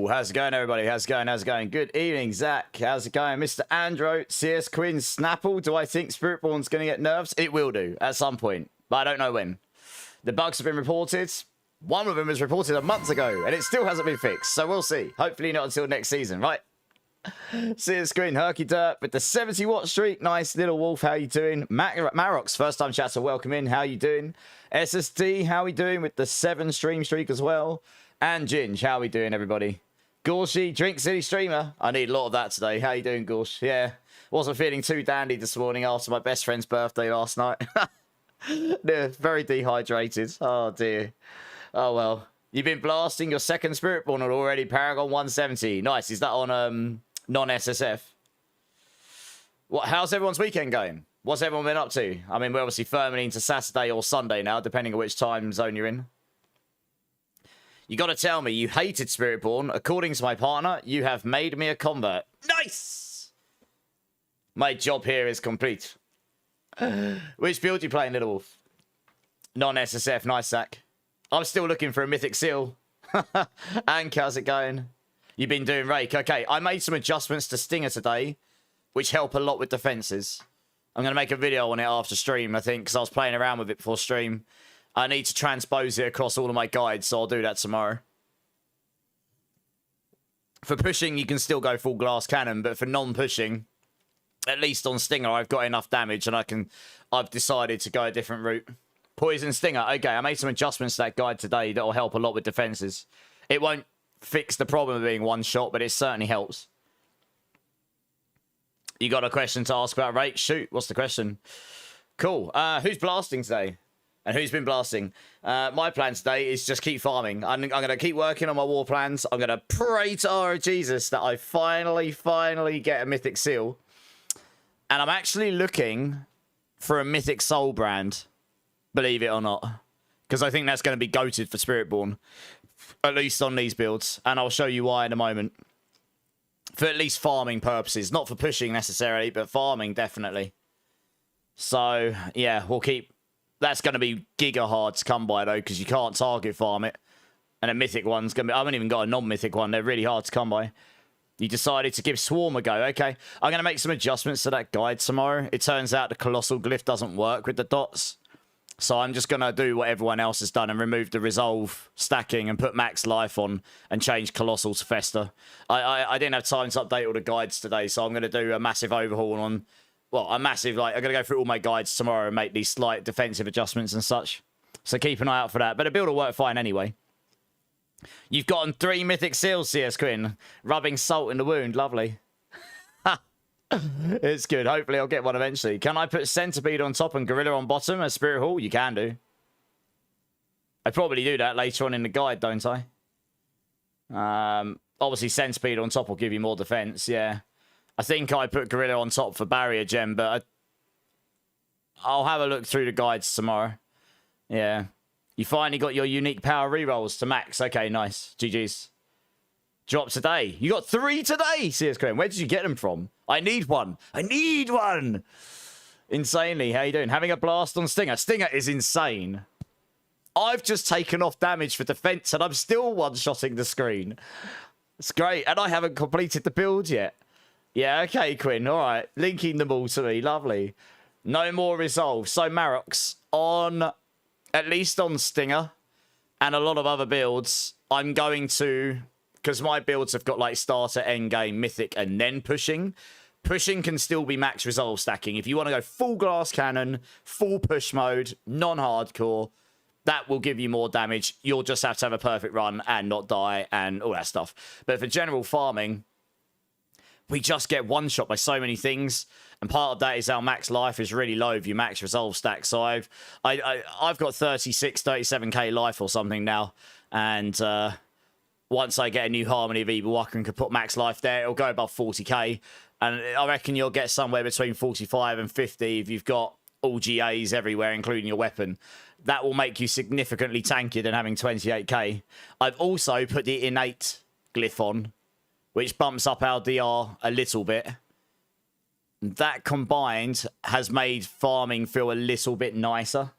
Yo, how's it going, everybody? How's it going? How's it going? Good evening, Zach. How's it going? Mr. Andro, CS Quinn, Snapple. Do I think Spiritborn's going to get nerfs? It will do at some point, but I don't know when. The bugs have been reported. One of them was reported a month ago, and it still hasn't been fixed, so we'll see. Hopefully not until next season, right? CS Quinn, Herky Dirt with the 70-watt streak. Nice little wolf. How you doing? Marox, first time chatter, welcome in. How you doing? SSD, how we doing with the 7 stream streak as well? And Ginge, how we doing, everybody? Gorshi, Drink City Streamer. I need a lot of that today. How you doing, Gorsh? Yeah, wasn't feeling too dandy this morning after my best friend's birthday last night. Yeah, very dehydrated. Oh, dear. Oh, well. You've been blasting your second Spiritborn already, Paragon 170. Nice. Is that on non-SSF? What? How's everyone's weekend going? What's everyone been up to? I mean, we're obviously firming into Saturday or Sunday now, depending on which time zone you're in. You got to tell me you hated Spiritborn. According to my partner, you have made me a convert. Nice! My job here is complete. Which build you playing, Little Wolf? Non-SSF, nice sack. I'm still looking for a mythic seal. And how's it going? You've been doing rake. Okay, I made some adjustments to Stinger today, which help a lot with defenses. I'm going to make a video on it after stream, I think, because I was playing around with it before stream. I need to transpose it across all of my guides, so I'll do that tomorrow. For pushing, you can still go full glass cannon, but for non-pushing, at least on Stinger, I've got enough damage, and I've decided to go a different route. Poison Stinger. Okay, I made some adjustments to that guide today that will help a lot with defenses. It won't fix the problem of being one shot, but it certainly helps. You got a question to ask about rate? Shoot, what's the question? Cool. Who's blasting today? And who's been blasting? My plan today is just keep farming. I'm going to keep working on my war plans. I'm going to pray to our Jesus that I finally get a mythic seal. And I'm actually looking for a mythic soul brand, believe it or not. Because I think that's going to be goated for Spiritborn. At least on these builds. And I'll show you why in a moment. For at least farming purposes. Not for pushing necessarily, but farming definitely. So, yeah, we'll keep... That's going to be giga hard to come by, though, because you can't target farm it. And a mythic one's going to be... I haven't even got a non-mythic one. They're really hard to come by. You decided to give Swarm a go. Okay. I'm going to make some adjustments to that guide tomorrow. It turns out the Colossal Glyph doesn't work with the dots. So I'm just going to do what everyone else has done and remove the Resolve stacking and put Max Life on and change Colossal to Fester. I didn't have time to update all the guides today, so I'm going to do a massive overhaul on... Well, I'm going to go through all my guides tomorrow and make these slight defensive adjustments and such. So keep an eye out for that. But the build will work fine anyway. You've gotten 3 mythic seals, CS Quinn. Rubbing salt in the wound. Lovely. It's good. Hopefully I'll get one eventually. Can I put Centipede on top and Gorilla on bottom as Spirit Hall? You can do. I probably do that later on in the guide, don't I? Obviously Centipede on top will give you more defense, yeah. I think I put Gorilla on top for Barrier Gem, but I'll have a look through the guides tomorrow. Yeah. You finally got your unique power rerolls to max. Okay, nice. GG's. Drop today. You got 3 today, CS Quinn. Where did you get them from? I need one. I need one. Insanely. How you doing? Having a blast on Stinger. Stinger is insane. I've just taken off damage for defense, and I'm still one-shotting the screen. It's great. And I haven't completed the build yet. Yeah, okay, Quinn. All right. Linking them all to me. Lovely. No more Resolve. So, Marox, on... At least on Stinger and a lot of other builds, I'm going to... Because my builds have got, like, starter, endgame, mythic, and then pushing. Pushing can still be max Resolve stacking. If you want to go full glass cannon, full push mode, non-hardcore, that will give you more damage. You'll just have to have a perfect run and not die and all that stuff. But for general farming... We just get one-shot by so many things, and part of that is our max life is really low if you max Resolve stack. So I've got 36, 37k life or something now, and once I get a new Harmony of Evil, I can put max life there. It'll go above 40k, and I reckon you'll get somewhere between 45 and 50 if you've got all GAs everywhere, including your weapon. That will make you significantly tankier than having 28k. I've also put the innate glyph on, which bumps up our DR a little bit. That combined has made farming feel a little bit nicer.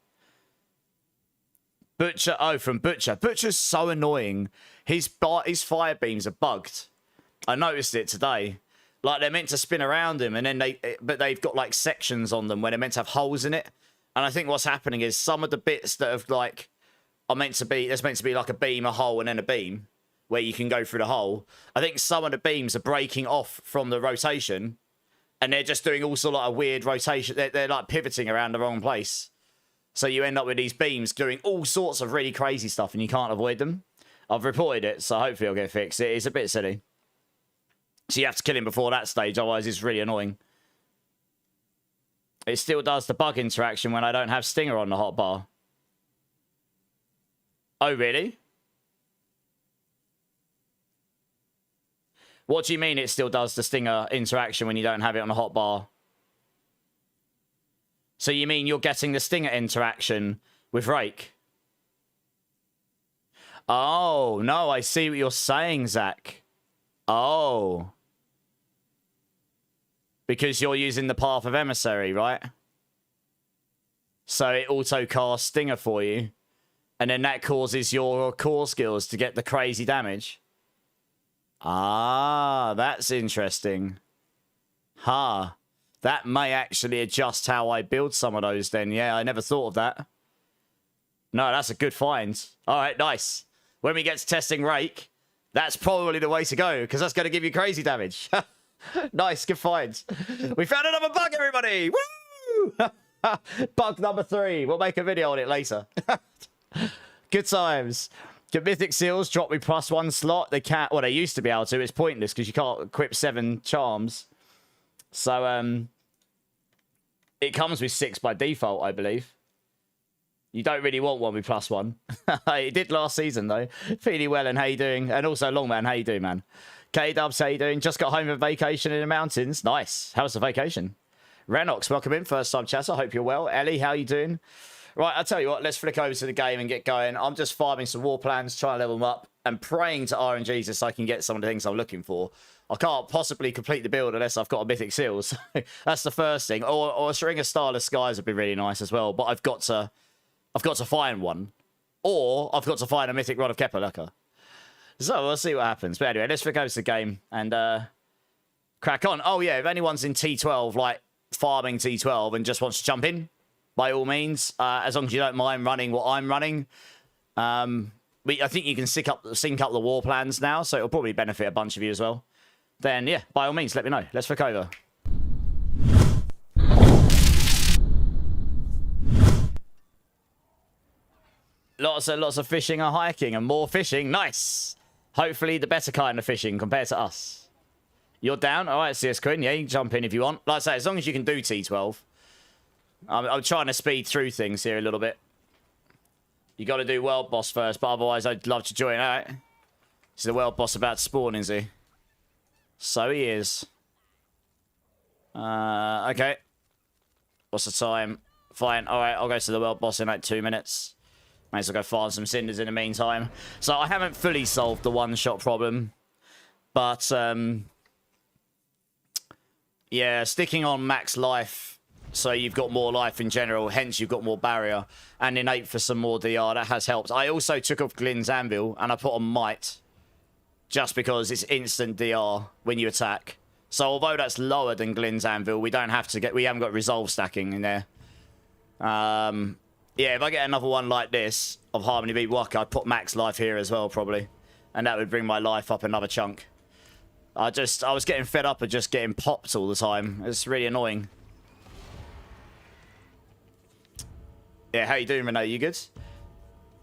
Butcher. Oh, from Butcher. Butcher's so annoying. His fire beams are bugged. I noticed it today. Like, they're meant to spin around him, and then but they've got, like, sections on them where they're meant to have holes in it. And I think what's happening is some of the bits that have, like, there's meant to be, like, a beam, a hole, and then a beam where you can go through the hole. I think some of the beams are breaking off from the rotation, and they're just doing all sort of, like, a weird rotation. They're like, pivoting around the wrong place. So you end up with these beams doing all sorts of really crazy stuff, and you can't avoid them. I've reported it, so hopefully it'll get fixed. It is a bit silly. So you have to kill him before that stage, otherwise it's really annoying. It still does the bug interaction when I don't have Stinger on the hotbar. Oh, really? What do you mean it still does the Stinger interaction when you don't have it on the hotbar? So you mean you're getting the Stinger interaction with Rake? Oh, no, I see what you're saying, Zach. Oh. Because you're using the Path of Emissary, right? So it auto-casts Stinger for you. And then that causes your core skills to get the crazy damage. Ah, that's interesting. Huh. That may actually adjust how I build some of those then. Yeah, I never thought of that. No, that's a good find. All right, nice. When we get to testing Rake, that's probably the way to go, because that's going to give you crazy damage. Nice, good find. We found another bug, everybody! Woo! Bug number 3. We'll make a video on it later. Good times. Can Mythic Seals drop me +1 slot? They can't. Well, they used to be able to. It's pointless because you can't equip 7 charms. So, it comes with 6 by default, I believe. You don't really want one with +1. It did last season, though. Feeling well, and how you doing? And also, Longman, how you doing, man? K-Dubs, how you doing? Just got home from vacation in the mountains. Nice. How was the vacation? Renox, welcome in. First time chatter. Hope you're well. Ellie, how you doing? Right, I'll tell you what. Let's flick over to the game and get going. I'm just farming some war plans, trying to level them up, and praying to RNGs so I can get some of the things I'm looking for. I can't possibly complete the build unless I've got a Mythic Seals. That's the first thing. Or a string of Starless Skies would be really nice as well. But I've got to find one. Or I've got to find a Mythic Rod of Kepalaka. So we'll see what happens. But anyway, let's flick over to the game and crack on. Oh yeah, if anyone's in T12, like farming T12 and just wants to jump in, by all means, as long as you don't mind running what I'm running. I think you can sync up the war plans now, so it'll probably benefit a bunch of you as well. Then yeah, by all means, let me know. Let's flick over. Lots of fishing and hiking and more fishing. Nice. Hopefully the better kind of fishing compared to us. You're down? All right, CS Quinn. Yeah, you can jump in if you want. Like I say, as long as you can do T12. I'm trying to speed through things here a little bit. You got to do World Boss first, but otherwise I'd love to join out. Is the World Boss about to spawn, is he? So he is. Okay. What's the time? Fine. All right, I'll go to the World Boss in like 2 minutes. Might as well go farm some cinders in the meantime. So I haven't fully solved the one-shot problem. But, yeah, sticking on max life, so you've got more life in general, hence you've got more barrier, and innate for some more DR, that has helped. I also took off Glyn's Anvil, and I put on Might, just because it's instant DR when you attack. So although that's lower than Glyn's Anvil, we haven't got resolve stacking in there. Yeah, if I get another one like this of Harmony Beat Waka, I'd put max life here as well, probably. And that would bring my life up another chunk. I was getting fed up of just getting popped all the time. It's really annoying. Yeah, how you doing, Renee? You good?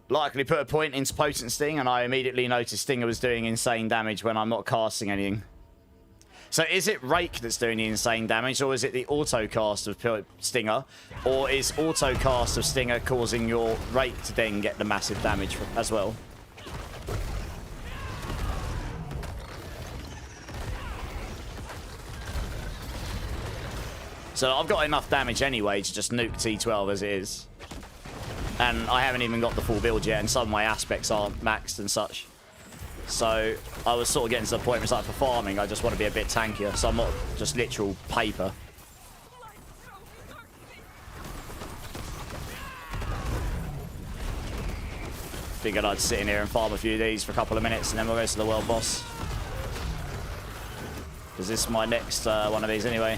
Likely put a point into Potent Sting, and I immediately noticed Stinger was doing insane damage when I'm not casting anything. So is it Rake that's doing the insane damage, or is it the auto-cast of Stinger? Or is auto-cast of Stinger causing your Rake to then get the massive damage as well? So I've got enough damage anyway to just nuke T12 as it is. And I haven't even got the full build yet, and some of my aspects aren't maxed and such. So I was sort of getting to the point where it's like for farming, I just want to be a bit tankier, so I'm not just literal paper. Figured I'd sit in here and farm a few of these for a couple of minutes and then we'll go to the world boss. Because this is my next one of these anyway.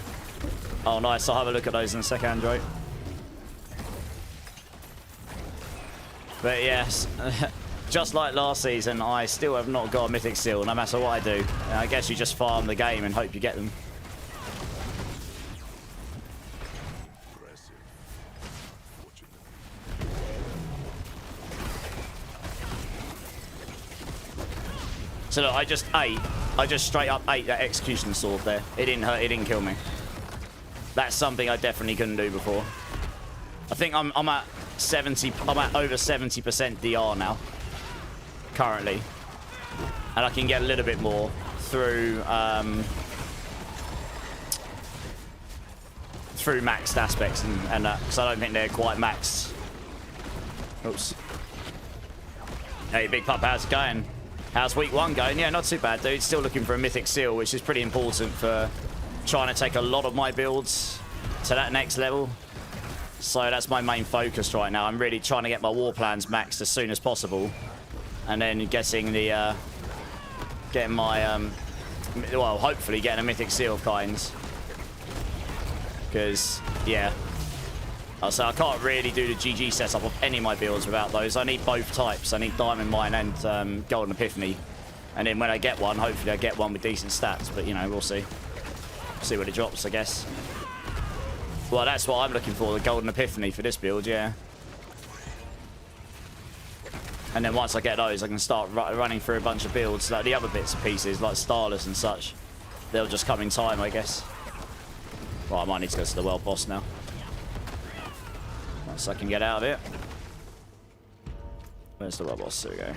Oh, nice. I'll have a look at those in a second, Android. But yes, just like last season, I still have not got a mythic seal, no matter what I do. I guess you just farm the game and hope you get them. So look, I just straight up ate that execution sword there. It didn't hurt, it didn't kill me. That's something I definitely couldn't do before. I think I'm at over 70% DR now, currently. And I can get a little bit more through maxed aspects and that, because I don't think they're quite maxed. Oops. Hey, Big Pup, how's it going? How's week 1 going? Yeah, not too bad, dude. Still looking for a mythic seal, which is pretty important for trying to take a lot of my builds to that next level. So that's my main focus right now. I'm really trying to get my war plans maxed as soon as possible, and then getting my well, hopefully getting a mythic seal of kinds. Because yeah, so I can't really do the GG setup of any of my builds without those. I need both types. I need Diamond Mine and Golden Epiphany. And then when I get one, hopefully I get one with decent stats. But, you know, we'll see. See what it drops, I guess. Well, that's what I'm looking for, the Golden Epiphany for this build, yeah. And then once I get those, I can start running through a bunch of builds. Like the other bits and pieces, like Starless and such. They'll just come in time, I guess. Well, I might need to go to the world boss now. So I can get out of it. Where's the world boss? There we go.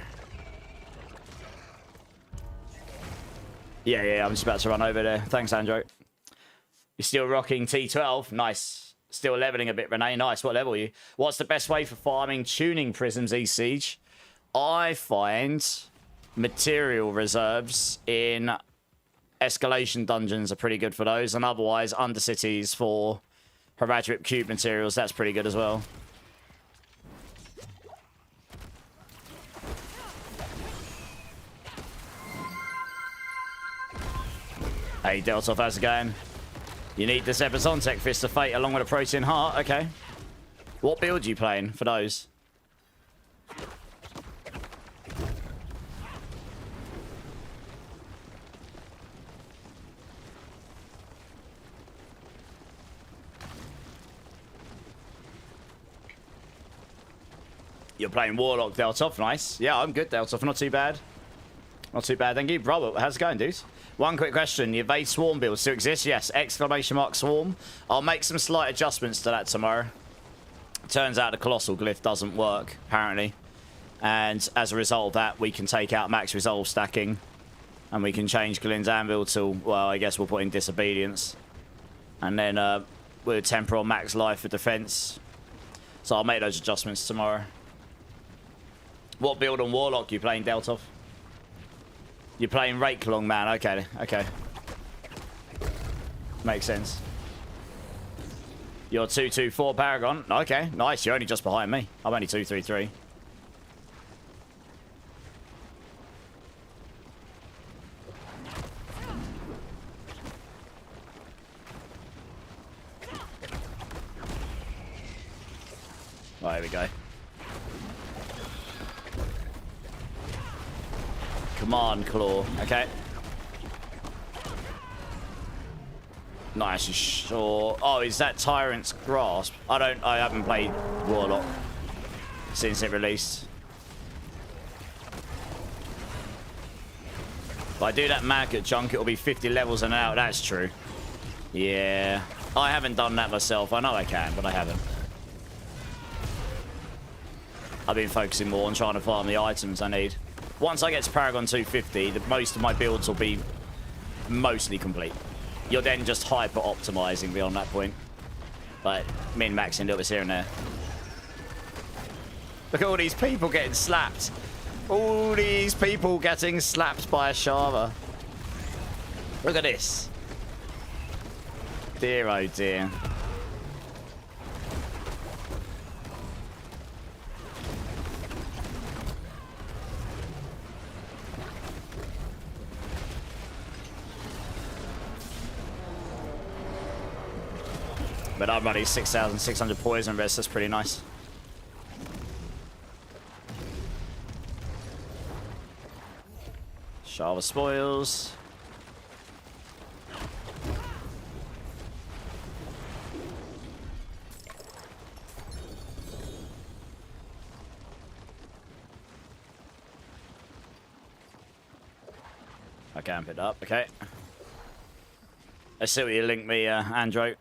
Yeah, I'm just about to run over there. Thanks, Andrew. You're still rocking T12. Nice. Still leveling a bit, Renee. Nice. What level are you? What's the best way for farming tuning prisms, E-Siege? I find material reserves in escalation dungeons are pretty good for those, and otherwise Undercities for Heradrip cube materials, that's pretty good as well. Hey Deltov, how's it going? You need this Epizontek Fist of Fate along with a Protean Heart, okay. What build are you playing for those? You're playing Warlock, Deltov. Nice. Yeah, I'm good, Deltov. Not too bad. Not too bad, thank you. Robert, how's it going, dude? One quick question. The Evade Swarm build still exists? Yes. Exclamation mark Swarm. I'll make some slight adjustments to that tomorrow. Turns out the Colossal Glyph doesn't work, apparently. And as a result of that, we can take out Max Resolve stacking. And we can change Glenn's Anvil to, well, I guess we'll put in Disobedience. And then we'll temper on Max Life for defense. So I'll make those adjustments tomorrow. What build on Warlock you playing, Deltov? You're playing Rakelong, man. Okay, okay. Makes sense. You're 224 Paragon. Okay, nice. You're only just behind me. I'm only 233. Right, here we go. Command Claw, okay. Nice, you sure? Oh, is that Tyrant's Grasp? I haven't played Warlock since it released. If I do that maggot chunk, it'll be 50 levels and out. That's true. Yeah. I haven't done that myself. I know I can, but I haven't. I've been focusing more on trying to farm the items I need. Once I get to Paragon 250, most of my builds will be mostly complete. You're then just hyper-optimizing beyond that point. Like, min-maxing little bits here and there. Look at all these people getting slapped. All these people getting slapped by a Shava. Look at this. Dear, oh dear. But I'm running 6,600 poison res. That's pretty nice. Shower spoils. I can pick it up. Okay. Let's see what you link me, Andro.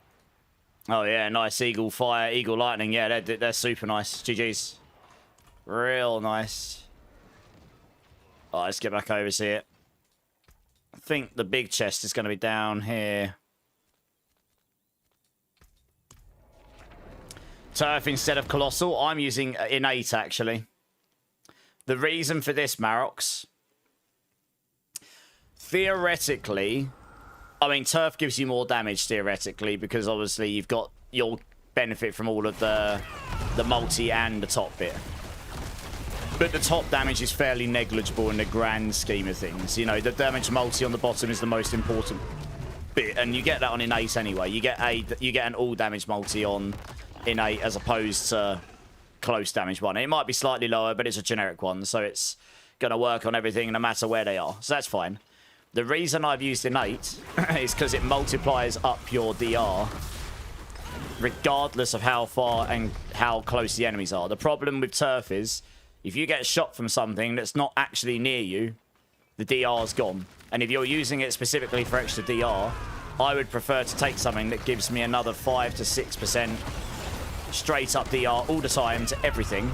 Oh yeah, nice Eagle Fire, Eagle Lightning. Yeah, they're super nice. GG's. Real nice. Oh, let's get back over to it. I think the big chest is going to be down here. Turf instead of Colossal. I'm using Innate, actually. The reason for this, Marox. Theoretically, I mean, Turf gives you more damage, theoretically, because obviously you'll benefit from all of the multi and the top bit. But the top damage is fairly negligible in the grand scheme of things. You know, the damage multi on the bottom is the most important bit, and you get that on Innate anyway. You get an all damage multi on Innate as opposed to close damage one. It might be slightly lower, but it's a generic one, so it's going to work on everything no matter where they are. So that's fine. The reason I've used Innate is because it multiplies up your DR regardless of how far and how close the enemies are. The problem with Turf is if you get shot from something that's not actually near you, the DR's gone. And if you're using it specifically for extra DR, I would prefer to take something that gives me another 5 to 6% straight up DR all the time to everything.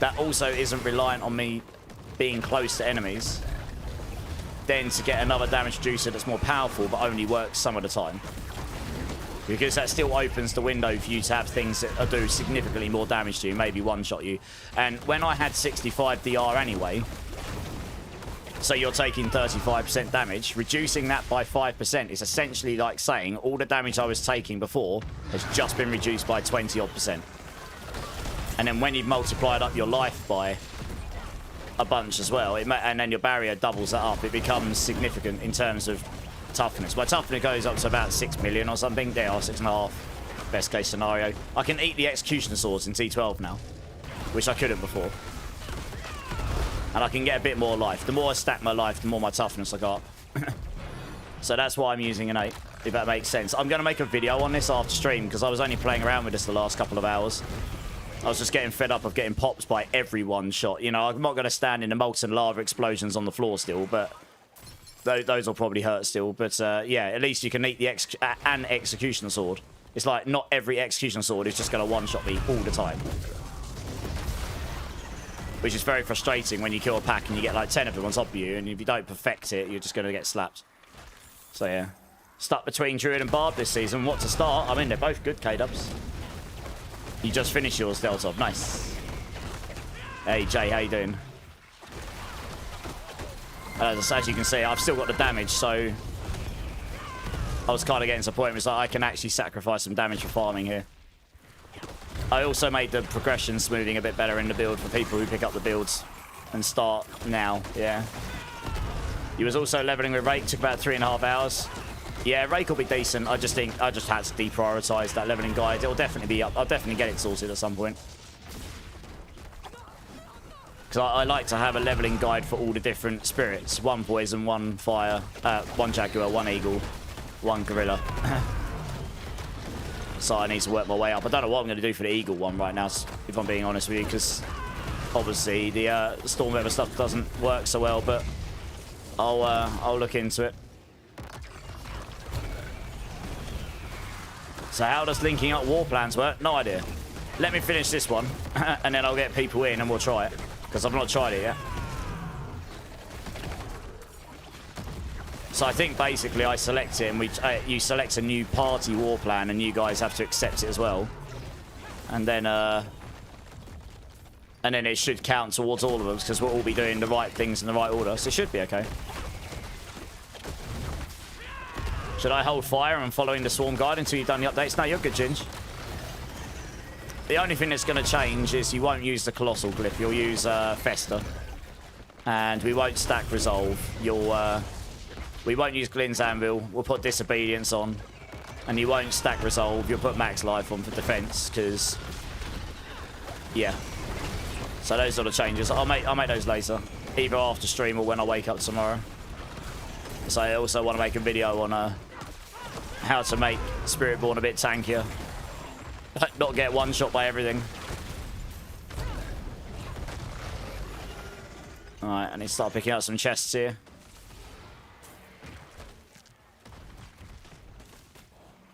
That also isn't reliant on me being close to enemies. Then to get another damage reducer that's more powerful but only works some of the time. Because that still opens the window for you to have things that do significantly more damage to you, maybe one-shot you. And when I had 65 DR anyway, so you're taking 35% damage, reducing that by 5% is essentially like saying all the damage I was taking before has just been reduced by 20-odd%. And then when you've multiplied up your life by a bunch as well, and then your barrier doubles that up, it becomes significant in terms of toughness. My toughness goes up to about 6 million or something. There are 6.5. Best case scenario. I can eat the executioner swords in T12 now, which I couldn't before. And I can get a bit more life. The more I stack my life, the more my toughness I got. So that's why I'm using Innate, if that makes sense. I'm going to make a video on this after stream because I was only playing around with this the last couple of hours. I was just getting fed up of getting pops by every one shot. You know, I'm not going to stand in the molten lava explosions on the floor still, but those will probably hurt still. But yeah, at least you can eat the an executioner sword. It's like not every executioner sword is just going to one-shot me all the time. Which is very frustrating when you kill a pack and you get like 10 of them on top of you, and if you don't perfect it, you're just going to get slapped. So yeah, stuck between Druid and Barb this season. What to start? I mean, they're both good K-dubs. You just finished yours, Deltov. Nice. Hey, Jay, how you doing? As you can see, I've still got the damage, so I was kind of getting to the point where it's like I can actually sacrifice some damage for farming here. I also made the progression smoothing a bit better in the build for people who pick up the builds and start now, yeah. He was also leveling with Rake, took about 3.5 hours. Yeah, Rake will be decent. I just had to deprioritize that leveling guide. It'll definitely be up. I'll definitely get it sorted at some point. Because I like to have a leveling guide for all the different spirits. 1 poison, 1 fire, 1 jaguar, 1 eagle, 1 gorilla. So I need to work my way up. I don't know what I'm going to do for the eagle one right now, if I'm being honest with you, because obviously the Stormweather stuff doesn't work so well, but I'll look into it. So how does linking up war plans work? No idea. Let me finish this one, and then I'll get people in and we'll try it, because I've not tried it yet. So I think basically I select it, and you select a new party war plan, and you guys have to accept it as well. And then it should count towards all of us, because we'll all be doing the right things in the right order. So it should be okay. Should I hold fire and following the swarm guide until you've done the updates? No, you're good, Ginge. The only thing that's going to change is you won't use the Colossal Glyph. You'll use Fester. And we won't stack Resolve. We won't use Glynn's Anvil. We'll put Disobedience on. And you won't stack resolve. You'll put max life on for defense, because yeah. So those are the changes. I'll make those later, either after stream or when I wake up tomorrow. So I also want to make a video on how to make Spiritborn a bit tankier. Not get one shot by everything. Alright, I need to start picking up some chests here.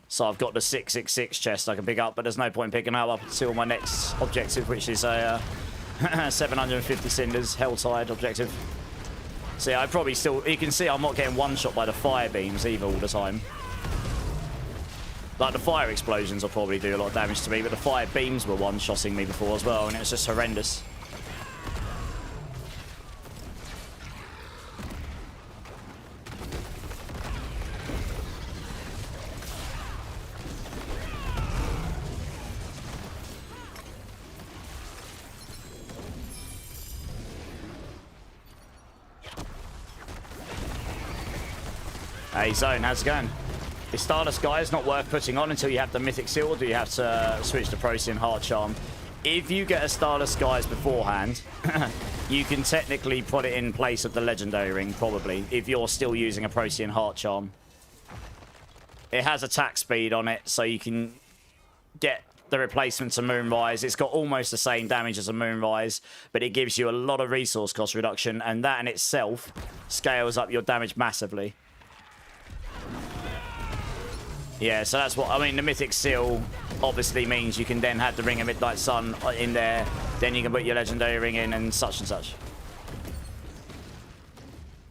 So I've got the 666 chest I can pick up, but there's no point picking up until my next objective, which is a 750 cinders, Helltide objective. So yeah, I probably still... You can see I'm not getting one shot by the fire beams either all the time. Like, the fire explosions will probably do a lot of damage to me, but the fire beams were one-shotting me before as well, and it was just horrendous. Hey Zone, how's it going? Is Stardust Guise not worth putting on until you have the Mythic Seal, or do you have to switch to Procyon Heart Charm? If you get a Stardust Guise beforehand, you can technically put it in place of the Legendary Ring, probably, if you're still using a Procyon Heart Charm. It has attack speed on it, so you can get the replacement to Moonrise. It's got almost the same damage as a Moonrise, but it gives you a lot of resource cost reduction, and that in itself scales up your damage massively. Yeah, so that's what... I mean, the Mythic Seal obviously means you can then have the Ring of Midnight Sun in there. Then you can put your Legendary Ring in and such and such.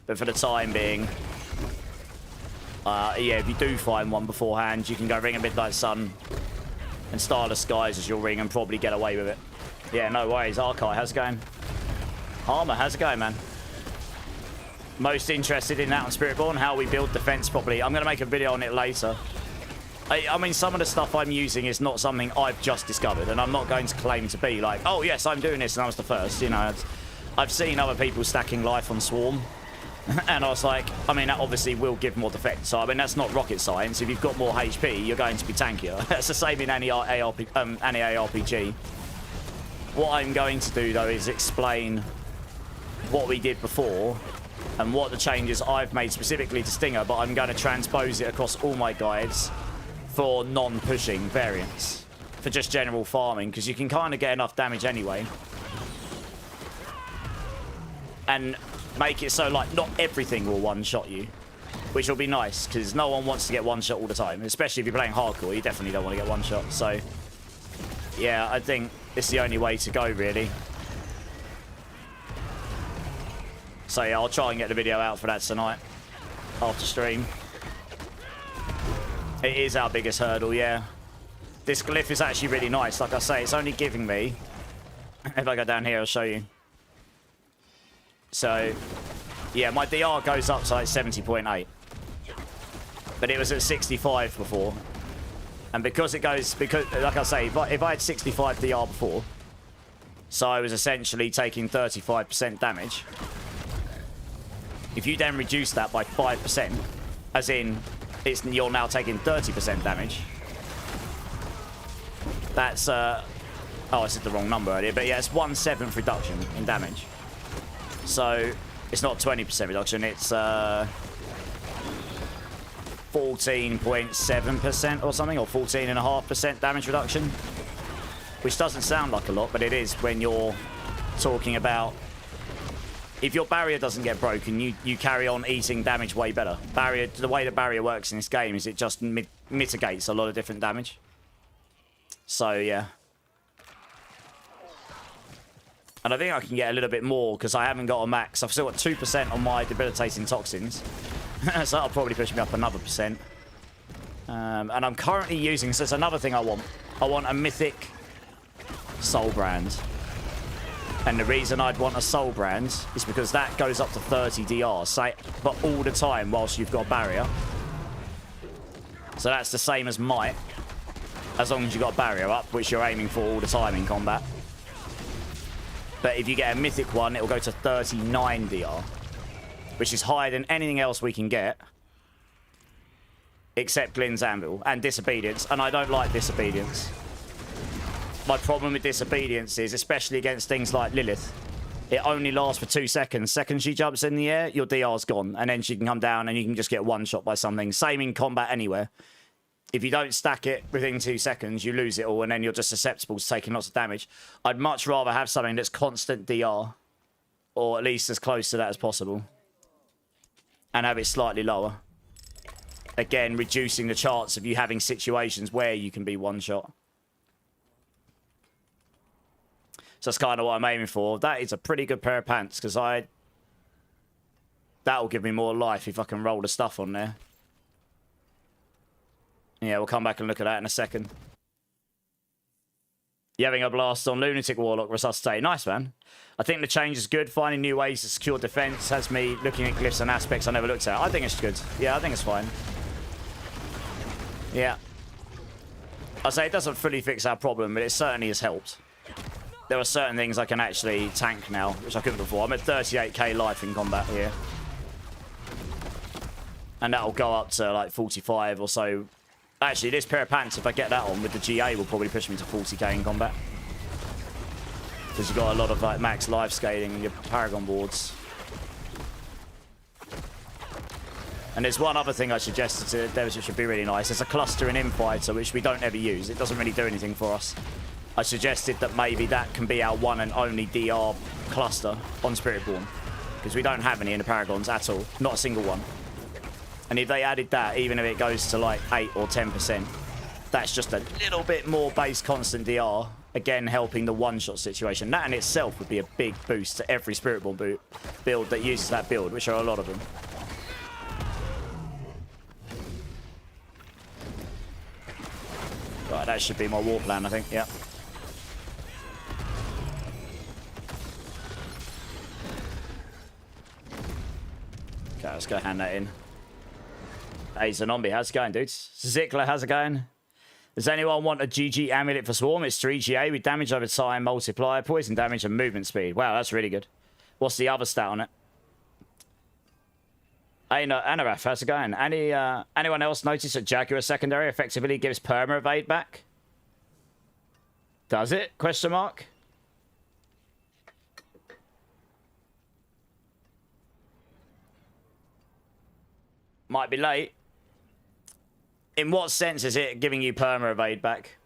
But for the time being... yeah, if you do find one beforehand, you can go Ring of Midnight Sun and Stardust Skies as your ring and probably get away with it. Yeah, no worries. Arkai, how's it going? Armor, how's it going, man? Most interested in that on Spiritborn, how we build defense properly. I'm going to make a video on it later. I mean, some of the stuff I'm using is not something I've just discovered, and I'm not going to claim to be like, oh, yes, I'm doing this, and I was the first. You know, I've seen other people stacking life on Swarm, and I was like, I mean, that obviously will give more defense. So, I mean, that's not rocket science. If you've got more HP, you're going to be tankier. That's the same in any ARPG. What I'm going to do, though, is explain what we did before and what the changes I've made specifically to Stinger, but I'm going to transpose it across all my guides for non-pushing variants, for just general farming, because you can kind of get enough damage anyway. And make it so, like, not everything will one-shot you, which will be nice, because no one wants to get one-shot all the time, especially if you're playing hardcore. You definitely don't want to get one-shot, so yeah, I think it's the only way to go, really. So yeah, I'll try and get the video out for that tonight after stream. It is our biggest hurdle, yeah. This glyph is actually really nice. Like I say, it's only giving me... If I go down here, I'll show you. So, yeah, my DR goes up to like 70.8. But it was at 65 before. And because it goes... Because, like I say, if I had 65 DR before, so I was essentially taking 35% damage. If you then reduce that by 5%, as in... you're now taking 30% damage. That's, oh, I said the wrong number earlier, but yeah, it's 1/7 reduction in damage. So, it's not 20% reduction, it's 14.7% or something, or 14.5% damage reduction. Which doesn't sound like a lot, but it is when you're talking about... If your barrier doesn't get broken, you carry on eating damage way better. The way the barrier works in this game is it just mitigates a lot of different damage. So, yeah. And I think I can get a little bit more because I haven't got a max. I've still got 2% on my debilitating toxins. So that'll probably push me up another percent. And I'm currently using... So it's another thing I want. I want a mythic soul brand. And the reason I'd want a soul brand is because that goes up to 30 DR, but all the time whilst you've got barrier. So that's the same as might, as long as you've got barrier up, which you're aiming for all the time in combat. But if you get a mythic one, it'll go to 39 DR, which is higher than anything else we can get except Glyn's Anvil and Disobedience, and I don't like Disobedience. My problem with Disobedience is, especially against things like Lilith, it only lasts for 2 seconds. Second she jumps in the air, your DR's gone, and then she can come down and you can just get one shot by something. Same in combat anywhere. If you don't stack it within 2 seconds, you lose it all, and then you're just susceptible to taking lots of damage. I'd much rather have something that's constant DR, or at least as close to that as possible, and have it slightly lower. Again, reducing the chance of you having situations where you can be one shot. So that's kind of what I'm aiming for. That is a pretty good pair of pants, because that'll give me more life if I can roll the stuff on there. Yeah, we'll come back and look at that in a second. You having a blast on Lunatic Warlock Resuscitate. Nice, man. I think the change is good. Finding new ways to secure defense has me looking at glyphs and aspects I never looked at. I think it's good. Yeah, I think it's fine. Yeah. I'll say it doesn't fully fix our problem, but it certainly has helped. There are certain things I can actually tank now, which I couldn't before. I'm at 38k life in combat here. And that'll go up to like 45 or so. Actually, this pair of pants, if I get that on with the GA, will probably push me to 40k in combat. Because you've got a lot of like max life scaling in your Paragon boards. And there's one other thing I suggested to devs which would be really nice. There's a cluster in Infighter, which we don't ever use. It doesn't really do anything for us. I suggested that maybe that can be our one and only DR cluster on Spiritborn, because we don't have any in the Paragons at all. Not a single one. And if they added that, even if it goes to like 8 or 10%, that's just a little bit more base constant DR. Again, helping the one-shot situation. That in itself would be a big boost to every Spiritborn build that uses that build, which are a lot of them. Right, that should be my war plan, I think. Yeah. Okay, let's go hand that in. Hey, Zombie, how's it going, dudes? Zickler, how's it going? Does anyone want a GG amulet for Swarm? It's 3GA with damage over time, multiplier, poison damage, and movement speed. Wow, that's really good. What's the other stat on it? Hey, no, Anaraf, how's it going? Anyone else notice that Jaguar secondary effectively gives perma evade back? Does it? Question mark? Might be late. In what sense is it giving you perma evade back?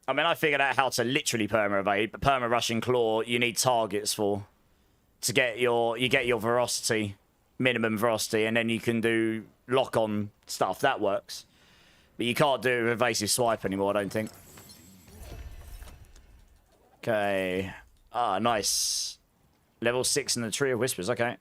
I mean, I figured out how to literally perma evade, but perma rushing claw you need targets for to get your velocity, minimum velocity, and then you can do lock on stuff. That works. But you can't do evasive swipe anymore, I don't think. Okay. Ah, nice. Level 6 in the Tree of Whispers, okay.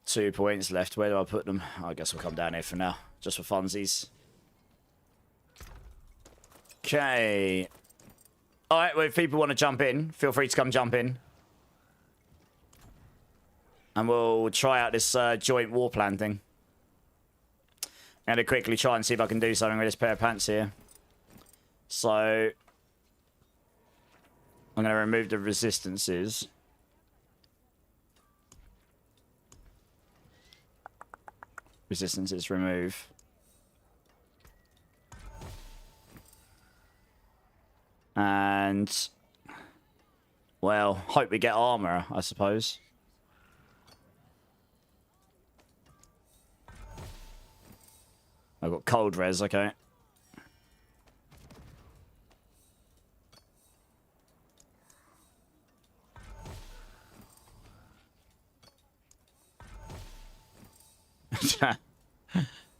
Two points left. Where do I put them? I guess we'll come down here for now. Just for funsies. Okay. Alright, well, if people want to jump in, feel free to come jump in. And we'll try out this joint war plan thing. I'm going to quickly try and see if I can do something with this pair of pants here. So, I'm going to remove the resistances. Resistances remove. And, well, hope we get armor, I suppose. I've got cold res, okay.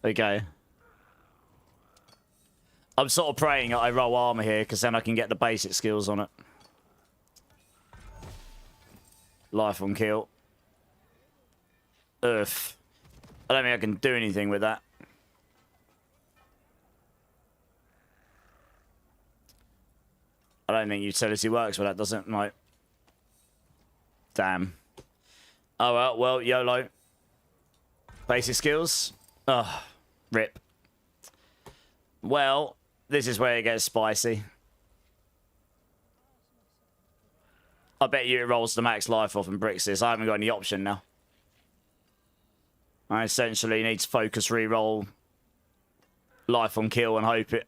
Okay. I'm sort of praying that I roll armor here, because then I can get the basic skills on it. Life on kill. Earth. I don't think I can do anything with that. I don't think utility works with that, does it? Like, damn. Oh, well, YOLO. Basic skills. Ugh. Rip. Well, this is where it gets spicy. I bet you it rolls the max life off and bricks this. I haven't got any option now. I essentially need to focus re-roll life on kill and hope it...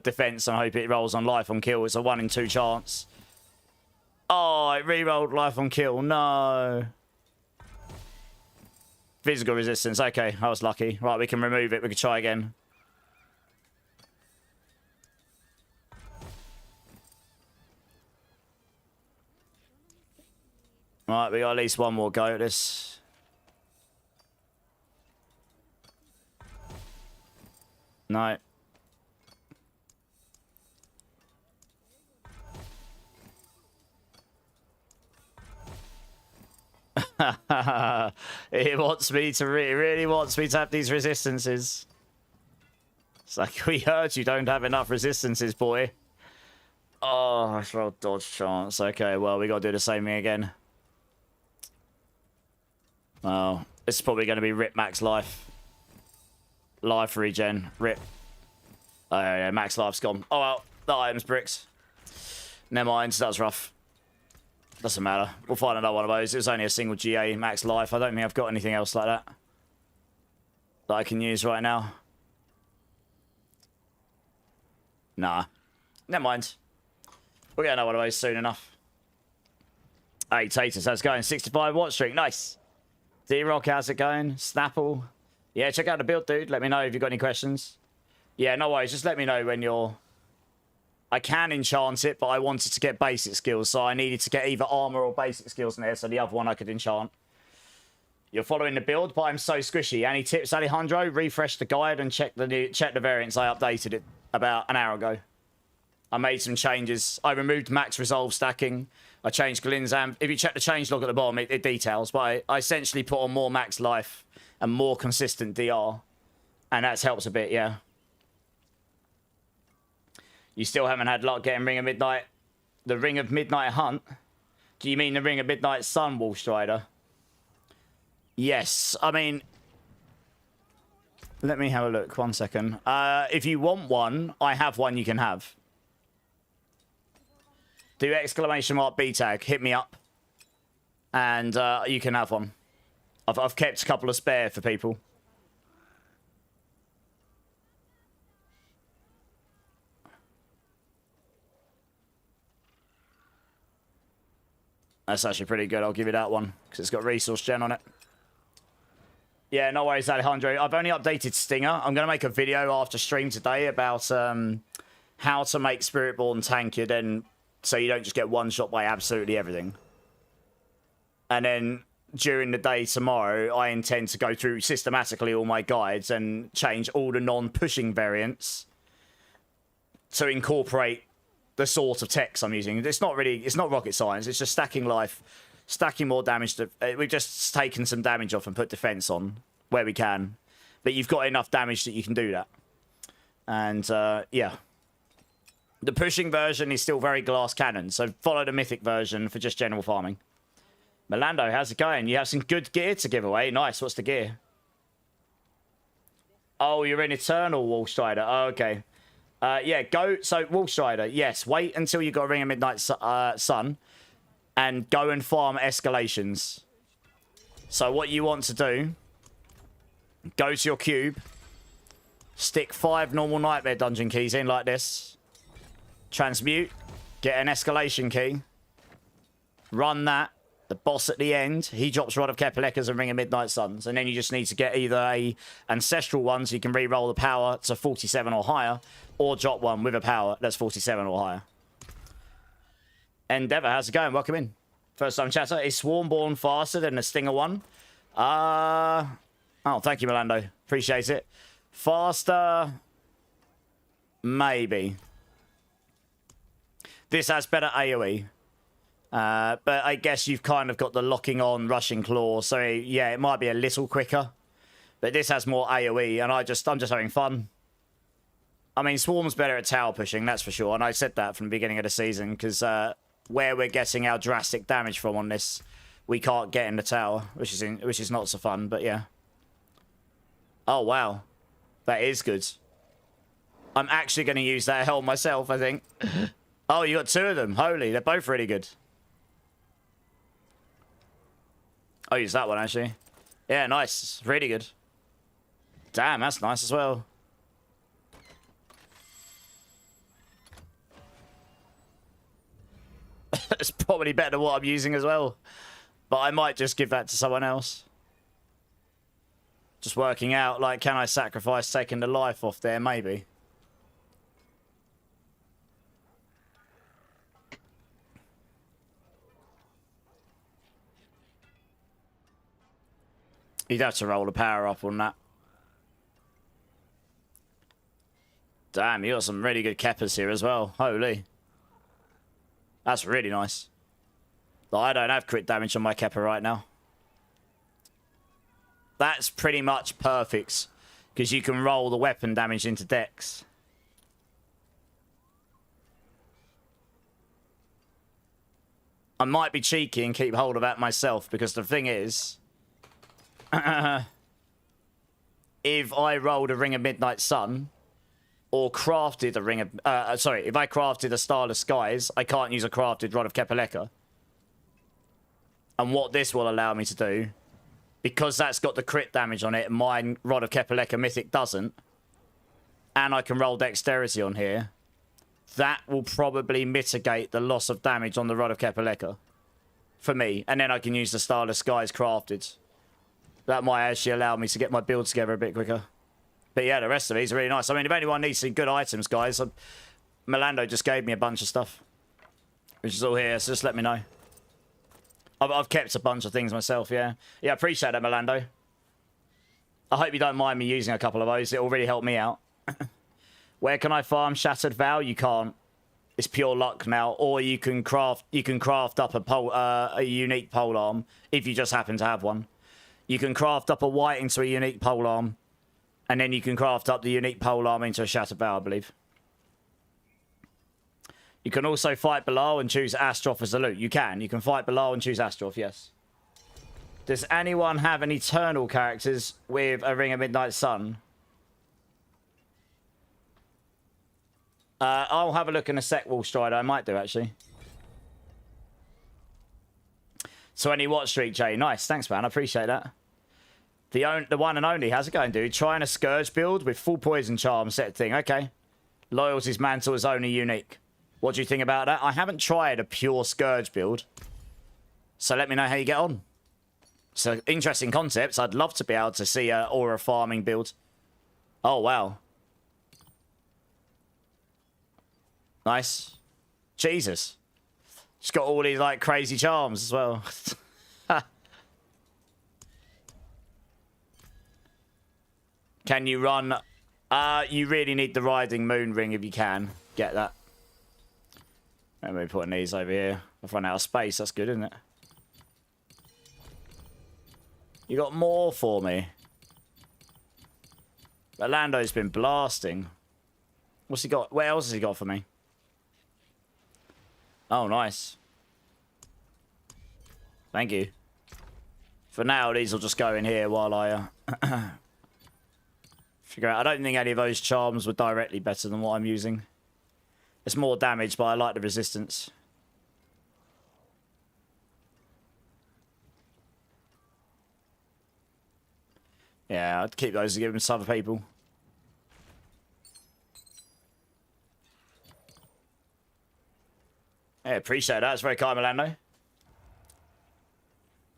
defense and hope it rolls on life on kill. It's a 1 in 2 chance. Oh, it re-rolled life on kill. No. Physical resistance. Okay, I was lucky. Right, we can remove it. We can try again. Right, we got at least one more go at this. No. It wants me to it really wants me to have these resistances. It's like, we heard you don't have enough resistances, boy. Oh, I rolled dodge chance. Okay, well, we gotta do the same thing again. Oh, this is probably gonna be rip max life. Life regen. Rip. Oh, yeah, max life's gone. Oh, well, the items bricks. Never mind, that was rough. Doesn't matter. We'll find another one of those. It was only a single GA max life. I don't think I've got anything else like that that I can use right now. Nah. Never mind. We'll get another one of those soon enough. Hey, Taters, how's it going? 65 watch streak. Nice. D-Rock, how's it going? Snapple. Yeah, check out the build, dude. Let me know if you've got any questions. Yeah, no worries. Just let me know when you're... I can enchant it, but I wanted to get basic skills, so I needed to get either armor or basic skills in there, so the other one I could enchant. You're following the build, but I'm so squishy. Any tips, Alejandro? Refresh the guide and check the variants. I updated it about an hour ago. I made some changes. I removed max resolve stacking. I changed Glinzam. If you check the change log at the bottom, it details, but I essentially put on more max life and more consistent DR, and that helps a bit, yeah. You still haven't had luck getting Ring of Midnight? The Ring of Midnight Hunt? Do you mean the Ring of Midnight Sun, Wolfstrider? Yes. I mean... Let me have a look. 1 second. If you want one, I have one you can have. Do exclamation mark B tag. Hit me up. And you can have one. I've kept a couple of spare for people. That's actually pretty good. I'll give you that one because it's got resource gen on it. Yeah, no worries, Alejandro. I've only updated Stinger. I'm going to make a video after stream today about how to make Spiritborn tankier, then so you don't just get one shot by absolutely everything. And then during the day tomorrow, I intend to go through systematically all my guides and change all the non-pushing variants to incorporate the sort of text I'm using. It's not rocket science. It's just stacking life, stacking more damage. We've just taken some damage off and put defense on where we can. But you've got enough damage that you can do that. And, yeah. The pushing version is still very glass cannon, so follow the mythic version for just general farming. Melando, how's it going? You have some good gear to give away. Nice. What's the gear? Oh, you're in Eternal, Wolfstrider. Oh, okay. Yeah, go. So, Wolfstrider, yes. Wait until you got Ring of Midnight Sun and go and farm escalations. So, what you want to do, go to your cube, stick 5 normal Nightmare Dungeon keys in like this, transmute, get an escalation key, run that. The boss at the end, he drops Rod of Kepelekas and Ring of Midnight Suns. And then you just need to get either a Ancestral one so you can re-roll the power to 47 or higher, or drop one with a power that's 47 or higher. Endeavor, how's it going? Welcome in. First time chatter. Is Swarmborn faster than the Stinger one? Oh, thank you, Melando. Appreciate it. Faster? Maybe. This has better AoE. But I guess you've kind of got the locking on rushing claw, so yeah, it might be a little quicker. But this has more AoE, and I'm just having fun. I mean, Swarm's better at tower pushing, that's for sure, and I said that from the beginning of the season, because where we're getting our drastic damage from on this, we can't get in the tower, which is not so fun, but yeah. Oh, wow. That is good. I'm actually going to use that helm myself, I think. Oh, you got 2 of them. Holy, they're both really good. I'll use that one, actually. Yeah, nice. Really good. Damn, that's nice as well. It's probably better than what I'm using as well. But I might just give that to someone else. Just working out, like, can I sacrifice taking the life off there? Maybe. You'd have to roll the power up on that. Damn, you got some really good keppers here as well. Holy. That's really nice. Like, I don't have crit damage on my Kepper right now. That's pretty much perfect. Because you can roll the weapon damage into dex. I might be cheeky and keep hold of that myself. Because the thing is... if I rolled a Ring of Midnight Sun... or crafted a Ring of... sorry, if I crafted a Starless Skies... I can't use a crafted Rod of Kepaleka. And what this will allow me to do... because that's got the crit damage on it, and my Rod of Kepaleka Mythic doesn't, and I can roll Dexterity on here, that will probably mitigate the loss of damage on the Rod of Kepaleka for me. And then I can use the Starless Skies crafted. That might actually allow me to get my build together a bit quicker. But yeah, the rest of these are really nice. I mean, if anyone needs some good items, guys, Melando just gave me a bunch of stuff, which is all here, so just let me know. I've kept a bunch of things myself, yeah. Yeah, I appreciate that, Melando. I hope you don't mind me using a couple of those. It'll really help me out. Where can I farm Shattered Vow? You can't. It's pure luck now. Or you can craft up a unique polearm if you just happen to have one. You can craft up a white into a unique polearm, and then you can craft up the unique polearm into a Shattered Vow, I believe. You can also fight below and choose Astroth as a loot. You can. You can fight below and choose Astroth, yes. Does anyone have an Eternal characters with a Ring of Midnight Sun? I'll have a look in a sec, Wallstrider. I might do, actually. 20 Watch Street, Jay. Nice. Thanks, man. I appreciate that. The one and only. How's it going, dude? Trying a Scourge build with full Poison Charm set thing. Okay. Loyalty's Mantle is only unique. What do you think about that? I haven't tried a pure Scourge build. So let me know how you get on. So, interesting concepts. I'd love to be able to see a aura farming build. Oh, wow. Nice. Jesus. Just got all these, like, crazy charms as well. Can you run? You really need the Riding Moon Ring if you can. Get that. Let me put these over here. I've run out of space. That's good, isn't it? You got more for me. Orlando's been blasting. What's he got? What else has he got for me? Oh, nice. Thank you. For now, these will just go in here while I figure out. I don't think any of those charms were directly better than what I'm using. It's more damage, but I like the resistance. Yeah, I'd keep those to give them to other people. Yeah, appreciate that. It's very kind, Milano.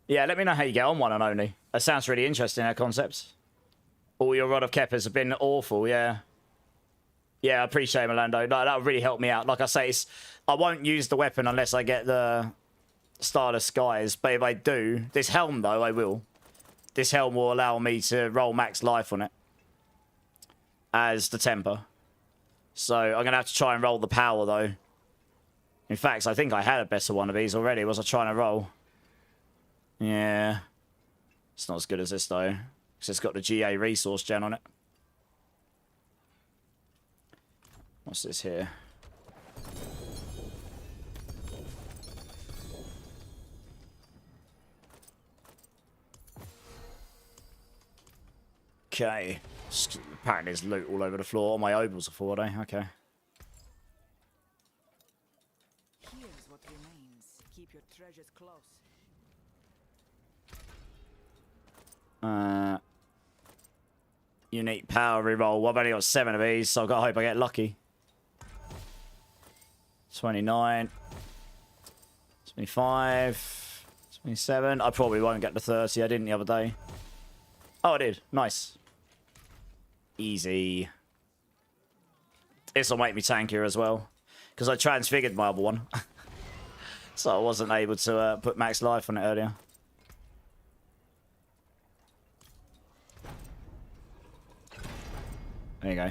Yeah, let me know how you get on, one and only. That sounds really interesting, that concept. All your Rod of Keppers have been awful, yeah. Yeah, I appreciate it, Melando. No, that'll really help me out. Like I say, I won't use the weapon unless I get the Starless Skies. But if I do, this helm, though, I will. This helm will allow me to roll max life on it as the temper. So I'm going to have to try and roll the power, though. In fact, I think I had a better one of these already. Was I trying to roll? Yeah. It's not as good as this, though. Because it's got the GA resource gen on it. What's this here? Okay. Apparently there's loot all over the floor. All my obels are full, are they? Okay. Here's what remains. Keep your treasures close. Unique power reroll. Well, I've only got 7 of these, so I've got to hope I get lucky. 29. 25. 27. I probably won't get to 30. I didn't the other day. Oh, I did. Nice. Easy. This will make me tankier as well. Because I transfigured my other one. So I wasn't able to put max life on it earlier. There you go.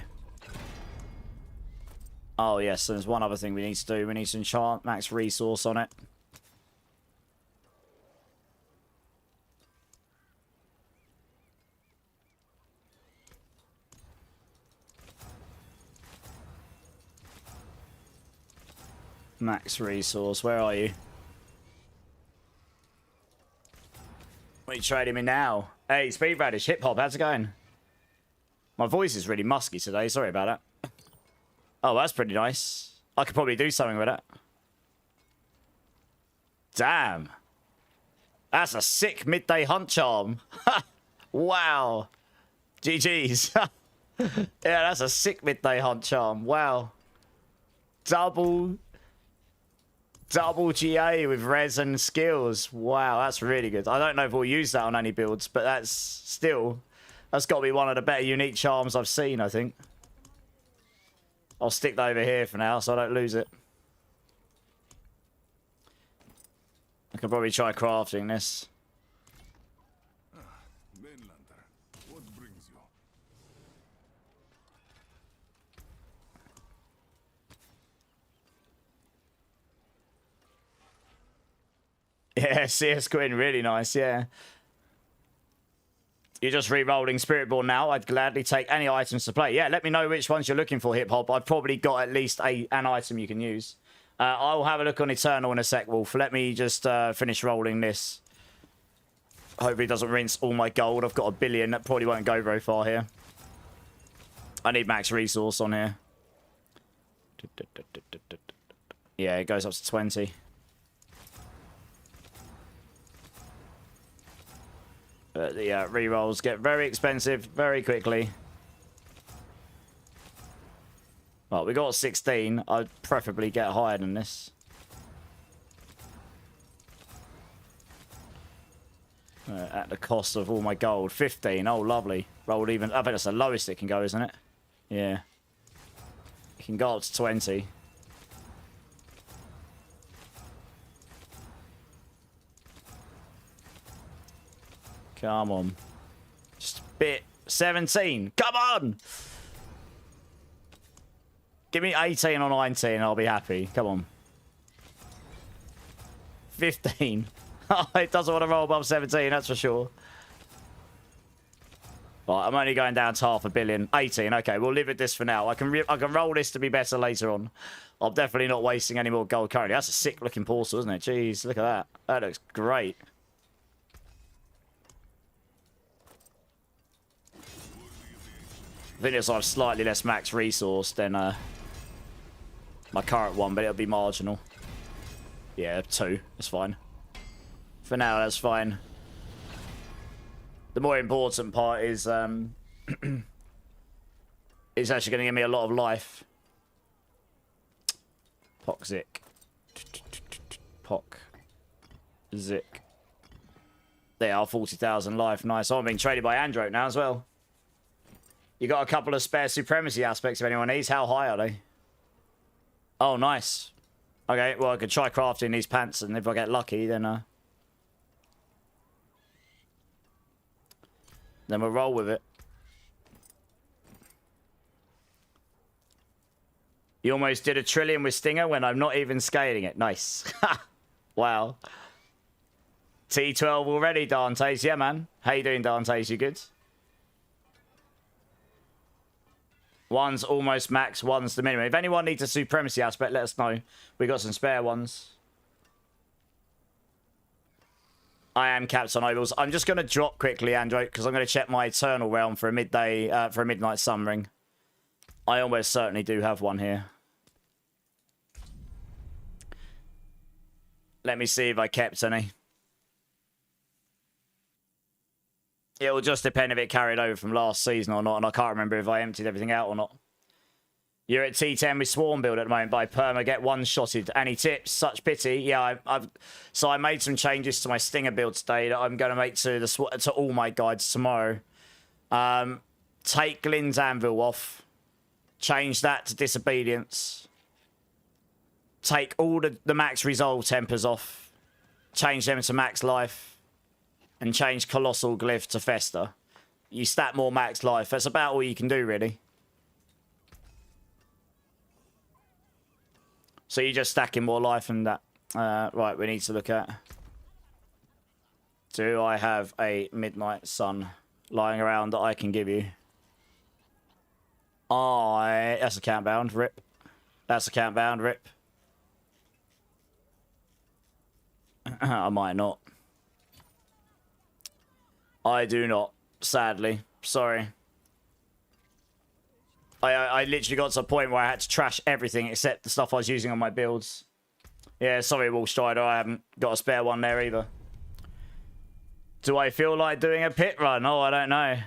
Oh, yes. There's one other thing we need to do. We need to enchant max resource on it. Max resource. Where are you? What are you trading me now? Hey, Speed Radish, Hip Hop, how's it going? My voice is really musky today. Sorry about that. Oh, that's pretty nice. I could probably do something with that. Damn. That's a sick midday hunt charm. Wow. GG's. Yeah, that's a sick midday hunt charm. Wow. Double GA with res and skills. Wow, that's really good. I don't know if we'll use that on any builds, but that's got to be one of the better unique charms I've seen, I think. I'll stick that over here for now so I don't lose it. I can probably try crafting this. What brings you? Yeah, CS Quinn, really nice, yeah. You're just re-rolling Spiritborn now. I'd gladly take any items to play. Yeah, let me know which ones you're looking for, Hip Hop. I've probably got at least an item you can use. I'll have a look on Eternal in a sec, Wolf. Let me just finish rolling this. Hopefully it doesn't rinse all my gold. I've got 1 billion. That probably won't go very far here. I need max resource on here. Yeah, it goes up to 20. But the rerolls get very expensive very quickly. Well, we got 16. I'd preferably get higher than this. At the cost of all my gold. 15. Oh, lovely. Rolled even. I bet that's the lowest it can go, isn't it? Yeah. It can go up to 20. Come on. Just a bit. 17. Come on! Give me 18 or 19 and I'll be happy. Come on. 15. It doesn't want to roll above 17, that's for sure. Right, I'm only going down to 500 million. 18, okay, we'll live with this for now. I can roll this to be better later on. I'm definitely not wasting any more gold currently. That's a sick looking portal, isn't it? Jeez, look at that. That looks great. I think it's like slightly less max resource than my current one, but it'll be marginal. Yeah, 2. That's fine. For now, that's fine. The more important part is it's actually going to give me a lot of life. Zik. Zik. They are 40,000 life. Nice. Oh, I'm being traded by Android now as well. You got a couple of spare supremacy aspects if anyone needs. How high are they? Oh, nice. Okay, well, I could try crafting these pants, and if I get lucky, then we'll roll with it. You almost did 1 trillion with Stinger when I'm not even scaling it. Nice. Wow. T12 already, Dantes. Yeah, man. How you doing, Dantes? You good? One's almost max, one's the minimum. If anyone needs a supremacy aspect, let us know. We got some spare ones. I am capped on ovals. I'm just going to drop quickly, Android, because I'm going to check my Eternal Realm for a midday, for a midnight sun ring. I almost certainly do have one here. Let me see if I kept any. It will just depend if it carried over from last season or not, and I can't remember if I emptied everything out or not. You're at T10 with Swarm build at the moment by Perma, get one-shotted. Any tips? Such pity. Yeah, so I made some changes to my Stinger build today that I'm going to make to all my guides tomorrow. Take Glyn's Anvil off. Change that to Disobedience. Take all the max resolve tempers off. Change them to max life. And change Colossal Glyph to Fester. You stat more max life. That's about all you can do, really. So you're just stacking more life than that. Right, we need to look at... Do I have a Midnight Sun lying around that I can give you? That's a countbound, rip. That's a countbound, rip. I might not. I do not, sadly. Sorry. I literally got to a point where I had to trash everything except the stuff I was using on my builds. Yeah, sorry, Wallstrider, I haven't got a spare one there either. Do I feel like doing a pit run? Oh, I don't know.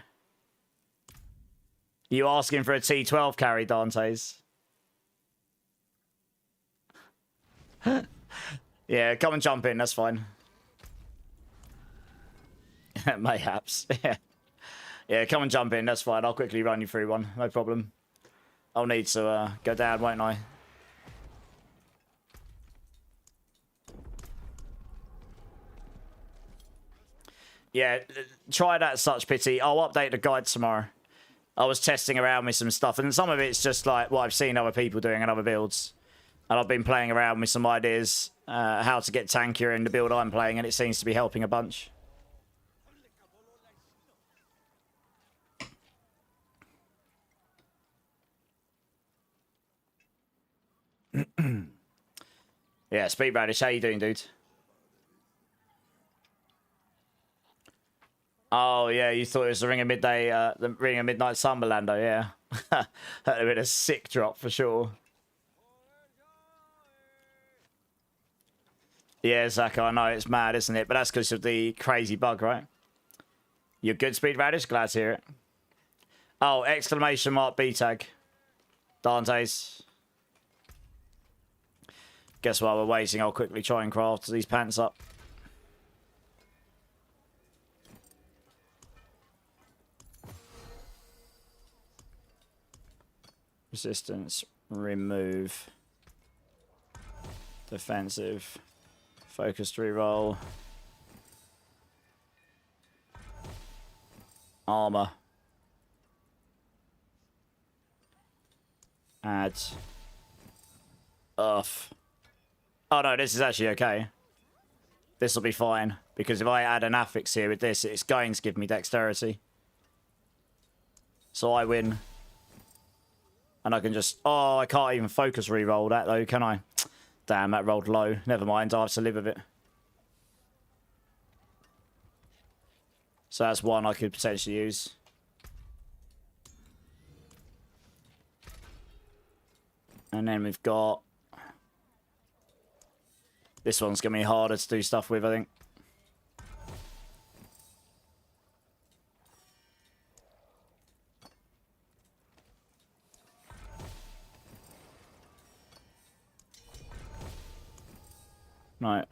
You asking for a T12 carry, Dantes? Yeah, come and jump in, that's fine. Mayhaps, yeah. Yeah, come and jump in, that's fine. I'll quickly run you through one, no problem. I'll need to go down, won't I? Yeah, try that, Such Pity. I'll update the guide tomorrow. I was testing around with some stuff, and some of it's just like what I've seen other people doing in other builds. And I've been playing around with some ideas, how to get tankier in the build I'm playing, and it seems to be helping a bunch. Yeah, Speed Radish, how you doing, dude? Oh yeah, you thought it was the Ring of Midday, the Ring of Midnight Sunberlando, yeah. That'd have been a sick drop for sure. Yeah, Zach, I know it's mad, isn't it? But that's because of the crazy bug, right? You're good, Speed Radish. Glad to hear it. Oh, exclamation mark B tag. Dantes. Guess while we're waiting, I'll quickly try and craft these pants up. Resistance, remove. Defensive. Focused reroll. Armor. Add. Off. Oh no, this is actually okay. This will be fine. Because if I add an affix here with this, it's going to give me dexterity. So I win. And I can just... Oh, I can't even focus reroll that though, can I? Damn, that rolled low. Never mind, I'll have to live with it. So that's one I could potentially use. And then we've got... This one's going to be harder to do stuff with, I think. Right.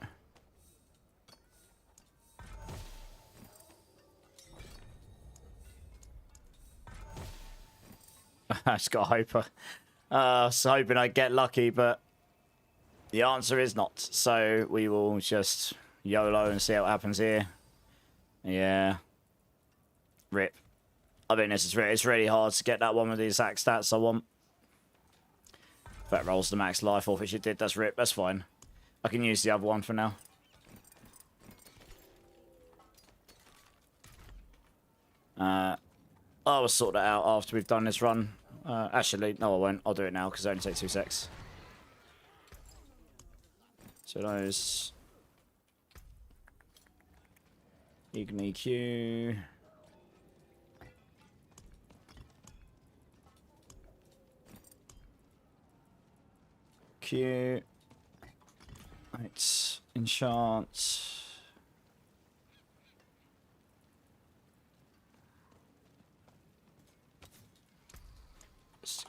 I just got a hoper. I was hoping I'd get lucky, but the answer is not. So we will just YOLO and see what happens here. Yeah. Rip. I mean, it's really hard to get that one with the exact stats I want. If that rolls the max life off, which it did, that's rip. That's fine. I can use the other one for now. I'll sort that out after we've done this run. Actually, no, I won't. I'll do it now because it only takes 2 secs. So those... Igni Q... Q... Right, enchant...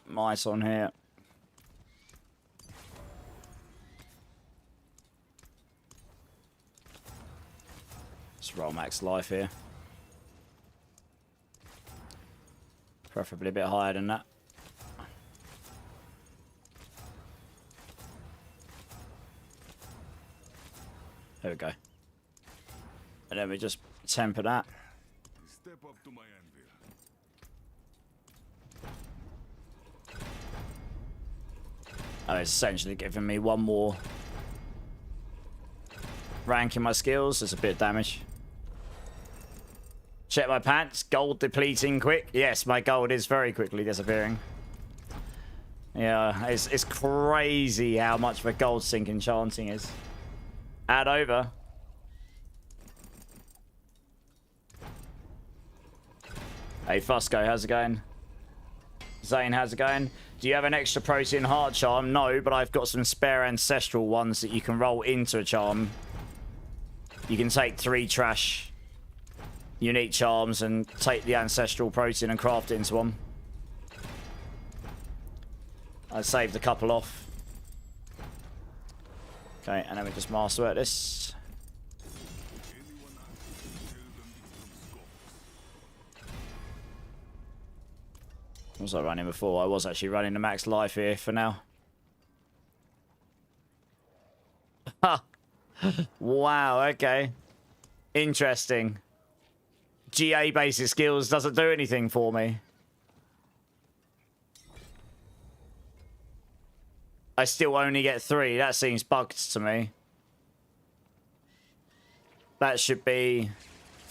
Mice on here. Let's roll max life here. Preferably a bit higher than that. There we go. And then we just temper that. Step up to my anvil. Oh, it's essentially giving me one more rank in my skills. There's a bit of damage. Check my pants. Gold depleting quick. Yes, my gold is very quickly disappearing. Yeah, it's crazy how much of a gold sink enchanting is. Add over. Hey, Fusco, how's it going? Zane, how's it going? Do you have an extra protein heart charm? No, but I've got some spare ancestral ones that you can roll into a charm. You can take 3 trash unique charms and take the ancestral protein and craft it into one. I saved a couple off. Okay, and then we just master at this. What was I running before? I was actually running the max life here for now. Wow, okay. Interesting. GA basic skills doesn't do anything for me. I still only get 3. That seems bugged to me. That should be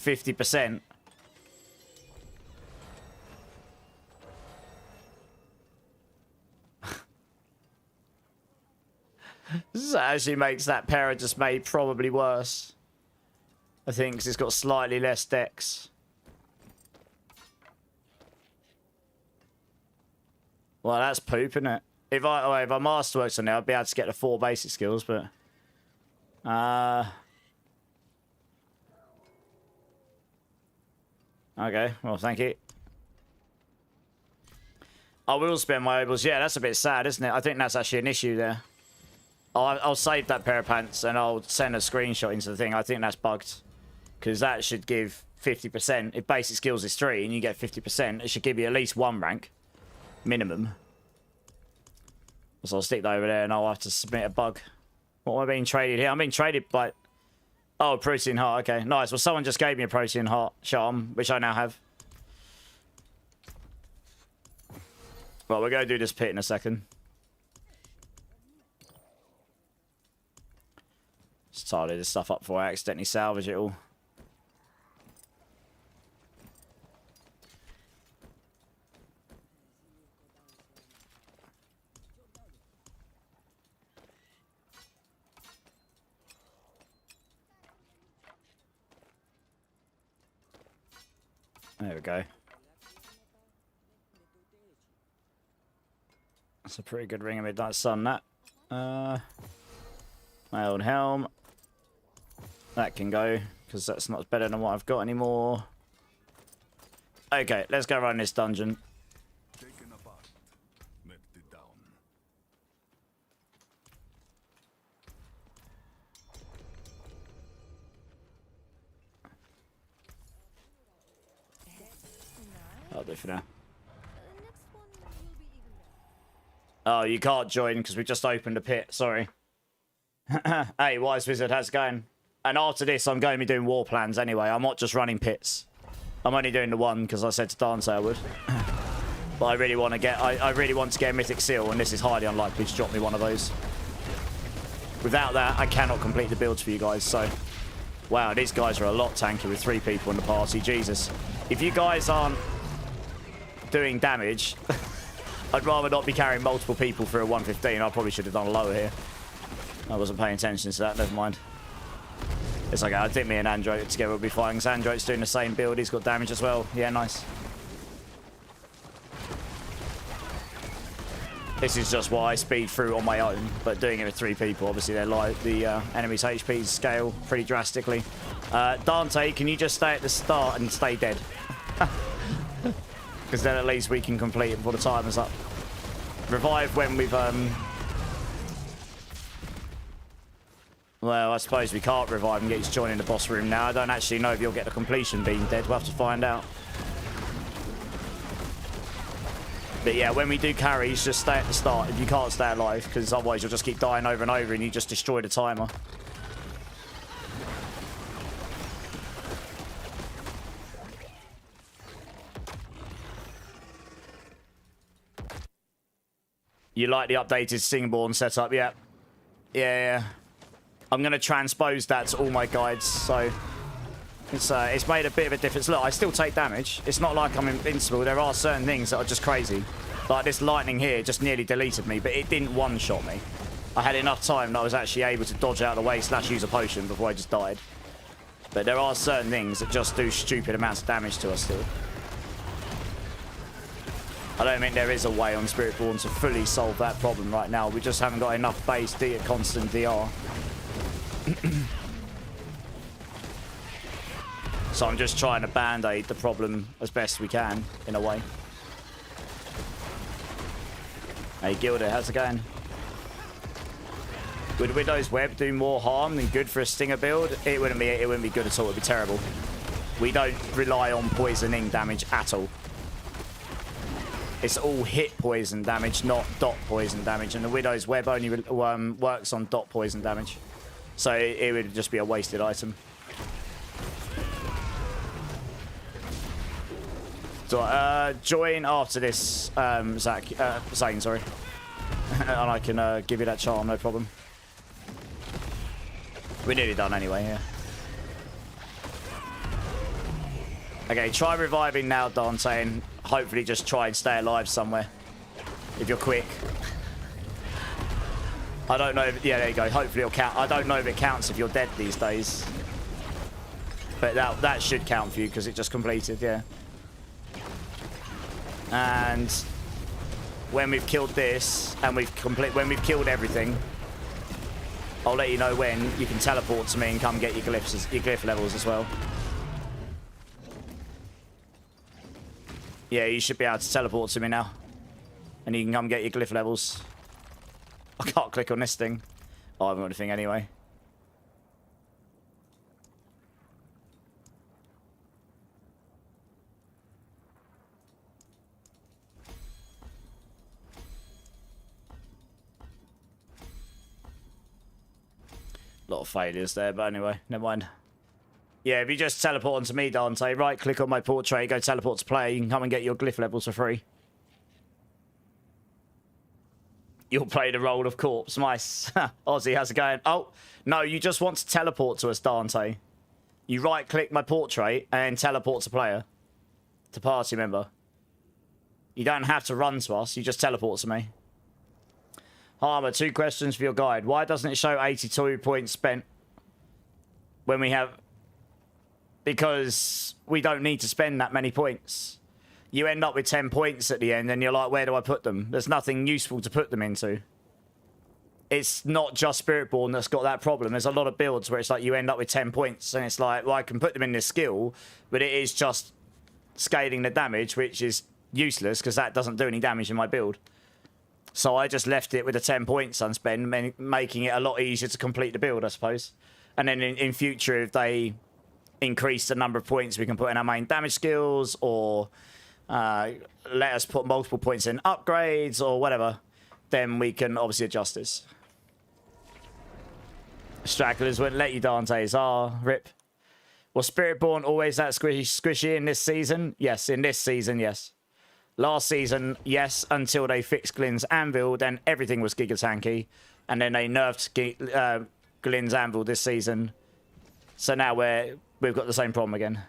50%. This actually makes that Para just made probably worse. I think because it's got slightly less dex. Well, that's poop, isn't it? If I masterworks on it, I'd be able to get the 4 basic skills, but okay, well, thank you. I will spend my obols. Yeah, that's a bit sad, isn't it? I think that's actually an issue there. I'll save that pair of pants and I'll send a screenshot into the thing. I think that's bugged. Because that should give 50%. If basic skills is 3 and you get 50%, it should give you at least 1 rank. Minimum. So I'll stick that over there and I'll have to submit a bug. What am I being traded here? I'm being traded by... Oh, protein heart. Okay, nice. Well, someone just gave me a protein heart charm, which I now have. Well, we're going to do this pit in a second. Just tidy this stuff up before I accidentally salvage it all. There we go. That's a pretty good ring of midnight sun, that. My old helm. That can go, because that's not better than what I've got anymore. Okay, let's go run this dungeon. Taken apart. Melted down. I'll do for now. Oh, you can't join because we just opened a pit. Sorry. Hey, Wise Wizard, how's it going? And after this, I'm going to be doing war plans anyway. I'm not just running pits. I'm only doing the one because I said to Dante I would. But I really want to get... I really want to get a Mythic Seal, and this is highly unlikely to drop me one of those. Without that, I cannot complete the builds for you guys, so... Wow, these guys are a lot tanky with 3 people in the party. Jesus. If you guys aren't doing damage... I'd rather not be carrying multiple people through a 115. I probably should have done a lower here. I wasn't paying attention to that. Never mind. It's okay. I think me and Android together will be fine. Because Android's doing the same build. He's got damage as well. Yeah, nice. This is just why I speed through on my own. But doing it with 3 people, obviously, they're like the enemy's HPs scale pretty drastically. Dante, can you just stay at the start and stay dead? because then at least we can complete it before the timer's up. Revive when we've well, I suppose we can't revive and get you to join in the boss room now. I don't actually know if you'll get the completion being dead. We'll have to find out. But yeah, when we do carries, just stay at the start if you can't stay alive, because otherwise you'll just keep dying over and over and you just destroy the timer. You like the updated Spiritborn setup? Yeah. Yeah. I'm going to transpose that to all my guides, so it's made a bit of a difference. Look, I still take damage. It's not like I'm invincible. There are certain things that are just crazy. Like this lightning here just nearly deleted me, but it didn't one-shot me. I had enough time that I was actually able to dodge out of the way / use a potion before I just died. But there are certain things that just do stupid amounts of damage to us still. I don't think there is a way on Spiritborn to fully solve that problem right now. We just haven't got enough base D at constant DR. So I'm just trying to band-aid the problem as best we can, in a way. Hey, Gilda, how's it going? Would Widow's Web do more harm than good for a Stinger build? It wouldn't be good at all. It'd be terrible. We don't rely on poisoning damage at all. It's all hit poison damage, not dot poison damage, and the Widow's Web only works on dot poison damage. So it would just be a wasted item. So, join after this, Zane, sorry. And I can give you that charm, no problem. We're nearly done anyway, yeah. Okay, try reviving now, Dante, and hopefully just try and stay alive somewhere. If you're quick. I don't know if, yeah, there you go. Hopefully it'll count. I don't know if it counts if you're dead these days. But that should count for you because it just completed, yeah. And when we've killed this and when we've killed everything, I'll let you know when you can teleport to me and come get your glyph levels as well. Yeah, you should be able to teleport to me now. And you can come get your glyph levels. I can't click on this thing. Oh, I haven't got anything anyway. A lot of failures there, but anyway, never mind. Yeah, if you just teleport onto me, Dante, right click on my portrait, go teleport to player, you can come and get your glyph levels for free. You'll play the role of corpse. Nice. Ozzy, how's it going? Oh, no, you just want to teleport to us, Dante. You right-click my portrait and teleport to player. To party member. You don't have to run to us. You just teleport to me. Harmer, 2 questions for your guide. Why doesn't it show 82 points spent when we have... Because we don't need to spend that many points. You end up with 10 points at the end and you're like, where do I put them? There's nothing useful to put them into. It's not just Spiritborn that's got that problem. There's a lot of builds where it's like you end up with 10 points and it's like, well, I can put them in this skill, but it is just scaling the damage, which is useless because that doesn't do any damage in my build. So I just left it with the 10 points unspent, making it a lot easier to complete the build, I suppose. And then in future, if they increase the number of points we can put in our main damage skills, or let us put multiple points in upgrades or whatever, then we can obviously adjust this. Stragglers wouldn't let you, Dante's. Rip. Was Spiritborn always that squishy in this season? Yes, in this season, yes. Last season, yes, until they fixed Glynn's anvil, then everything was giga tanky. And then they nerfed Glynn's anvil this season. So now we've got the same problem again.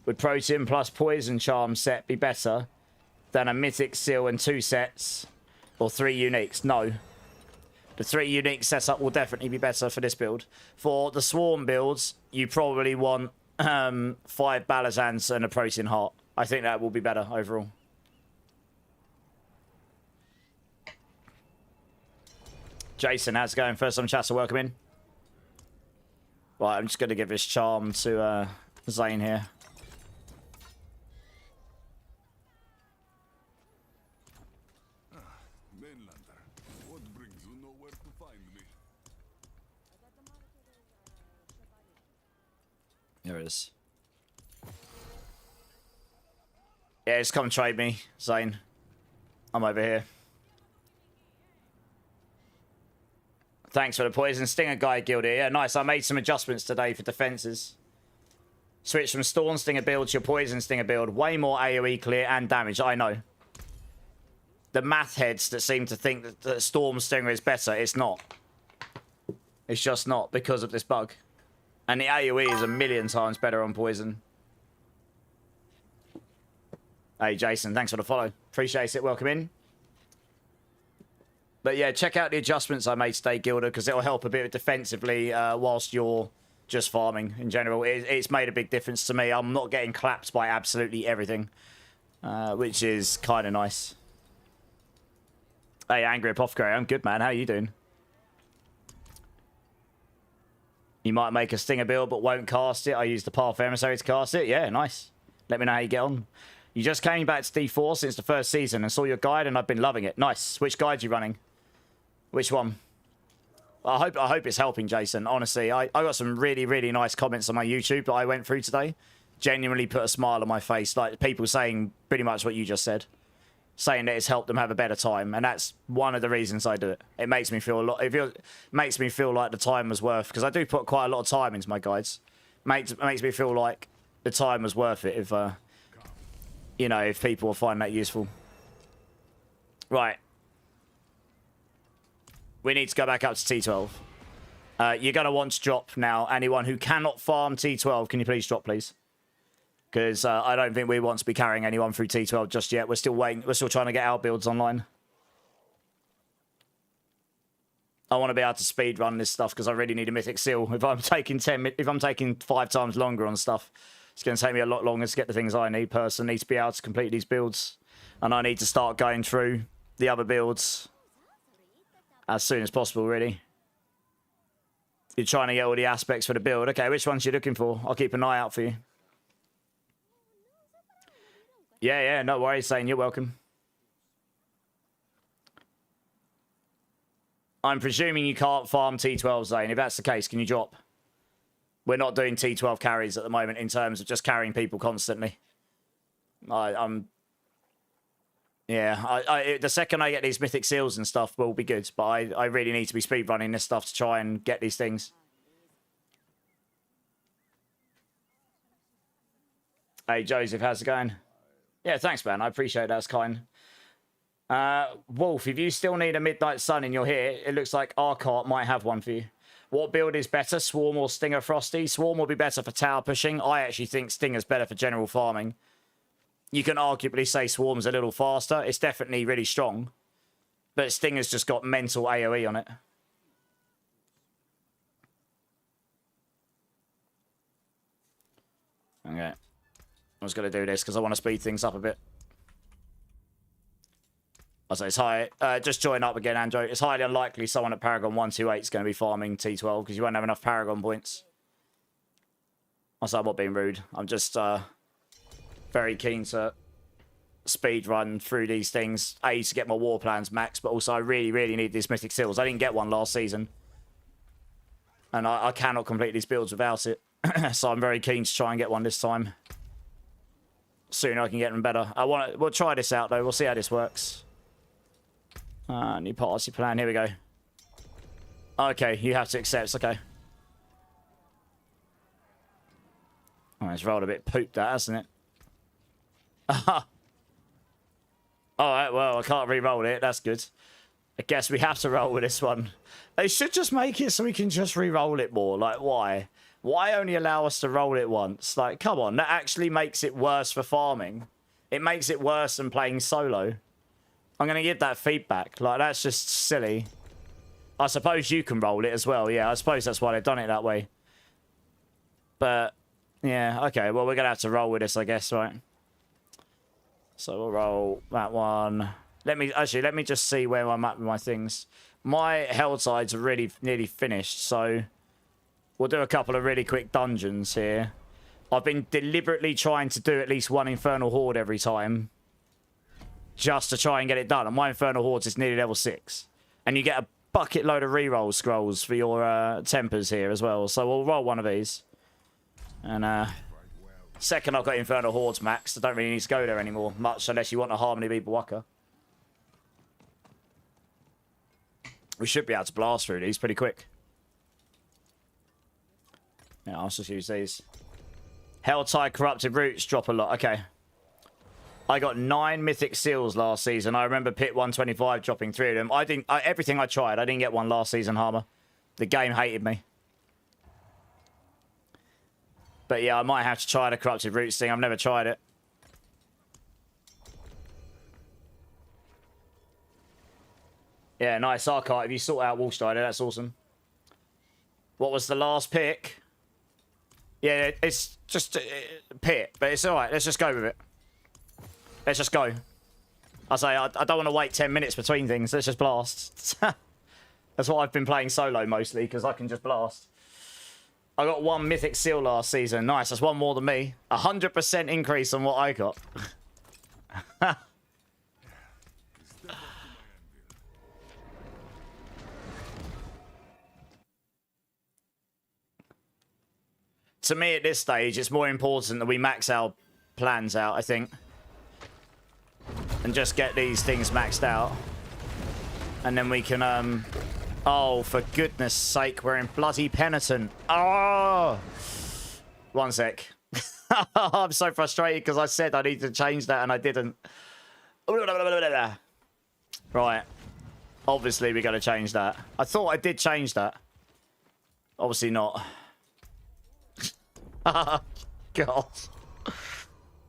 Would Protein plus Poison Charm set be better than a Mythic Seal and 2 sets or 3 uniques? No. The 3 unique setup will definitely be better for this build. For the Swarm builds, you probably want 5 Balazans and a Protein Heart. I think that will be better overall. Jason, how's it going? First time chat, so welcome in. Right, I'm just going to give this charm to Zane here. Mainlander. What brings you know where to find me? There it is. Yeah, just come trade me, Zane. I'm over here. Thanks for the poison stinger guy, Guildy. Yeah, nice. I made some adjustments today for defenses. Switch from Storm Stinger build to your Poison Stinger build. Way more AoE clear and damage, I know. The math heads that seem to think that Storm Stinger is better, it's not. It's just not because of this bug. And the AoE is a million times better on Poison. Hey, Jason, thanks for the follow. Appreciate it. Welcome in. But yeah, check out the adjustments I made today, Gilda, because it'll help a bit defensively whilst you're just farming in general. It's made a big difference to me. I'm not getting clapped by absolutely everything, which is kind of nice. Hey, Angry Apothecary, I'm good, man. How are you doing? You might make a Stinger build, but won't cast it. I use the Path Emissary to cast it. Yeah, nice. Let me know how you get on. You just came back to D4 since the first season and saw your guide, and I've been loving it. Nice. Which guide you running? Which one? I hope it's helping, Jason. Honestly, I got some really, really nice comments on my YouTube that I went through today. Genuinely put a smile on my face. Like, people saying pretty much what you just said. Saying that it's helped them have a better time. And that's one of the reasons I do it. It makes me feel a lot... It makes me feel like the time was worth... Because I do put quite a lot of time into my guides. Makes me feel like the time was worth it if... you know, if people will find that useful. Right. We need to go back up to T12. You're going to want to drop now. Anyone who cannot farm T12, can you please drop, please? Because I don't think we want to be carrying anyone through T12 just yet. We're still waiting. We're still trying to get our builds online. I want to be able to speed run this stuff because I really need a mythic seal. If I'm taking 5 times longer on stuff, it's going to take me a lot longer to get the things I need. Personally, need to be able to complete these builds, and I need to start going through the other builds as soon as possible. Really, you're trying to get all the aspects for the build. Okay, which ones you looking for? I'll keep an eye out for you. Yeah, no worries, saying you're welcome. I'm presuming you can't farm T12, Zane. If that's the case, can you drop? We're not doing T12 carries at the moment in terms of just carrying people constantly. The second I get these mythic seals and stuff will be good, but I really need to be speedrunning this stuff to try and get these things. Hey, Joseph, how's it going? Yeah, thanks, man. I appreciate that. That's kind. Wolf, if you still need a Midnight Sun and you're here, it looks like Arcart might have one for you. What build is better, Swarm or Stinger Frosty? Swarm will be better for tower pushing. I actually think Stinger's better for general farming. You can arguably say Swarm's a little faster. It's definitely really strong. But Stinger's just got mental AoE on it. Okay. I was going to do this because I want to speed things up a bit. I'll say it's high. Just join up again, Andrew. It's highly unlikely someone at Paragon 128 is going to be farming T12 because you won't have enough Paragon points. Also, I'm not being rude. I'm just very keen to speed run through these things. A, to get my war plans max, but also I really, really need these mythic seals. I didn't get one last season. And I cannot complete these builds without it. So I'm very keen to try and get one this time. Sooner I can get them better. We'll try this out though. We'll see how this works. New policy plan. Here we go. Okay, you have to accept. Okay. Oh, it's rolled a bit pooped that, hasn't it? Alright, well, I can't re-roll it. That's good. I guess we have to roll with this one. They should just make it so we can just re-roll it more. Like, why? Why only allow us to roll it once? Like, come on. That actually makes it worse for farming. It makes it worse than playing solo. I'm going to give that feedback. Like, that's just silly. I suppose you can roll it as well. Yeah, I suppose that's why they've done it that way. But, yeah, okay. Well, we're going to have to roll with this, I guess, right? So we'll roll that one. Let me just see where I'm at with my things. My Helltides are really nearly finished, so we'll do a couple of really quick dungeons here. I've been deliberately trying to do at least one Infernal Horde every time. just to try and get it done. And my Infernal Hordes is nearly level 6. And you get a bucket load of reroll scrolls for your tempers here as well. So we'll roll one of these. And second I've got Infernal Hordes maxed, I don't really need to go there anymore much unless you want a Harmony Beat Walker. We should be able to blast through these pretty quick. Yeah, I'll just use these. Helltide Corrupted Roots drop a lot. Okay. I got 9 Mythic Seals last season. I remember Pit 125 dropping 3 of them. Everything I tried, I didn't get one last season, Harmer. The game hated me. But yeah, I might have to try the Corrupted Roots thing. I've never tried it. Yeah, nice archive. You sort out Wallstrider, that's awesome. What was the last pick? Yeah, it's just Pit, but it's alright. Let's just go with it. Let's just go. I say, I don't want to wait 10 minutes between things. Let's just blast. That's what I've been playing solo mostly, because I can just blast. I got 1 Mythic Seal last season. Nice, that's 1 more than me. 100% increase on what I got. To me, at this stage, it's more important that we max our plans out, I think. And just get these things maxed out. And then we can, oh, for goodness sake, we're in bloody Penitent. Oh! 1 sec. I'm so frustrated because I said I need to change that and I didn't. Right. Obviously, we got to change that. I thought I did change that. Obviously not. God.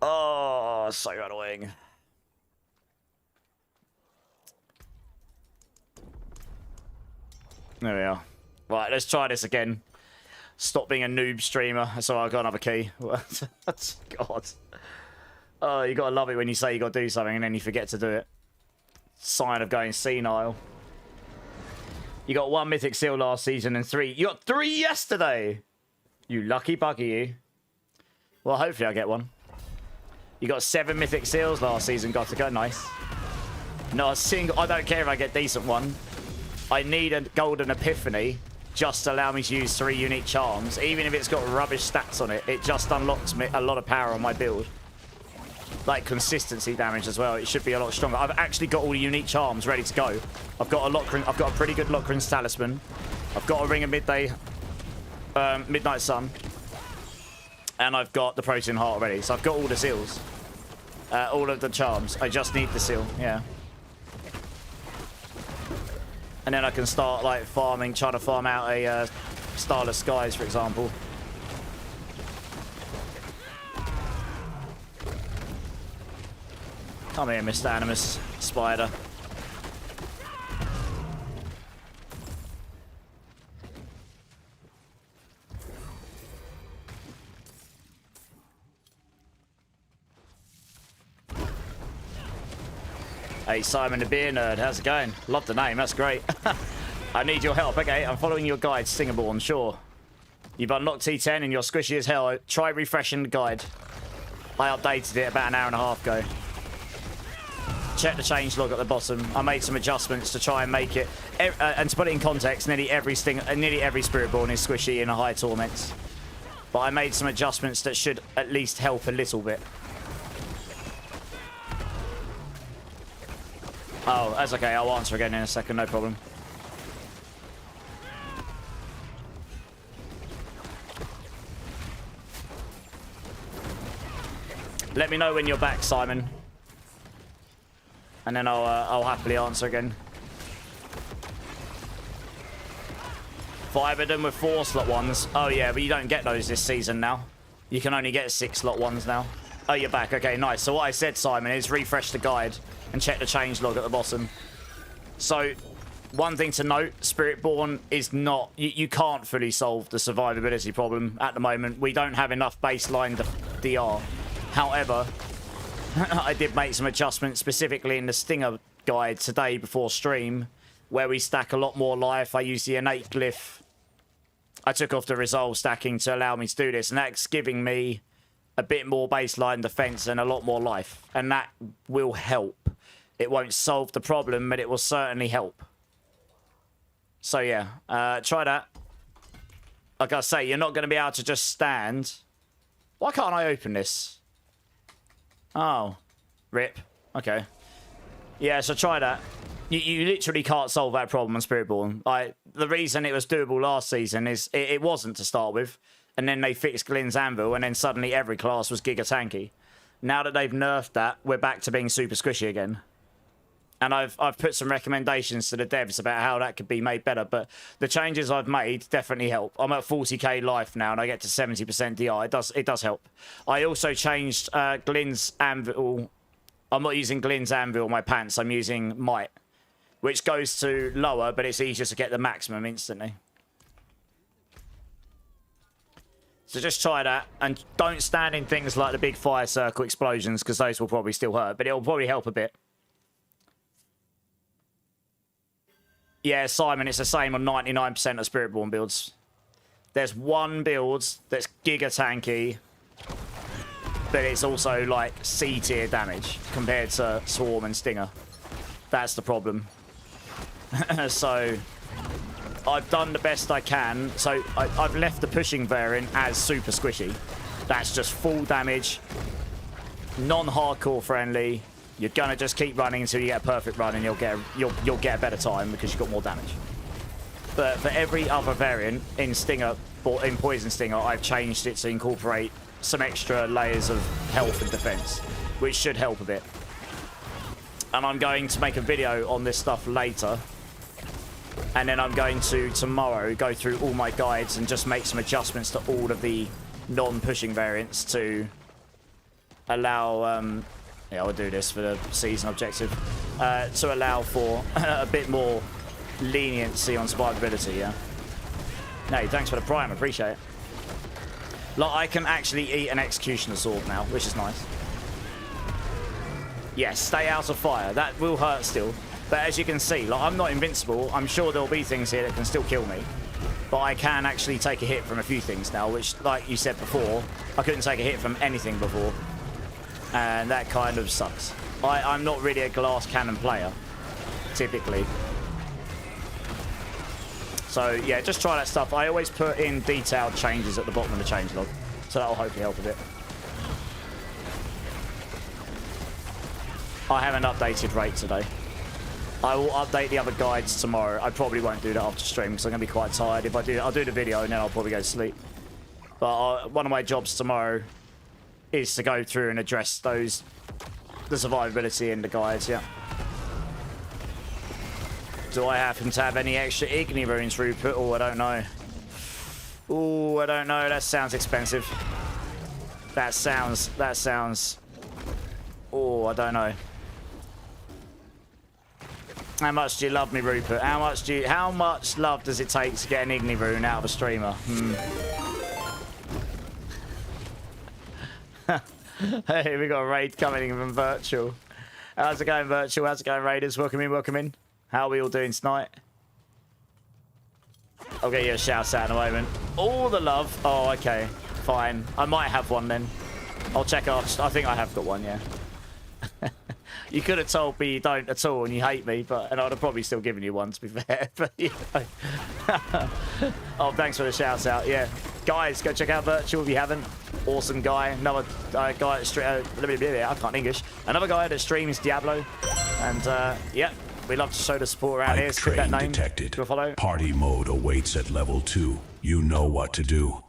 Oh, so annoying. There we are. Right, let's try this again. Stop being a noob streamer. So I got another key. God. Oh, you gotta love it when you say you gotta do something and then you forget to do it. Sign of going senile. You got 1 Mythic Seal last season and 3. You got 3 yesterday! You lucky bugger, you. Well, hopefully I get one. You got 7 Mythic Seals last season, got to go. Nice. Not a single... I don't care if I get decent one. I need a Golden Epiphany just to allow me to use 3 unique charms. Even if it's got rubbish stats on it, it just unlocks me a lot of power on my build. Like consistency damage as well. It should be a lot stronger. I've actually got all the unique charms ready to go. I've got a pretty good Lochran's Talisman. I've got a Ring of Midnight Sun. And I've got the Protein Heart already. So I've got all the seals. All of the charms. I just need the seal. Yeah. And then I can start like farming, trying to farm out a Starless Skies, for example. Come here, Mr. Animus Spider. Hey, Simon the Beer Nerd, how's it going? Love the name, that's great. I need your help. Okay, I'm following your guide, Spiritborn, sure. You've unlocked T10 and you're squishy as hell. Try refreshing the guide. I updated it about an hour and a half ago. Check the changelog at the bottom. I made some adjustments to try and make it... and to put it in context, nearly every Spiritborn is squishy in a high torment. But I made some adjustments that should at least help a little bit. Oh, that's okay. I'll answer again in a second. No problem. Let me know when you're back, Simon. And then I'll happily answer again. 5 of them with 4 slot ones. Oh, yeah, but you don't get those this season now. You can only get 6 slot ones now. Oh, you're back. Okay, nice. So what I said, Simon, is refresh the guide and check the changelog at the bottom. So, one thing to note, Spiritborn is not... You can't fully solve the survivability problem at the moment. We don't have enough baseline DR. However, I did make some adjustments specifically in the Stinger guide today before stream, where we stack a lot more life. I use the innate glyph. I took off the resolve stacking to allow me to do this, and that's giving me a bit more baseline defense and a lot more life, and that will help. It won't solve the problem, but it will certainly help. So yeah, try that. Like I say, you're not going to be able to just stand. Why can't I open this? Oh, rip. Okay. Yeah, so try that. You literally can't solve that problem on Spiritborn. Like, the reason it was doable last season is it wasn't to start with. And then they fixed Glenn's Anvil, and then suddenly every class was giga tanky. Now that they've nerfed that, we're back to being super squishy again. And I've put some recommendations to the devs about how that could be made better. But the changes I've made definitely help. I'm at 40k life now, and I get to 70% DI. It does help. I also changed Glenn's Anvil. I'm not using Glenn's Anvil on my pants. I'm using Might, which goes to lower, but it's easier to get the maximum instantly. So just try that, and don't stand in things like the big fire circle explosions, because those will probably still hurt, but it'll probably help a bit. Yeah, Simon, it's the same on 99% of Spiritborn builds. There's one build that's giga tanky, but it's also like C tier damage compared to Swarm and Stinger. That's the problem. So I've done the best I can. So I've left the pushing variant as super squishy. That's just full damage, non-hardcore friendly. You're gonna just keep running until you get a perfect run, and you'll get a better time because you've got more damage. But for every other variant in Stinger, or in Poison Stinger, I've changed it to incorporate some extra layers of health and defense, which should help a bit. And I'm going to make a video on this stuff later, and then I'm going to tomorrow go through all my guides and just make some adjustments to all of the non-pushing variants to allow yeah, I'll do this for the season objective. To allow for a bit more leniency on survivability, yeah. No, thanks for the prime, appreciate it. Like, I can actually eat an Executioner sword now, which is nice. Yes, stay out of fire. That will hurt still. But as you can see, like, I'm not invincible. I'm sure there'll be things here that can still kill me. But I can actually take a hit from a few things now, which, like you said before, I couldn't take a hit from anything before. And that kind of sucks. I'm not really a glass cannon player, typically. So yeah, just try that stuff. I always put in detailed changes at the bottom of the changelog, so that'll hopefully help a bit. I haven't updated rate today. I will update the other guides tomorrow. I probably won't do that after stream because I'm going to be quite tired. If I do, I'll do the video and then I'll probably go to sleep. But one of my jobs tomorrow is to go through and address the survivability in the guides, yeah. Do I happen to have any extra Igni runes, Rupert? Oh, I don't know. Oh, I don't know. That sounds expensive. That sounds... Oh, I don't know. How much do you love me, Rupert? How much love does it take to get an Igni rune out of a streamer? Hey, we got a raid coming in from Virtual. How's it going, Virtual? How's it going, Raiders? Welcome in, welcome in. How are we all doing tonight? I'll get you a shout out in a moment. All the love. Oh, okay. Fine. I might have one then. I'll check out. I think I have got one, yeah. You could have told me you don't at all and you hate me, and I'd have probably still given you one, to be fair. But, you know. Oh, thanks for the shout out. Yeah. Guys, go check out Virtual if you haven't. Awesome guy. Another guy that I can't English. Another guy that streams Diablo. And, yeah, we love to show the support around here. Click that name. Detected. Do a follow. Party mode awaits at level 2. You know what to do.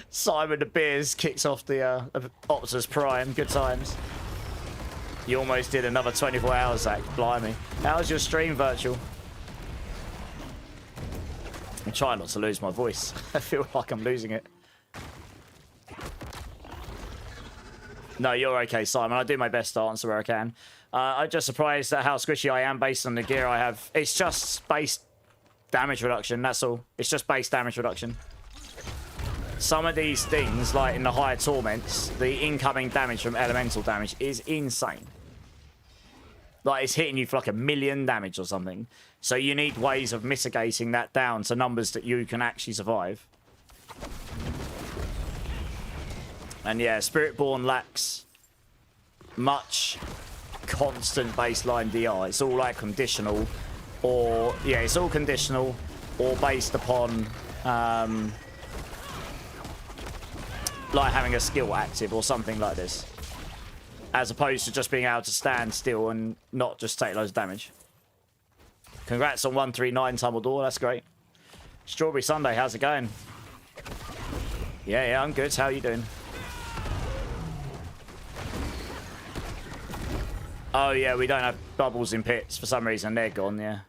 Simon the Beers kicks off the Optus Prime. Good times. You almost did another 24 hours, Zach. Blimey. How's your stream, Virtual? I'm trying not to lose my voice. I feel like I'm losing it. No, you're okay, Simon. I do my best to answer where I can. I'm just surprised at how squishy I am based on the gear I have. It's just base damage reduction, that's all. It's just base damage reduction. Some of these things, like in the higher torments, the incoming damage from elemental damage is insane. Like, it's hitting you for like 1 million damage or something. So you need ways of mitigating that down to numbers that you can actually survive. And yeah, Spiritborn lacks much constant baseline DI. It's all like conditional, or yeah, it's all conditional or based upon like having a skill active or something like this, as opposed to just being able to stand still and not just take loads of damage. Congrats on 139 Tumbledore, that's great. Strawberry Sunday, how's it going? Yeah, I'm good. How are you doing? Oh yeah, we don't have bubbles in pits for some reason. They're gone, yeah.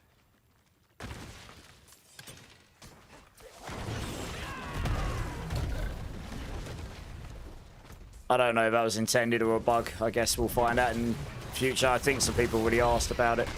I don't know if that was intended or a bug. I guess we'll find out in future. I think some people already asked about it.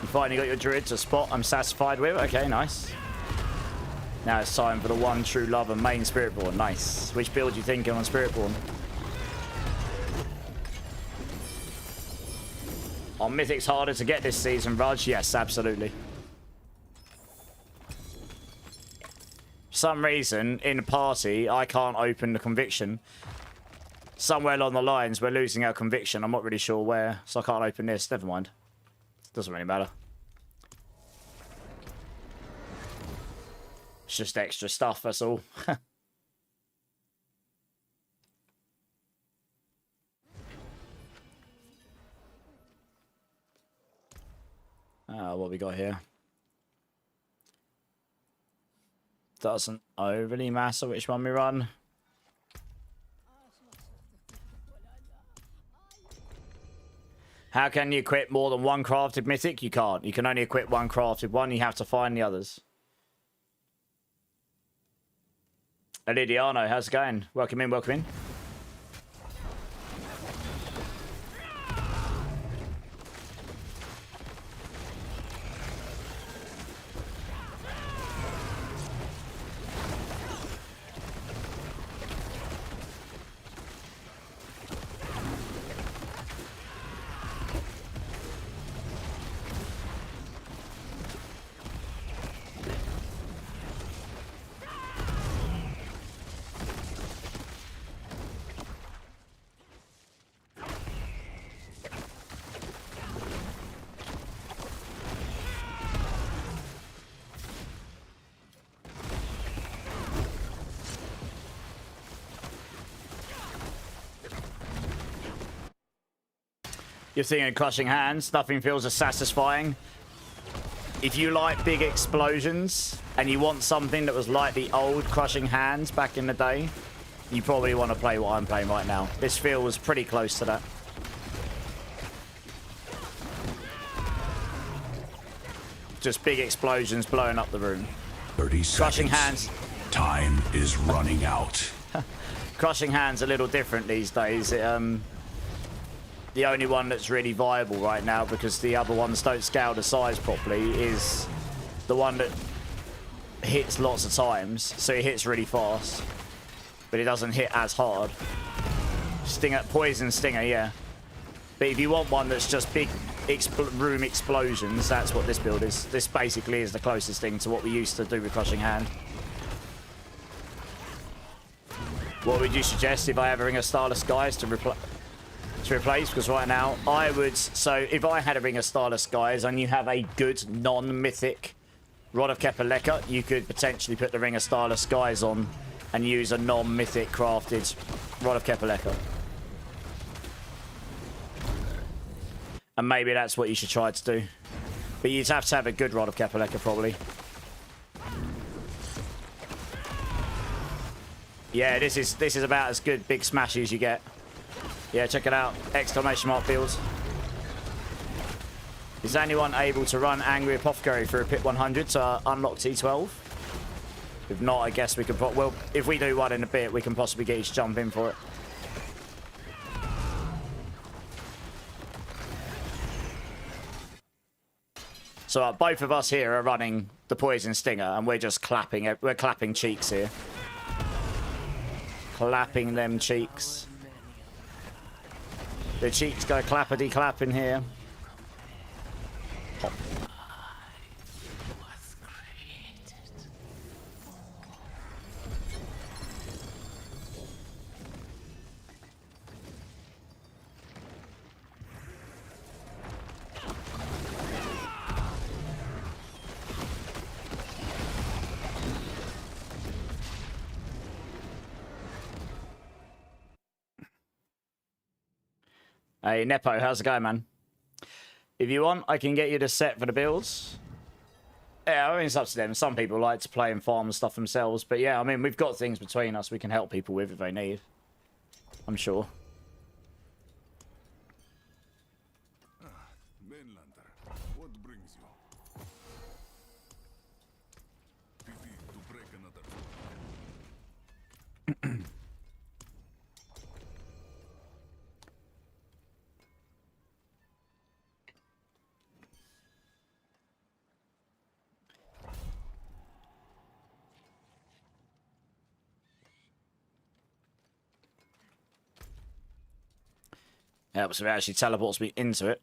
You finally got your druid to spot I'm satisfied with. Okay, nice. Now it's time for the one true love and main Spiritborn. Nice. Which build are you thinking on Spiritborn? On Mythic's harder to get this season, Raj? Yes, absolutely. For some reason, in the party, I can't open the conviction. Somewhere along the lines, we're losing our conviction. I'm not really sure where, so I can't open this. Never mind. Doesn't really matter. It's just extra stuff, that's all. What we got here? Doesn't overly matter which one we run. How can you equip more than one crafted mythic? You can't. You can only equip one crafted one. You have to find the others. Elidiano, how's it going? Welcome in, welcome in. You're thinking crushing hands. Nothing feels as satisfying. If you like big explosions and you want something that was like the old crushing hands back in the day, you probably want to play what I'm playing right now. This feels pretty close to that. Just big explosions blowing up the room. 30 seconds. Crushing hands. Time is running out. Crushing hands a little different these days. The only one that's really viable right now, because the other ones don't scale the size properly, is the one that hits lots of times. So it hits really fast, but it doesn't hit as hard. Stinger, poison stinger, yeah. But if you want one that's just big room explosions, that's what this build is. This basically is the closest thing to what we used to do with crushing hand. What would you suggest if I ever ring a Starless Skies to replace? Because right now I would, so if I had a ring of Starless Skies and you have a good non-mythic Rod of Kepaleka, you could potentially put the ring of Starless Skies on and use a non-mythic crafted Rod of Kepaleka. And maybe that's what you should try to do. But you'd have to have a good Rod of Kepaleka probably. Yeah, this is about as good big smash as you get. Yeah, check it out. Exclamation mark builds. Is anyone able to run Angry Apothecary for a Pit 100 to unlock T12? If not, I guess we could... Well, if we do one in a bit, we can possibly get you to jump in for it. So both of us here are running the Poison Stinger, and we're just clapping. We're clapping cheeks here. Clapping them cheeks. The cheeks go clappity clap in here. Pop. Hey, Nepo, how's it going, man? If you want, I can get you the set for the builds. Yeah, I mean, it's up to them. Some people like to play and farm and stuff themselves. But yeah, I mean, we've got things between us we can help people with if they need. I'm sure. Mainlander, what brings you? Pity to break another. Helps if it actually teleports me into it.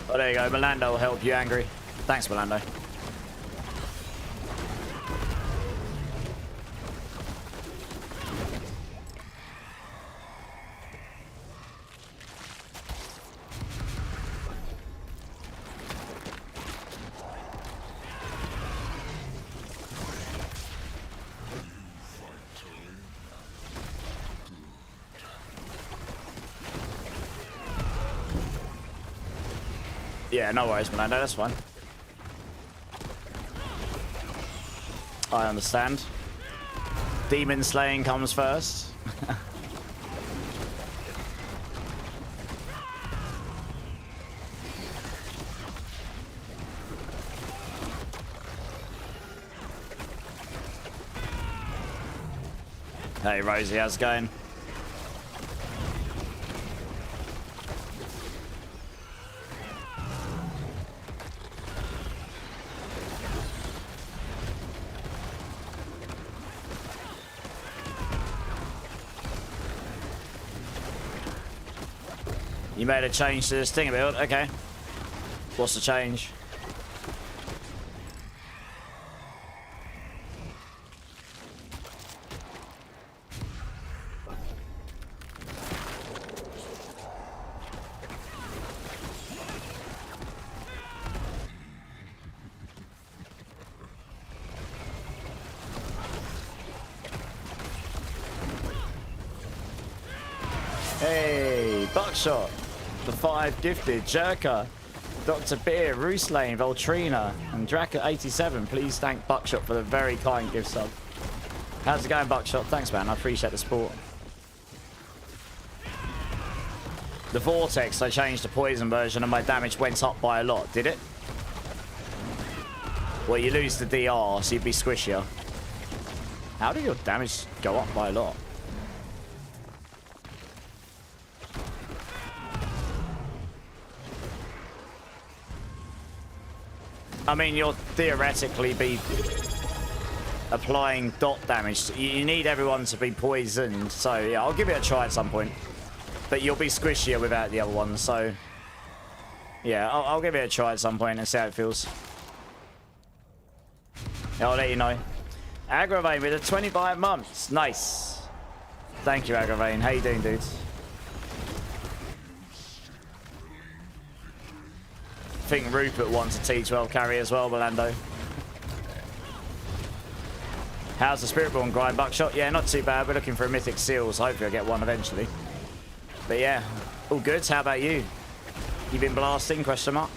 Oh, there you go. Melando will help you, Angry. Thanks, Melando. Yeah, no worries, Melando. That's fine. I understand. Demon slaying comes first. Hey, Rosie, how's it going? You made a change to this thing build? Okay. What's the change? Hey, Buckshot. The 5 gifted, Jerker, Dr. Beer, Rooslane, Voltrina, and Draka87. Please thank Buckshot for the very kind gift sub. How's it going, Buckshot? Thanks, man. I appreciate the support. The Vortex, I changed the poison version and my damage went up by a lot, did it? Well, you lose the DR, so you'd be squishier. How did your damage go up by a lot? I mean, you'll theoretically be applying dot damage. You need everyone to be poisoned. So, yeah, I'll give it a try at some point. But you'll be squishier without the other ones, so... Yeah, I'll give it a try at some point and see how it feels. Yeah, I'll let you know. Aggravane with a 25 months. Nice. Thank you, Aggravane. How you doing, dudes? I think Rupert wants a T12 carry as well, Belando. How's the Spiritborn grind? Buckshot? Yeah, not too bad. We're looking for a Mythic Seal, so hopefully I'll get one eventually. But yeah, all good. How about you? You been blasting? Question mark.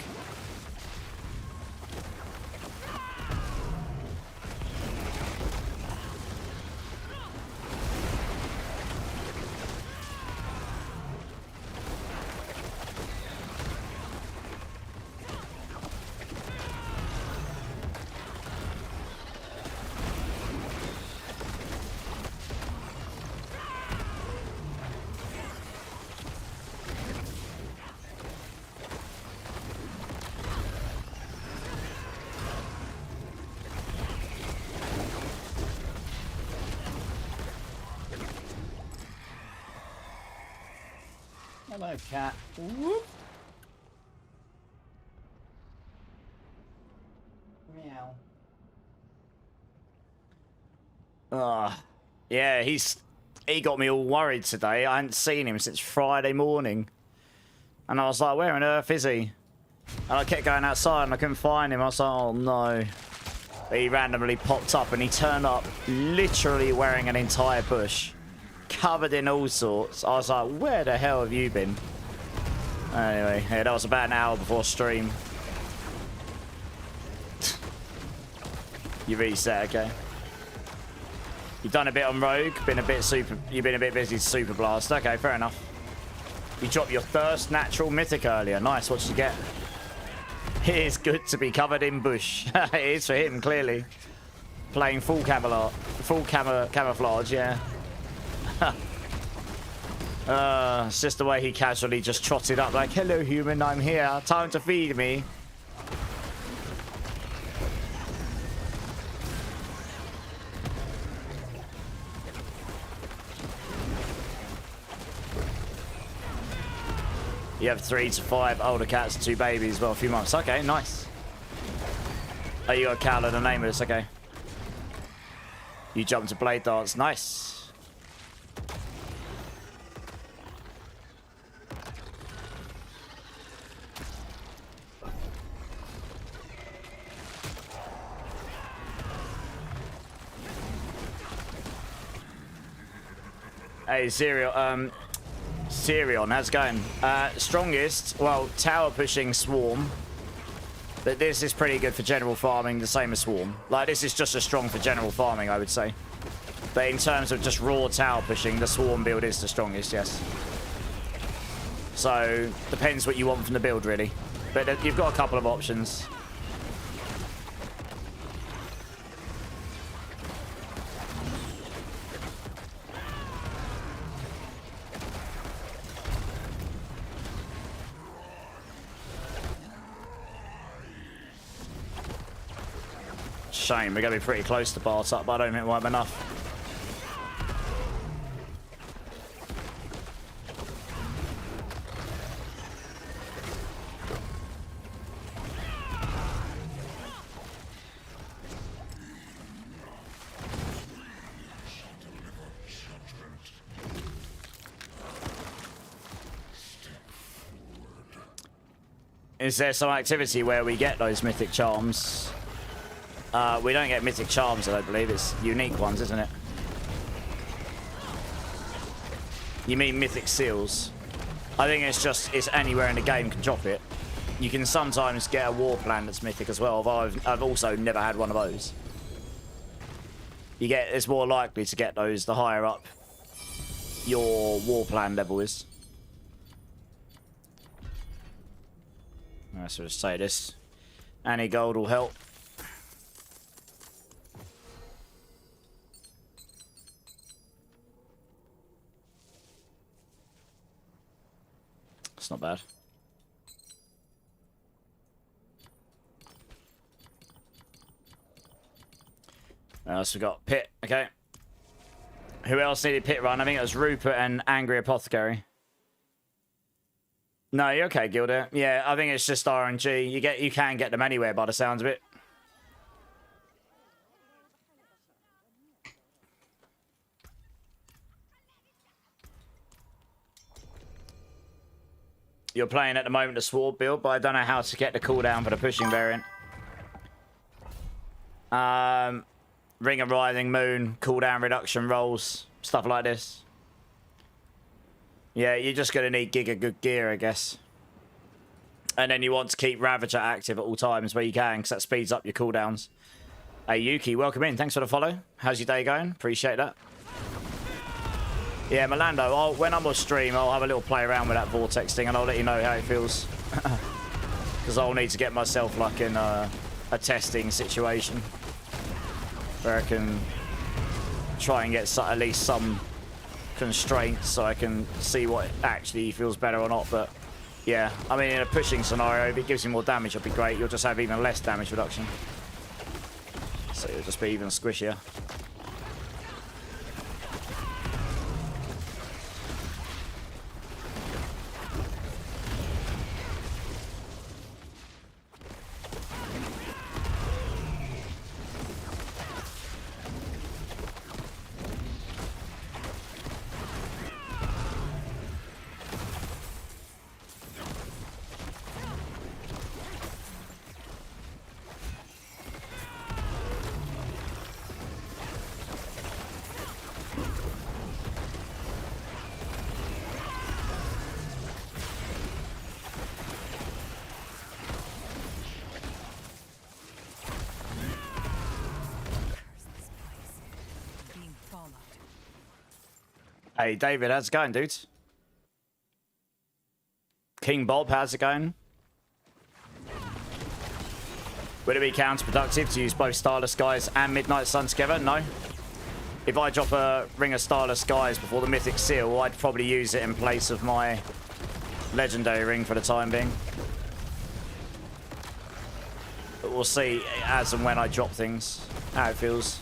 Hello, cat. Whoop. Meow. Yeah, he got me all worried today. I hadn't seen him since Friday morning. And I was like, where on earth is he? And I kept going outside and I couldn't find him. I was like, oh no. But he randomly popped up and he turned up literally wearing an entire bush. Covered in all sorts. I was like, where the hell have you been? Anyway, yeah, that was about an hour before stream. You reset, okay. You've done a bit on Rogue, you've been a bit busy Super Blast. Okay, fair enough. You dropped your first natural mythic earlier. Nice, what did you get? It is good to be covered in bush. It is for him, clearly. Playing full camouflage, camouflage, yeah. It's just the way he casually just trotted up like, hello human, I'm here. Time to feed me. You have 3 to 5 older cats and 2 babies. Well, a few months. Okay, nice. Oh, you got a cat and a name of this. Okay. You jumped to blade dance. Nice. Hey, Serial. Sirion, how's it going? Strongest, well, tower pushing Swarm. But this is pretty good for general farming, the same as Swarm. Like, this is just as strong for general farming, I would say. But in terms of just raw tower pushing, the Swarm build is the strongest, yes. So, depends what you want from the build, really. But you've got a couple of options. Shame, we're going to be pretty close to bar up, but I don't think we'll have enough. Is there some activity where we get those mythic charms? We don't get mythic charms, I don't believe. It's unique ones, isn't it? You mean mythic seals? I think it's anywhere in the game can drop it. You can sometimes get a war plan that's mythic as well, although I've also never had one of those. It's more likely to get those the higher up your war plan level is. Let's just say this. Any gold will help. It's not bad. else we got? Pit. Okay. Who else needed pit run? I think it was Rupert and Angry Apothecary. No, you're okay, Gilda. Yeah, I think it's just RNG. You can get them anywhere by the sounds of it. You're playing at the moment the Sword build, but I don't know how to get the cooldown for the pushing variant. Ring of Rising Moon, cooldown reduction rolls, stuff like this. Yeah, you're just going to need Giga good gear, I guess. And then you want to keep Ravager active at all times where you can, because that speeds up your cooldowns. Hey, Yuki, welcome in. Thanks for the follow. How's your day going? Appreciate that. Yeah, Melando, when I'm on stream, I'll have a little play around with that vortex thing, and I'll let you know how it feels. Because I'll need to get myself like in a testing situation where I can try and get at least some constraints so I can see what actually feels better or not. But yeah, I mean, in a pushing scenario, if it gives you more damage, it'll be great. You'll just have even less damage reduction. So you'll just be even squishier. Hey, David, how's it going, dudes? King Bob, how's it going? Would it be counterproductive to use both Starless Skies and Midnight Sun together? No. If I drop a Ring of Starless Skies before the Mythic Seal, I'd probably use it in place of my Legendary Ring for the time being. But we'll see as and when I drop things, how it feels.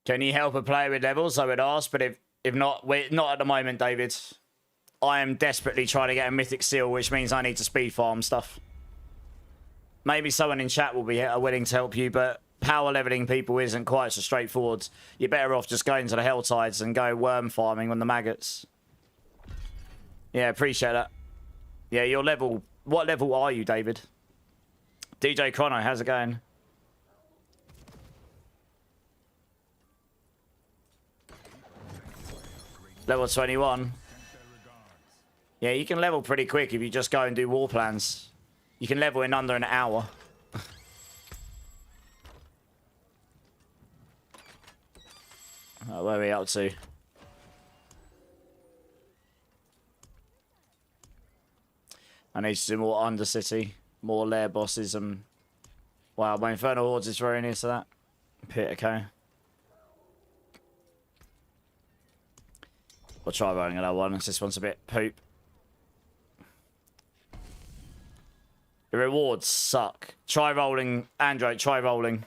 Can you help a player with levels? I would ask, but if not, we're not at the moment, David. I am desperately trying to get a Mythic Seal, which means I need to speed farm stuff. Maybe someone in chat will be willing to help you, but power leveling people isn't quite so straightforward. You're better off just going to the Helltides and go worm farming on the maggots. Yeah, appreciate that. Yeah, your level... What level are you, David? DJ Chrono, how's it going? Level 21. Yeah, you can level pretty quick if you just go and do war plans. You can level in under an hour. Where are we up to? I need to do more Undercity, more lair bosses, and... Wow, my Infernal Hordes is very near to that. Pit, okay. We'll try rolling another one, because this one's a bit poop. The rewards suck. Try rolling, Android, try rolling.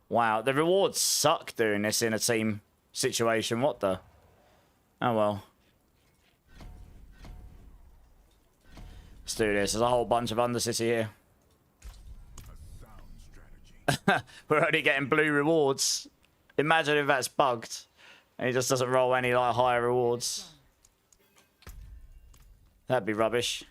Wow, the rewards suck doing this in a team situation. What the? Oh well. Let's do this. There's a whole bunch of Undercity here. We're only getting blue rewards. Imagine if that's bugged. And he just doesn't roll any like higher rewards. That'd be rubbish.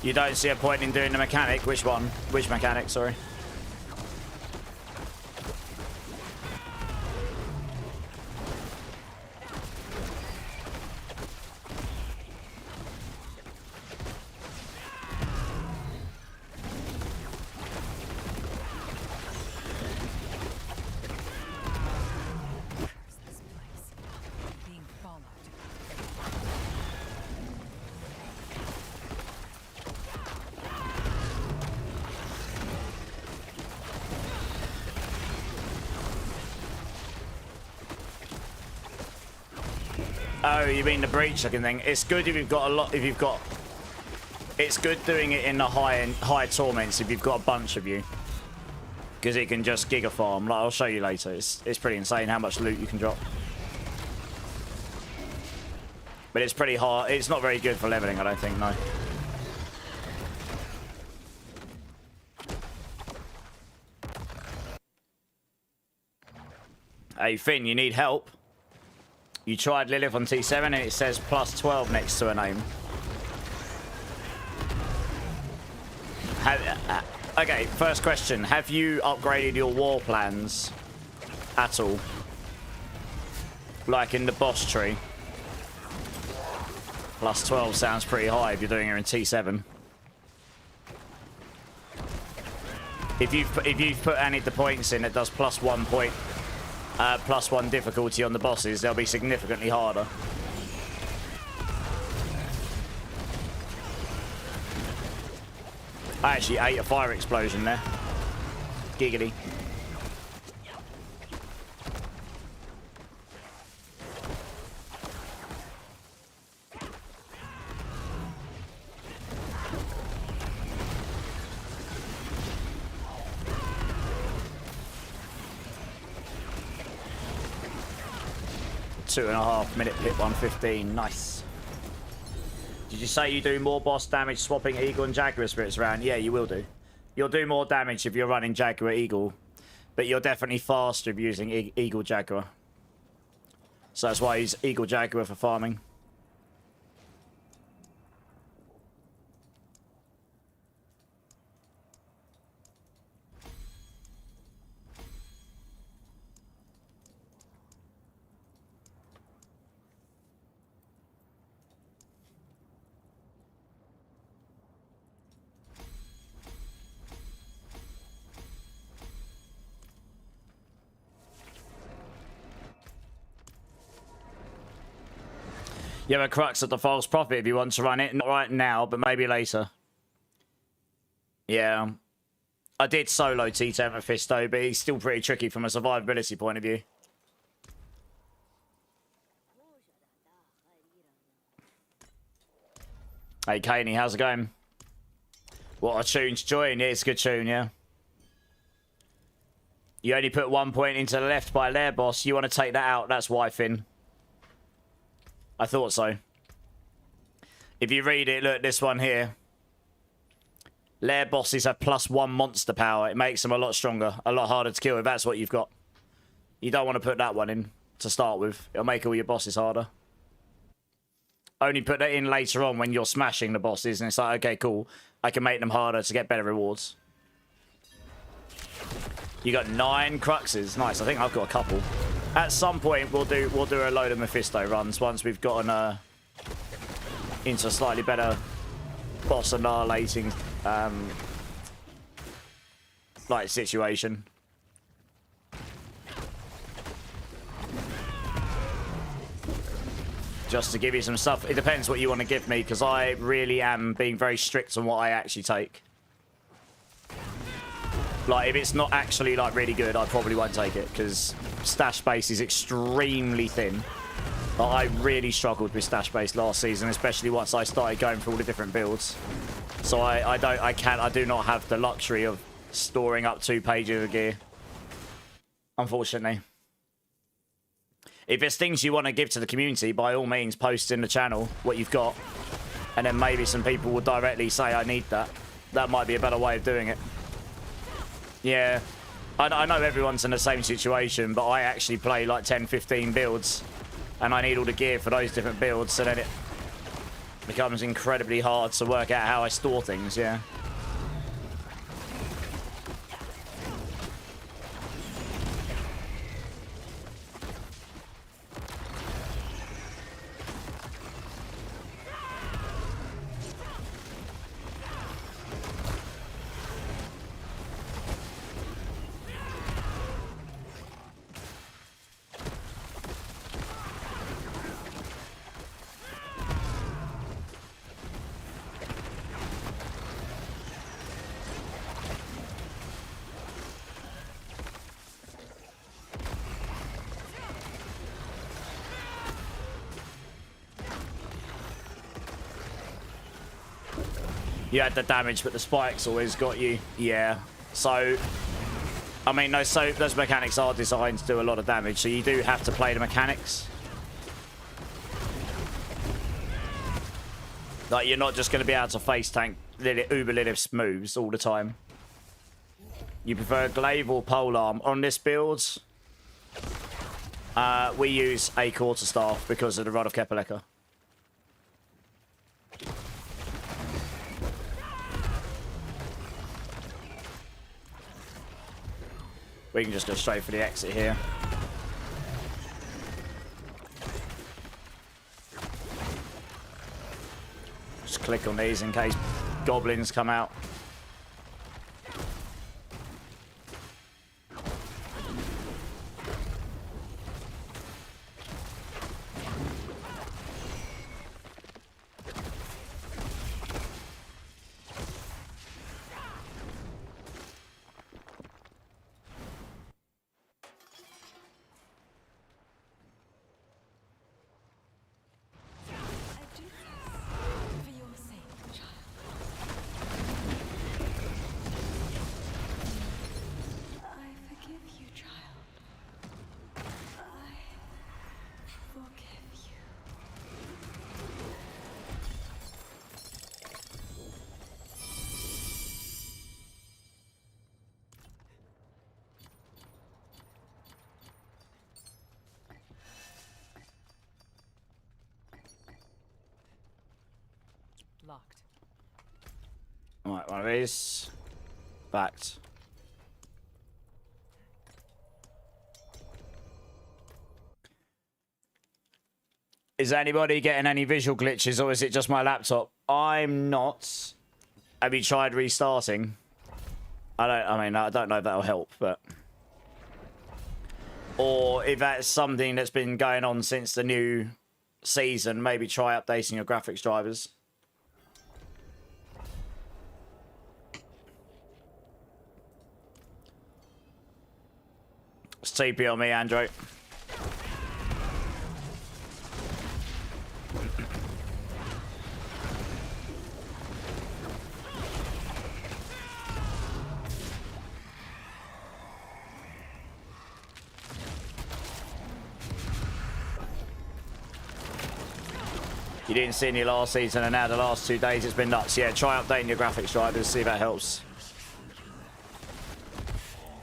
You don't see a point in doing the mechanic? Which one? Which mechanic, sorry? Oh, you mean the breach looking thing? It's good if you've got a lot. If you've got, it's good doing it in the high torments if you've got a bunch of you, because it can just giga farm. Like I'll show you later. It's pretty insane how much loot you can drop. But it's pretty hard. It's not very good for leveling, I don't think. No. Hey Finn, you need help? You tried Lilith on T7 and it says plus 12 next to her name. Okay, first question. Have you upgraded your war plans at all? Like in the boss tree? Plus 12 sounds pretty high if you're doing it in T7. If you've put any of the points in, it does plus 1 point. Plus 1 difficulty on the bosses, they'll be significantly harder. I actually ate a fire explosion there. Giggity. Two-and-a-half-minute pit 115. Nice. Did you say you do more boss damage swapping Eagle and Jaguar spirits around? Yeah, you will do. You'll do more damage if you're running Jaguar Eagle, but you're definitely faster if using Eagle Jaguar. So that's why I use Eagle Jaguar for farming. You have a crux at the false prophet if you want to run it. Not right now, but maybe later. Yeah. I did solo T10 Mephisto, but he's still pretty tricky from a survivability point of view. Hey, Kaney, how's it going? What a tune to join. Yeah, it's a good tune, yeah. You only put 1 point into the left by Lair boss. You want to take that out. That's why, Finn. I thought so. If you read it, look, this one here. Lair bosses have +1 monster power. It makes them a lot stronger, a lot harder to kill if that's what you've got. You don't want to put that one in to start with. It'll make all your bosses harder. Only put that in later on when you're smashing the bosses and it's like, okay, cool. I can make them harder to get better rewards. You got 9 cruxes. Nice. I think I've got a couple. At some point, we'll do a load of Mephisto runs once we've gotten into a slightly better boss annihilating like situation. Just to give you some stuff. It depends what you want to give me, because I really am being very strict on what I actually take. Like, if it's not actually, like, really good, I probably won't take it, because stash base is extremely thin. Like, I really struggled with stash base last season, especially once I started going through all the different builds. So I do not have the luxury of storing up 2 pages of gear. Unfortunately. If there's things you want to give to the community, by all means, post in the channel what you've got. And then maybe some people will directly say, I need that. That might be a better way of doing it. Yeah, I know everyone's in the same situation, but I actually play like 10, 15 builds, and I need all the gear for those different builds, so then becomes incredibly hard to work out how I store things, yeah. You had the damage, but the spikes always got you. Yeah. So, I mean, those mechanics are designed to do a lot of damage, so you do have to play the mechanics. Like, you're not just going to be able to face tank Uber Lilith's moves all the time. You prefer glaive or polearm? On this build, we use a quarterstaff because of the Rod of Kepaleka. We can just go straight for the exit here. Just click on these in case goblins come out. Locked. Alright, one of these. Backed. Is anybody getting any visual glitches, or is it just my laptop? I'm not. Have you tried restarting? I don't know if that'll help, but... Or if that's something that's been going on since the new season, maybe try updating your graphics drivers. It's TP on me, Andrew. You didn't see any last season, and now the last 2 days it's been nuts. Yeah, try updating your graphics drivers, see if that helps.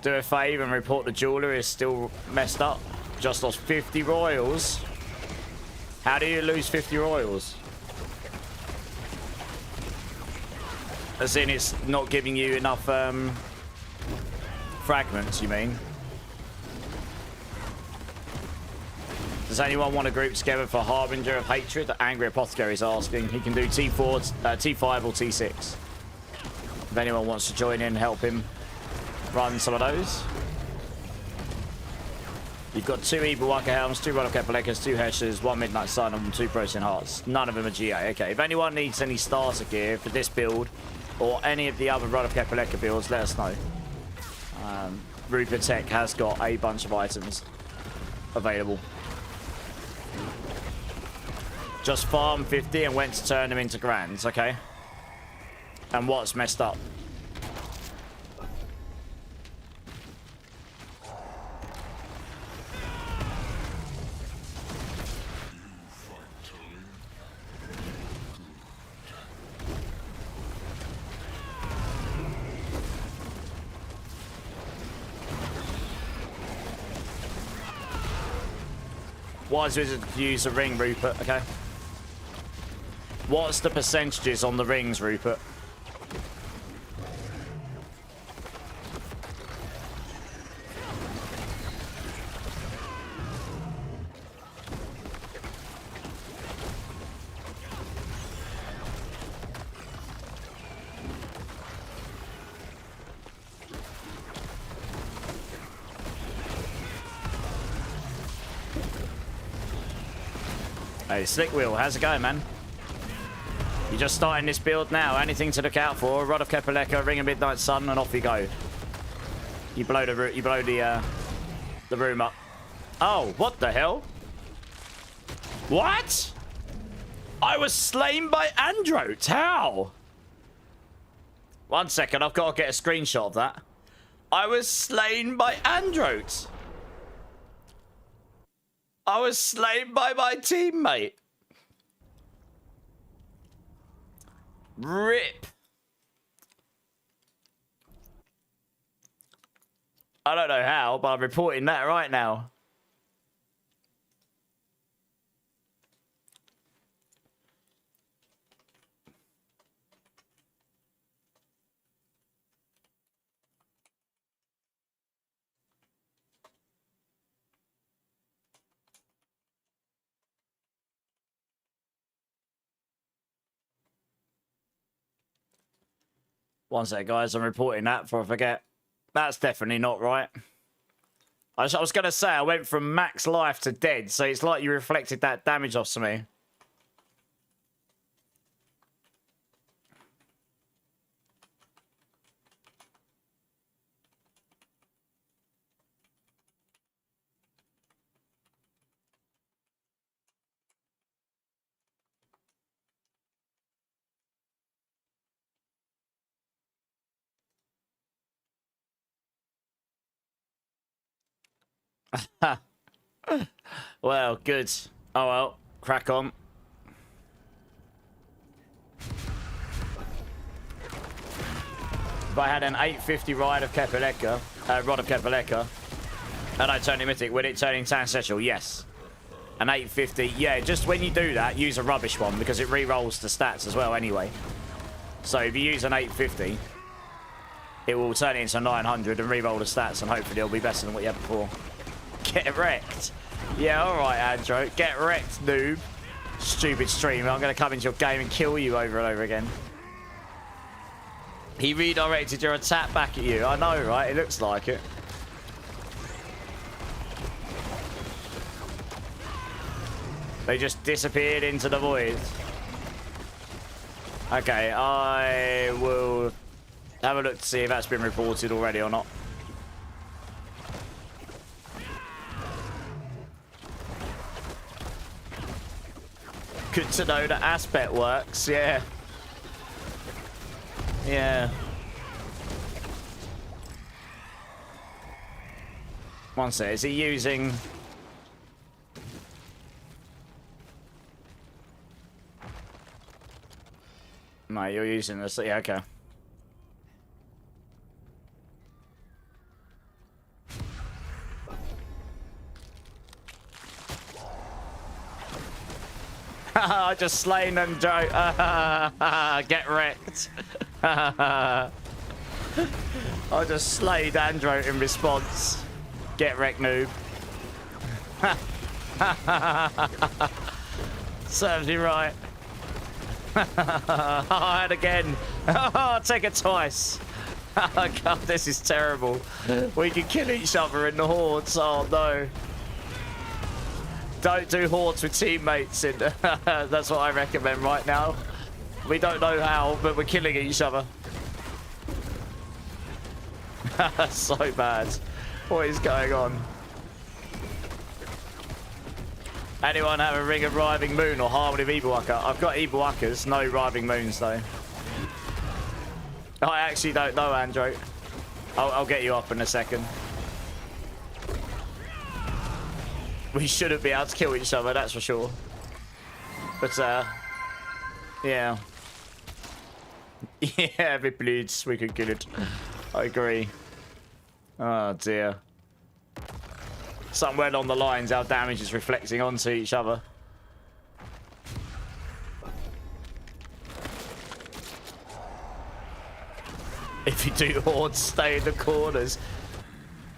Do a favour and report the jeweler is still messed up. Just lost 50 royals. How do you lose 50 royals? As in it's not giving you enough fragments, you mean? Does anyone want to group together for Harbinger of Hatred? The Angry Apothecary is asking. He can do T4, T5 or T6. If anyone wants to join in, help him run some of those. You've got 2 Evil Walker Helms, 2 Rod of Kepalekas, 2 Heshers, 1 Midnight Sun, and 2 Protean Hearts. None of them are GA. Okay, if anyone needs any starter gear for this build or any of the other Rod of Kepaleka builds, let us know. Rupert Tech has got a bunch of items available. Just farm 50 and went to turn them into grands, okay? And what's messed up? Wise Wizard use a ring, Rupert, okay? What's the percentages on the rings, Rupert? Hey, Slick Wheel, how's it going, man? You're just starting this build now. Anything to look out for? Rod of Kepaleka, Ring of Midnight Sun, and off you go. You blow the room up. Oh, what the hell? What? I was slain by Androte. How? 1 second, I've got to get a screenshot of that. I was slain by Androte. I was slain by my teammate. RIP. I don't know how, but I'm reporting that right now. One sec, guys. I'm reporting that before I forget. That's definitely not right. I was going to say, I went from max life to dead, so it's like you reflected that damage off to me. Well, good. Oh well, crack on. If I had an 850 rod of Kepaleka, and I turn it mythic, would it turn into ancestral? Yes. An 850, yeah, just when you do that, use a rubbish one because it re-rolls the stats as well anyway. So if you use an 850, it will turn it into 900 and re-roll the stats, and hopefully it'll be better than what you had before. Get wrecked. Yeah, alright, Andrew. Get wrecked, noob. Stupid streamer. I'm going to come into your game and kill you over and over again. He redirected your attack back at you. I know, right? It looks like it. They just disappeared into the void. Okay, I will have a look to see if that's been reported already or not. Good to know that aspect works, yeah. Yeah. One sec, is he using... No, you're using this, yeah, okay. I just slain and Joe. Get wrecked. I just slayed Andrew in response. Get wrecked, noob. Serves you right. Oh, and again. Oh, take it twice. Oh, God, this is terrible. We can kill each other in the hordes. Oh, no. Don't do hordes with teammates. That's what I recommend right now. We don't know how, but we're killing each other. So bad. What is going on? Anyone have a Ring of Riving Moon or Harmony of Evilwalker? I've got Evilwalkers, no Riving Moons though. I actually don't know, Andrew. I'll get you up in a second. We shouldn't be able to kill each other, that's for sure. But, yeah. Yeah, if it bleeds, we can kill it. I agree. Oh, dear. Somewhere along the lines, our damage is reflecting onto each other. If you do hordes, stay in the corners.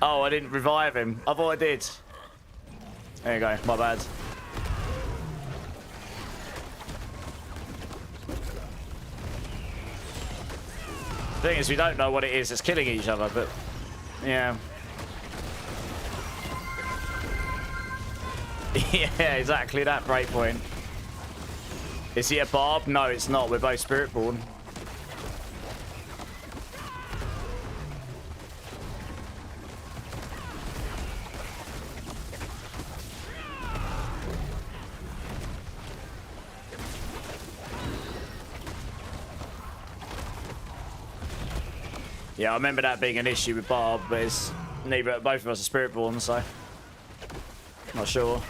Oh, I didn't revive him. I thought I did. There you go. My bad. Thing is, we don't know what it is that's killing each other, but yeah. Yeah, exactly that breakpoint. Is he a barb? No, it's not. We're both Spiritborn. Yeah, I remember that being an issue with Barb, but it's neither both of us are Spiritborn, so not sure.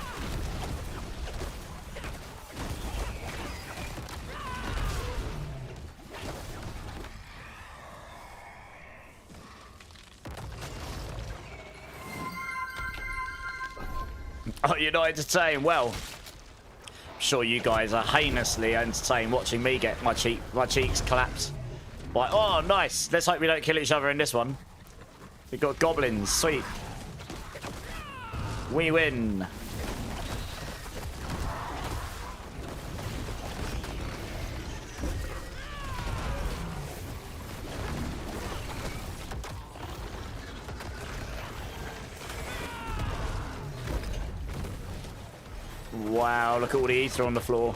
Oh, you're not entertained? Well, I'm sure you guys are heinously entertained watching me get my cheeks clapped. Like, oh, nice. Let's hope we don't kill each other in this one. We've got goblins. Sweet. We win. Wow, look at all the ether on the floor.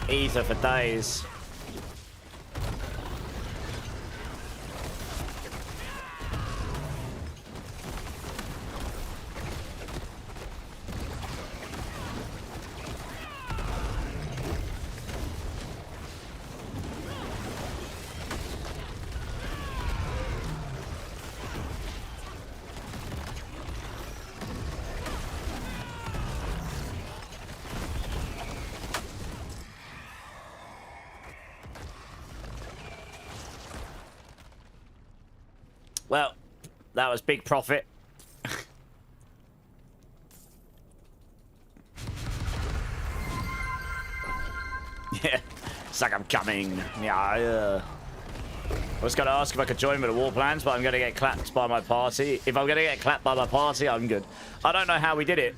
Ether for days. Well, that was big profit. Yeah, it's like I'm coming. Yeah, I was going to ask if I could join with the war plans, but I'm going to get clapped by my party. If I'm going to get clapped by my party, I'm good. I don't know how we did it.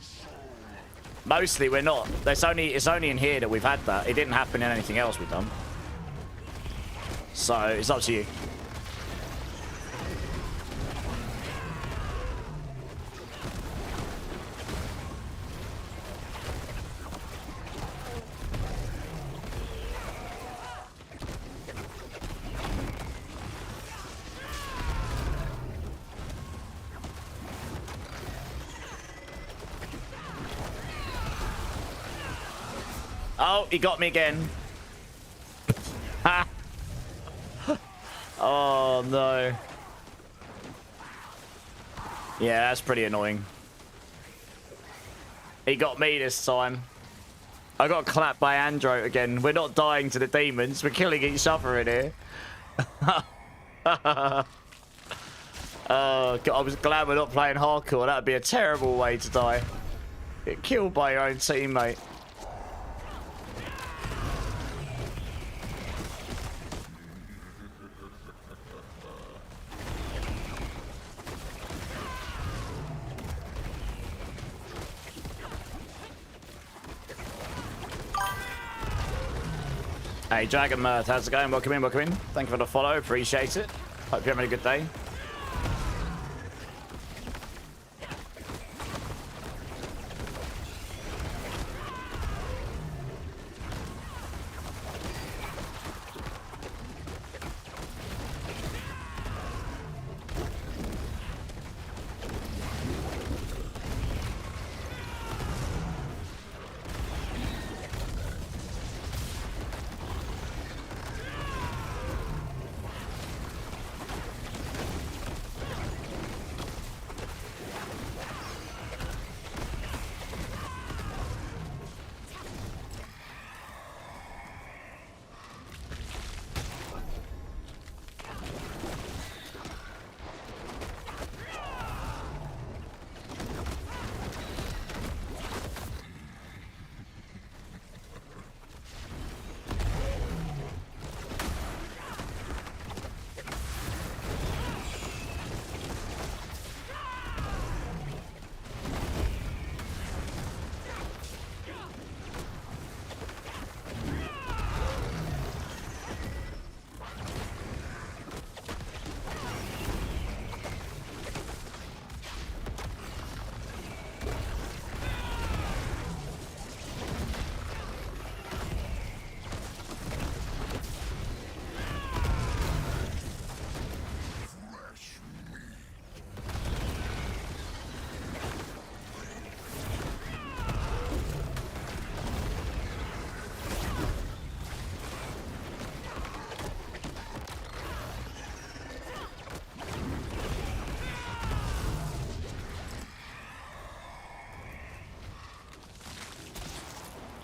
Mostly we're not. It's only in here that we've had that. It didn't happen in anything else we've done. So, it's up to you. Oh, he got me again. Ha! Oh, no. Yeah, that's pretty annoying. He got me this time. I got clapped by Andro again. We're not dying to the demons. We're killing each other in here. Oh, God, I was glad we're not playing hardcore. That would be a terrible way to die. Get killed by your own teammate. Hey, Dragon Mirth, how's it going? Welcome in, welcome in. Thank you for the follow, appreciate it. Hope you're having a good day.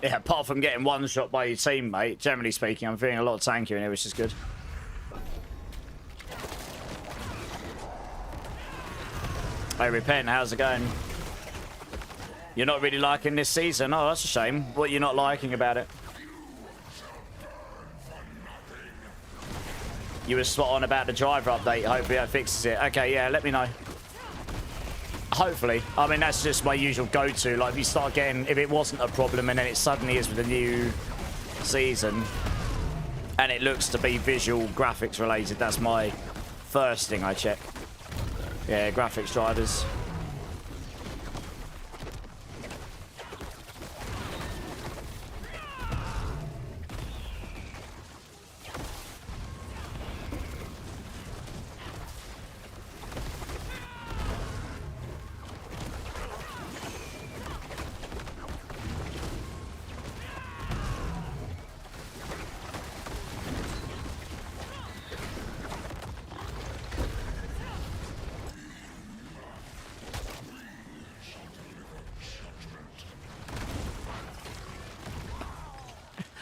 Yeah, apart from getting one shot by your teammate, generally speaking, I'm feeling a lot tankier in here, which is good. Hey, Repent, how's it going? You're not really liking this season? Oh, that's a shame. What are you not liking about it? You were spot on about the driver update. Hopefully that fixes it. Okay, yeah, let me know. Hopefully. I mean, that's just my usual go-to. Like, if you start getting... If it wasn't a problem and then it suddenly is with a new season and it looks to be visual graphics related, that's my first thing I check. Yeah, graphics drivers.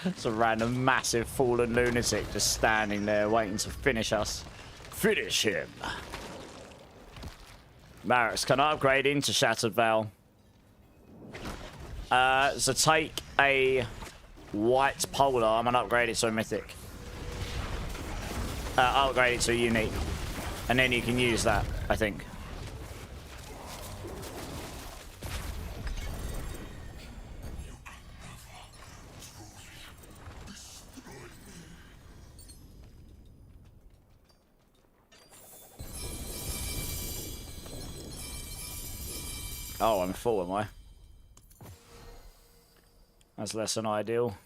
It's a random massive fallen lunatic just standing there waiting to finish us. Finish him. Maris, can I upgrade into Shattered Veil? So take a white polar arm and upgrade it to a mythic. I'll upgrade it to a unique. And then you can use that, I think. Oh, I'm full, am I? That's less than ideal.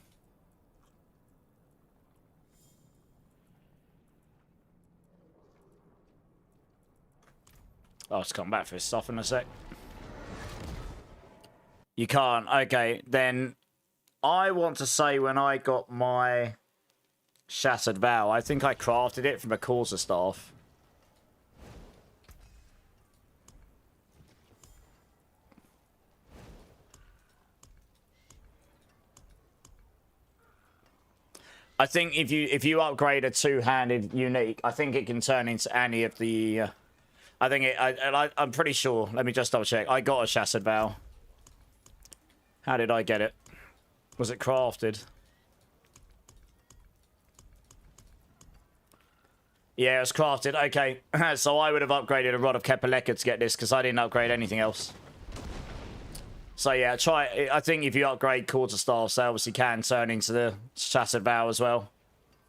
I'll just come back for his stuff in a sec. You can't. Okay, then I want to say when I got my Shattered Vow, I think I crafted it from a Causa staff. I think if you upgrade a two-handed unique, I think it can turn into any of the. I think I'm pretty sure. Let me just double check. I got a Shattered Vow. How did I get it? Was it crafted? Yeah, it was crafted. Okay, so I would have upgraded a Rod of Kepaleka to get this because I didn't upgrade anything else. So yeah, try. I think if you upgrade Quarter Staffs, they obviously can turn into the Shattered Vow as well.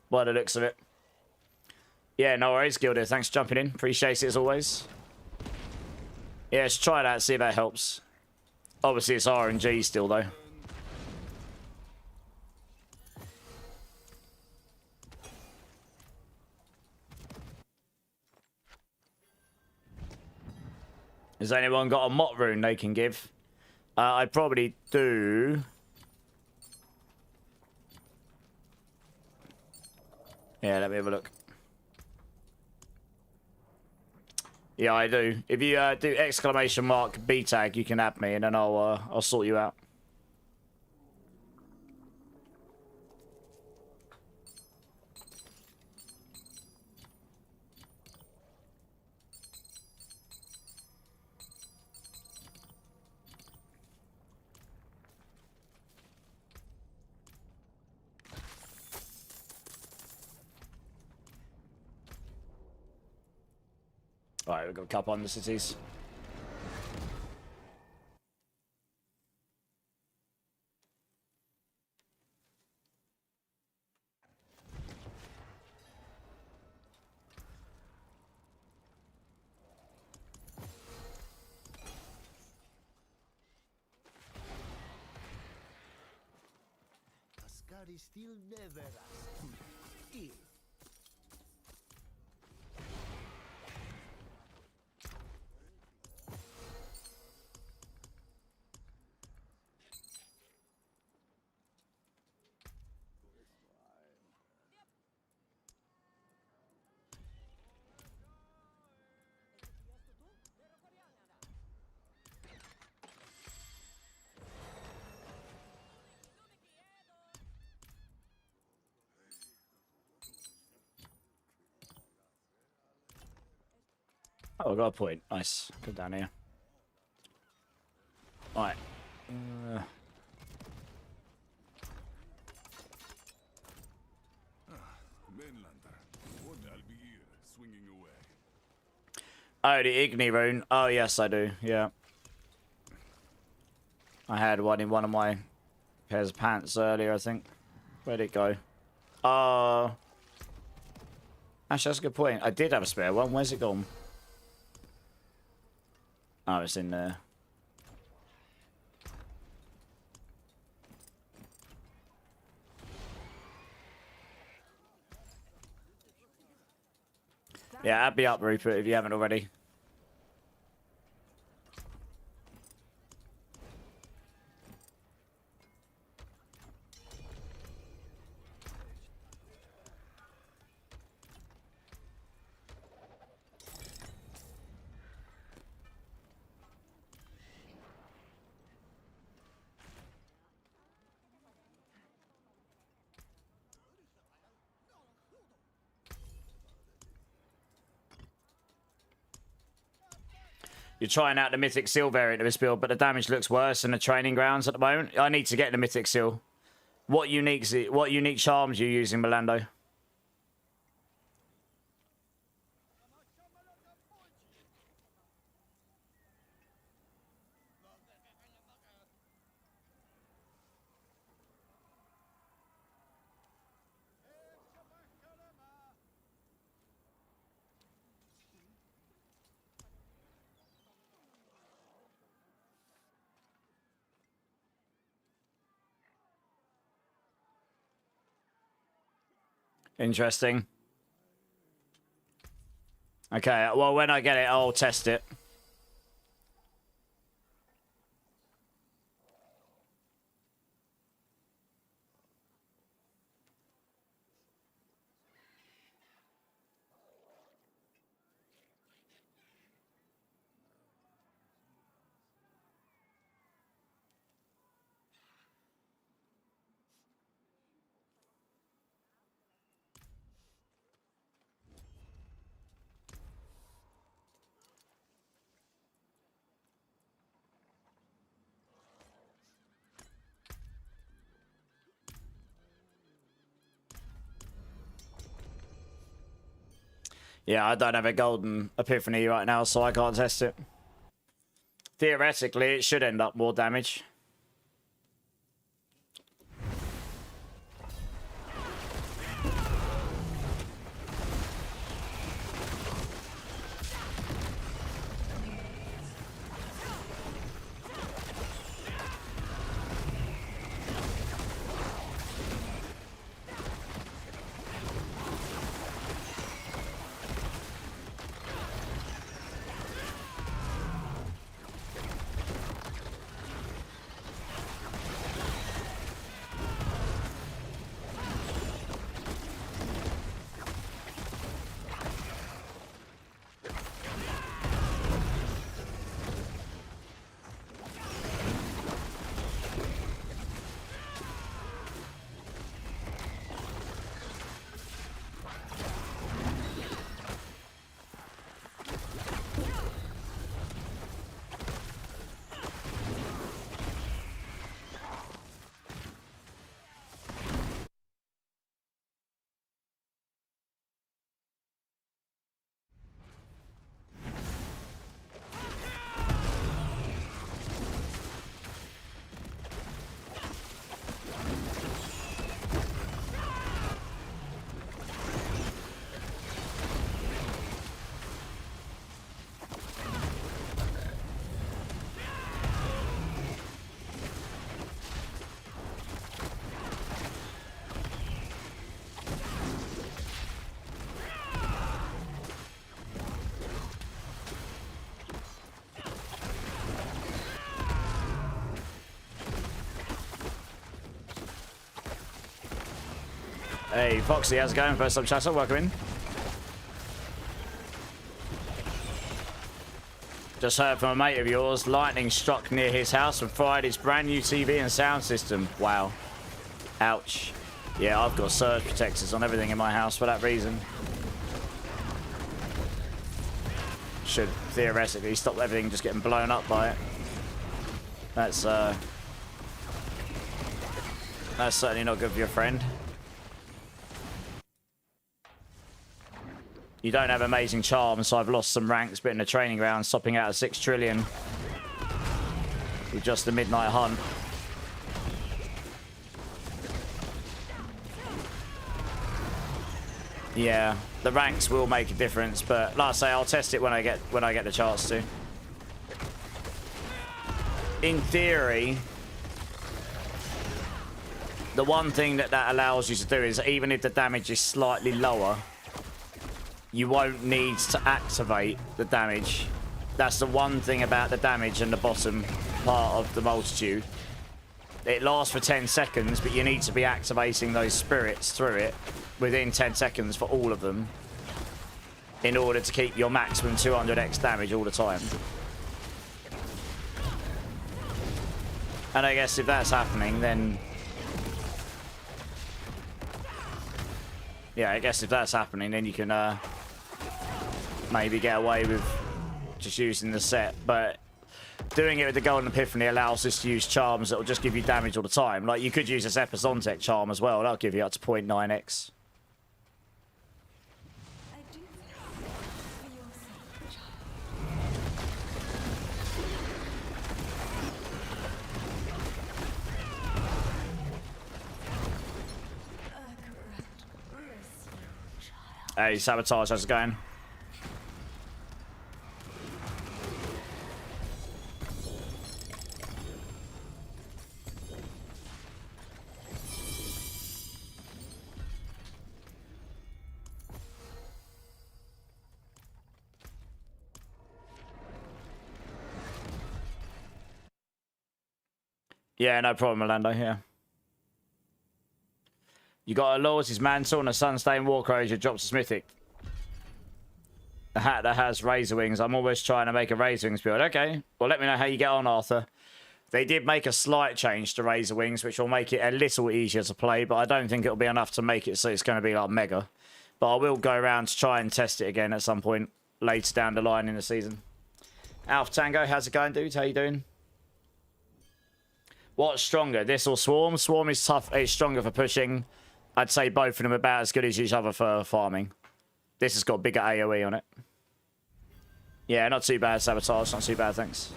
By the looks of it. Yeah, no worries, Gilder. Thanks for jumping in. Appreciate it as always. Yeah, let's try that. See if that helps. Obviously, it's RNG still though. Has anyone got a Mott rune they can give? I probably do. Yeah, let me have a look. Yeah, I do. If you do exclamation mark B tag, you can add me, and then I'll sort you out. Alright, we've got a couple on the cities. Ascari still never asked to eat. Oh, I got a point. Nice. Go down here. Alright. Mainlander. What I'll be here, swinging away. Oh, the Igni rune. Oh, yes, I do. Yeah. I had one in one of my pairs of pants earlier, I think. Where'd it go? Oh. Actually, that's a good point. I did have a spare one. Where's it gone? Oh, it's in there. Yeah, add me up, Rupert, if you haven't already. You're trying out the Mythic Seal variant of this build, but the damage looks worse than the training grounds at the moment. I need to get the Mythic Seal. What unique charms are you using, Melando? Interesting. Okay, well, when I get it, I'll test it. Yeah, I don't have a golden epiphany right now, so I can't test it. Theoretically, it should end up more damage. Hey, Foxy, how's it going? First time chatter, welcome in. Just heard from a mate of yours, lightning struck near his house and fried his brand new TV and sound system. Wow. Ouch. Yeah, I've got surge protectors on everything in my house for that reason. Should theoretically stop everything just getting blown up by it. That's certainly not good for your friend. You don't have amazing charms, so I've lost some ranks, but in the training ground, stopping out of 6 trillion with just the Midnight Hunt. Yeah, the ranks will make a difference, but like I say, I'll test it when I get the chance to. In theory, the one thing that allows you to do is even if the damage is slightly lower, you won't need to activate the damage. That's the one thing about the damage in the bottom part of the multitude. It lasts for 10 seconds, but you need to be activating those spirits through it within 10 seconds for all of them in order to keep your maximum 200x damage all the time. And I guess if that's happening, then... yeah, I guess if that's happening, then you can maybe get away with just using the set. But doing it with the Golden Epiphany allows us to use charms that will just give you damage all the time. Like, you could use this Epizontek charm as well. That'll give you up to 0.9x. Hey, Sabotage, how's it going? Yeah, no problem, Orlando, yeah. You got a Loyalty's Mantle and a Sunstained Warcroasia drops a Smithic. The hat that has Razor Wings. I'm always trying to make a Razor Wings build. Okay, well, let me know how you get on, Arthur. They did make a slight change to Razor Wings, which will make it a little easier to play, but I don't think it'll be enough to make it so it's going to be like mega. But I will go around to try and test it again at some point later down the line in the season. Alpha Tango, how's it going, dude? How you doing? What's stronger, this or Swarm? Swarm is tough. It's stronger for pushing. I'd say both of them are about as good as each other for farming. This has got bigger AoE on it. Yeah, not too bad, Sabotage. Not too bad, thanks.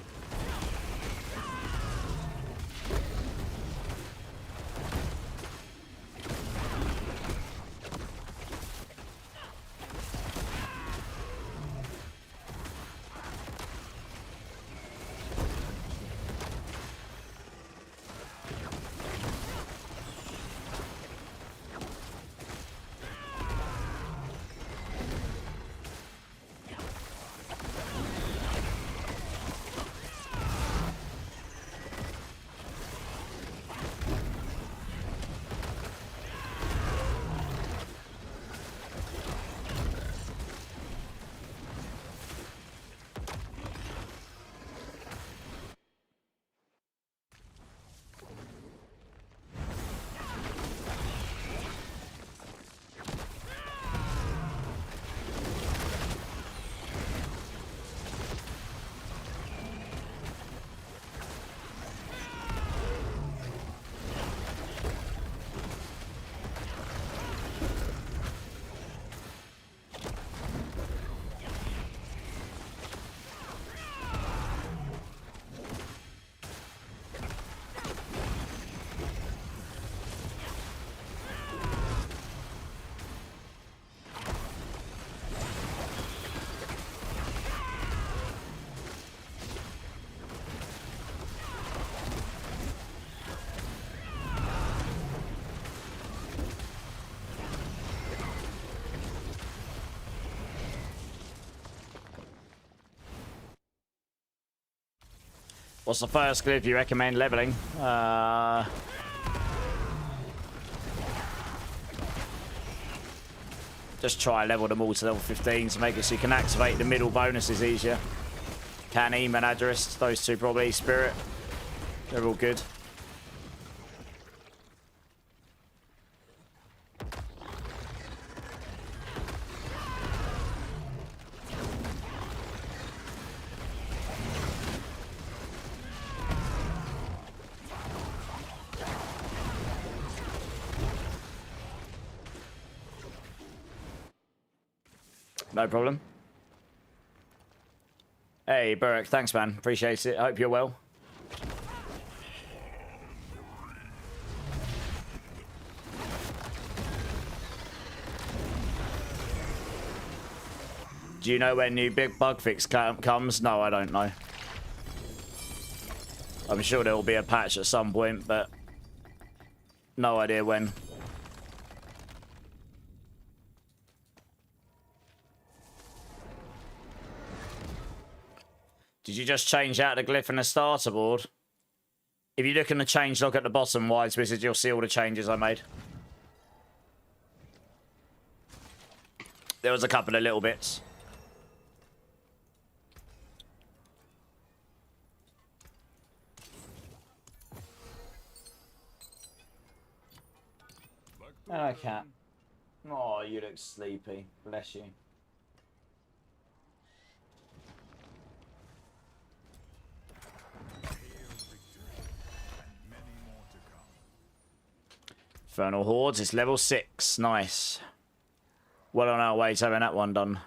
What's the first glyph you recommend leveling? Just try level them all to level 15 to make it so you can activate the middle bonuses easier. Canny, Managerist, those two probably. Spirit, they're all good. No problem. Hey, Burke, thanks, man. Appreciate it. Hope you're well. Do you know when new big bug fix comes? No, I don't know. I'm sure there will be a patch at some point, but no idea when. Did you just change out the glyph in the starter board? If you look in the change log at the bottom, Wise Wizard, you'll see all the changes I made. There was a couple of little bits. Hello, cat. Oh, you look sleepy. Bless you. Infernal Hordes, it's level 6. Nice. Well on our way to having that one done.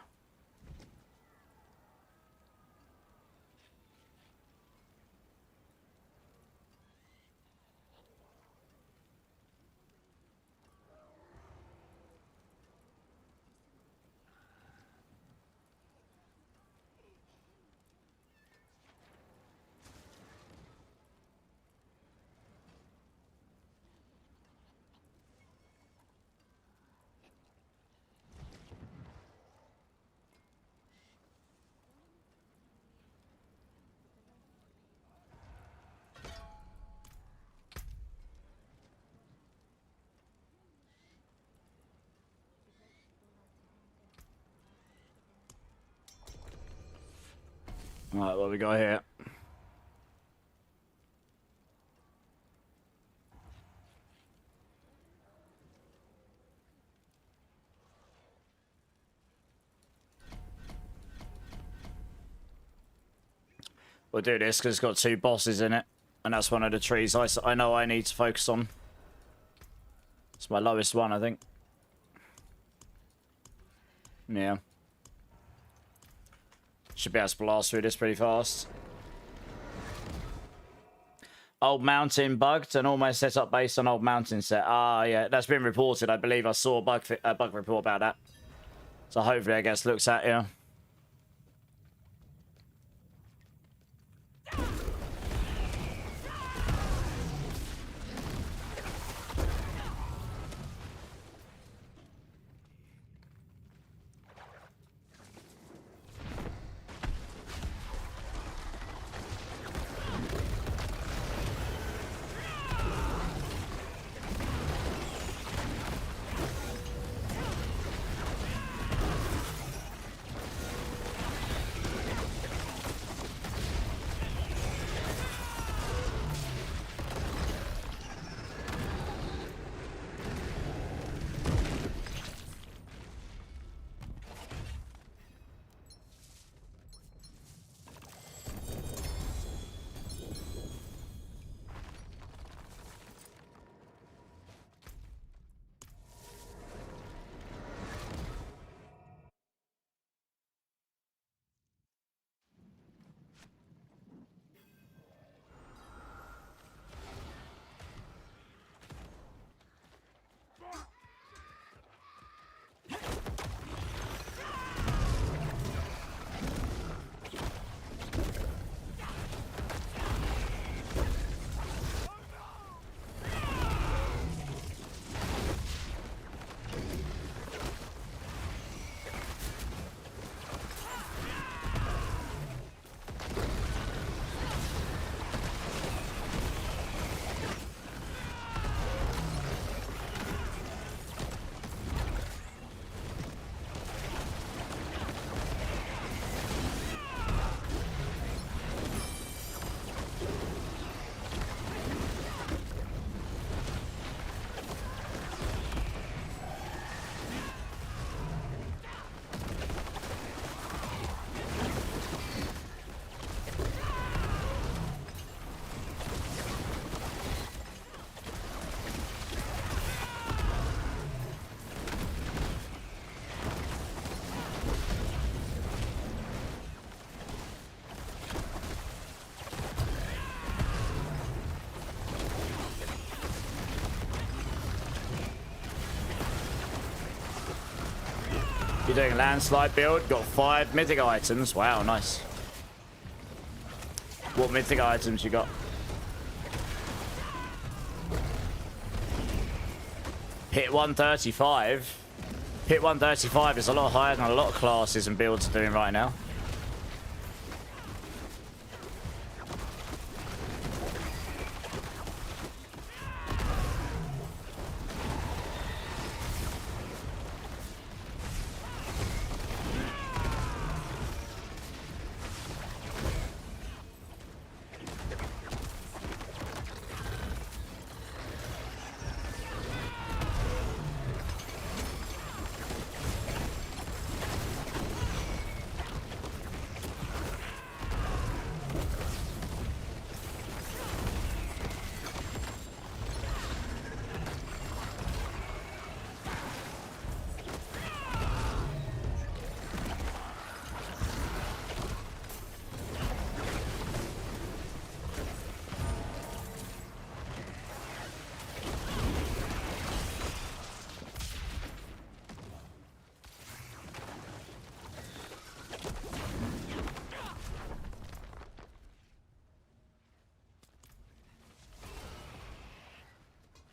Alright, what we got here? We'll do this because it's got 2 bosses in it. And that's one of the trees I know I need to focus on. It's my lowest one, I think. Yeah. Should be able to blast through this pretty fast. Old Mountain bugged and almost set up based on Old Mountain set. Ah, yeah, that's been reported. I believe I saw a bug report about that. So hopefully, I guess, looks at, yeah. doing a landslide build. Got 5 mythic items. Wow, nice. What mythic items you got? Hit 135. Hit 135 is a lot higher than a lot of classes and builds are doing right now.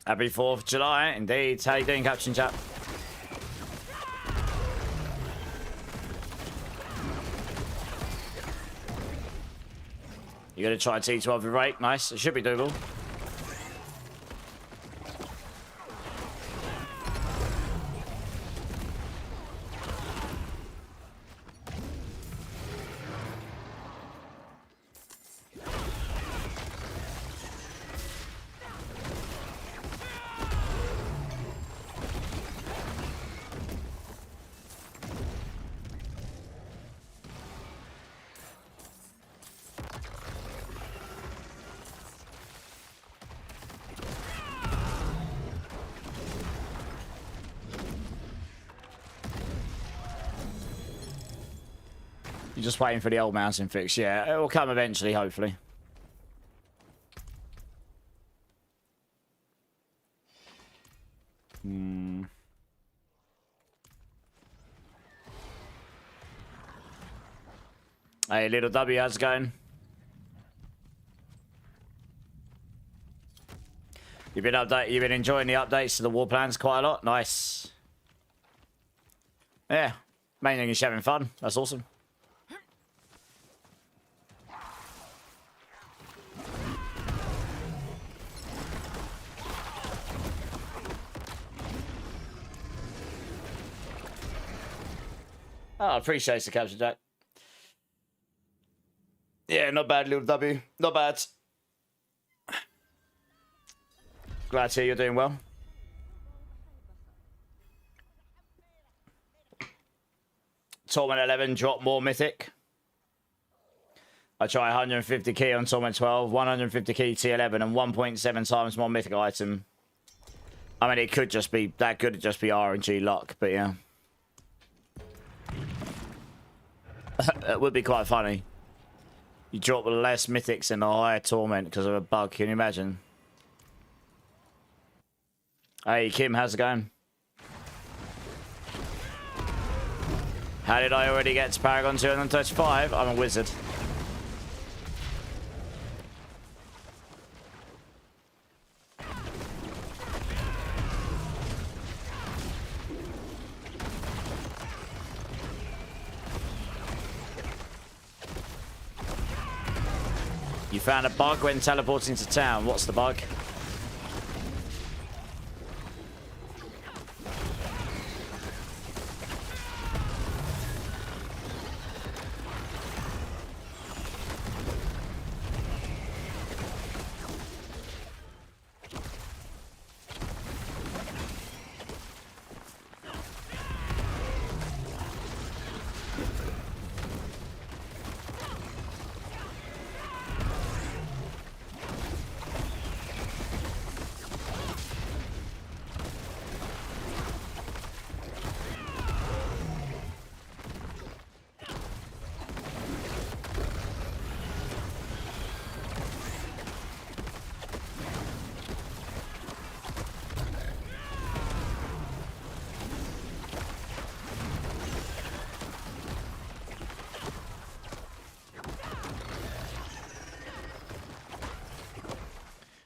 Happy 4th of July, indeed. How you doing, Captain Chap? You're going to try T12 with rate. Nice. It should be doable. You're just waiting for the old mountain fix. Yeah, it will come eventually, hopefully. Hey, little W, how's it going? You've been enjoying the updates to the war plans quite a lot. Nice. Yeah, main thing is having fun. That's awesome. Oh, I appreciate the Captain Jack. Yeah, not bad, little W. Not bad. Glad to hear you're doing well. Torment 11, drop more mythic. I try 150 key on Torment 12, 150 key T11, and 1.7 times more mythic item. I mean, it could just be, that could just be RNG luck, but yeah. It would be quite funny. You drop less mythics in a higher torment because of a bug. Can you imagine? Hey, Kim, how's it going? How did I already get to Paragon 235? I'm a wizard. You found a bug when teleporting to town. What's the bug?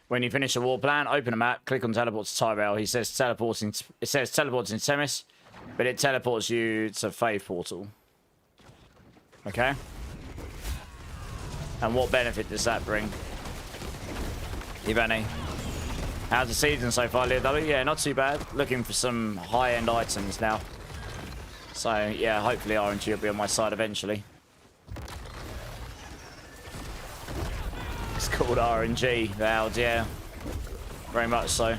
When you finish a war plan, open a map, click on teleport to Tyrell. He says teleporting. It says teleporting Temis, but it teleports you to Faith Portal. Okay. And what benefit does that bring? If any. How's the season so far, Leo W? Yeah, not too bad. Looking for some high-end items now. So, yeah, hopefully RNG will be on my side eventually. It's called RNG, Valve, yeah. Very much so.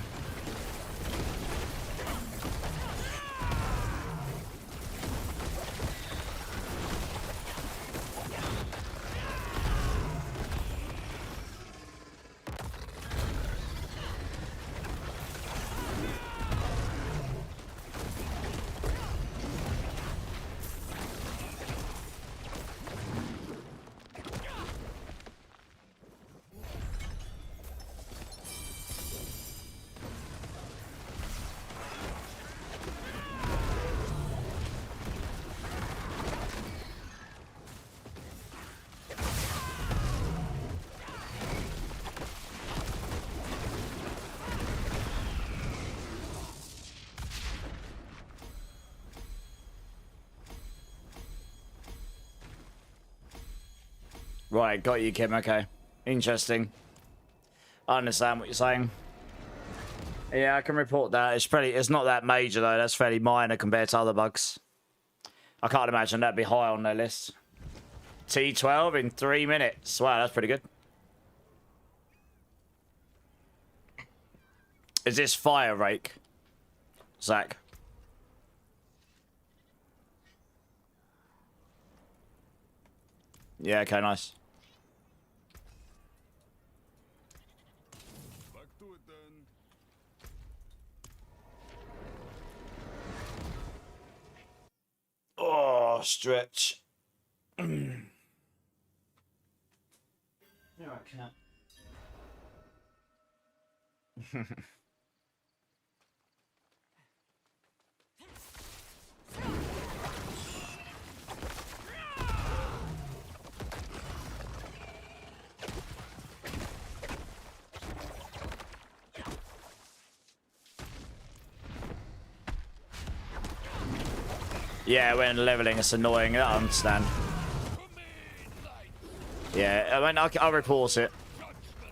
Right, got you, Kim. Okay. Interesting. I understand what you're saying. Yeah, I can report that. It's not that major, though. That's fairly minor compared to other bugs. I can't imagine that'd be high on their list. T12 in 3 minutes. Wow, that's pretty good. Is this Fire Rake? Zach? Yeah, okay, nice. Back to it then. Oh, stretch. No, I can't. Yeah, when leveling, it's annoying. I understand. Yeah, I mean, I'll report it.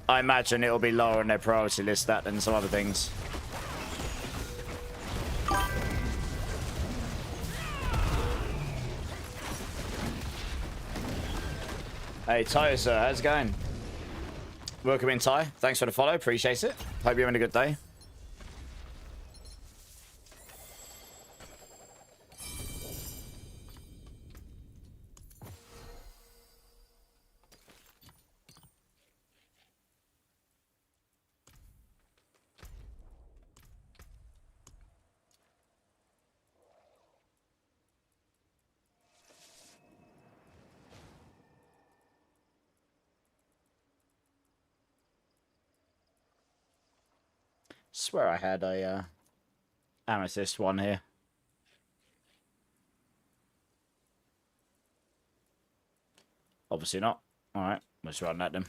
I imagine it'll be lower on their priority list that than some other things. Hey, Ty, sir, how's it going? Welcome in, Ty. Thanks for the follow. Appreciate it. Hope you're having a good day. Swear I had a amethyst one here. Obviously not. Alright, let's run that then.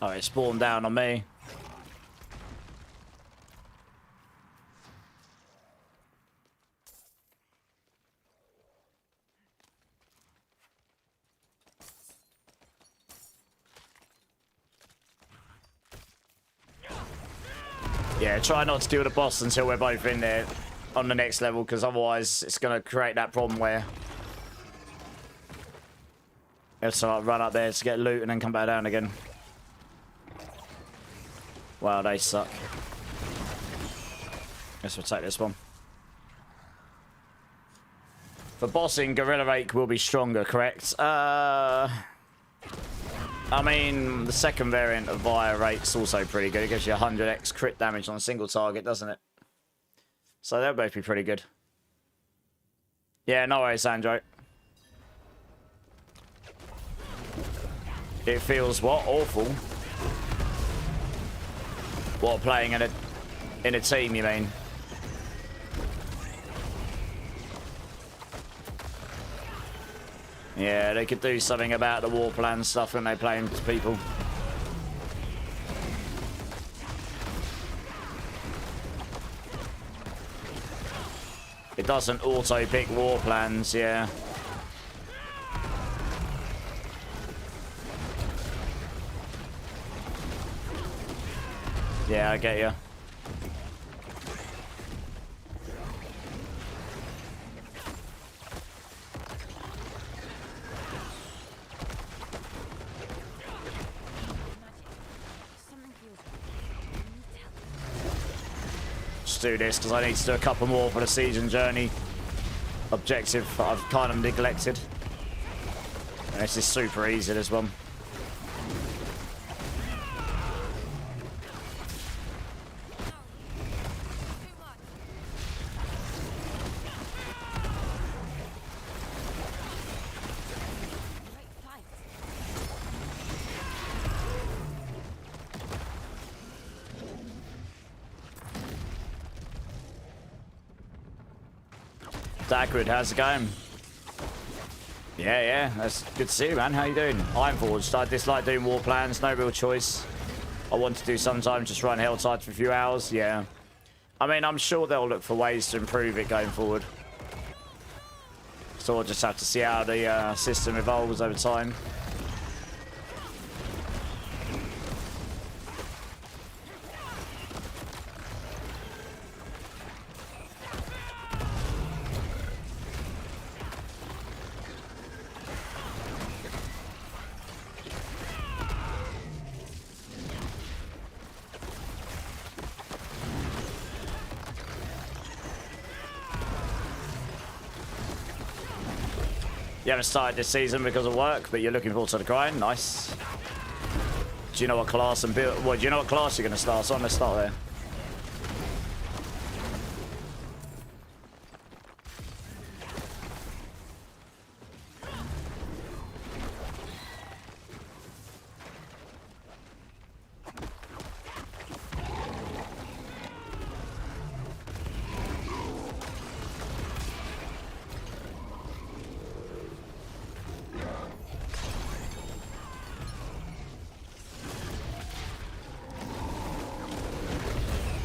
Oh, it spawned down on me. Yeah, try not to deal with the boss until we're both in there on the next level, because otherwise it's going to create that problem where you have to like, run up there to get loot and then come back down again. Wow, they suck. Guess we'll take this one. For bossing, Gorilla Rake will be stronger, correct? I mean, the second variant of Via Rake's also pretty good. It gives you 100x crit damage on a single target, doesn't it? So they'll both be pretty good. Yeah, no worries, Sandro. It feels what? Awful. What, playing in a team, you mean? Yeah, they could do something about the war plan stuff when they play into people. It doesn't auto-pick war plans, yeah. Yeah, I get you. Do this because I need to do a couple more for the season journey objective that I've kind of neglected. And this is super easy, this one. Dagwood, how's it going? Yeah, that's good to see you, man. How you doing? Ironforged. I dislike doing war plans, no real choice. I want to do sometimes just run Helltide for a few hours, yeah. I mean, I'm sure they'll look for ways to improve it going forward. So we'll just have to see how the system evolves over time. You haven't started this season because of work, but you're looking forward to the grind. Nice. Do you know what class and build? Well, do you know what class you're going to start on? Let's start there.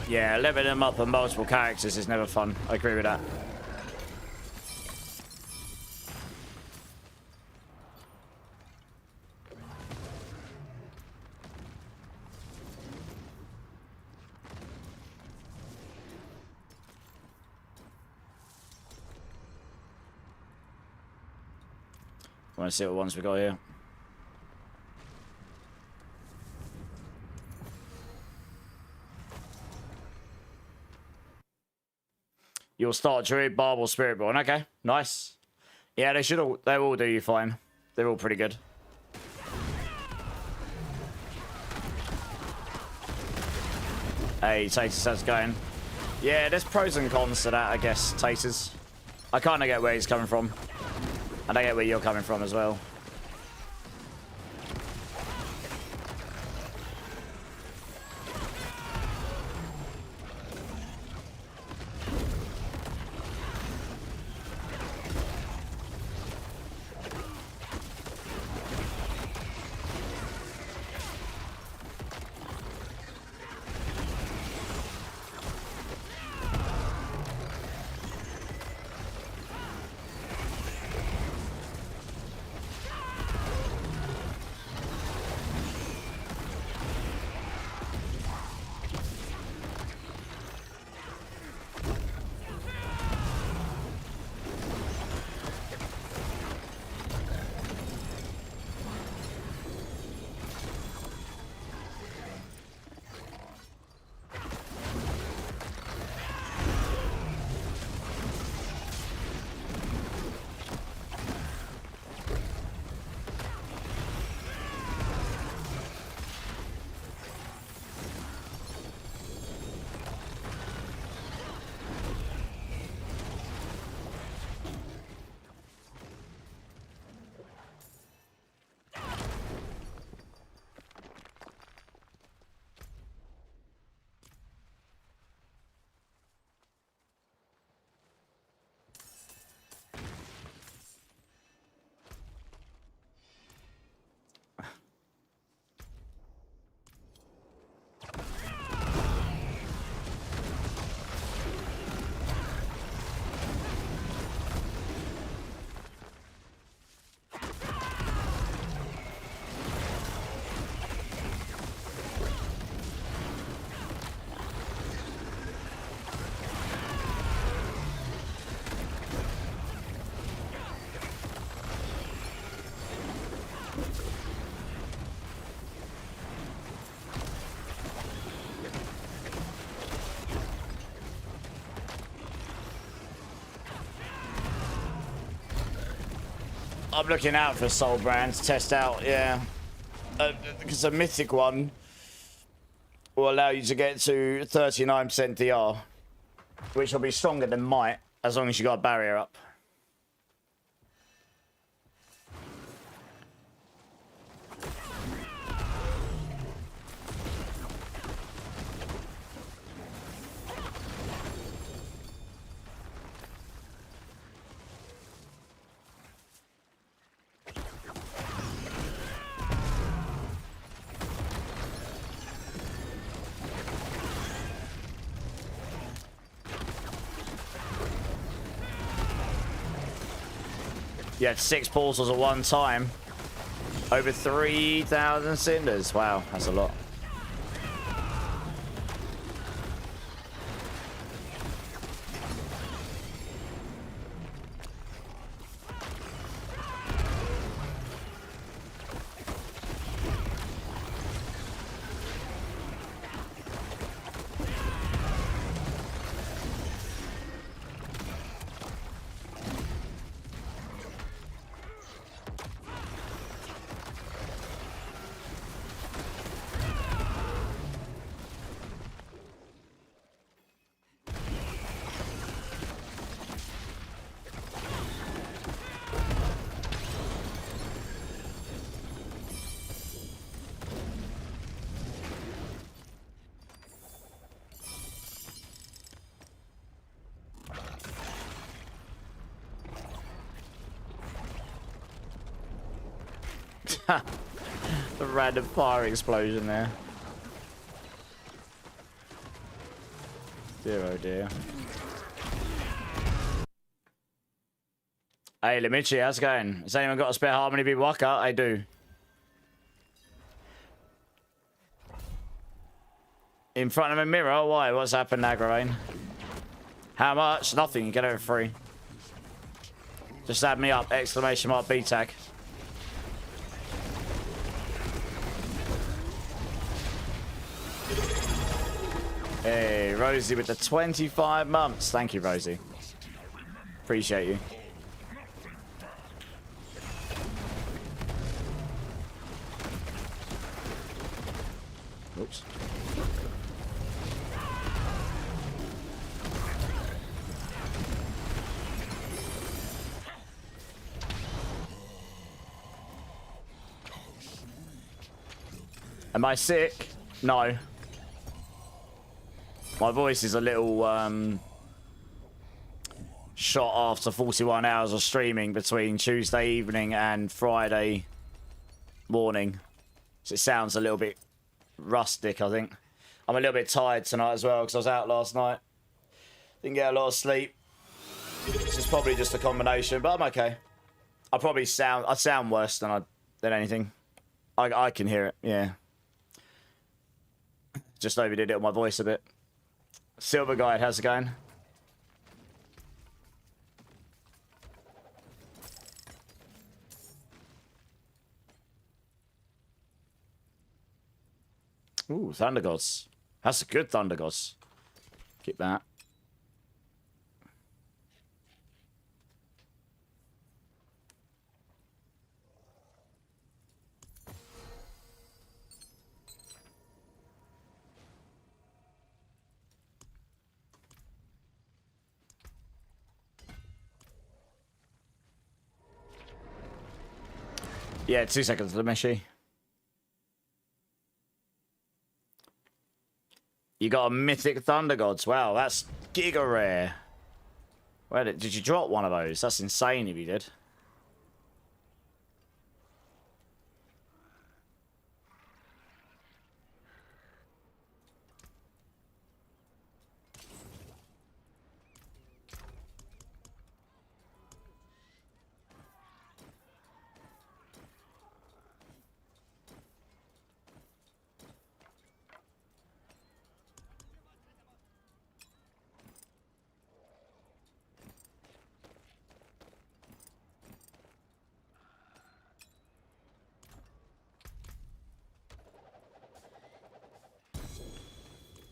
Yeah, leveling them up on multiple characters is never fun. I agree with that. Want to see what ones we got here? You'll start Druid, Barb, or Spiritborn. Okay, nice. Yeah, they all do you fine. They're all pretty good. Hey, Taters, how's it going? Yeah, there's pros and cons to that, I guess, Taters. I kind of get where he's coming from. And I get where you're coming from as well. I'm looking out for soul brands. Test out, yeah. Because a mythic one will allow you to get to 39% DR, which will be stronger than might as long as you got a barrier up. You had 6 portals at one time. Over 3,000 cinders. Wow, that's a lot. The random fire explosion there. Dear oh dear. Hey Limichi, how's it going? Has anyone got a spare harmony beat waka? I do. In front of a mirror? Why? What's happened, Agravain? How much? Nothing. You get it for free. Just add me up. Exclamation mark B tag. Hey, Rosie with the 25 months. Thank you, Rosie. Appreciate you. Oops. Am I sick? No. My voice is a little shot after 41 hours of streaming between Tuesday evening and Friday morning. So it sounds a little bit rustic, I think. I'm a little bit tired tonight as well because I was out last night. Didn't get a lot of sleep. It's probably just a combination, but I'm okay. I sound worse than anything. I can hear it, yeah. Just overdid it on my voice a bit. Silver Guide, how's it going? Ooh, Thunder Gods. That's a good Thunder Gods. Keep that. Yeah, 2 seconds, Lemeshi. You got a mythic Thunder Gods. Wow, that's giga rare. Where did you drop one of those? That's insane if you did.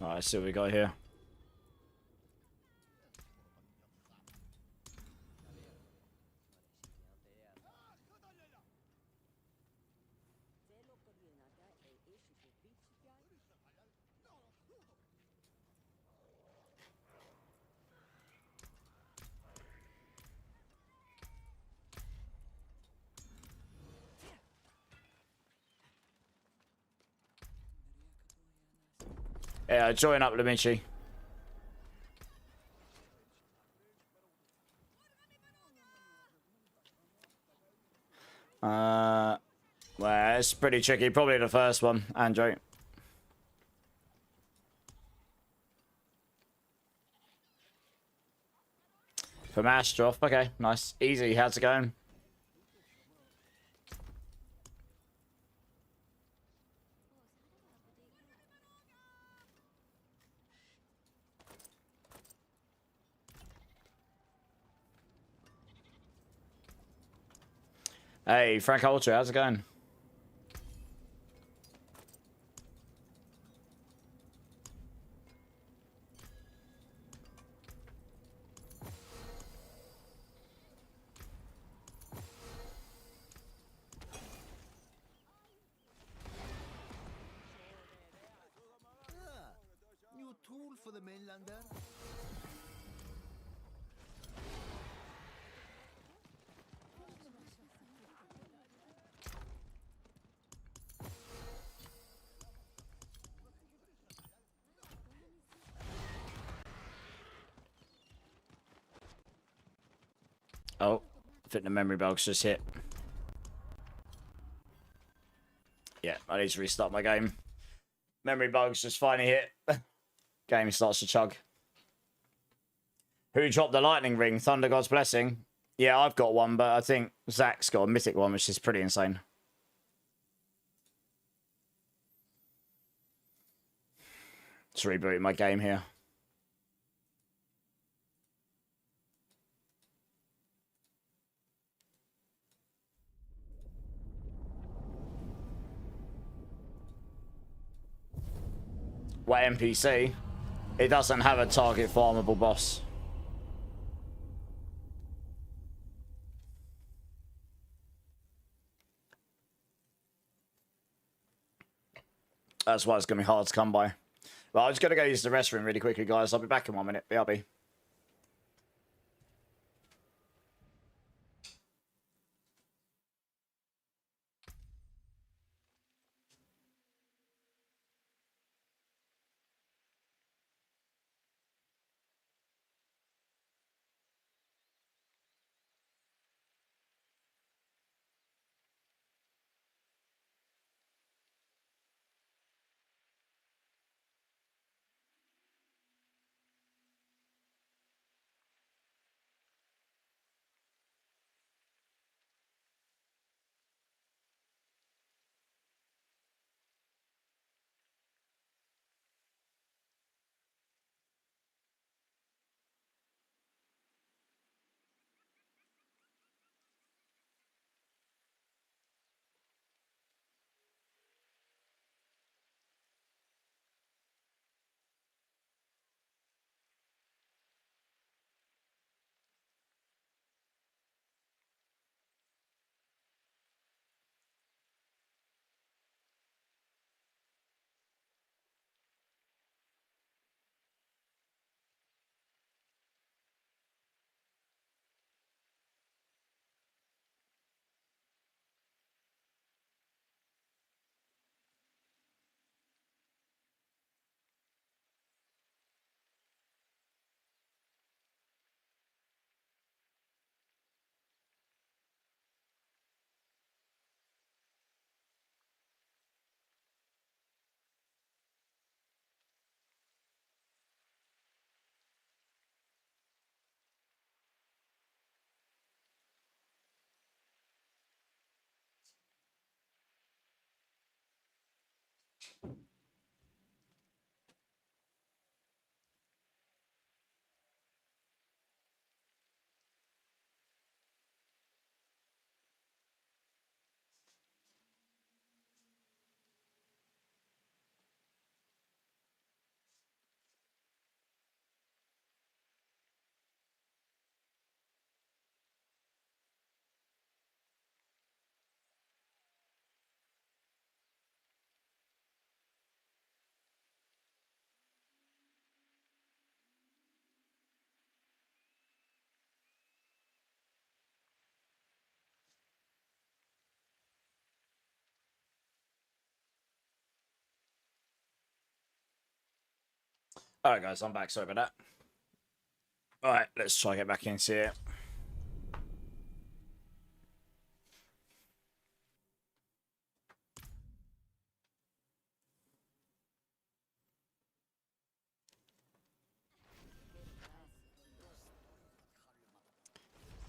Alright, let's see what we got here. Yeah, join up, Lumichi. Well, it's pretty tricky. Probably the first one, Andrew. From Astroff. Okay, nice. Easy. How's it going? Hey, Frank Ultra, how's it going? New tool for the mainlander? Oh, I think the memory bug's just hit. Yeah, I need to restart my game. Memory bugs just finally hit. Game starts to chug. Who dropped the lightning ring? Thunder God's Blessing. Yeah, I've got one, but I think Zach's got a mythic one, which is pretty insane. Just rebooting my game here. What NPC? It doesn't have a target farmable boss. That's why it's going to be hard to come by. Well, I'm just going to go use the restroom really quickly, guys. I'll be back in 1 minute. BRB. Alright guys, I'm back, sorry about that. Alright, let's try to get back into it.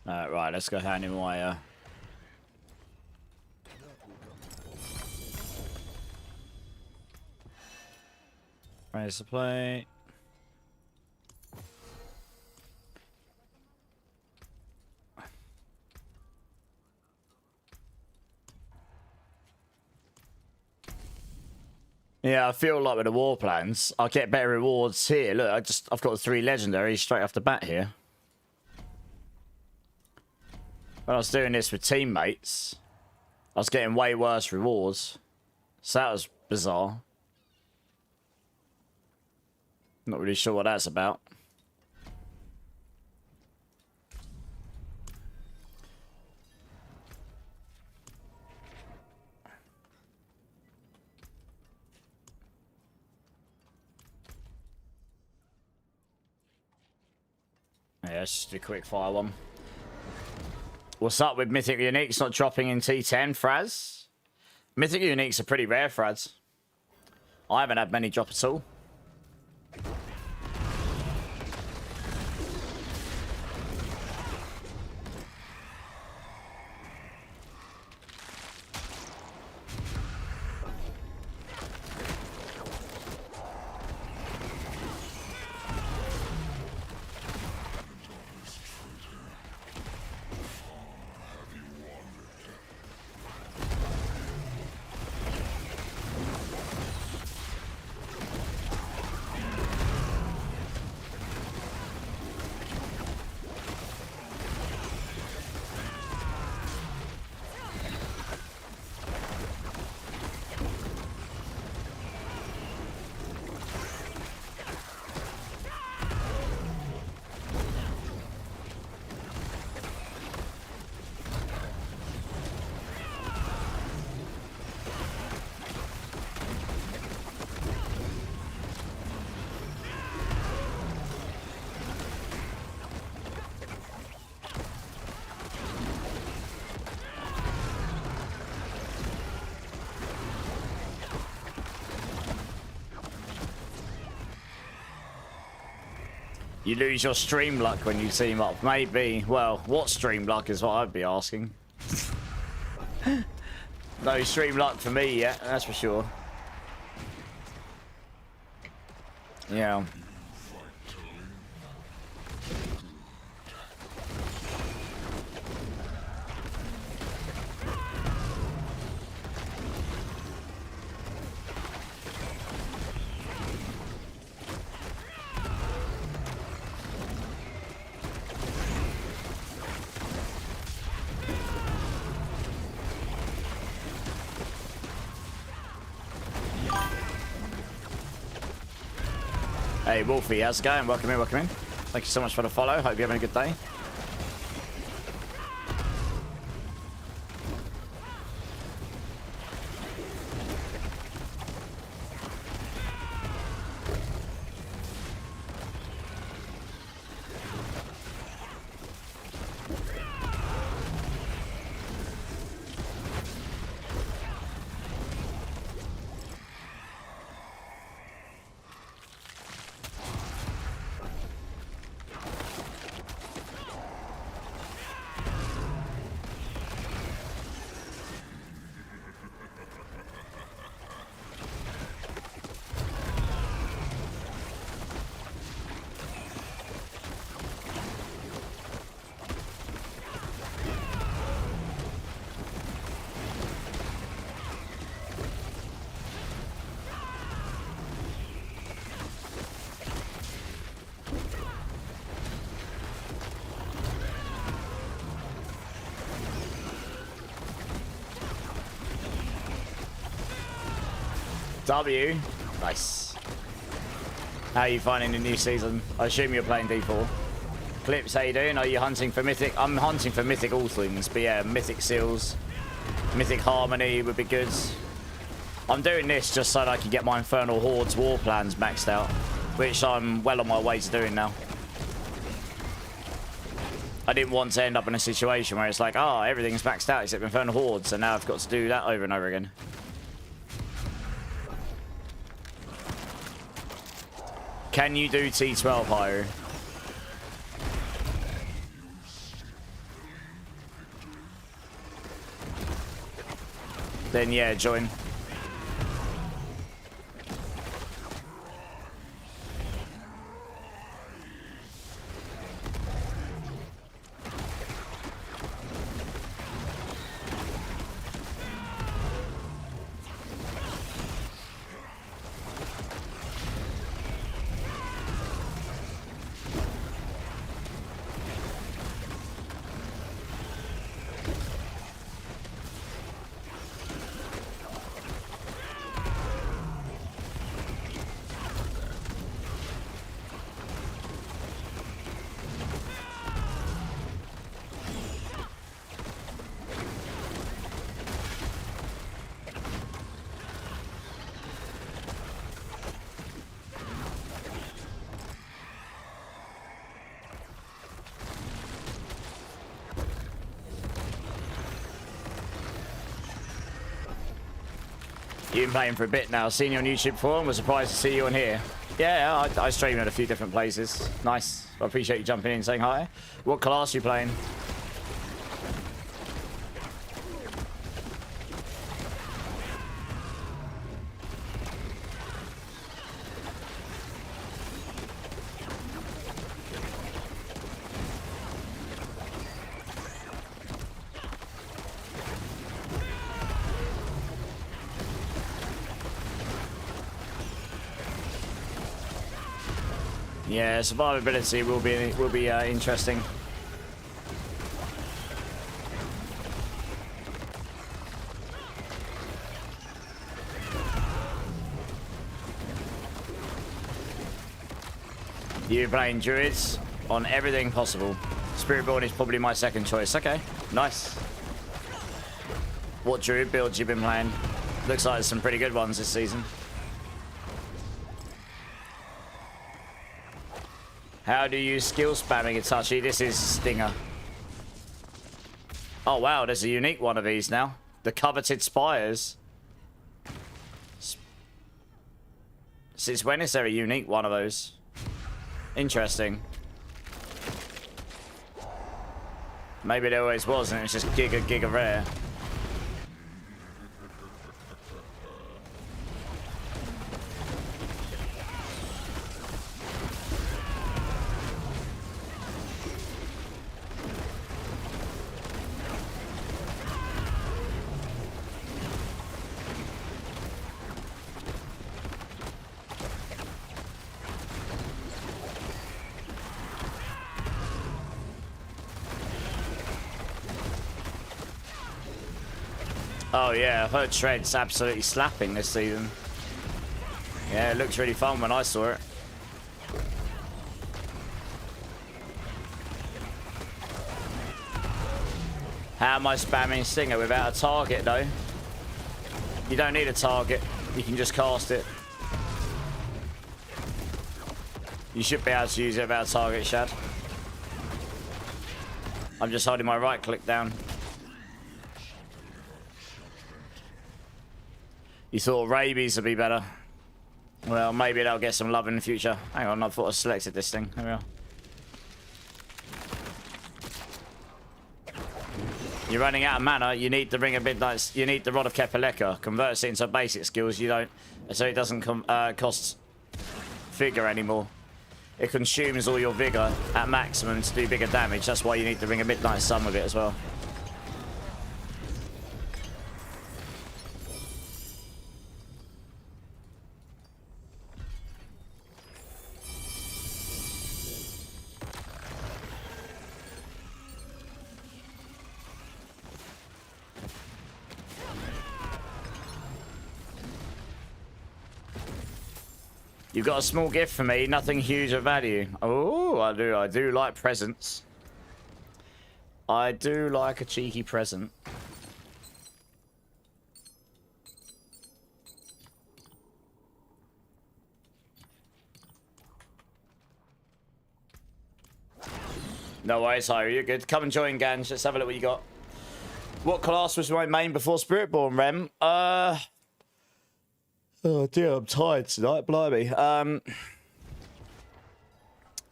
Right, let's go hand him my raise the plate. Yeah, I feel like with the war plans, I'll get better rewards here. Look, I've got the 3 legendaries straight off the bat here. When I was doing this with teammates, I was getting way worse rewards. So that was bizarre. Not really sure what that's about. Yeah, let's just do a quick fire one. What's up with Mythic Uniques not dropping in T10, Fraz? Mythic Uniques are pretty rare, Fraz. I haven't had many drop at all. You lose your stream luck when you team up. Maybe. Well, what stream luck is what I'd be asking. No stream luck for me yet, that's for sure. Yeah. Hey Wolfie, how's it going? Welcome in, welcome in. Thank you so much for the follow. Hope you're having a good day. W. Nice. How are you finding the new season? I assume you're playing D4. Clips, how you doing? Are you hunting for Mythic? I'm hunting for Mythic all things, but yeah, Mythic Seals, Mythic Harmony would be good. I'm doing this just so that I can get my Infernal Hordes war plans maxed out. which I'm well on my way to doing now. I didn't want to end up in a situation where it's like, oh, everything's maxed out except Infernal Horde, so now I've got to do that over and over again. Can you do T12, Hyrule? Then yeah, join. You've been playing for a bit now. Seen you on YouTube before and was surprised to see you on here. Yeah, I stream at a few different places. Nice. I appreciate you jumping in and saying hi. What class are you playing? Yeah, survivability will be interesting. You're playing druids on everything possible. Spiritborn is probably my second choice. Okay, nice. What druid builds you been playing? Looks like there's some pretty good ones this season. How do you skill spamming Itachi? This is Stinger. Oh wow, there's a unique one of these now. The coveted spires. Since when is there a unique one of those? Interesting. Maybe there always was and it's just giga rare. Oh yeah, I've heard Tread's absolutely slapping this season. Yeah, it looks really fun when I saw it. How am I spamming Stinger without a target though? You don't need a target, you can just cast it. You should be able to use it without a target, Shad. I'm just holding my right click down. You thought rabies would be better. Well, maybe they'll get some love in the future. Hang on, I thought I selected this thing. There we are. You're running out of mana. You need the Ring of Midnight. You need the Rod of Kepaleka. Converts it into basic skills. You don't, so it doesn't cost vigor anymore. It consumes all your vigor at maximum to do bigger damage. That's why you need the Ring of Midnight Sun with it as well. You've got a small gift for me, nothing huge of value. Oh, I do like presents. I do like a cheeky present. No worries, Hyru. You're good. Come and join, Ganj. Let's have a look what you got. What class was my main before Spiritborn, Rem? Oh dear, I'm tired tonight. Blimey.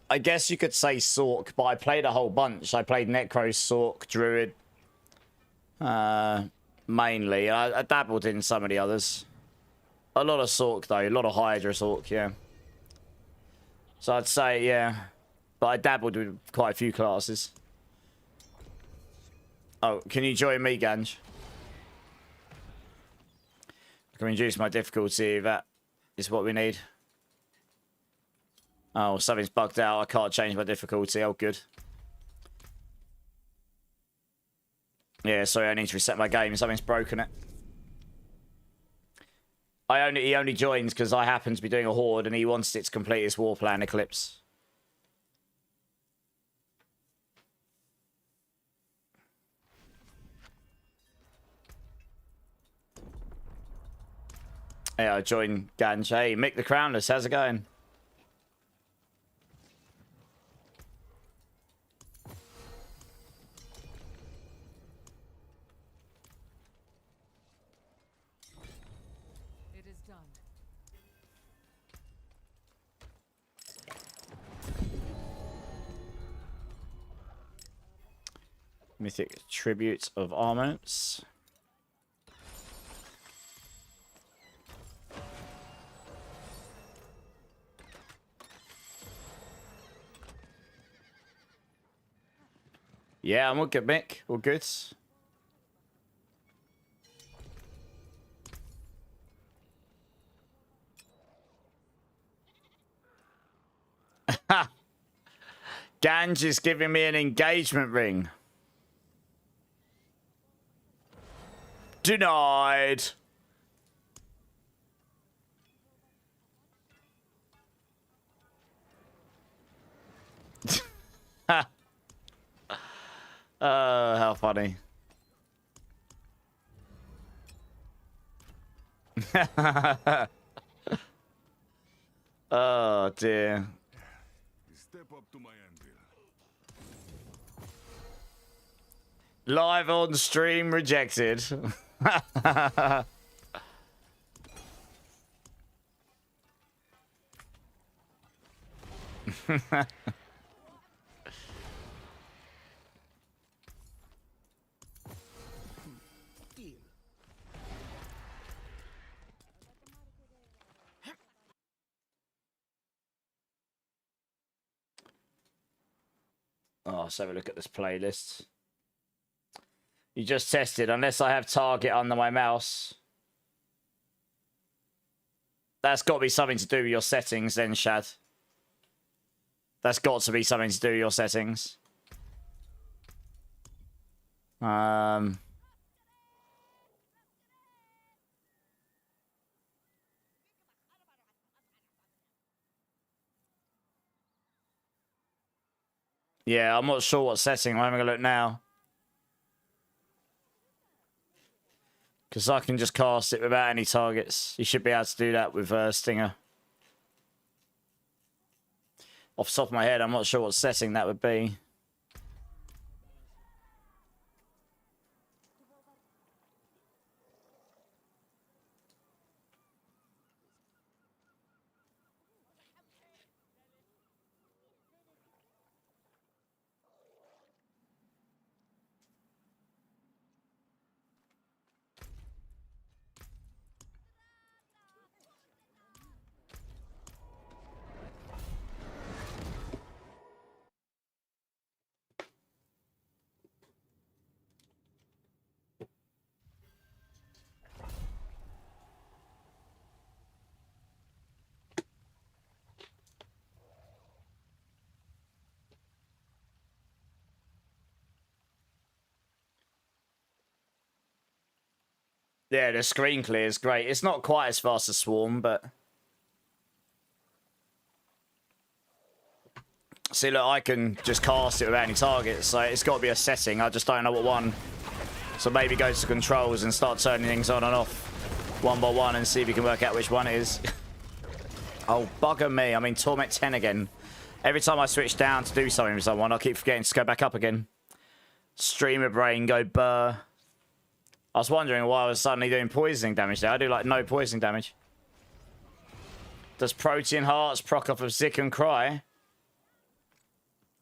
I guess you could say Sork, but I played a whole bunch. I played Necro, Sork, Druid. Mainly. I dabbled in some of the others. A lot of Sork, though. A lot of Hydra Sork, yeah. So I'd say, yeah. But I dabbled with quite a few classes. Oh, can you join me, Ganj? I can reduce my difficulty. That is what we need. Oh, something's bugged out. I can't change my difficulty. Oh, good. Yeah, sorry, I need to reset my game. Something's broken it. He only joins because I happen to be doing a horde and he wants it to complete his war plan Eclipse. Yeah, I joined Ganj. Hey, Mick the Crownless, how's it going? It is done. Mythic Tribute of Armaments. Yeah, I'm all good, Mick. All good. Ganj is giving me an engagement ring. Denied. Oh, how funny. Oh, dear. Step up to my anvil. Live on stream rejected. Oh, let's have a look at this playlist. You just tested, unless I have target under my mouse. That's got to be something to do with your settings then, Shad. That's got to be something to do with your settings. Yeah, I'm not sure what setting. I'm having a look now. Because I can just cast it without any targets. You should be able to do that with Stinger. Off the top of my head, I'm not sure what setting that would be. Yeah, the screen clear is great. It's not quite as fast as Swarm, but... See, look, I can just cast it without any targets, so it's got to be a setting. I just don't know what one. So maybe go to controls and start turning things on and off one by one and see if you can work out which one it is. Oh, bugger me. I mean, Torment 10 again. Every time I switch down to do something with someone, I keep forgetting to go back up again. Streamer brain go burr. I was wondering why I was suddenly doing poisoning damage there. I do like no poisoning damage. Does Protean Hearts proc off of Zik and Cry?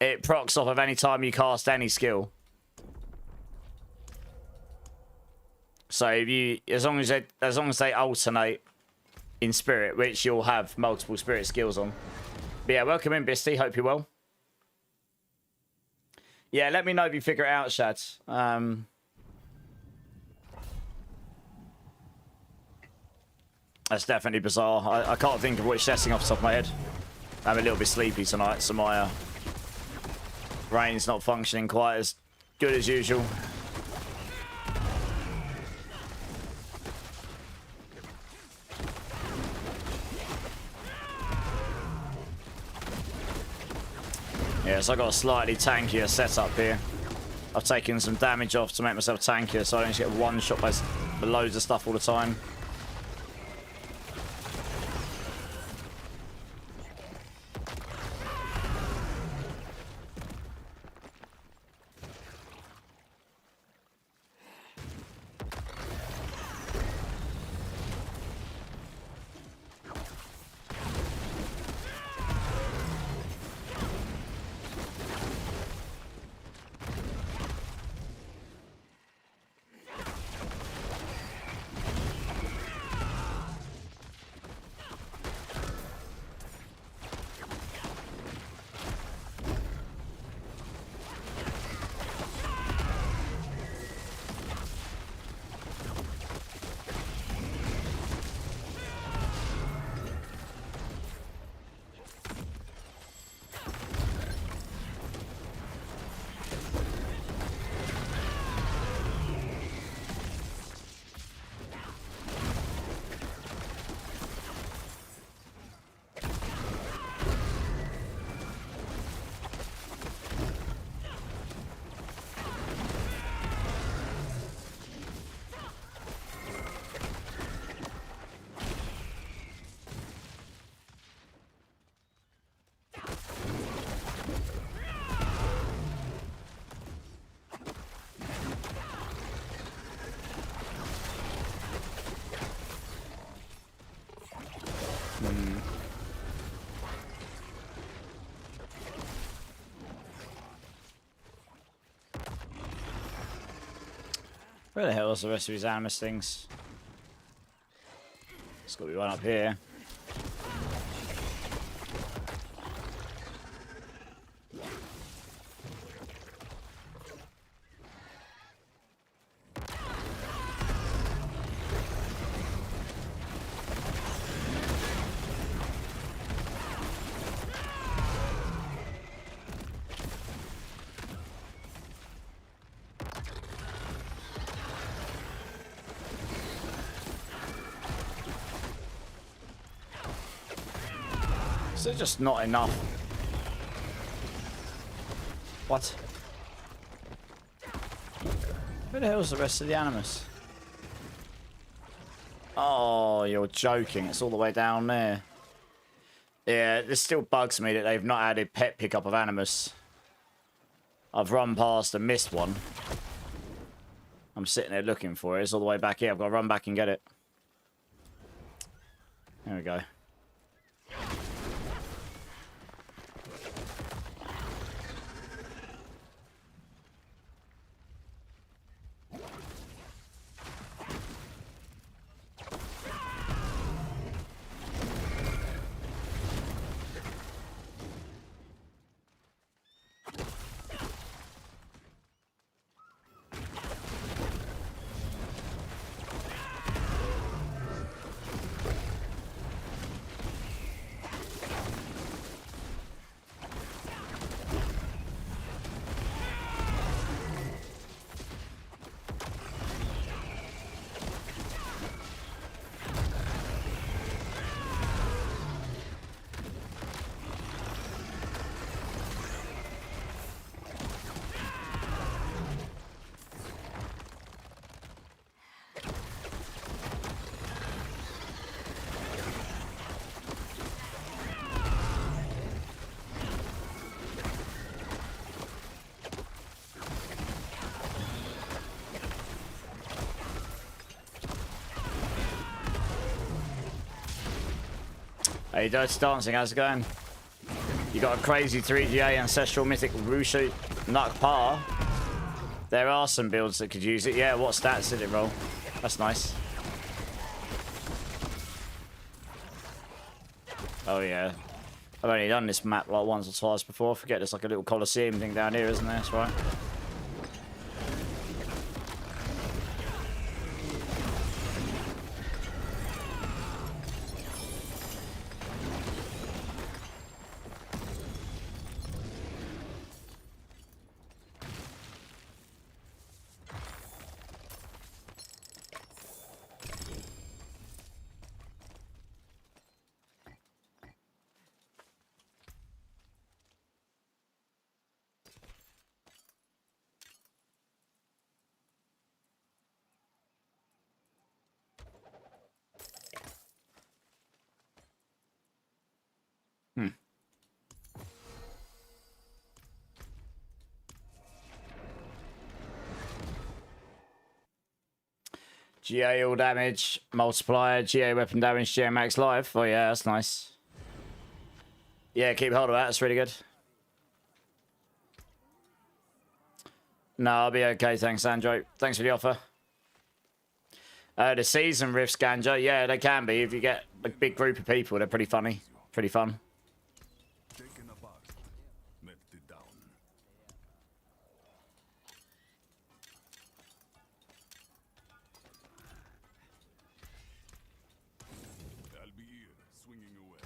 It procs off of any time you cast any skill. So if you, as long as they alternate in spirit, which you'll have multiple spirit skills on. But yeah, welcome in, Bisty. Hope you're well. Yeah, let me know if you figure it out, Shad. That's definitely bizarre. I can't think of which setting off the top of my head. I'm a little bit sleepy tonight, so my brain's not functioning quite as good as usual. Yeah, so I got a slightly tankier setup here. I've taken some damage off to make myself tankier, so I don't just get one shot by loads of stuff all the time. Where the hell is the rest of his animus things? There's got to be one up here. Is it just not enough? What? Where the hell's the rest of the animus? Oh, you're joking. It's all the way down there. Yeah, this still bugs me that they've not added pet pickup of animus. I've run past and missed one. I'm sitting there looking for it. It's all the way back here. I've got to run back and get it. There we go. Hey, Dirty Dancing, how's it going? You got a crazy 3GA Ancestral Mythic Rushu Nukpar. There are some builds that could use it. Yeah, what stats did it roll? That's nice. Oh, yeah. I've only done this map like once or twice before. I forget there's like a little Colosseum thing down here, isn't there? That's right. GA all damage, multiplier, GA weapon damage, GA max life. Oh yeah, that's nice. Yeah, keep hold of that. That's really good. No, I'll be okay. Thanks, Andrew. Thanks for the offer. The season rifts, Ganja. Yeah, they can be. If you get a big group of people, they're pretty funny. Pretty fun. Taken apart. Melted down. I'll be here, swinging away.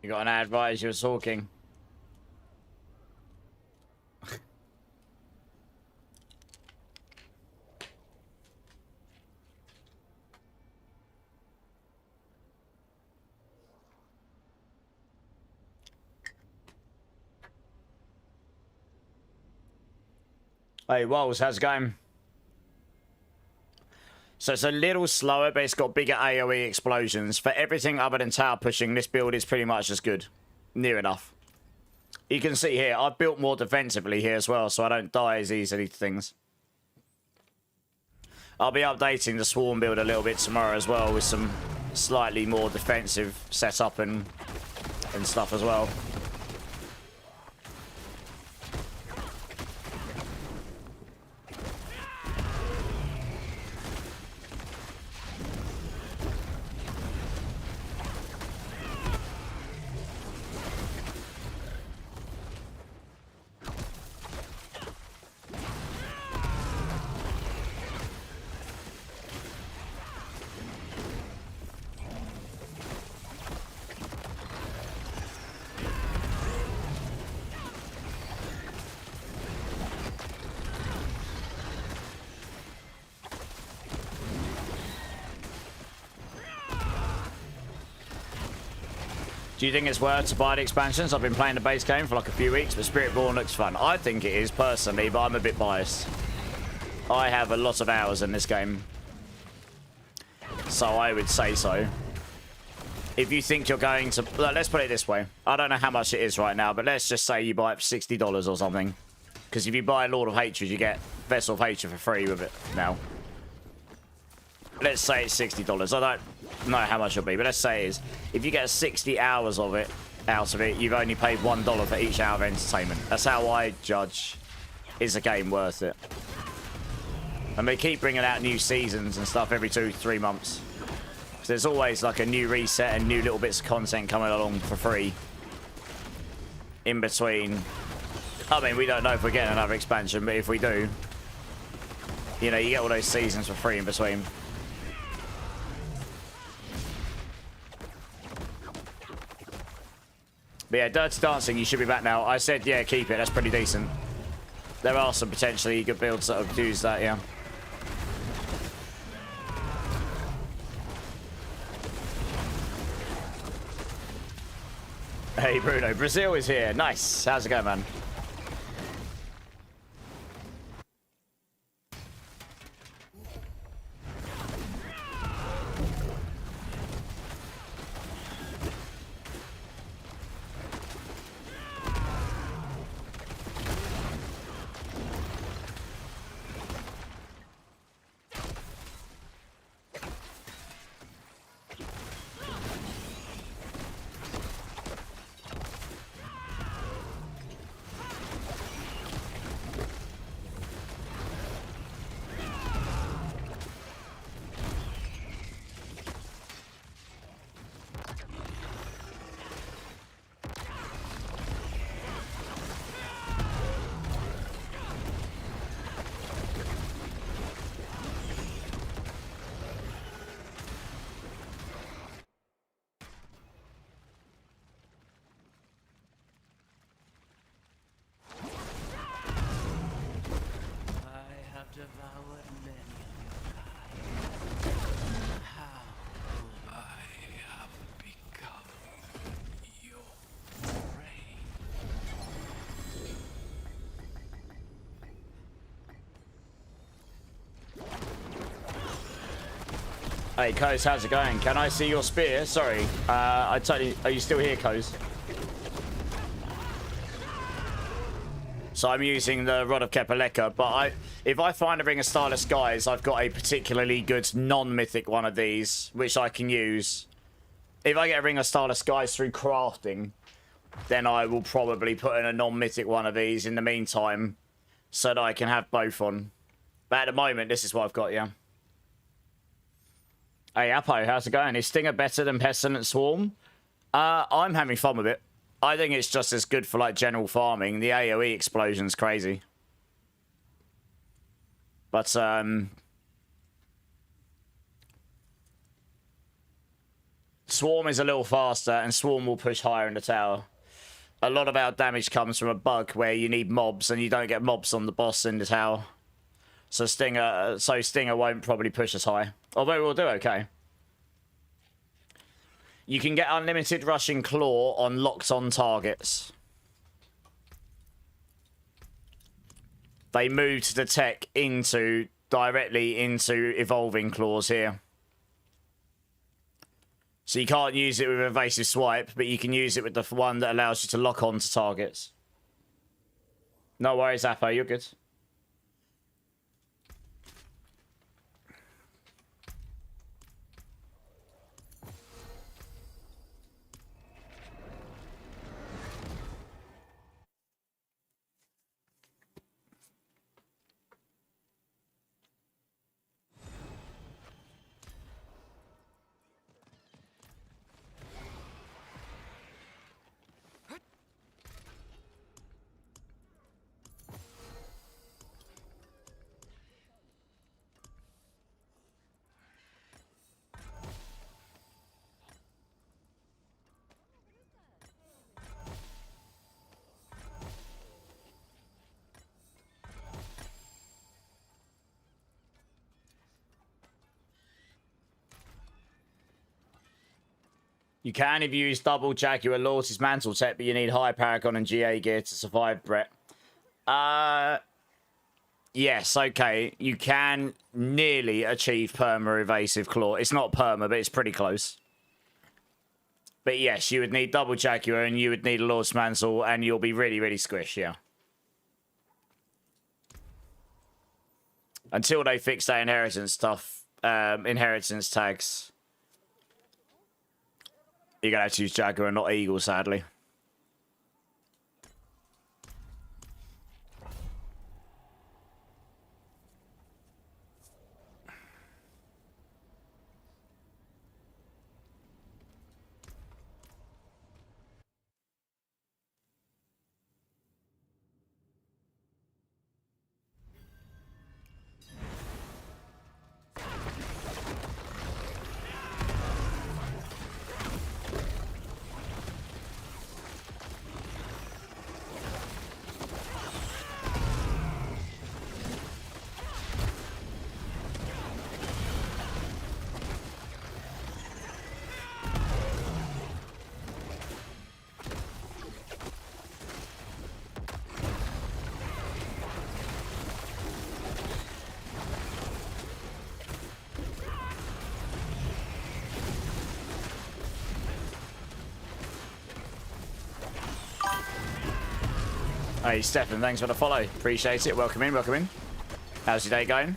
You got an ad right as you were talking. Hey, Walls, how's it going? So it's a little slower, but it's got bigger AoE explosions. For everything other than tower pushing, this build is pretty much as good. Near enough. You can see here, I've built more defensively here as well, so I don't die as easily to things. I'll be updating the Swarm build a little bit tomorrow as well, with some slightly more defensive setup and stuff as well. Do you think it's worth to buy the expansions? I've been playing the base game for like a few weeks, but Spiritborn looks fun. I think it is, personally, but I'm a bit biased. I have a lot of hours in this game. So I would say so. If you think you're going to... Let's put it this way. I don't know how much it is right now, but let's just say you buy it for $60 or something. Because if you buy Lord of Hatred, you get Vessel of Hatred for free with it now. Let's say it's $60. I don't know how much it'll be, but let's say it is. If you get 60 hours of it out of it, you've only paid $1 for each hour of entertainment. That's how I judge, is a game worth it. And they keep bringing out new seasons and stuff every 2-3 months. So there's always like a new reset and new little bits of content coming along for free. In between. I mean, we don't know if we're getting another expansion, but if we do, you know, you get all those seasons for free in between. But yeah, Dirty Dancing, you should be back now. I said, yeah, keep it. That's pretty decent. There are some potentially good builds that have used that, yeah. Hey, Bruno. Brazil is here. Nice. How's it going, man? Hey, Coz, how's it going? Can I see your spear? Sorry. I totally... Are you still here, Coz? So I'm using the Rod of Kepaleka, but if I find a Ring of Starless Skies, I've got a particularly good non-mythic one of these, which I can use. If I get a Ring of Starless Skies through crafting, then I will probably put in a non-mythic one of these in the meantime, so that I can have both on. But at the moment, this is what I've got, yeah. Hey, Apo, how's it going? Is Stinger better than Pestilent Swarm? I'm having fun with it. I think it's just as good for, like, general farming. The AoE explosion's crazy. But, Swarm is a little faster, and Swarm will push higher in the tower. A lot of our damage comes from a bug where you need mobs, and you don't get mobs on the boss in the tower. So Stinger won't probably push as high. Although we'll do okay. You can get unlimited rushing claw on locked-on targets. They moved the tech directly into evolving claws here. So you can't use it with evasive swipe, but you can use it with the one that allows you to lock on to targets. No worries, Apo, you're good. You can if you use double Jaguar Lord's Mantle Tech, but you need high Paragon and GA gear to survive, Brett. Yes, okay. You can nearly achieve Perma Evasive Claw. It's not Perma, but it's pretty close. But yes, you would need double Jaguar and you would need a Lord's Mantle, and you'll be really, really squish, yeah. Until they fix that inheritance stuff, inheritance tags. You're going to have to use Jaguar and not Eagle, sadly. Hey, Stefan, thanks for the follow. Appreciate it. Welcome in, welcome in. How's your day going?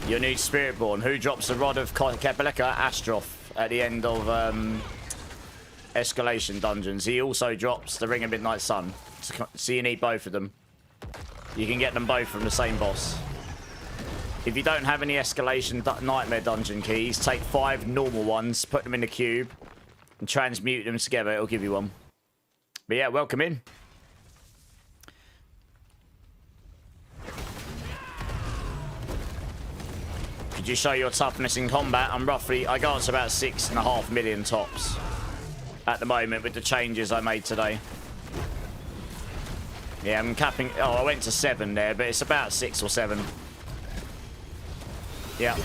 Your new Spiritborn. Who drops the Rod of Kepaleka? Astroth at the end of escalation dungeons. He also drops the Ring of Midnight Sun. So you need both of them. You can get them both from the same boss. If you don't have any escalation nightmare dungeon keys, take 5 normal ones, put them in the cube, and transmute them together. It'll give you one. But yeah, welcome in. Could you show your toughness in combat? I got up to about 6.5 million tops at the moment with the changes I made today. Yeah, I'm capping. Oh, I went to 7 there, but it's about 6 or 7. Yeah.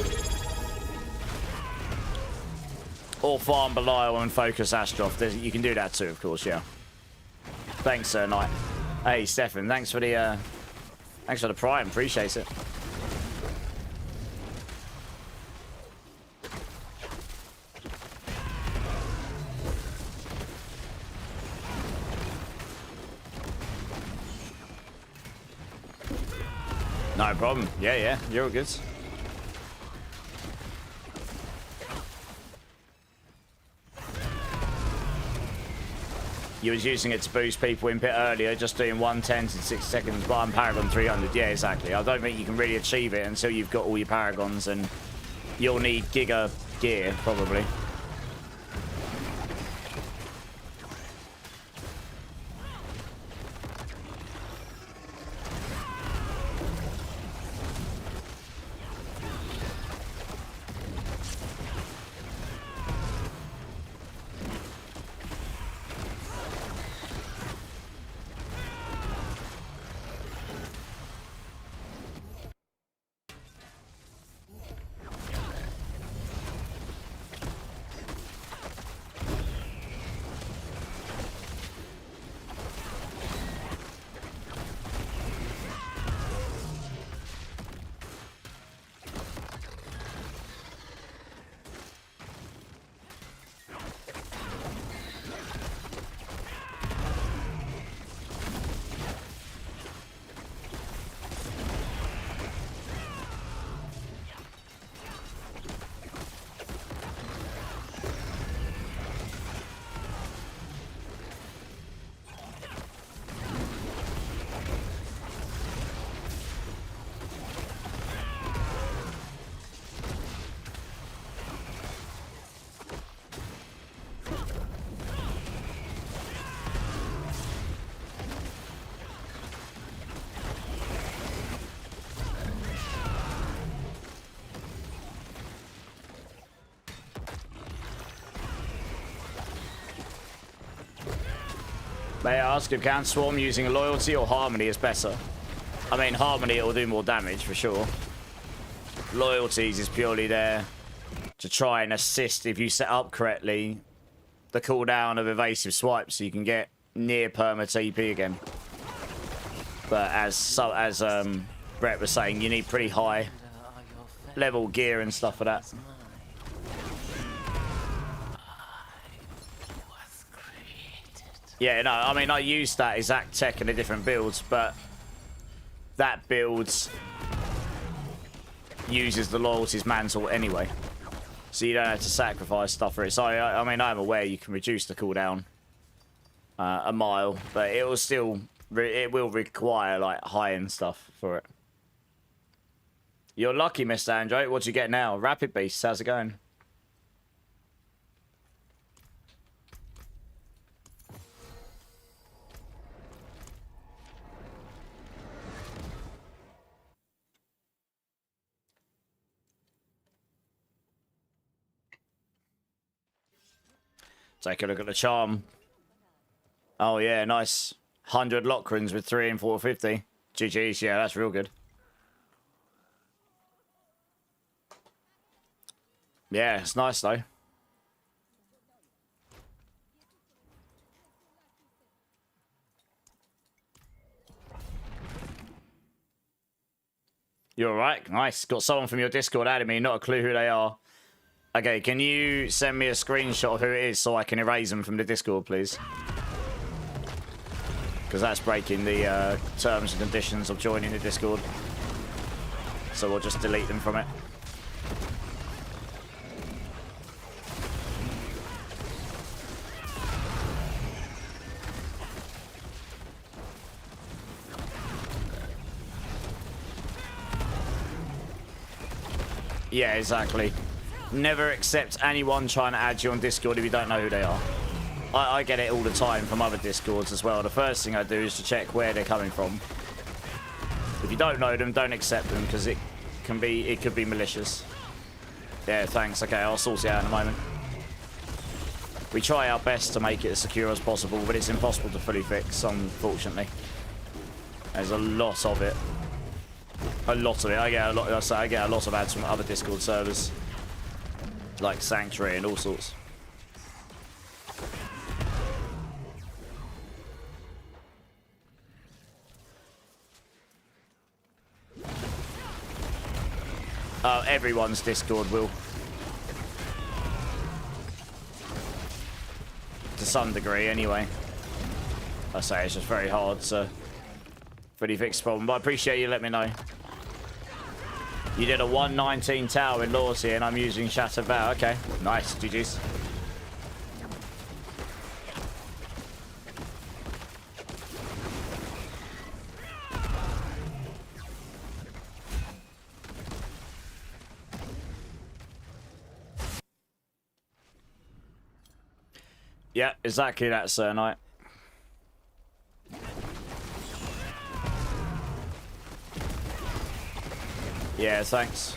Or farm Belial and focus Astroth. You can do that too, of course, yeah. Thanks, Sir Knight. Hey, Stefan, thanks for the prime. Appreciate it. No problem. Yeah, you're all good. You was using it to boost people in pit earlier, just doing 110 in 6 seconds, but I'm Paragon 300. Yeah, exactly. I don't think you can really achieve it until you've got all your Paragons, and you'll need Giga gear, probably. May I ask if Counter Swarm using Loyalty or Harmony is better? I mean, Harmony will do more damage for sure. Loyalties is purely there to try and assist, if you set up correctly, the cooldown of evasive swipes so you can get near perma TP again. But as Brett was saying, you need pretty high level gear and stuff for that. Yeah, no, I mean, I used that exact tech in a different builds, but that build uses the Loyalties Mantle anyway. So you don't have to sacrifice stuff for it. So, I mean, I'm aware you can reduce the cooldown a mile, but it will still, it will require, like, high-end stuff for it. You're lucky, Mr. Android. What do you get now? Rapid Beast, how's it going? Take a look at the charm. Oh, yeah, nice. 100 Lockrins with 3 and 450. GG's, yeah, that's real good. Yeah, it's nice, though. You're alright? Nice. Got someone from your Discord adding me, not a clue who they are. Okay, can you send me a screenshot of who it is so I can erase them from the Discord, please? Because that's breaking the terms and conditions of joining the Discord. So we'll just delete them from it. Yeah, exactly. Never accept anyone trying to add you on Discord if you don't know who they are. I get it all the time from other Discords as well. The first thing I do is to check where they're coming from. If you don't know them, don't accept them because it could be malicious. Yeah, thanks. Okay, I'll sort it out in a moment. We try our best to make it as secure as possible, but it's impossible to fully fix, unfortunately. There's a lot of it. A lot of it. I get a lot. I get a lot of ads from other Discord servers, like Sanctuary and all sorts. Everyone's Discord will, to some degree, anyway. I say it's just very hard to fully fix the problem, but I appreciate you letting me know. You did a 119 tower in loyalty, and I'm using Shattered Vow. Okay, nice, GG's. Yeah, exactly that, Sir Knight. Yeah, thanks.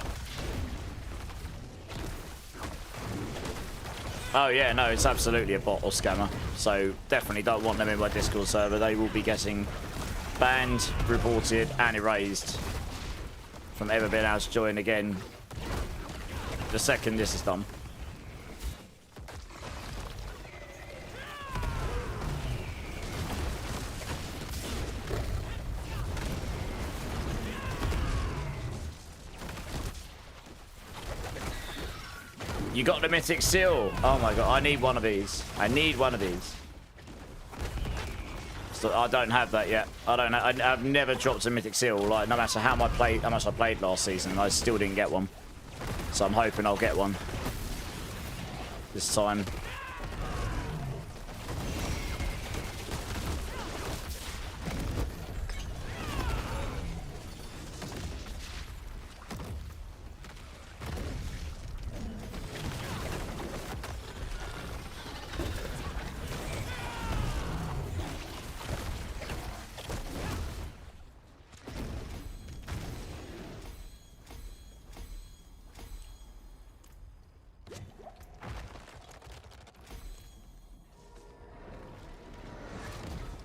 Oh yeah, no, it's absolutely a bot or scammer. So definitely don't want them in my Discord server. They will be getting banned, reported, and erased from ever being able to join again the second this is done. You got the mythic seal. Oh my god, I need one of these. I need one of these. So I don't have that yet. I've never dropped a mythic seal. Like no matter how much I played last season, I still didn't get one. So I'm hoping I'll get one this time.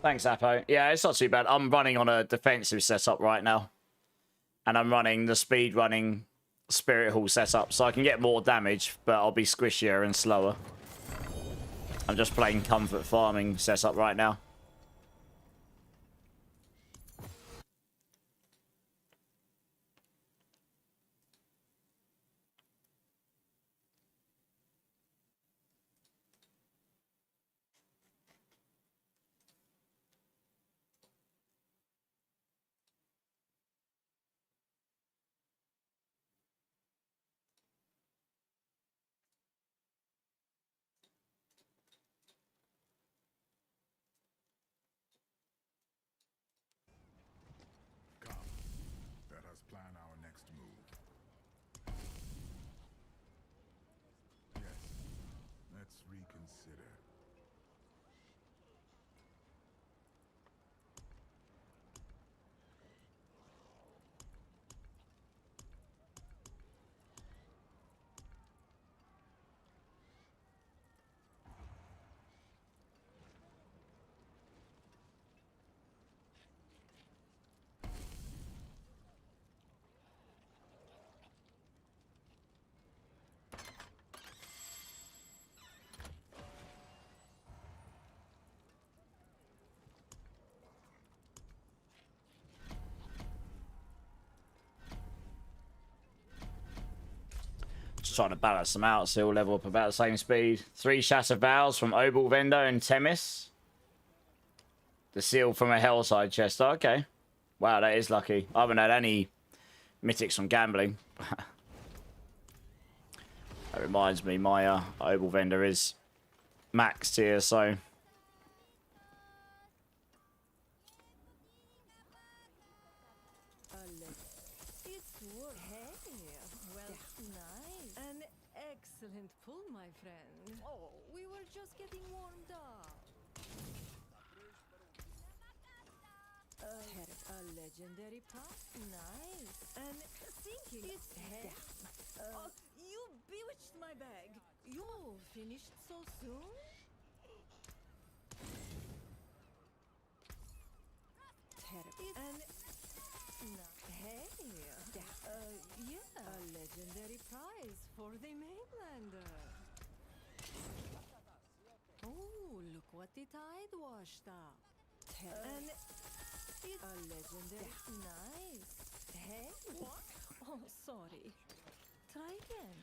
Thanks, Apo. Yeah, it's not too bad. I'm running on a defensive setup right now. And I'm running the speed running Spirit Hall setup. So I can get more damage, but I'll be squishier and slower. I'm just playing comfort farming setup right now. Come. Let us plan our next move. Yes. Let's reconsider. Just trying to balance them out so they'll level up about the same speed. 3 Shatter Vows from Obel Vendor and Temis. The seal from a Hellside chest. Oh, okay. Wow, that is lucky. I haven't had any mythics from gambling. That reminds me, my Obel Vendor is max tier, so... Excellent pull, my friend. Oh, we were just getting warmed up. A legendary pop? Nice. And thinking it's head. Oh, you bewitched my bag. You finished so soon? Terrible. And Hey, yeah, a legendary prize for the mainlander. Oh, look what the tide washed up. And it's a legendary. Nice. Hey, what? Oh, sorry. Try again.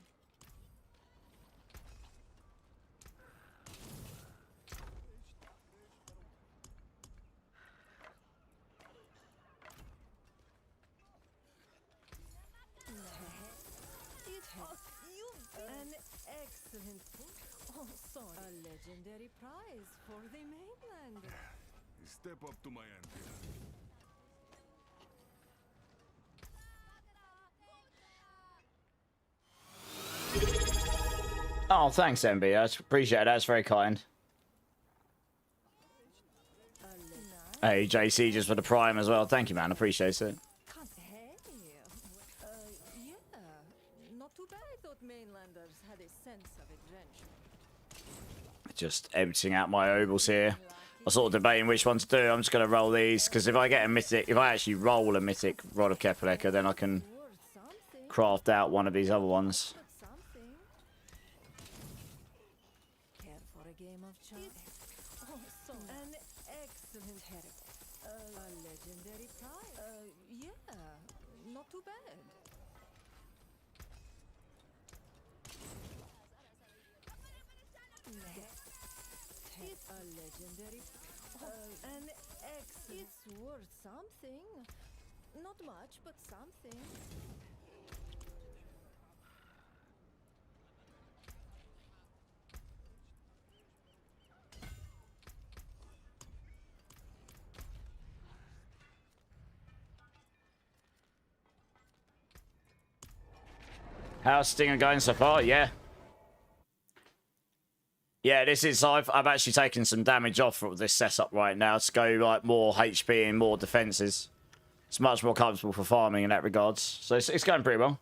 An excellent point. Oh, sorry. A legendary prize for the mainland. Step up to my ante. Oh, thanks, MB. I appreciate it. That's very kind. Hey, JC, just for the prime as well. Thank you, man. Appreciate it. Hey, yeah. Not too bad. I thought mainlanders had a sense of adventure. Just emptying out my ovals here. I was sort of debating which one to do. I'm just going to roll these, because if I get a mythic, if I actually roll a mythic Rod of Kepaleka, then I can Worth something. craft out one of these other ones. But something. Care for a game of chance? Oh, so an excellent heritage. A legendary prize. Yeah, not too bad. It's a legendary. An excellent. It's worth something. Not much, but something. How's Stinger going so far? Yeah. Yeah, this is... I've actually taken some damage off of this setup right now to go like more HP and more defenses. It's much more comfortable for farming in that regards. So it's going pretty well.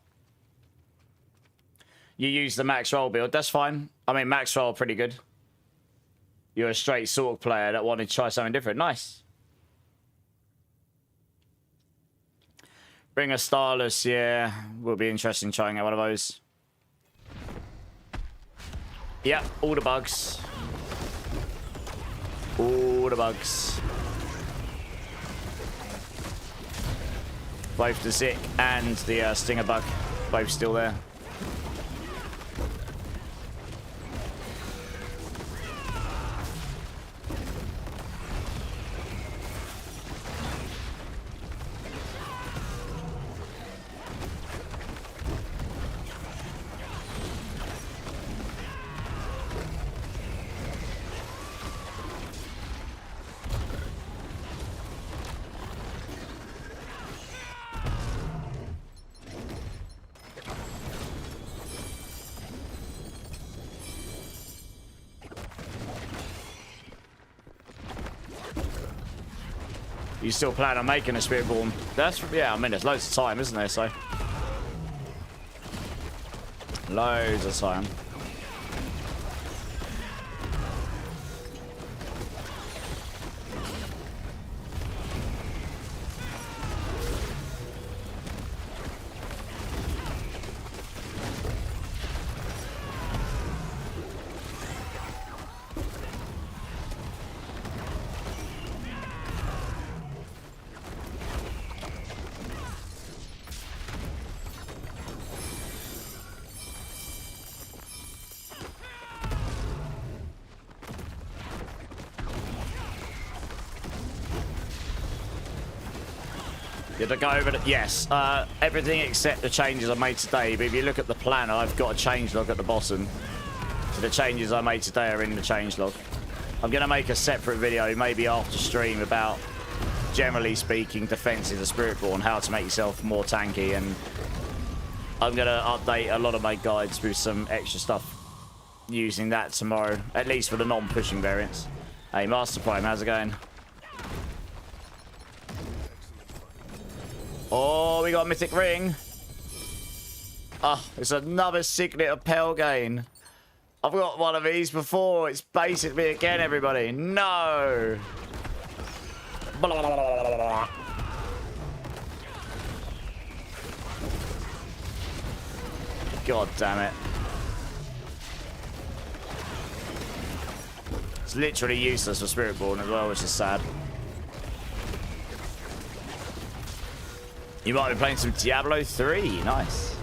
You use the max roll build. That's fine. I mean, max roll pretty good. You're a straight Sork player that wanted to try something different. Nice. Bring a Starless, yeah. Will be interesting trying out one of those. Yep, all the bugs. All the bugs. Both the Zik and the Stinger bug. Both still there. You still plan on making a Spiritborn? That's, yeah, I mean, there's loads of time, isn't there? So, loads of time. Did I go over the... Yes. Everything except the changes I made today. But if you look at the planner, I've got a change log at the bottom. So the changes I made today are in the change log. I'm going to make a separate video, maybe after stream, about, generally speaking, defenses of Spiritborn, how to make yourself more tanky. And I'm going to update a lot of my guides with some extra stuff using that tomorrow. At least for the non-pushing variants. Hey, Master Prime, how's it going? Oh, we got a mythic ring. Oh, it's another Signet of Pelgain. I've got one of these before. It's basically again, everybody. No. Blah, blah, blah, blah, blah. God damn it. It's literally useless for Spiritborn as well, which is sad. You might be playing some Diablo 3. Nice.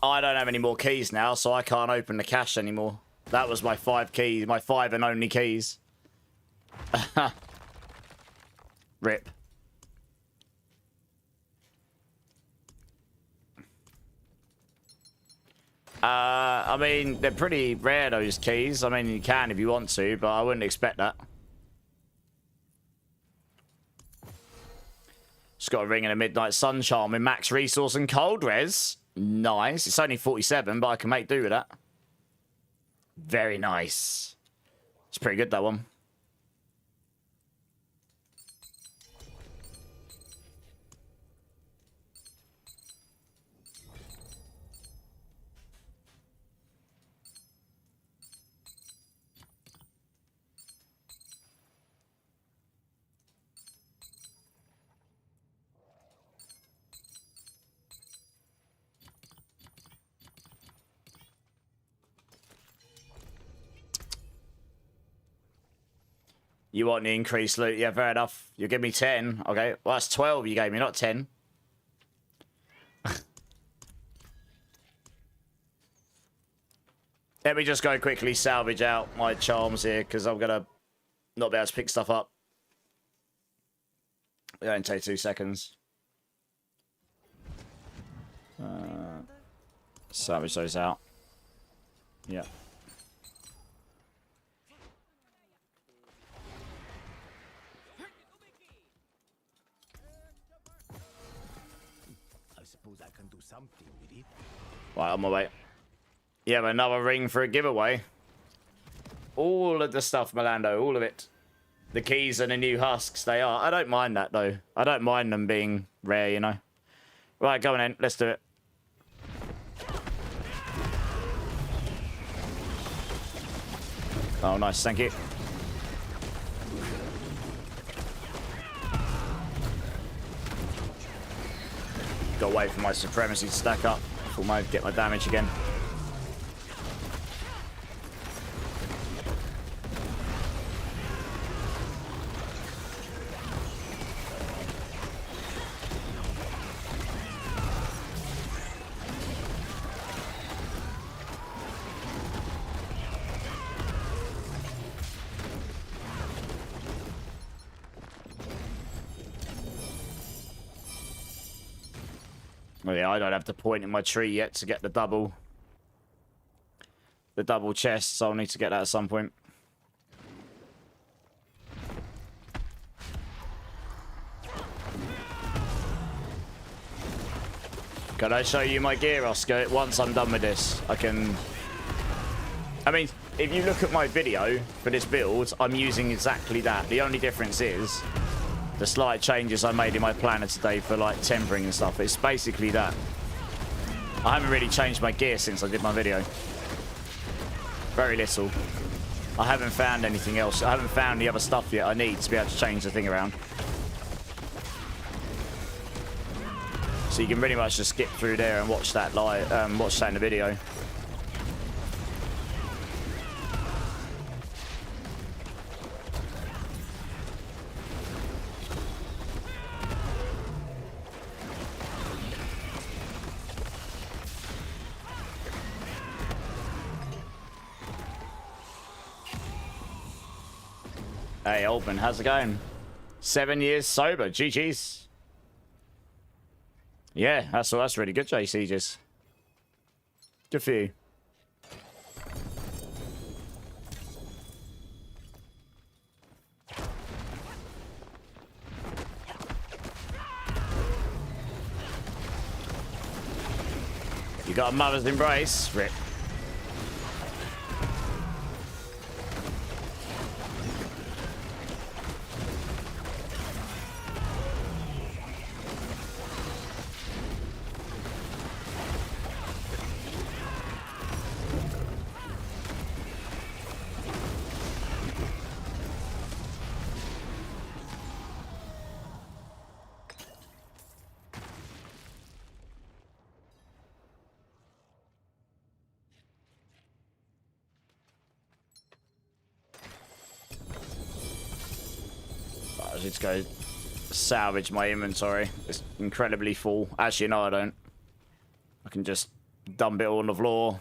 I don't have any more keys now, so I can't open the cache anymore. That was my 5 keys, my 5 and only keys. Rip. I mean, they're pretty rare, those keys. I mean, you can if you want to, but I wouldn't expect that. Just got a ring and a midnight sun charm with max resource and cold res. Nice. It's only 47, but I can make do with that. Very nice. It's pretty good, that one. You want the increased loot? Yeah, fair enough. You give me 10. Okay. Well, that's 12 you gave me, not 10. Let me just go quickly salvage out my charms here, because I'm going to not be able to pick stuff up. It only take 2 seconds. Salvage those out. Yeah. Something with it. Right, on my way. Yeah, but another ring for a giveaway. All of the stuff, Milando, all of it. The keys and the new husks, they are. I don't mind that, though. I don't mind them being rare, you know. Right, go on in. Let's do it. Oh, nice. Thank you. Got to wait for my supremacy to stack up before I get my damage again. Oh yeah, I don't have the point in my tree yet to get the double chest, so I'll need to get that at some point. Can I show you my gear, Oscar? Once I'm done with this, I can... I mean, if you look at my video for this build, I'm using exactly that. The only difference is the slight changes I made in my planner today for like tempering and stuff. It's basically that. I haven't really changed my gear since I did my video. Very little. I haven't found anything else. I haven't found the other stuff yet I need to be able to change the thing around. So you can pretty much just skip through there and watch that live, watch that in the video. Hey, Altman, how's it going? 7 years sober. GG's. Yeah, that's really good, JC. Just good for you. You got a mother's embrace, Rip. I just go salvage my inventory. It's incredibly full. Actually, no, I don't. I can just dump it all on the floor.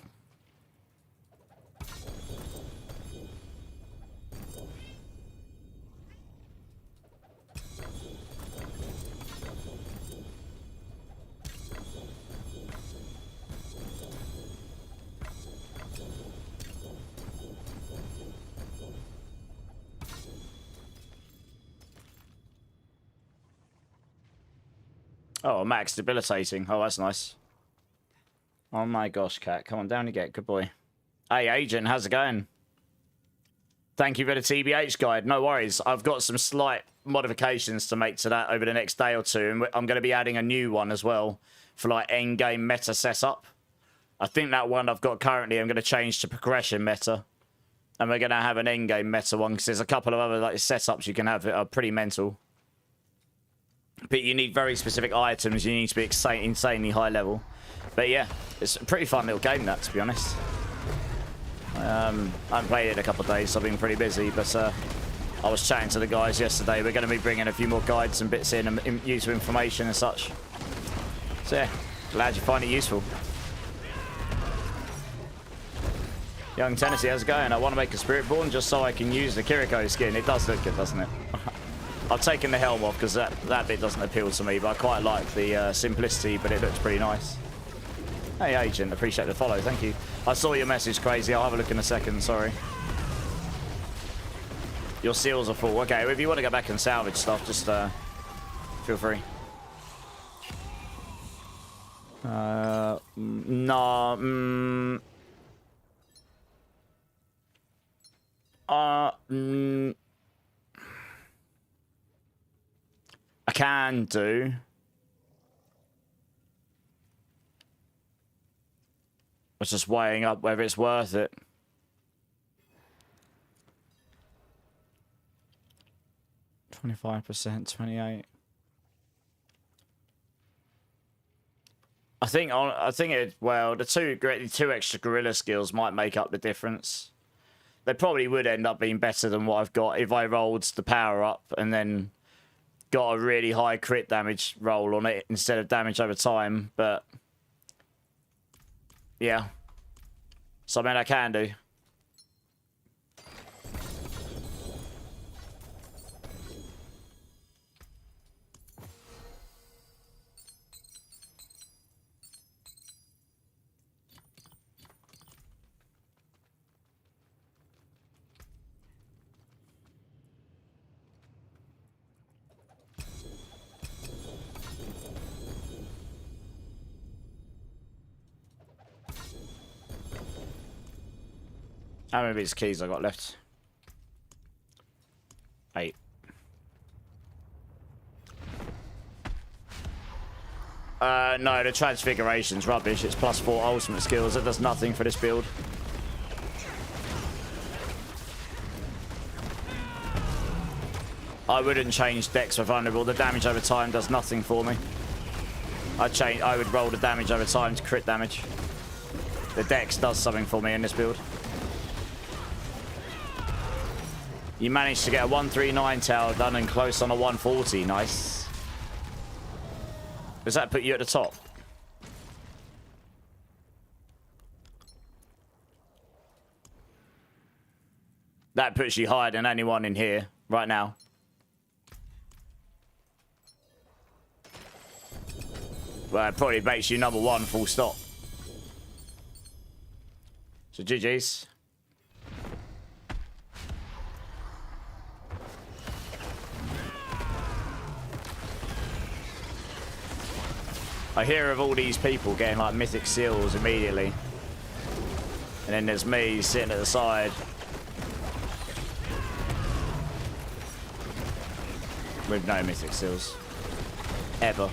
Oh, max debilitating. Oh, that's nice. Oh my gosh, cat. Come on, down you get. Good boy. Hey, Agent, how's it going? Thank you for the TBH guide. No worries. I've got some slight modifications to make to that over the next day or two. And I'm going to be adding a new one as well for like endgame meta setup. I think that one I've got currently, I'm going to change to progression meta. And we're going to have an endgame meta one because there's a couple of other like setups you can have that are pretty mental. But you need very specific items. You need to be insanely high level. But yeah, it's a pretty fun little game, that, to be honest. I haven't played it in a couple of days, so I've been pretty busy. But I was chatting to the guys yesterday. We're going to be bringing a few more guides and bits in and useful information and such. So yeah, glad you find it useful. Young Tennessee, how's it going? I want to make a Spiritborn just so I can use the Kiriko skin. It does look good, doesn't it? I've taken the helm off because that bit doesn't appeal to me, but I quite like the simplicity, but it looks pretty nice. Hey, Agent, appreciate the follow. Thank you. I saw your message, Crazy. I'll have a look in a second. Sorry. Your seals are full. Okay, if you want to go back and salvage stuff, just feel free. No. I can do. I was just weighing up whether it's worth it. %, 28. I think it. Well, the two extra gorilla skills might make up the difference. They probably would end up being better than what I've got if I rolled the power up and then got a really high crit damage roll on it instead of damage over time. But yeah, something I can do. How many of these keys I got left? 8. No, the transfiguration's rubbish. It's +4 ultimate skills. It does nothing for this build. I wouldn't change Dex for vulnerable. The damage over time does nothing for me. I would roll the damage over time to crit damage. The Dex does something for me in this build. You managed to get a 139 tower done and close on a 140. Nice. Does that put you at the top? That puts you higher than anyone in here. Right now. Well, it probably makes you number 1, full stop. So GG's. I hear of all these people getting like mythic seals immediately. And then there's me sitting at the side. With no mythic seals. Ever.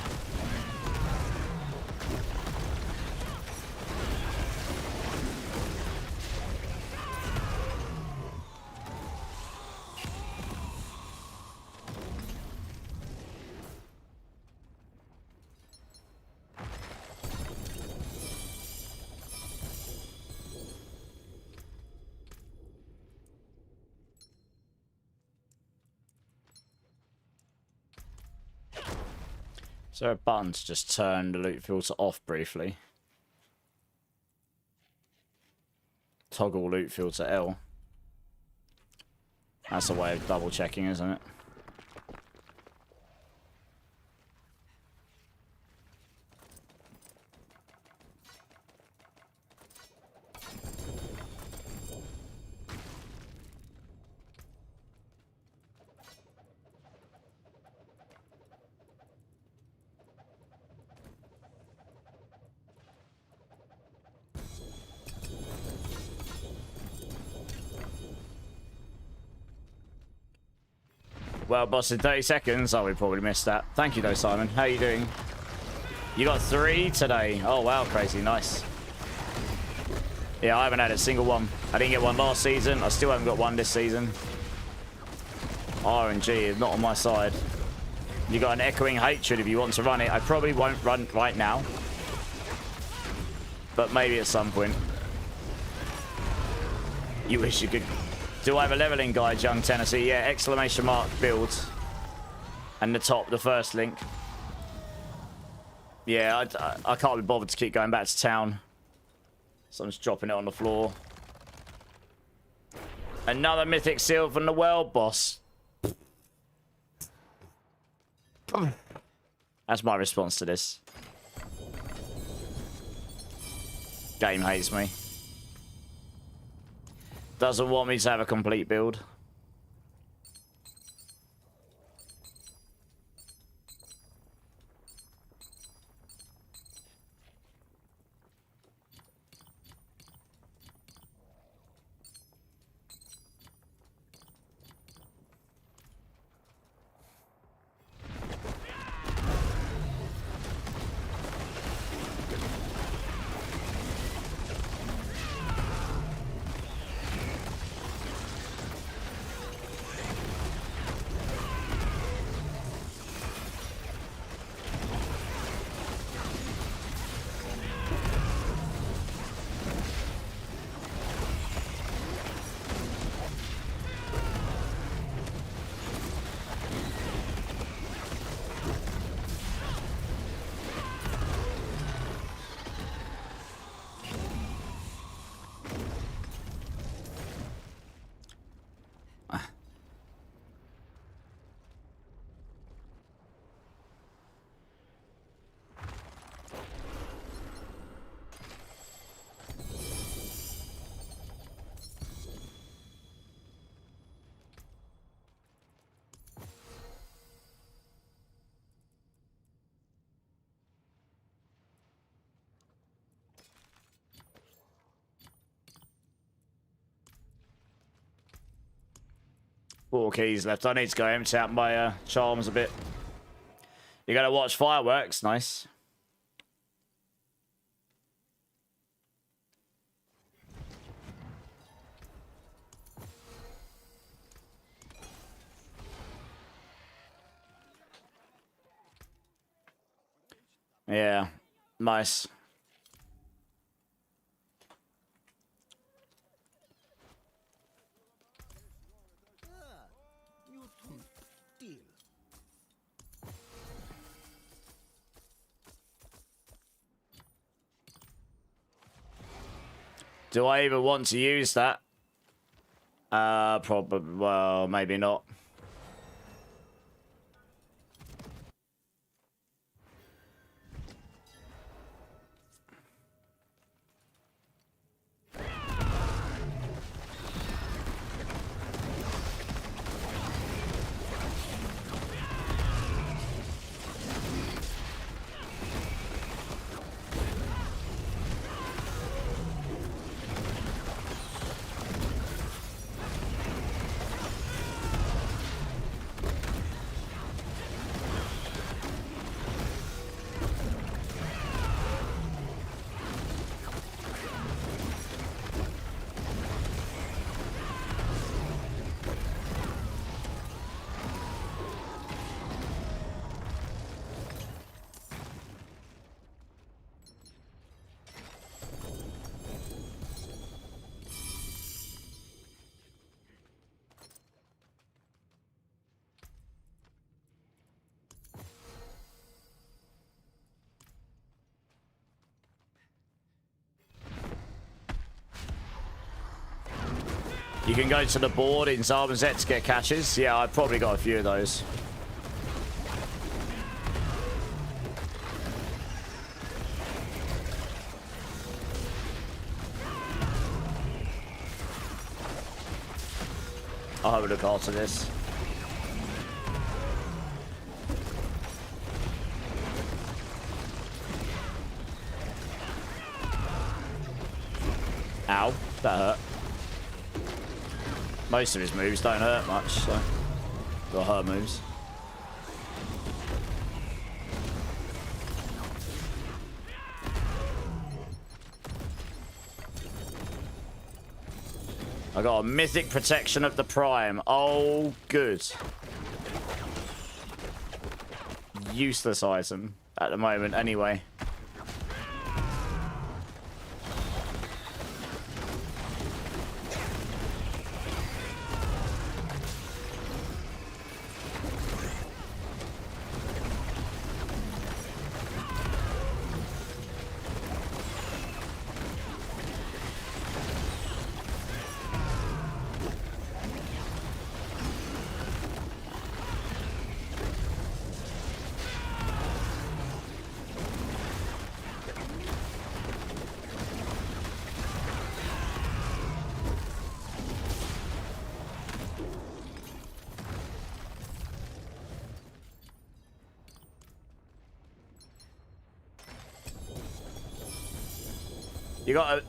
Is there a button to just turn the loot filter off briefly? Toggle loot filter L. That's a way of double checking, isn't it? Well, boss, in 30 seconds. Oh, we probably missed that. Thank you, though, Simon. How are you doing? You got 3 today. Oh, wow, crazy. Nice. Yeah, I haven't had a single one. I didn't get one last season. I still haven't got one this season. RNG is not on my side. You got an echoing hatred if you want to run it. I probably won't run right now. But maybe at some point. You wish you could... Do I have a leveling guide, Young Tennessee? Yeah, exclamation mark build. And the top, the first link. Yeah, I can't be bothered to keep going back to town. So I'm just dropping it on the floor. Another mythic seal from the world boss. That's my response to this. Game hates me. Doesn't want me to have a complete build. Four keys left. I need to go empty out my charms a bit. You gotta watch fireworks. Nice. Yeah. Nice. Do I even want to use that? Probably. Well, maybe not. You can go to the board in Zarbanzet to get caches. Yeah, I've probably got a few of those. I'll have a look after this. Ow, that hurt. Most of his moves don't hurt much, so... Well, her moves. I got a mythic protection of the Prime. Oh, good. Useless item at the moment, anyway.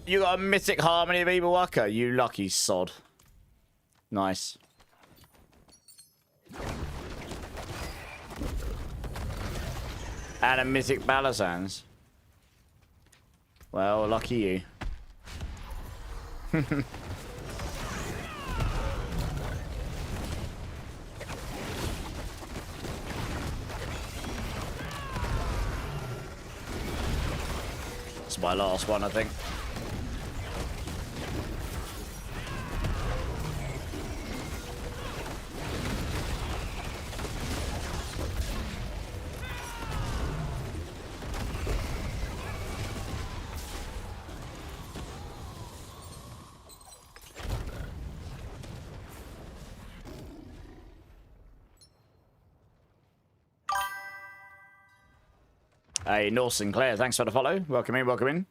You got a mythic harmony of Evil Waka, you lucky sod. Nice. And a mythic Balazans. Well, lucky you. It's my last one, I think. Hey, North Sinclair, thanks for the follow. Welcome in, welcome in.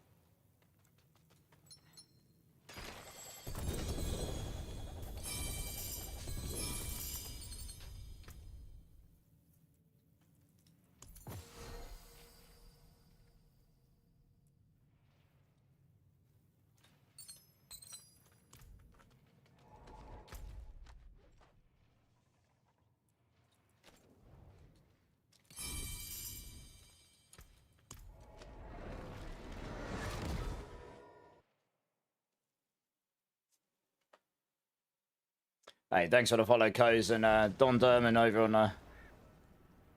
Hey, thanks for the follow, Coz, and Don Derman over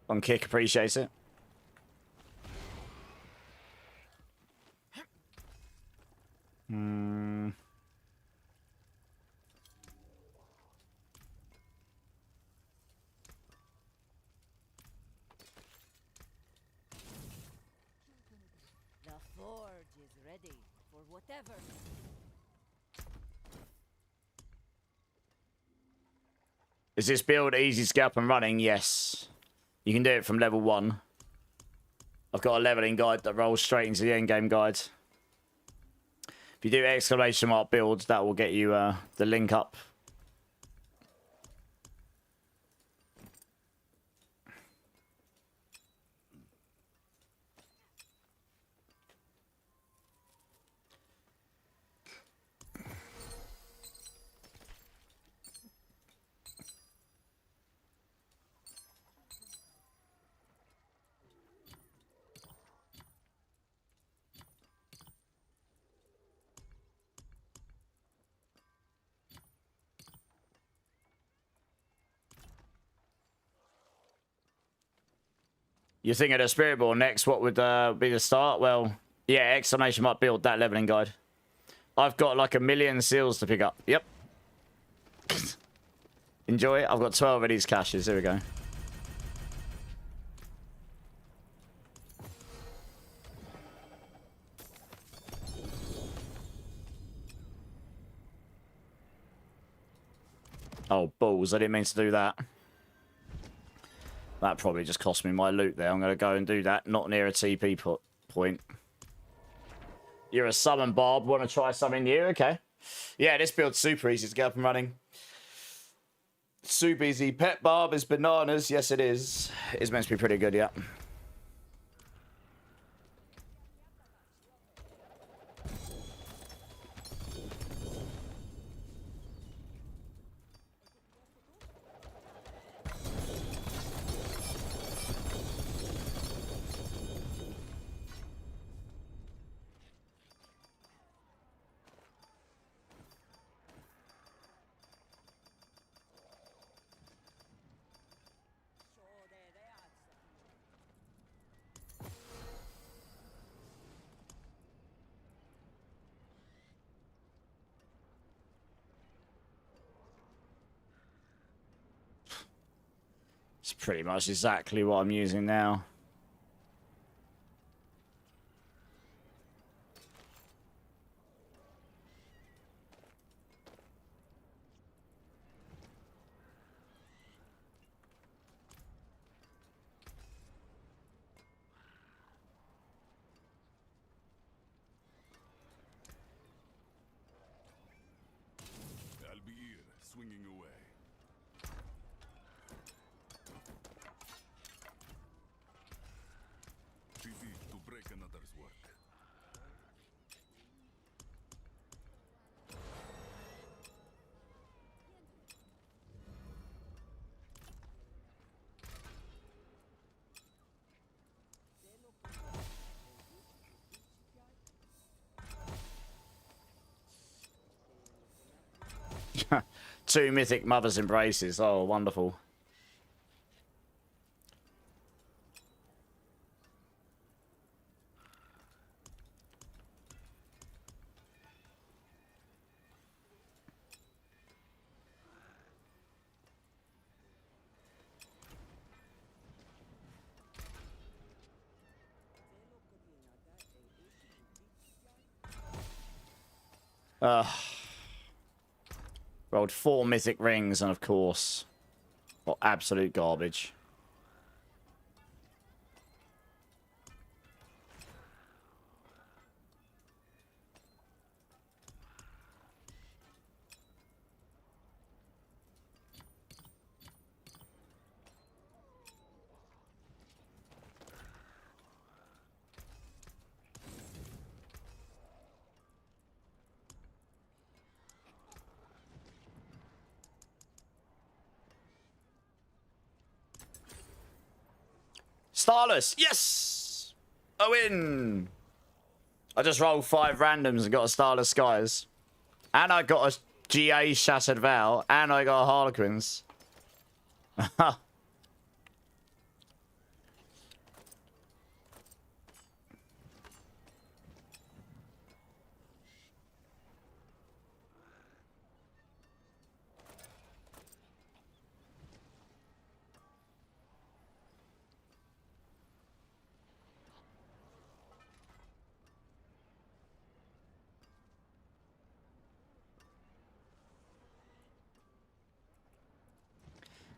on Kick. Appreciate it. The forge is ready for whatever. Is this build easy to get up and running? Yes. You can do it from level 1. I've got a leveling guide that rolls straight into the endgame guide. If you do exclamation mark build, that will get you the link up. You're thinking of Spiritborn next, what would be the start? Well, yeah, exclamation mark build, that leveling guide. I've got like 1 million seals to pick up. Yep. Enjoy it. I've got 12 of these caches. Here we go. Oh, balls. I didn't mean to do that. That probably just cost me my loot there. I'm going to go and do that. Not near a TP point. You're a summon, Bob. Want to try something new? Okay. Yeah, this build's super easy to get up and running. Super easy. Pet Barb is bananas. Yes, it is. It's meant to be pretty good, yeah. It's pretty much exactly what I'm using now. I'll be here, swinging away. Too deep to break another's work. Two mythic mother's embraces. Oh, wonderful. Rolled 4 mythic rings and of course, well, absolute garbage. Starless, yes! A win! I just rolled 5 randoms and got a Starless Skies. And I got a GA Shattered Vow. And I got a Harlequins.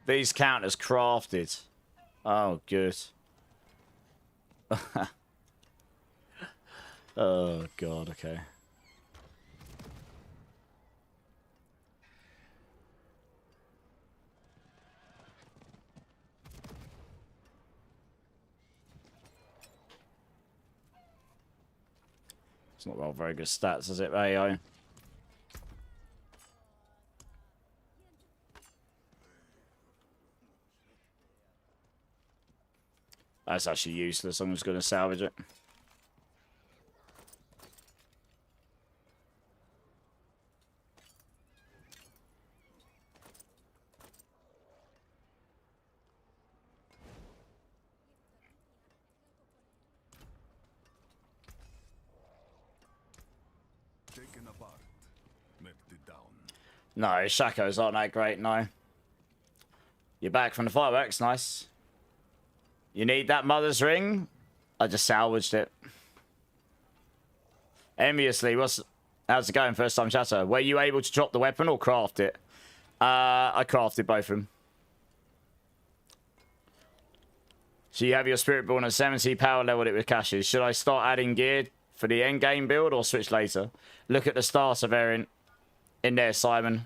These count as crafted. Oh, good. Oh, God, okay. It's not well very good stats, is it, AI? That's actually useless. I'm just going to salvage it. Taken apart, melted down. No, Shakos aren't that great, no. You're back from the fireworks, nice. You need that mother's ring? I just salvaged it. Enviously, how's it going, first time chatter? Were you able to drop the weapon or craft it? I crafted both of them. So you have your Spiritborn at 70 power leveled it with caches. Should I start adding gear for the end game build or switch later? Look at the starter variant in there, Simon.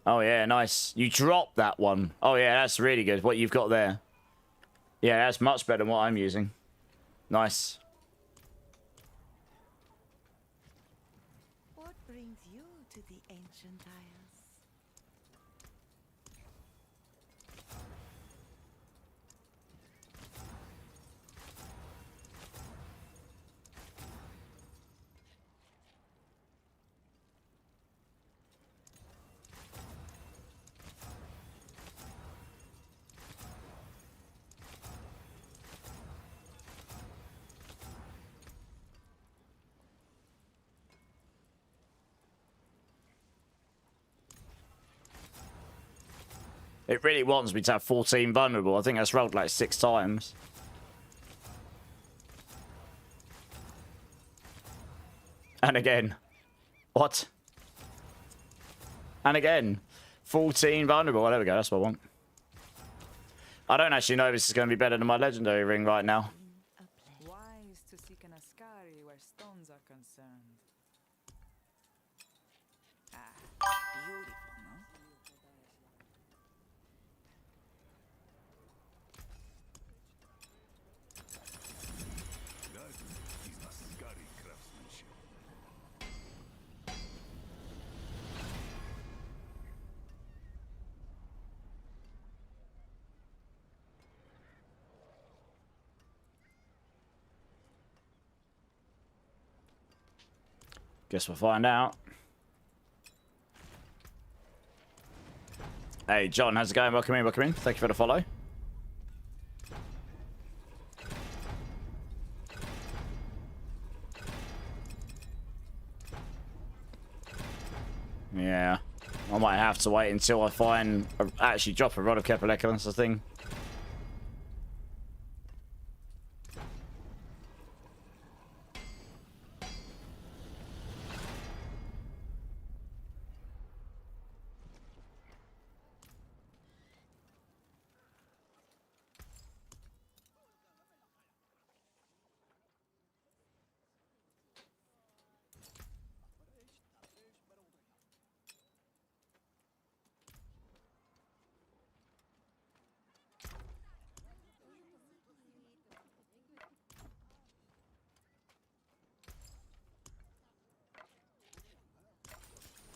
Oh yeah, nice. You dropped that one. Oh yeah, that's really good. What you've got there. Yeah, that's much better than what I'm using. Nice. What brings you to the ancient isles? It really wants me to have 14 vulnerable. I think that's rolled like 6 times. And again. What? And again. 14 vulnerable. Oh, there we go. That's what I want. I don't actually know if this is going to be better than my legendary ring right now. Wise to seek an Ascari where stones are concerned. Ah, beautiful, no? That is Ascari craftsmanship. Guess we'll find out. Hey, John, how's it going? Welcome in, welcome in. Thank you for the follow. Yeah. I might have to wait until I find... actually drop a rod of Kepaleka, that's the thing.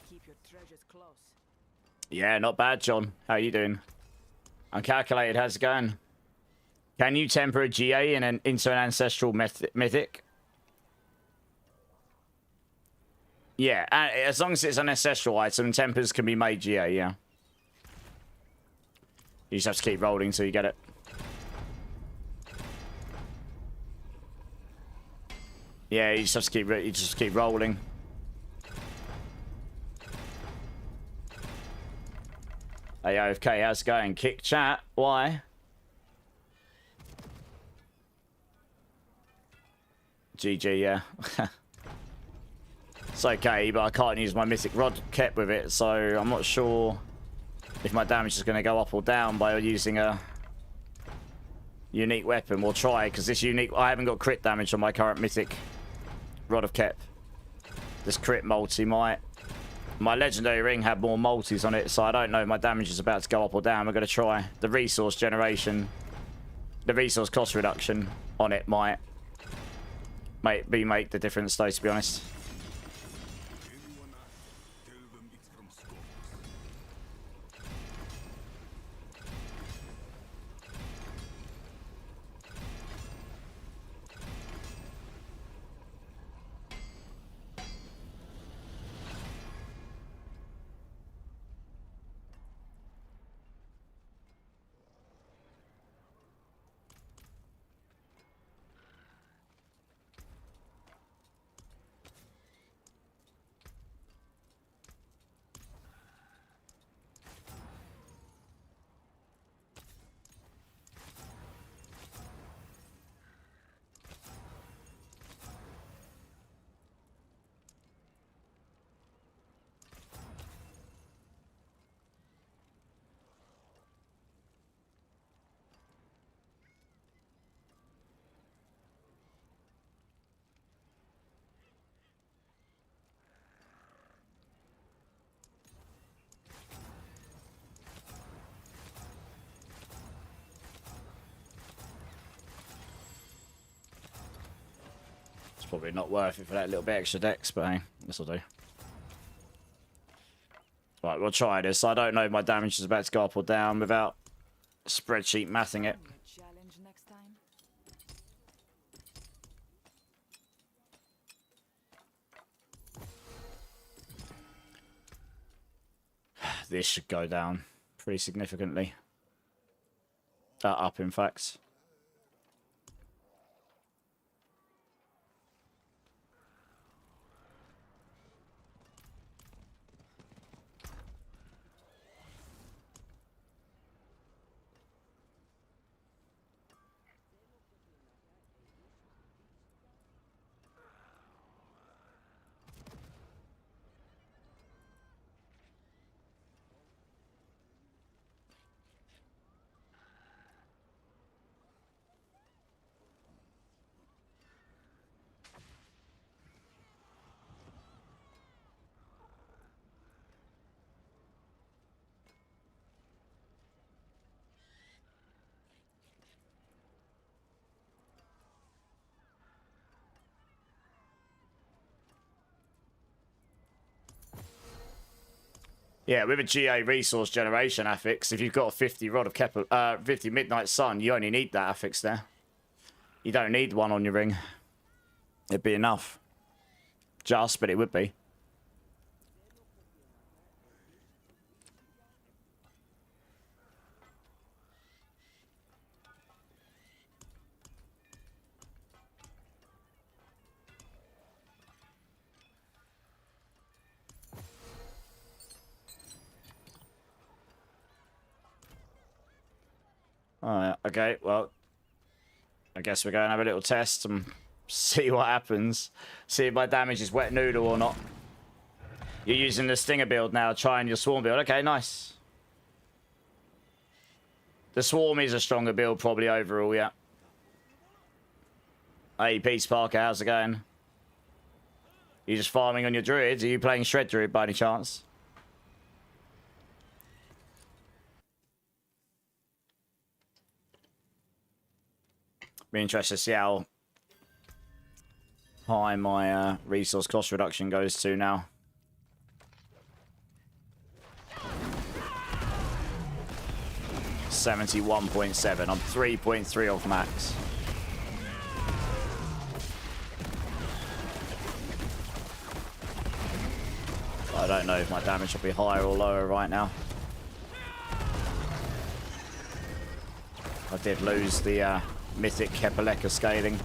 Keep your treasures close. Yeah, not bad, John. How you doing? Uncalculated, how's it going? Can you temper a GA into an ancestral mythic? Yeah, as long as it's an ancestral item, tempers can be made GA, yeah. You just have to keep rolling until you get it. Yeah, you just have to keep rolling. Hey, OFK, how's it going? Kick chat. Why? GG, yeah. It's okay, but I can't use my mythic rod kept with it, so I'm not sure if my damage is going to go up or down by using a unique weapon. We'll try, because this unique... I haven't got crit damage on my current mythic rod of Kep. This crit multi might... My legendary ring had more multis on it, so I don't know if my damage is about to go up or down. We're going to try. The resource generation, the resource cost reduction on it might make the difference, though, to be honest. Anyone ask, tell them it's from Scopus. Probably not worth it for that little bit extra dex, but hey, this'll do. Right, we'll try this. I don't know if my damage is about to go up or down without spreadsheet mathing it. Challenge next time. This should go down pretty significantly. Up, in fact. Yeah, with a GA resource generation affix, if you've got a 50 rod of 50 Midnight Sun, you only need that affix there. You don't need one on your ring. It'd be enough. Just, but it would be. Alright, okay, well, I guess we're going to have a little test and see what happens. See if my damage is wet noodle or not. You're using the Stinger build now, trying your Swarm build. Okay, nice. The Swarm is a stronger build probably overall, yeah. Hey, Peace Parker, how's it going? You just farming on your druids? Are you playing Shred Druid by any chance? Be interested to see how high my resource cost reduction goes to now. $71.7. I'm 3.3 off max. I don't know if my damage will be higher or lower right now. I did lose the Mythic Kepaleka scaling.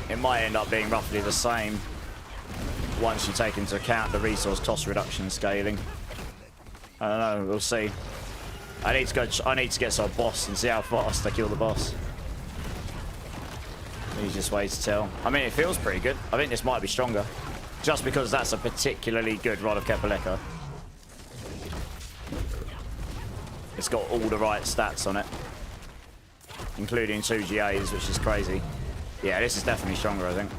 It might end up being roughly the same once you take into account the resource cost reduction scaling. I don't know, we'll see. I need to get to a boss and see how fast I kill the boss. Easiest way to tell. I mean, it feels pretty good. I think this might be stronger. Just because that's a particularly good Rod of Kepaleka. It's got all the right stats on it. Including 2 GAs, which is crazy. Yeah, this is definitely stronger, I think.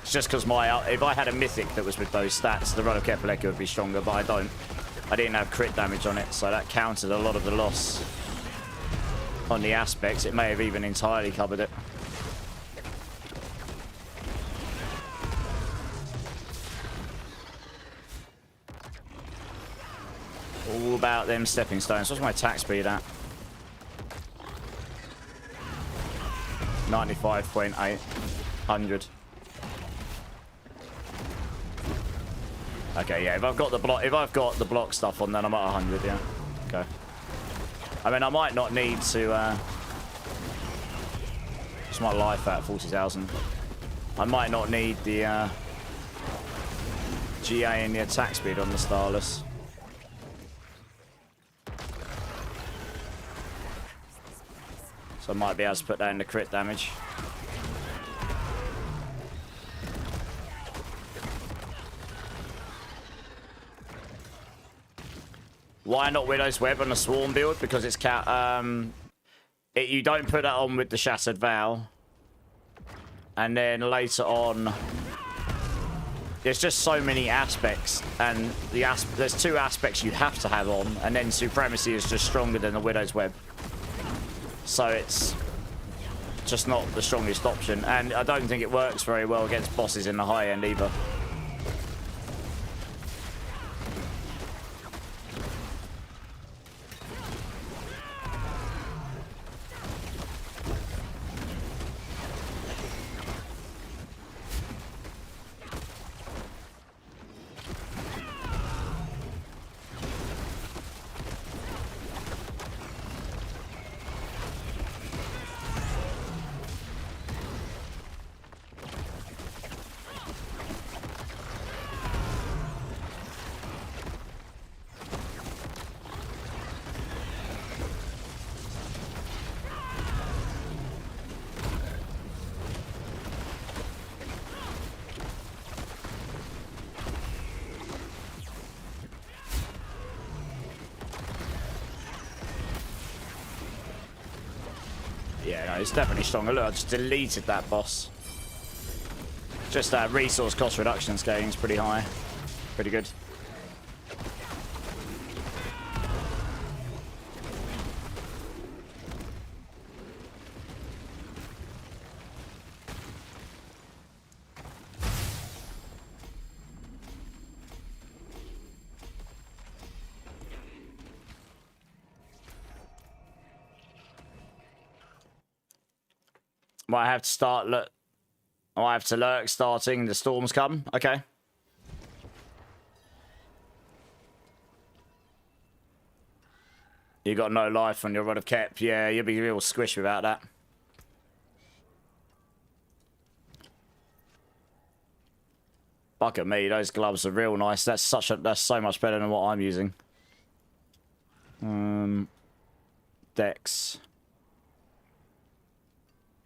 It's just because if I had a mythic that was with those stats, the Rod of Kepaleka would be stronger, but I don't. I didn't have crit damage on it, so that countered a lot of the loss on the aspects. It may have even entirely covered it. All about them stepping stones. What's my attack speed at? 95.8. 100. Okay, yeah. If I've got the block stuff on, then I'm at 100. Yeah. Okay. I mean, I might not need to. What's my life at? 40,000. I might not need the GA and the attack speed on the Starless. So I might be able to put that in the crit damage. Why not Widow's Web on a Swarm build? Because it's you don't put that on with the Shattered Vow. And then later on, there's just so many aspects, and there's 2 aspects you have to have on, and then Supremacy is just stronger than the Widow's Web. So it's just not the strongest option. And I don't think it works very well against bosses in the high end either. Yeah, no, it's definitely stronger. Look, I just deleted that boss. Just that resource cost reduction scaling is pretty high. Pretty good. Might have to start look. I have to lurk starting the storms come. Okay. You got no life on your Rod of Kep. Yeah, you'll be real squish without that. Fuck at me, those gloves are real nice. That's so much better than what I'm using. Dex.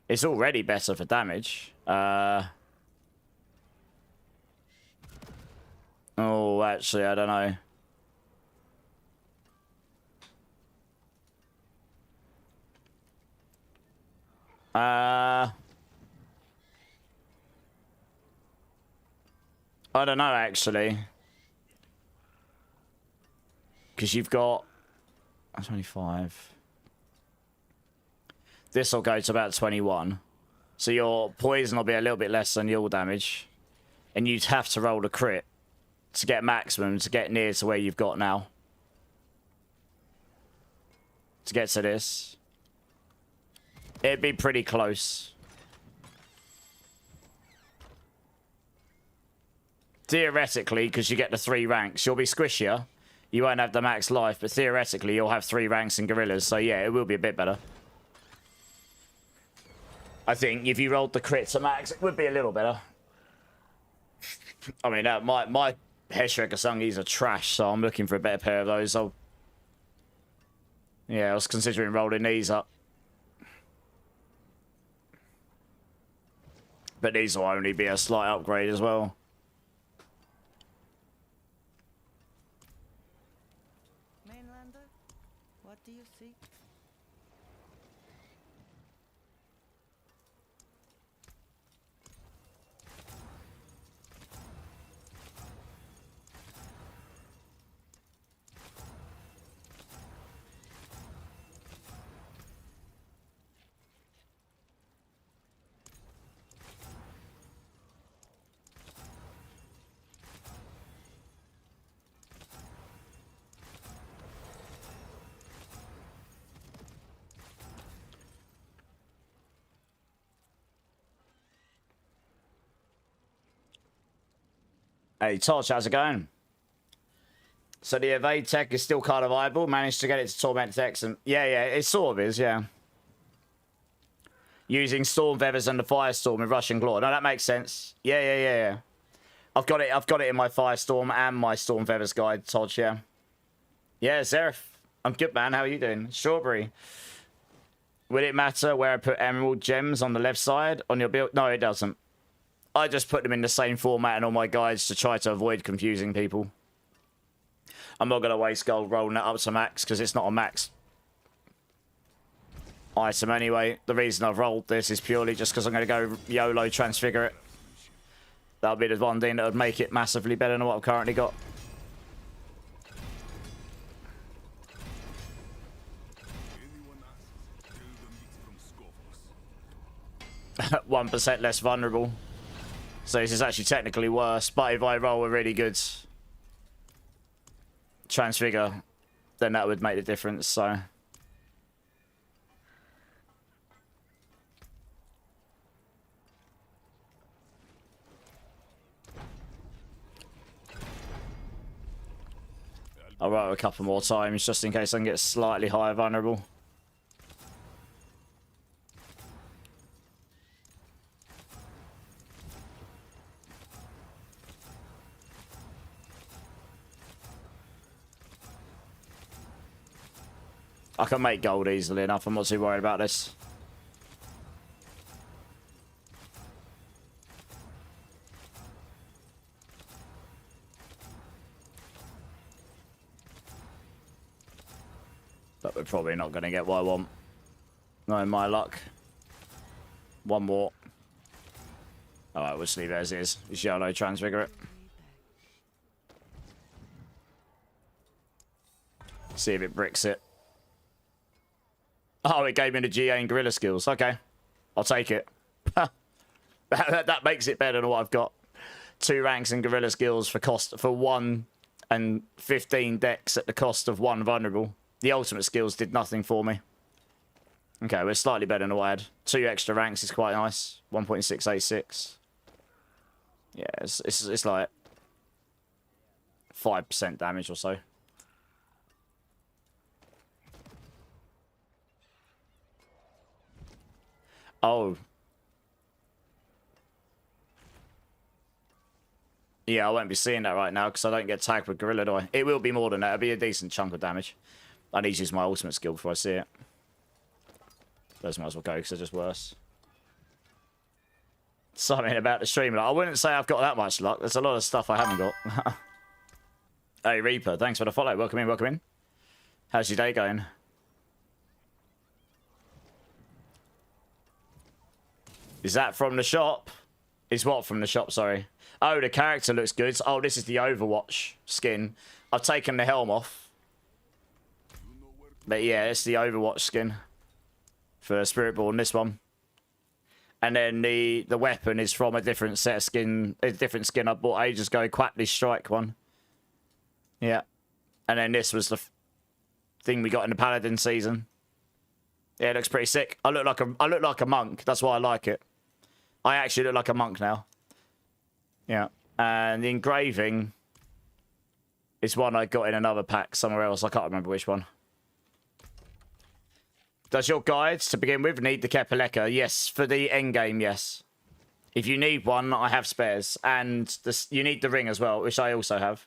It's already better for damage. Oh, actually, I don't know. I don't know, actually. Because you've got 25. This will go to about 21. So your poison will be a little bit less than your damage. And you'd have to roll a crit to get maximum, to get near to where you've got now. To get to this. It'd be pretty close. Theoretically, because you get the 3 ranks, you'll be squishier. You won't have the max life, but theoretically, you'll have 3 ranks in gorillas. So yeah, it will be a bit better. I think if you rolled the crit to max, it would be a little better. I mean, my Headshrekka Sungis are trash, so I'm looking for a better pair of those. Yeah, I was considering rolling these up. But these will only be a slight upgrade as well. Mainlander, what do you seek? Hey, Tosh, how's it going? So the evade tech is still kind of viable. Managed to get it to torment techs, and yeah, it sort of is, yeah. Using storm feathers and the firestorm with rushing claw. No, that makes sense. Yeah. I've got it in my firestorm and my storm feathers guide, Todd. Yeah. Yeah, Zerif. I'm good, man. How are you doing? Strawberry. Would it matter where I put emerald gems on the left side on your build? No, it doesn't. I just put them in the same format in all my guides to try to avoid confusing people. I'm not going to waste gold rolling that up to max because it's not a max item anyway. The reason I've rolled this is purely just because I'm going to go YOLO transfigure it. That'll be the one thing that would make it massively better than what I've currently got. 1% less vulnerable. So this is actually technically worse, but if I roll a really good transfigure, then that would make the difference, so... I'll roll a couple more times just in case I can get slightly higher vulnerable. I can make gold easily enough. I'm not too worried about this. But we're probably not going to get what I want. Not in my luck. One more. Alright, we'll just leave it as is. It's yellow, transfigure it. See if it bricks it. Oh, it gave me the GA and gorilla skills. Okay. I'll take it. that makes it better than what I've got. 2 ranks and gorilla skills for 1 and 15 decks at the cost of 1 vulnerable. The ultimate skills did nothing for me. Okay, we're slightly better than what I had. 2 extra ranks is quite nice. 1.686. Yeah, it's like 5% damage or so. Oh. Yeah, I won't be seeing that right now because I don't get tagged with gorilla, do I? It will be more than that. It'll be a decent chunk of damage. I need to use my ultimate skill before I see it. Those might as well go because they're just worse. Something about the stream. Like, I wouldn't say I've got that much luck. There's a lot of stuff I haven't got. Hey, Reaper. Thanks for the follow. Welcome in, welcome in. How's your day going? Is that from the shop? Is what from the shop, sorry? Oh, the character looks good. Oh, this is the Overwatch skin. I've taken the helm off. But yeah, it's the Overwatch skin. For Spiritborn, this one. And then the weapon is from a different set of skin. A different skin I bought ages ago. Quackly Strike one. Yeah. And then this was the thing we got in the Paladin season. Yeah, it looks pretty sick. I look like a monk. That's why I like it. I actually look like a monk now. Yeah. And the engraving is one I got in another pack somewhere else. I can't remember which one. Does your guides, to begin with, need the Kepaleka? Yes. For the end game, yes. If you need one, I have spares. And you need the ring as well, which I also have.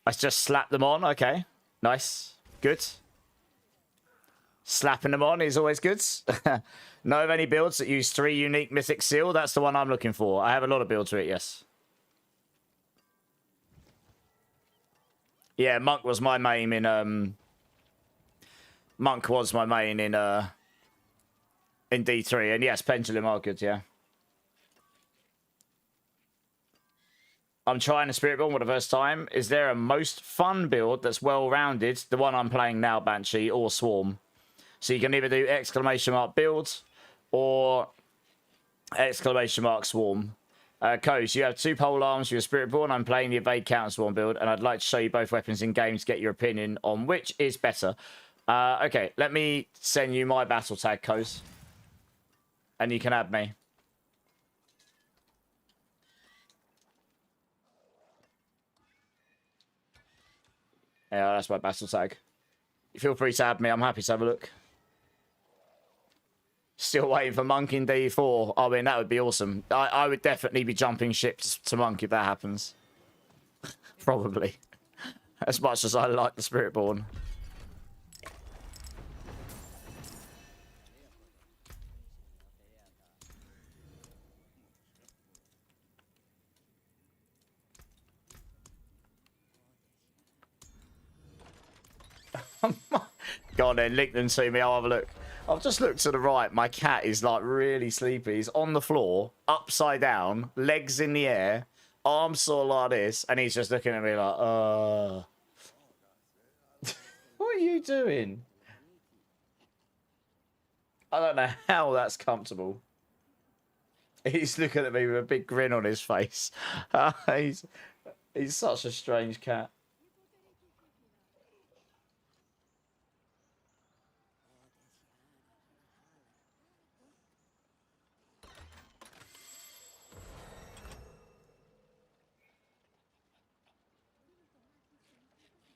I just slap them on. Okay. Nice. Good. Slapping them on is always good. Know of any builds that use 3 unique mythic seal? That's the one I'm looking for. I have a lot of builds for it, yes. Yeah, Monk was my main in Monk was my main in D3, and yes, Pendulum are good, yeah. I'm trying a Spiritborn for the first time. Is there a most fun build that's well-rounded? The one I'm playing now, Banshee, or Swarm. So you can either do ! build or ! Swarm. Coach, you have 2 pole arms for your Spiritborn. I'm playing the Evade Counter Swarm build, and I'd like to show you both weapons in game to get your opinion on which is better. Okay, let me send you my battle tag, Coach. And you can add me. Yeah, that's my battle tag. You feel free to add me. I'm happy to have a look. Still waiting for Monk in D4. I mean, that would be awesome. I would definitely be jumping ships to Monk if that happens. Probably. As much as I like the Spiritborn. Go on then, link them to me. I'll have a look. I've just looked to the right. My cat is like really sleepy. He's on the floor, upside down, legs in the air, arms sort of like this, and he's just looking at me like, What are you doing? I don't know how that's comfortable. He's looking at me with a big grin on his face. He's such a strange cat.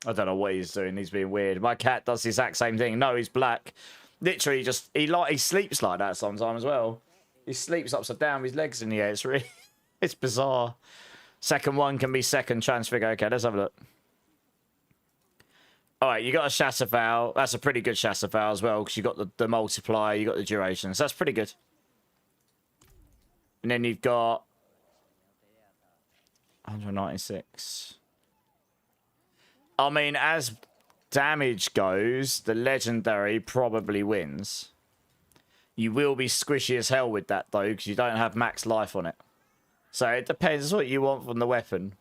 I don't know what he's doing. He's being weird. My cat does the exact same thing. No, he's black. Literally, just he sleeps like that sometimes as well. He sleeps upside down with his legs in the air. It's really, it's bizarre. Second one can be second transfigure. Okay, let's have a look. All right, you got a Shatterfowl. That's a pretty good Shatterfowl as well because you got the multiplier, you got the duration. So that's pretty good. And then you've got 196. I mean, as damage goes, the legendary probably wins. You will be squishy as hell with that, though, because you don't have max life on it. So it depends what you want from the weapon.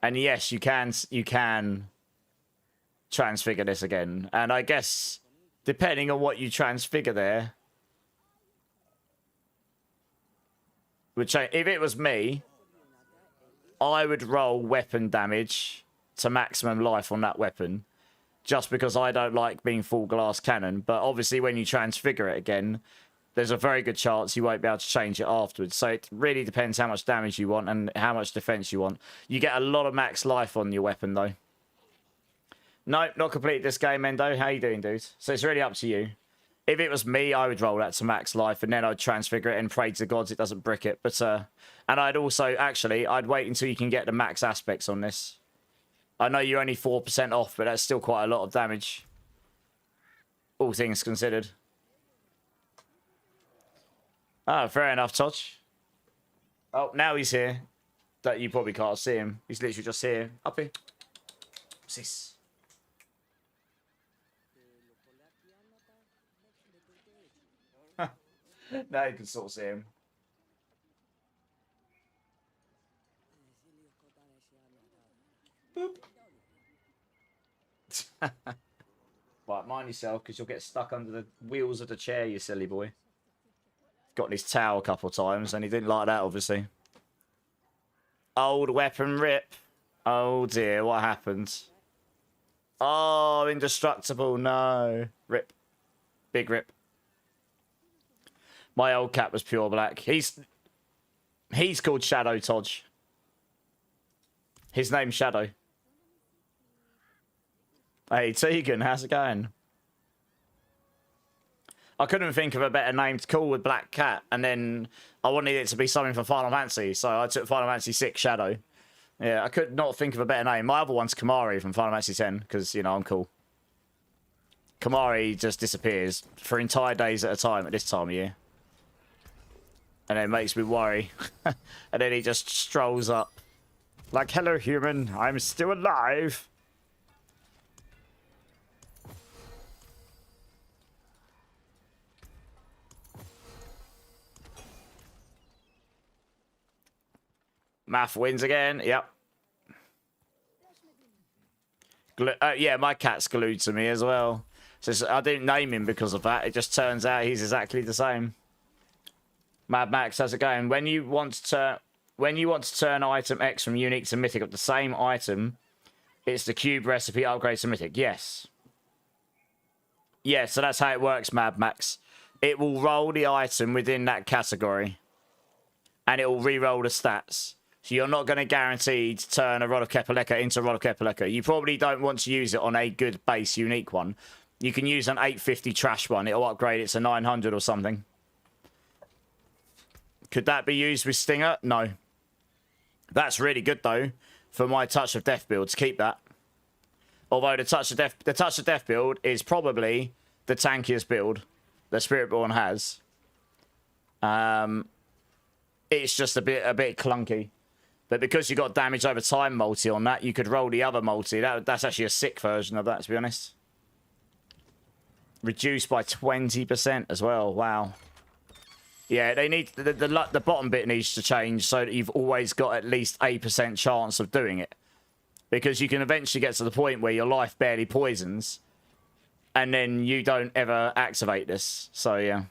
And yes, you can transfigure this again. And I guess, depending on what you transfigure there, would change. If it was me, I would roll weapon damage to maximum life on that weapon, just because I don't like being full glass cannon. But obviously when you transfigure it again, there's a very good chance you won't be able to change it afterwards. So it really depends how much damage you want and how much defense you want. You get a lot of max life on your weapon, though. Nope, not completed this game, Endo. How you doing, dude? So it's really up to you. If it was me, I would roll that to max life, and then I'd transfigure it and pray to the gods it doesn't brick it. But and I'd also, actually, I'd wait until you can get the max aspects on this. I know you're only 4% off, but that's still quite a lot of damage. All things considered. Oh, fair enough, Touch. Oh, now he's here. That you probably can't see him. He's literally just here. Up here. What's this? Now you can sort of see him. Boop. Right, mind yourself, because you'll get stuck under the wheels of the chair, you silly boy. Got in his towel a couple of times, and he didn't like that, obviously. Old weapon rip. Oh dear, what happened? Oh, indestructible, no. Rip. Big rip. My old cat was pure black. He's called Shadow Todge. His name's Shadow. Hey, Tegan, how's it going? I couldn't think of a better name to call with Black Cat, and then I wanted it to be something from Final Fantasy, so I took Final Fantasy 6 Shadow. Yeah, I could not think of a better name. My other one's Kamari from Final Fantasy 10, because, you know, I'm cool. Kamari just disappears for entire days at a time at this time of year. And it makes me worry. And then he just strolls up. Like, hello, human. I'm still alive. Math wins again. Yep. Yeah, my cat's glued to me as well. So I didn't name him because of that. It just turns out he's exactly the same. Mad Max, how's it going? When you want to turn item X from unique to mythic of the same item, it's the cube recipe upgrade to mythic. Yes. Yeah, so that's how it works, Mad Max. It will roll the item within that category, and it will re-roll the stats. So you're not going to guarantee to turn a Rod of Kepaleka into a Rod of Kepaleka. You probably don't want to use it on a good base unique one. You can use an 850 trash one. It'll upgrade it to 900 or something. Could that be used with Stinger? No. That's really good, though, for my Touch of Death build, to keep that. Although the Touch of Death build is probably the tankiest build that Spiritborn has. It's just a bit clunky. But because you got damage over time multi on that, you could roll the other multi. That's actually a sick version of that, to be honest. Reduced by 20% as well. Wow. Yeah, they need the bottom bit needs to change so that you've always got at least 8% chance of doing it. Because you can eventually get to the point where your life barely poisons, and then you don't ever activate this. So yeah.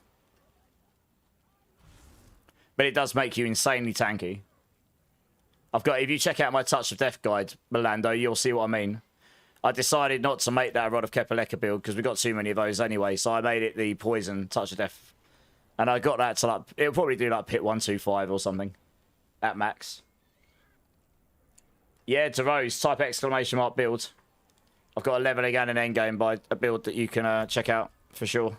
But it does make you insanely tanky. If you check out my Touch of Death guide, Melando, you'll see what I mean. I decided not to make that a Rod of Kepaleka build because we got too many of those anyway, so I made it the Poison Touch of Death. And I got that to like, it'll probably do like pit 125 or something at max. Yeah, DeRose, type exclamation mark build. I've got a leveling and an endgame by a build that you can check out for sure.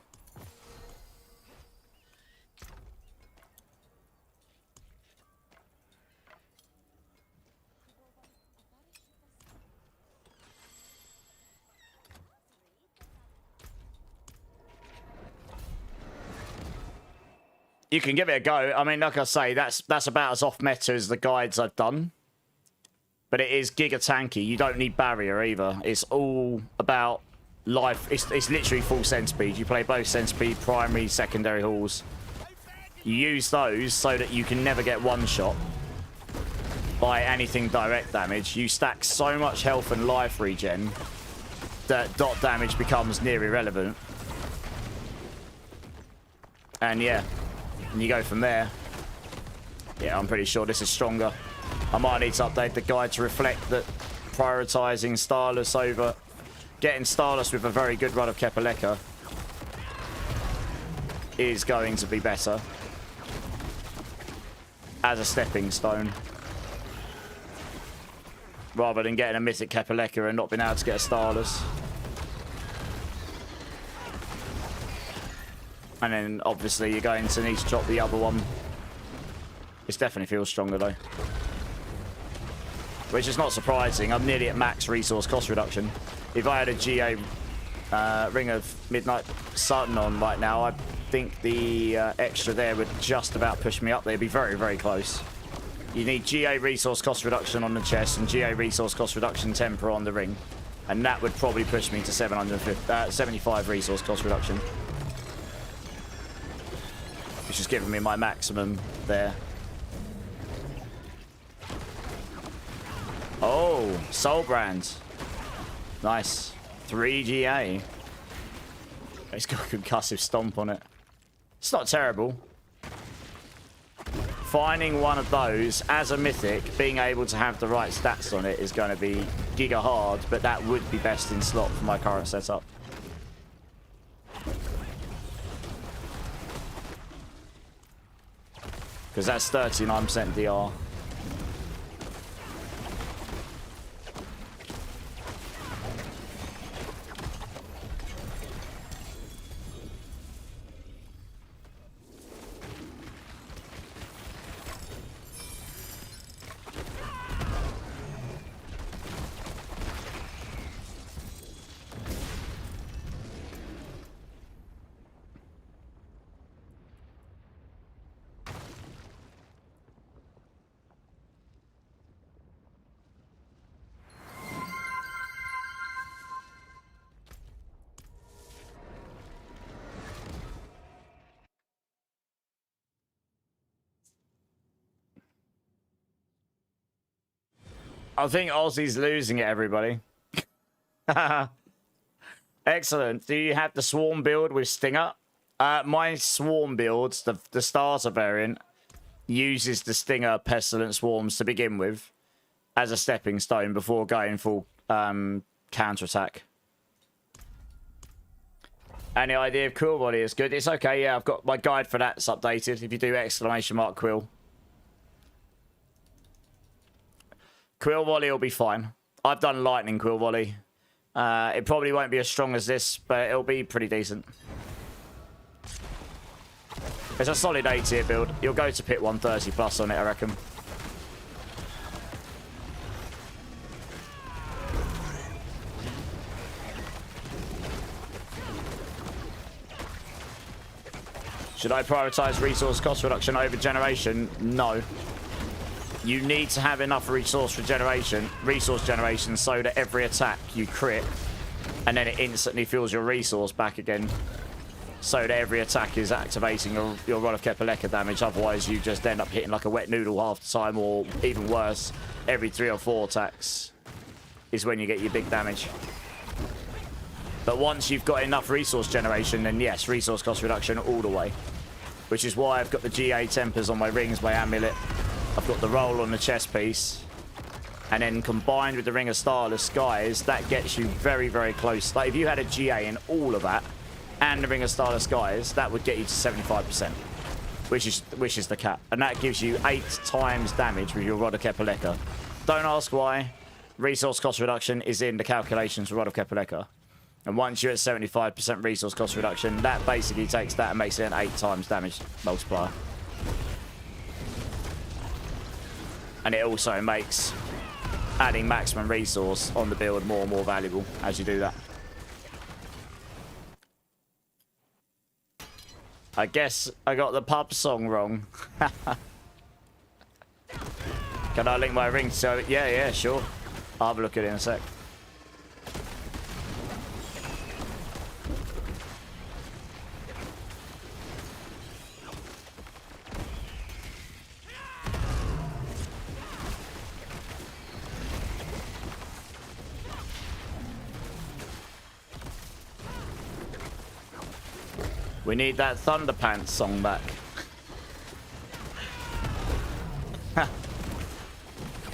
You can give it a go. I mean, like I say, that's about as off meta as the guides I've done. But it is giga tanky. You don't need barrier either. It's all about life. It's literally full centipede. You play both centipede, primary, secondary halls. You use those so that you can never get one shot by anything direct damage. You stack so much health and life regen that dot damage becomes near irrelevant. And yeah. And you go from there. Yeah, I'm pretty sure this is stronger. I might need to update the guide to reflect that prioritizing Starless over getting Starless with a very good run of Kepaleka is going to be better as a stepping stone rather than getting a mythic Kepaleka and not being able to get a Starless. And then, obviously, you're going to need to drop the other one. This definitely feels stronger, though. Which is not surprising. I'm nearly at max resource cost reduction. If I had a GA Ring of Midnight Sun on right now, I think the extra there would just about push me up there. It'd be very, very close. You need GA resource cost reduction on the chest and GA resource cost reduction temper on the ring. And that would probably push me to 75 resource cost reduction. Which is giving me my maximum there. Oh, Soul Brand. Nice. 3 GA. It's got a concussive stomp on it. It's not terrible. Finding one of those as a mythic, being able to have the right stats on it is going to be giga hard, but that would be best in slot for my current setup. Because that's 39% DR. I think Aussie's losing it, everybody. Excellent. Do you have the Swarm build with Stinger? My Swarm build, the starter variant, uses the Stinger Pestilent Swarms to begin with as a stepping stone before going full counterattack. Any idea of Quill Body is good? It's okay, yeah. I've got my guide for that. It's updated. If you do exclamation mark Quill. Quill Volley will be fine. I've done Lightning Quill Volley. It probably won't be as strong as this, but it'll be pretty decent. It's a solid A tier build. You'll go to pit 130 plus on it, I reckon. Should I prioritize resource cost reduction over generation? No. You need to have enough resource generation so that every attack you crit and then it instantly fills your resource back again. So that every attack is activating your Rod of Kepaleka damage. Otherwise you just end up hitting like a wet noodle half the time, or even worse, every 3 or 4 attacks is when you get your big damage. But once you've got enough resource generation, then yes, resource cost reduction all the way. Which is why I've got the GA tempers on my rings, my amulet. I've got the roll on the chest piece. And then combined with the Ring of Starless Skies, that gets you very, very close. Like if you had a GA in all of that and the Ring of Starless Skies, that would get you to 75%. Which is the cap. And that gives you 8 times damage with your Rod of Kepaleka. Don't ask why. Resource cost reduction is in the calculations for Rod of Kepaleka. And once you're at 75% resource cost reduction, that basically takes that and makes it an 8 times damage multiplier. And it also makes adding maximum resource on the build more and more valuable as you do that. I guess I got the pub song wrong. Can I link my ring to it? Yeah, sure. I'll have a look at it in a sec. We need that Thunderpants song back.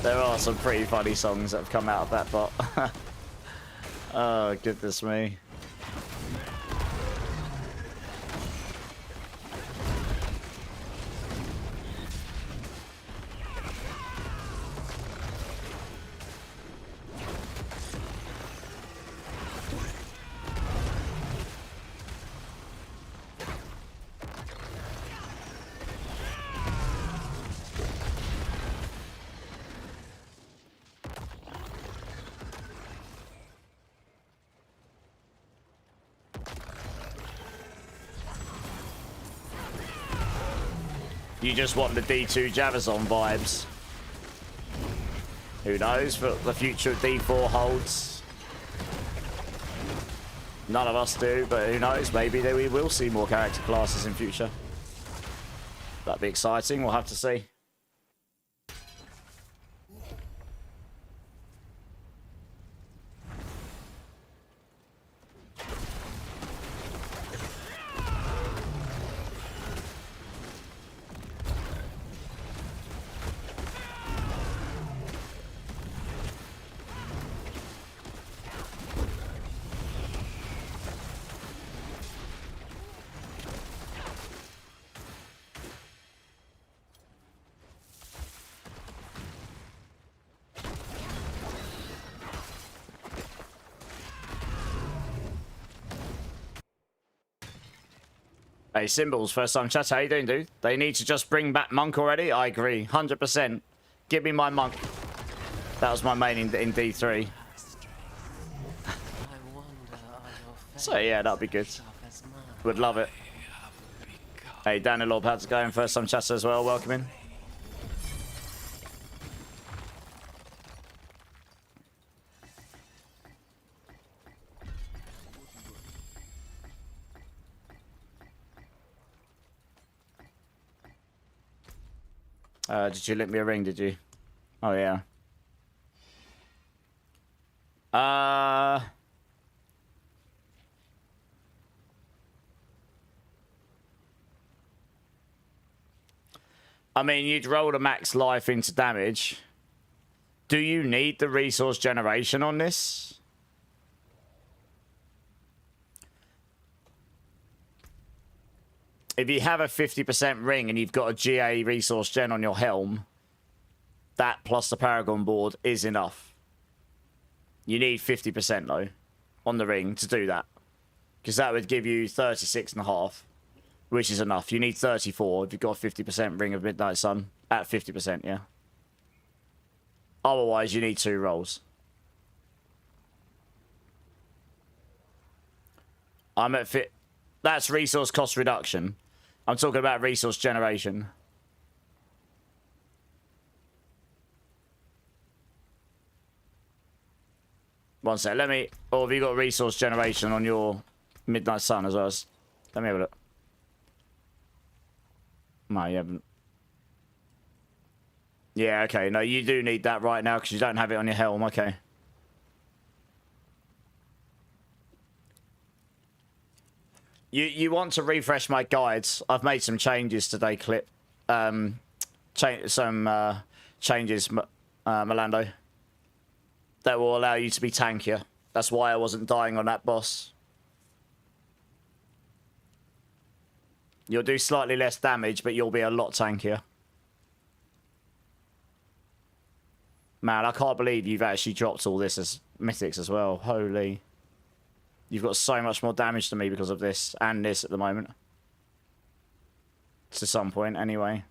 There are some pretty funny songs that have come out of that bot. Oh, goodness me. You just want the D2 Javazon vibes. Who knows what the future of D4 holds? None of us do, but who knows? Maybe we will see more character classes in future. That'd be exciting. We'll have to see. Hey, Symbols, first time chat. How you doing, dude? They need to just bring back Monk already? I agree. 100%. Give me my Monk. That was my main in D3. So, yeah, that'd be good. Would love it. Hey, Daniel, how's it going? First time chat as well. Welcome in. Did you link me a ring, did you? Oh, yeah. I mean, you'd roll the max life into damage. Do you need the resource generation on this? If you have a 50% ring and you've got a GA resource gen on your helm, that plus the Paragon board is enough. You need 50% though on the ring to do that. Because that would give you 36.5, which is enough. You need 34 if you've got a 50% ring of Midnight Sun at 50%, yeah. Otherwise, you need 2 rolls. I'm at fit. That's resource cost reduction. I'm talking about resource generation. One sec. Let me... Oh, have you got resource generation on your Midnight Sun as well? Let me have a look. No, you haven't. Yeah, okay. No, you do need that right now because you don't have it on your helm. Okay. You want to refresh my guides. I've made some changes today, Clip. Changes, Melando, that will allow you to be tankier. That's why I wasn't dying on that boss. You'll do slightly less damage, but you'll be a lot tankier. Man, I can't believe you've actually dropped all this as mythics as well. Holy. You've got so much more damage to me because of this and this at the moment. To some point, anyway.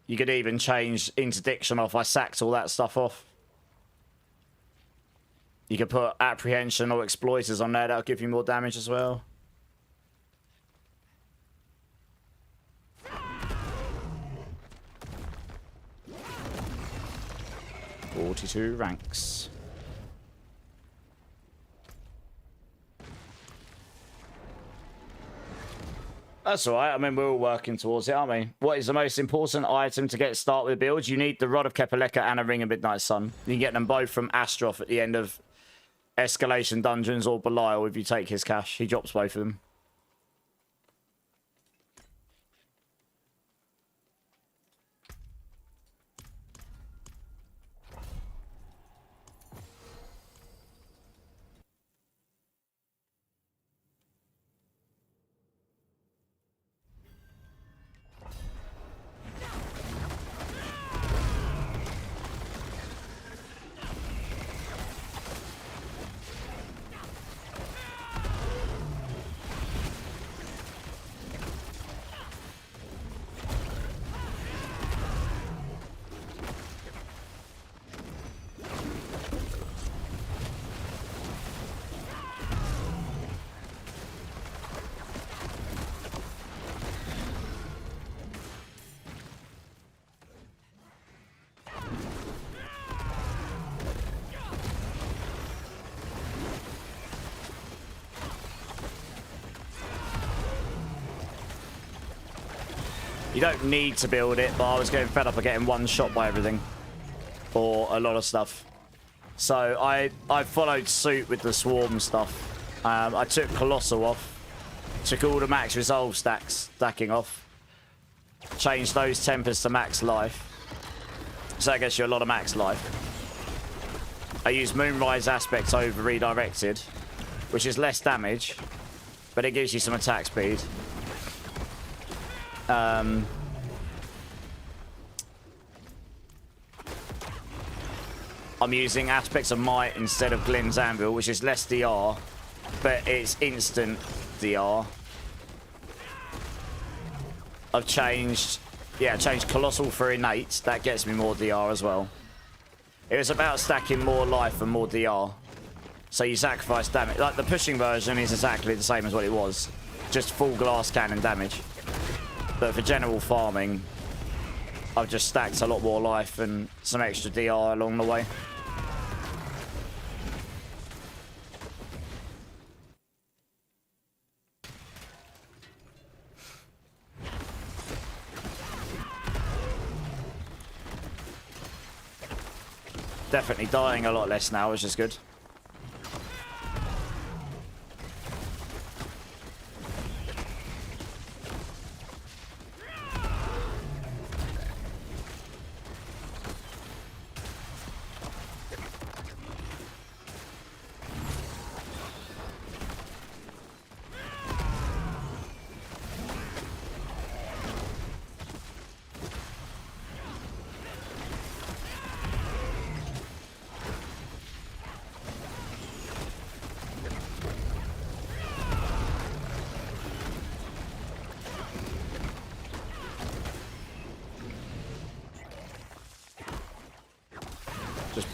You could even change interdiction off. I sacked all that stuff off. You could put apprehension or exploiters on there. That'll give you more damage as well. "42 ranks. That's alright. I mean, we're all working towards it, aren't we? What is the most important item to get started with builds? You need the Rod of Kepaleka and a Ring of Midnight Sun. You can get them both from Astroth at the end of Escalation Dungeons or Belial if you take his cash. He drops both of them. You don't need to build it, but I was getting fed up of getting one shot by everything. Or a lot of stuff. So I followed suit with the swarm stuff. I took Colossal off. Took all the max resolve stacking off. Changed those tempers to max life. So that gets you a lot of max life. I used Moonrise Aspect over Redirected, which is less damage, but it gives you some attack speed. I'm using Aspects of Might instead of Glenn's Anvil, which is less DR, but it's instant DR. I've changed Colossal for Innate. That gets me more DR as well. It was about stacking more life and more DR. So you sacrifice damage. Like, the pushing version is exactly the same as what it was. Just full glass cannon damage. But for general farming, I've just stacked a lot more life and some extra DR along the way. Definitely dying a lot less now, which is good.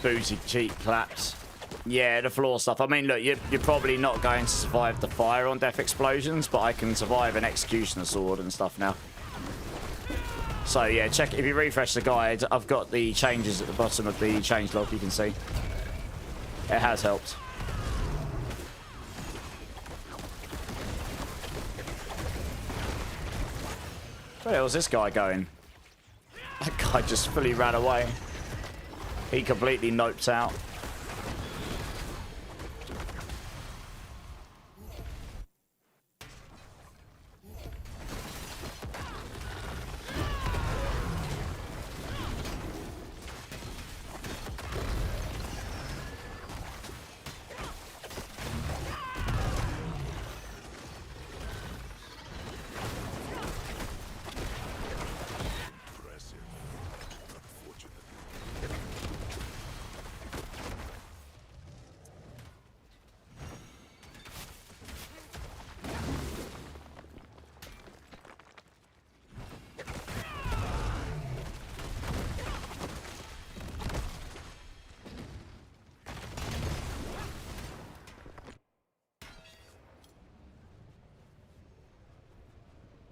Booty cheek claps. Yeah, the floor stuff. I mean, look, you're probably not going to survive the fire on death explosions, but I can survive an executioner sword and stuff now. So yeah, check if you refresh the guide. I've got the changes at the bottom of the change log. You can see it has helped. Where the hell's this guy going? That guy just fully ran away. He completely noped out.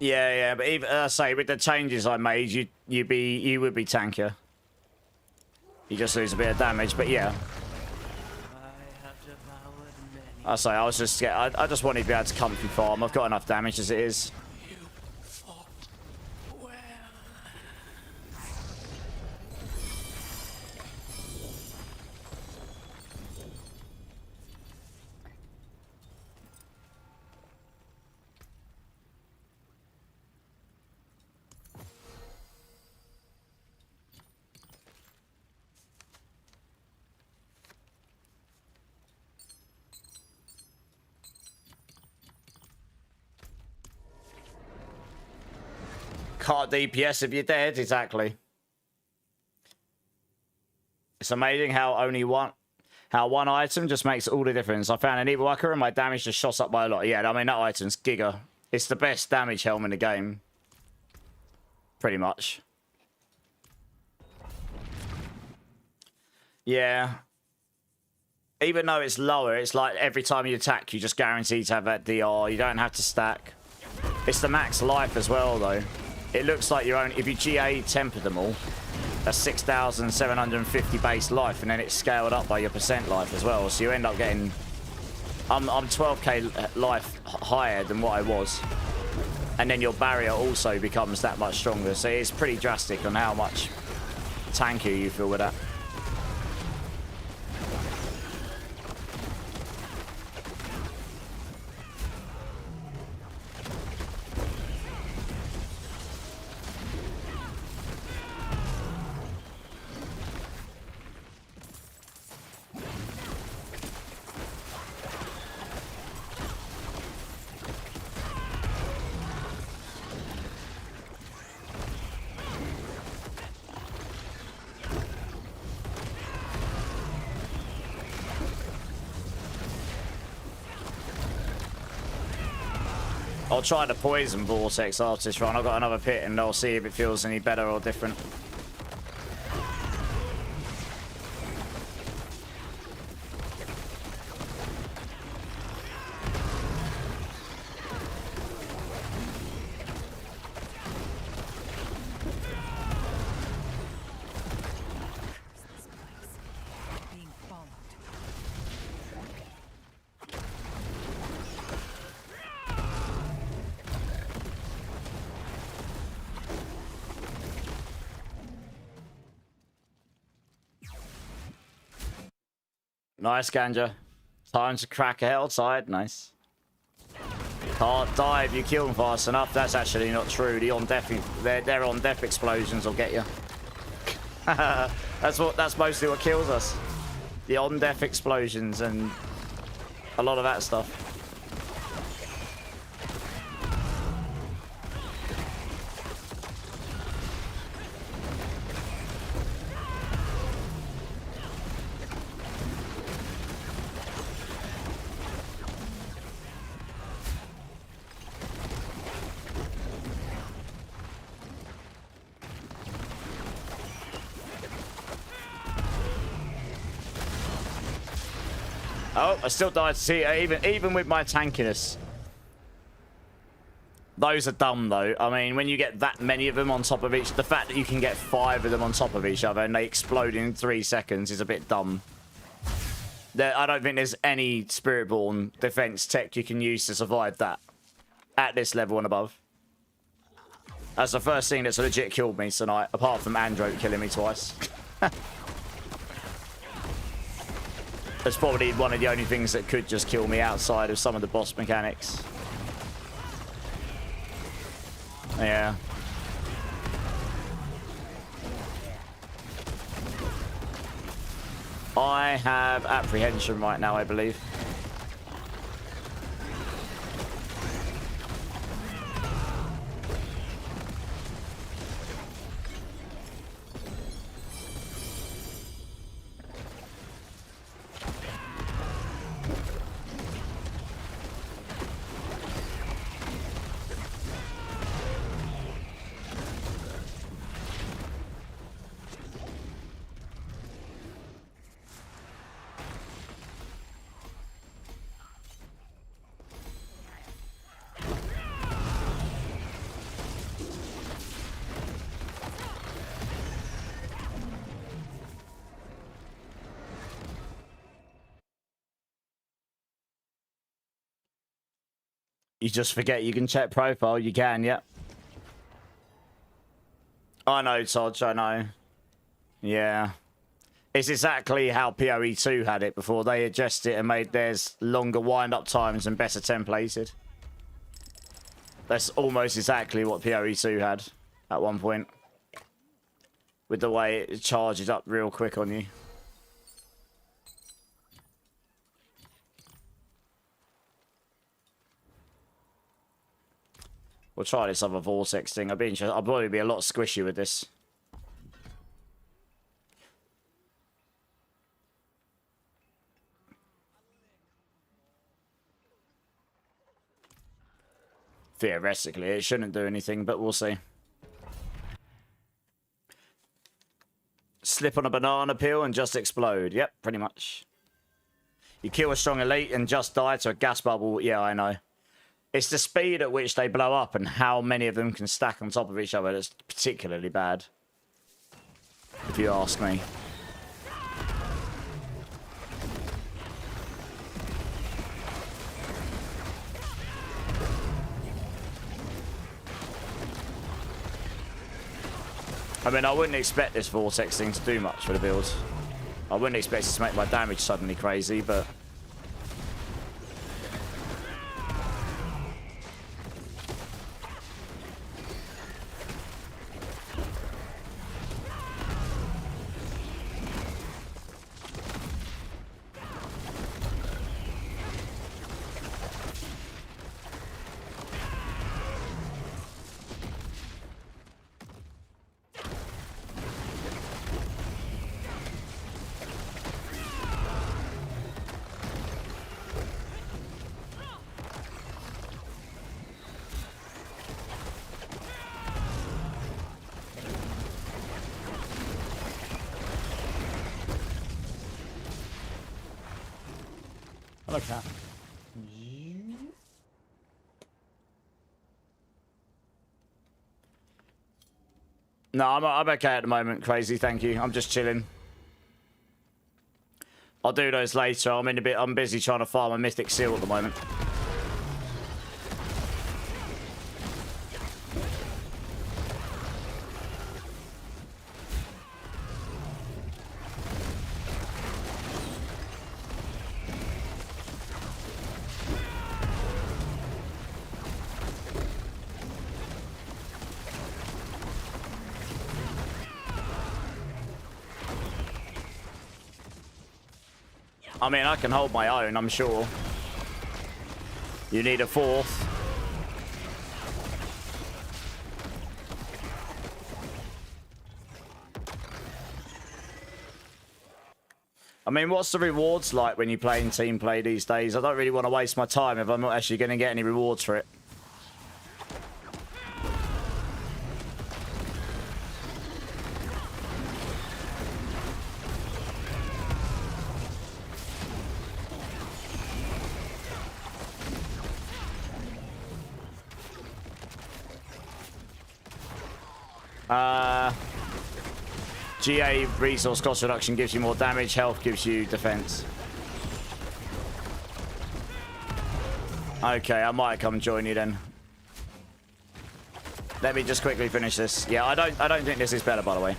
Yeah, but even say with the changes I made, you would be tankier. You just lose a bit of damage, but yeah. I say I was just scared. I just wanted to be able to comfy farm. I've got enough damage as it is. Can't DPS if you're dead, exactly. It's amazing how one item just makes all the difference. I found an evil worker and my damage just shot up by a lot. Yeah, I mean that item's giga. It's the best damage helm in the game. Pretty much. Yeah. Even though it's lower, it's like every time you attack, you just guarantee to have that DR. You don't have to stack. It's the max life as well, though. It looks like your own. If you GA temper them all, that's 6,750 base life, and then it's scaled up by your percent life as well. So you end up getting. I'm 12k life higher than what I was, and then your barrier also becomes that much stronger. So it's pretty drastic on how much tankier you feel with that. I'll try the poison vortex after this run. I've got another pit and I'll see if it feels any better or different. Nice, Ganja. Time to crack a hell tide. Nice. Can't die if you kill them fast enough. That's actually not true. The on death, their on death explosions will get you. That's mostly what kills us. The on death explosions and a lot of that stuff. Oh, I still died to see even with my tankiness. Those are dumb though. I mean, when you get that many of them on top of each, the fact that you can get 5 of them on top of each other and they explode in 3 seconds is a bit dumb. I don't think there's any Spiritborn defense tech you can use to survive that at this level and above. That's the first thing that's legit killed me tonight, apart from Andro killing me twice. That's probably one of the only things that could just kill me outside of some of the boss mechanics. Yeah. I have apprehension right now, I believe. You just forget you can check profile. You can, yep. I know, Todd, I know. Yeah. It's exactly how PoE2 had it before they adjusted it and made theirs longer wind-up times and better templated. That's almost exactly what PoE2 had at one point. With the way it charges up real quick on you. We'll try this other vortex thing. I'll probably be a lot squishy with this. Theoretically, it shouldn't do anything, but we'll see. Slip on a banana peel and just explode. Yep, pretty much. You kill a strong elite and just die to a gas bubble. Yeah, I know. It's the speed at which they blow up and how many of them can stack on top of each other that's particularly bad. If you ask me. I mean, I wouldn't expect this vortex thing to do much for the build. I wouldn't expect it to make my damage suddenly crazy, but... Look at that. No, I'm okay at the moment, Crazy. Thank you. I'm just chilling. I'll do those later. I'm busy trying to farm a mythic seal at the moment. I mean, I can hold my own, I'm sure. You need a fourth. I mean, what's the rewards like when you play in team play these days? I don't really want to waste my time if I'm not actually going to get any rewards for it. GA resource cost reduction gives you more damage, health gives you defense. Okay, I might come join you then. Let me just quickly finish this. Yeah, I don't think this is better, by the way.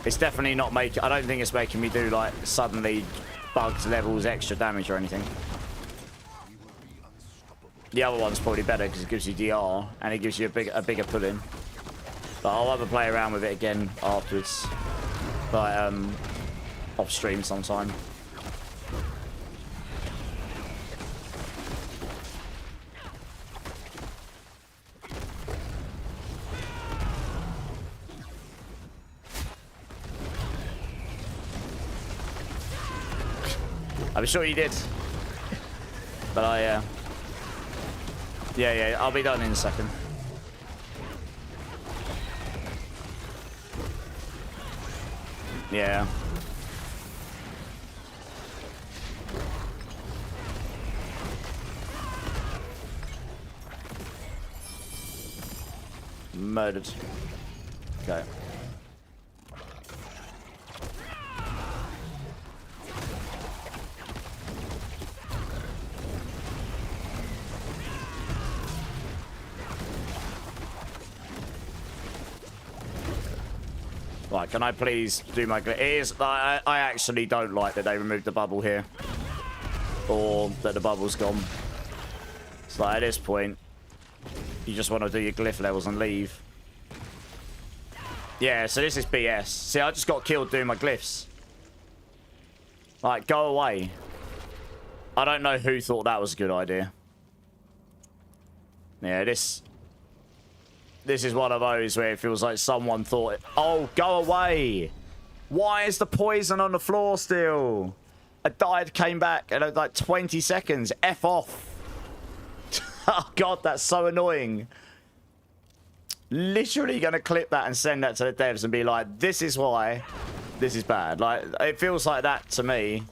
It's definitely not making... I don't think it's making me do, like, suddenly bugs levels extra damage or anything. The other one's probably better because it gives you DR and it gives you a bigger pull-in. But I'll have a play around with it again afterwards. Like, off stream sometime. I'm sure you did. But yeah, I'll be done in a second. Yeah. Murdered. Okay. Right, can I please do my... I actually don't like that they removed the bubble here. Or that the bubble's gone. It's like, at this point, you just want to do your glyph levels and leave. Yeah, so this is BS. See, I just got killed doing my glyphs. Like, go away. I don't know who thought that was a good idea. Yeah, this is one of those where it feels like someone thought, oh, go away. Why is the poison on the floor still? I died, came back, and like 20 seconds. F off. Oh, God, that's so annoying. Literally going to clip that and send that to the devs and be like, this is why this is bad. Like, it feels like that to me.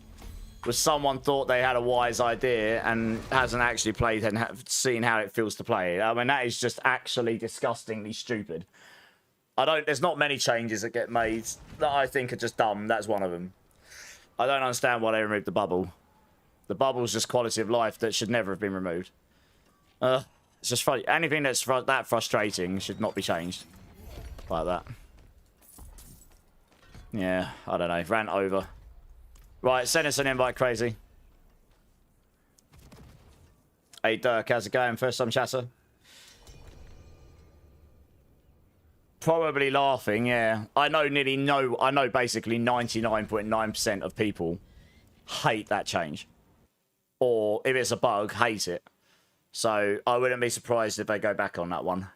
Was someone thought they had a wise idea and hasn't actually played and seen how it feels to play. I mean, that is just actually disgustingly stupid. There's not many changes that get made that I think are just dumb. That's one of them. I don't understand why they removed the bubble. The bubble's just quality of life that should never have been removed. It's just funny. Anything that's that frustrating should not be changed. Like that. Yeah, I don't know. Rant over. Right, send us an invite, crazy. Hey, Dirk, how's it going? First time chatter? Probably laughing, yeah. I know basically 99.9% of people hate that change. Or, if it's a bug, hate it. So, I wouldn't be surprised if they go back on that one.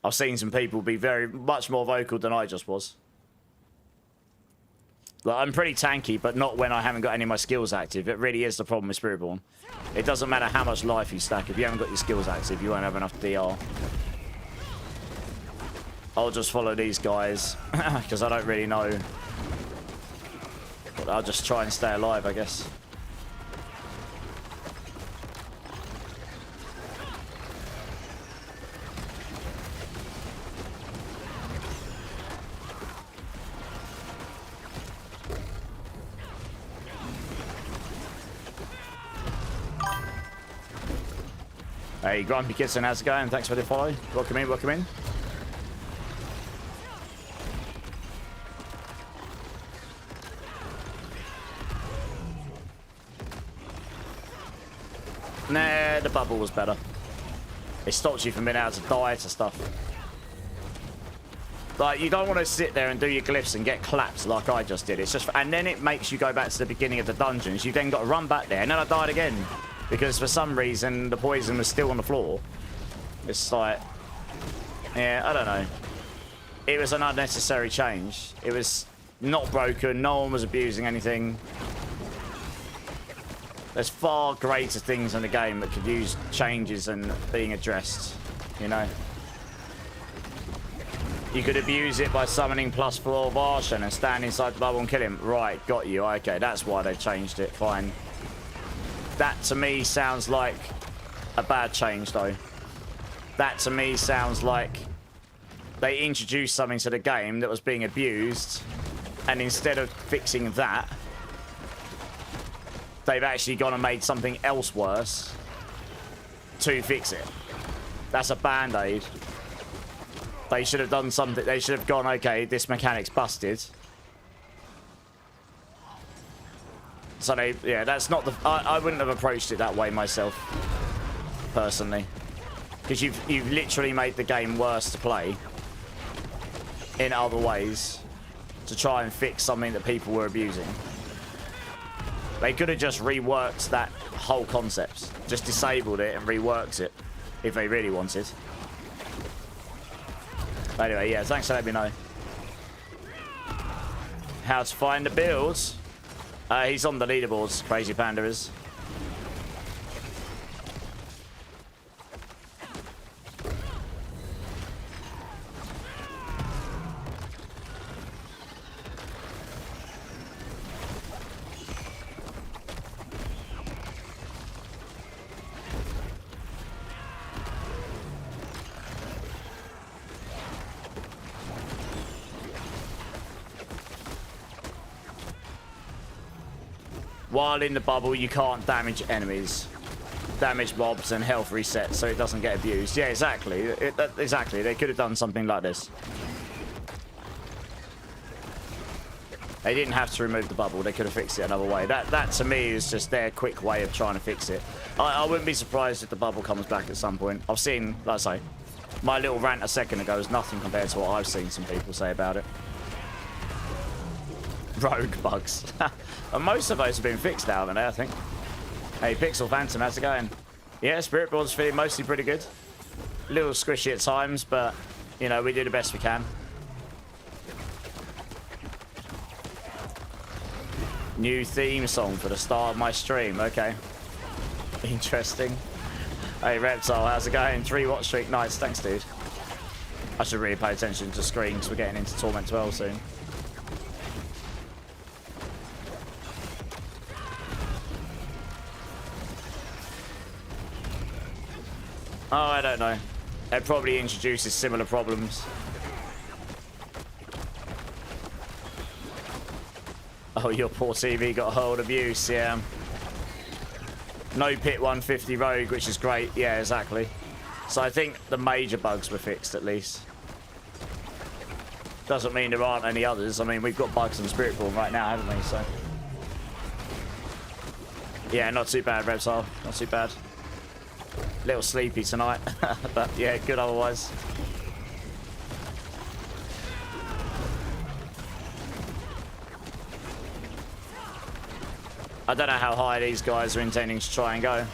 I've seen some people be much more vocal than I just was. Like, I'm pretty tanky, but not when I haven't got any of my skills active. It really is the problem with Spiritborn. It doesn't matter how much life you stack. If you haven't got your skills active, you won't have enough DR. I'll just follow these guys, because I don't really know. But I'll just try and stay alive, I guess. Hey, Grumpy Kitson, how's it going? Thanks for the follow. Welcome in, welcome in. Nah, the bubble was better. It stops you from being able to die to stuff. Like, you don't want to sit there and do your glyphs and get clapped like I just did. It's just, and then it makes you go back to the beginning of the dungeons. You then got to run back there, and then I died again. Because for some reason, the poison was still on the floor. It's like... Yeah, I don't know. It was an unnecessary change. It was not broken. No one was abusing anything. There's far greater things in the game that could use changes and being addressed. You know? You could abuse it by summoning +4 Varshan and stand inside the bubble and kill him. Right, got you. Okay, that's why they changed it. Fine. That to me sounds like a bad change though. That to me sounds like they introduced something to the game that was being abused, and instead of fixing that, they've actually gone and made something else worse to fix it. That's a band-aid. They should have done something. They should have gone, okay, this mechanic's busted. So they, yeah, that's not the... I wouldn't have approached it that way myself, personally. Because you've literally made the game worse to play in other ways to try and fix something that people were abusing. They could have just reworked that whole concept. Just disabled it and reworked it if they really wanted. But anyway, yeah, thanks for letting me know. How to find the builds. He's on the leaderboards, Crazy Panda is. While in the bubble, you can't damage enemies, damage mobs, and health reset, so it doesn't get abused. Yeah, exactly. Exactly. They could have done something like this. They didn't have to remove the bubble. They could have fixed it another way. That to me is just their quick way of trying to fix it. I wouldn't be surprised if the bubble comes back at some point. I've seen, like I say, my little rant a second ago is nothing compared to what I've seen some people say about it. Rogue bugs. And most of those have been fixed now, haven't they, I think? Hey, Pixel Phantom, how's it going? Yeah, Spiritborn's feeling mostly pretty good. A little squishy at times, but, you know, we do the best we can. New theme song for the start of my stream. Okay. Interesting. Hey, Reptile, how's it going? 3 watch streak. Nice. Thanks, dude. I should really pay attention to screens. We're getting into Torment 12 soon. Oh, I don't know. It probably introduces similar problems. Oh, your poor TV got a hold of abuse, yeah. No pit 150 rogue, which is great. Yeah, exactly. So I think the major bugs were fixed, at least. Doesn't mean there aren't any others. I mean, we've got bugs in Spiritborn right now, haven't we? So yeah, not too bad, Reptile. Not too bad. Little sleepy tonight, but yeah, good otherwise. I don't know how high these guys are intending to try and go.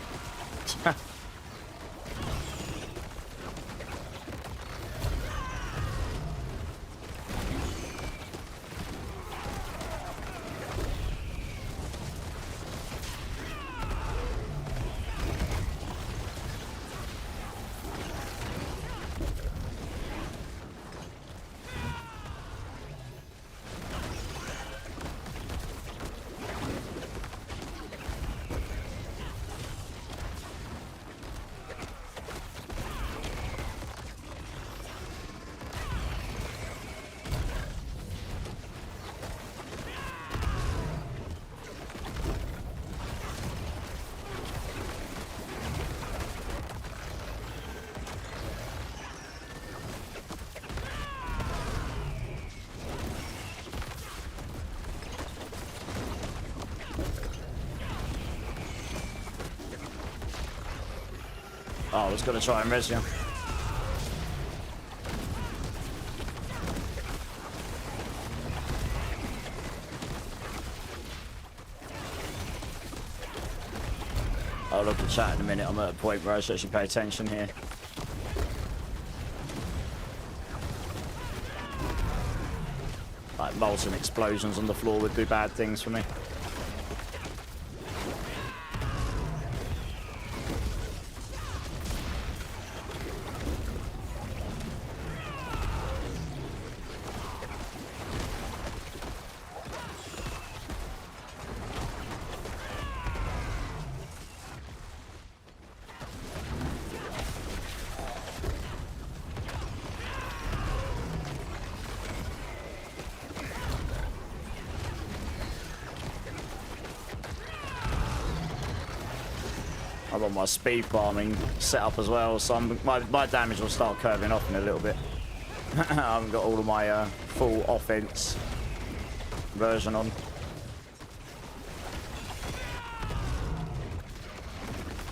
Oh, I was going to try and res you. I'll look at chat in a minute. I'm at a point where I should actually pay attention here. Like molten explosions on the floor would do bad things for me. I've got my speed farming set up as well, so my damage will start curving off in a little bit. I haven't got all of my full offense version on.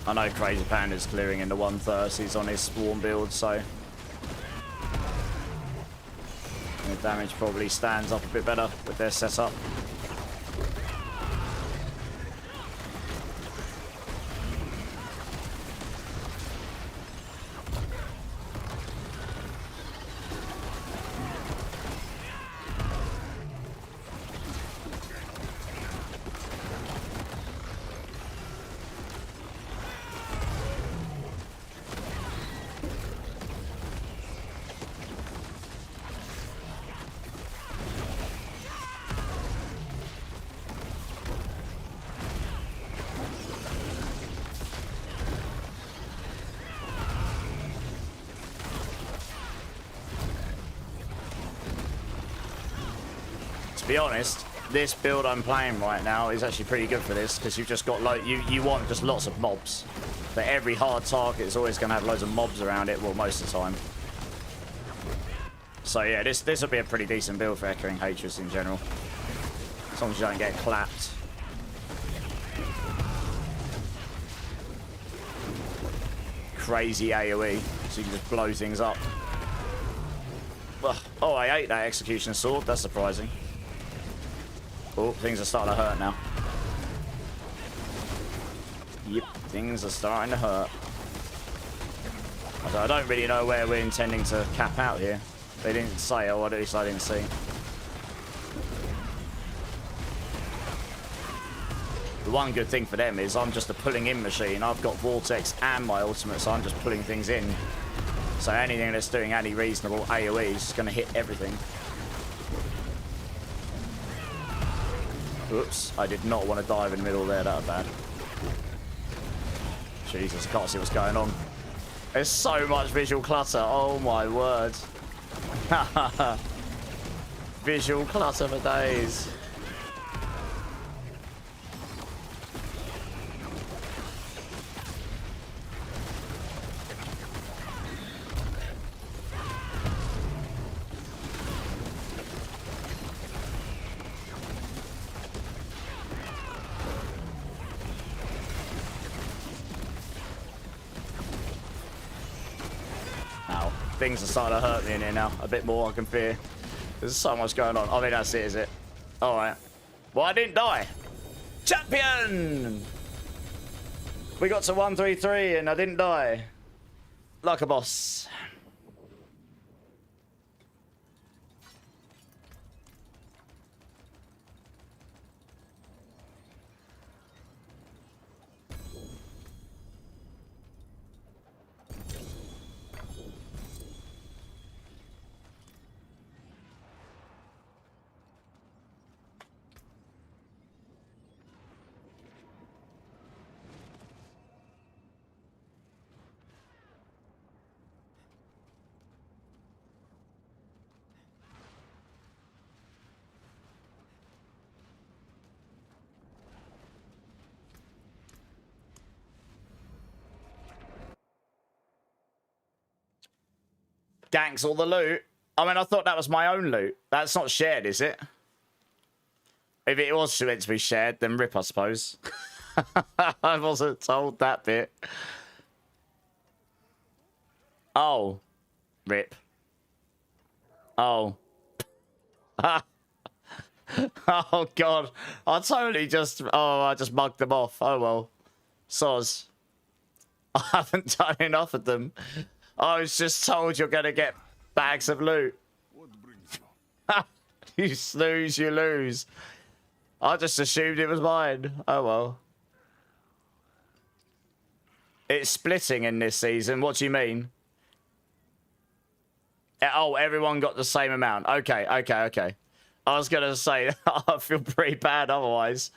I know Crazy Panda's clearing in the 130s on his Swarm build, so the damage probably stands up a bit better with their setup. To be honest, this build I'm playing right now is actually pretty good for this, because you've just got you want just lots of mobs. But every hard target is always going to have loads of mobs around it, well, most of the time. So yeah, this will be a pretty decent build for Echoing Hatreds in general, as long as you don't get clapped. Crazy AoE, so you can just blow things up. Oh, I ate that Execution Sword. That's surprising. Oh, things are starting to hurt now. Yep, things are starting to hurt. I don't really know where we're intending to cap out here. They didn't say, or at least I didn't see. The one good thing for them is I'm just a pulling in machine. I've got Vortex and my ultimate, so I'm just pulling things in. So anything that's doing any reasonable AoE is just going to hit everything. Oops, I did not want to dive in the middle there, that was bad. Jesus, I can't see what's going on. There's so much visual clutter, oh my word. Visual clutter for days. Things are starting to hurt me in here now. A bit more, I can fear. There's so much going on. I think that's it, is it? Alright. Well, I didn't die. Champion! We got to 133 and I didn't die. Like a boss. Ganks all the loot. I mean, I thought that was my own loot. That's not shared, is it? If it was meant to be shared, then rip, I suppose. I wasn't told that bit. Oh. Rip. Oh. Oh, God. I totally just... Oh, I just mugged them off. Oh, well. Soz. I haven't done enough of them. I was just told you're going to get bags of loot. You snooze, you lose. I just assumed it was mine. Oh, well. It's splitting in this season. What do you mean? Oh, everyone got the same amount. Okay. I was going to say, I feel pretty bad otherwise.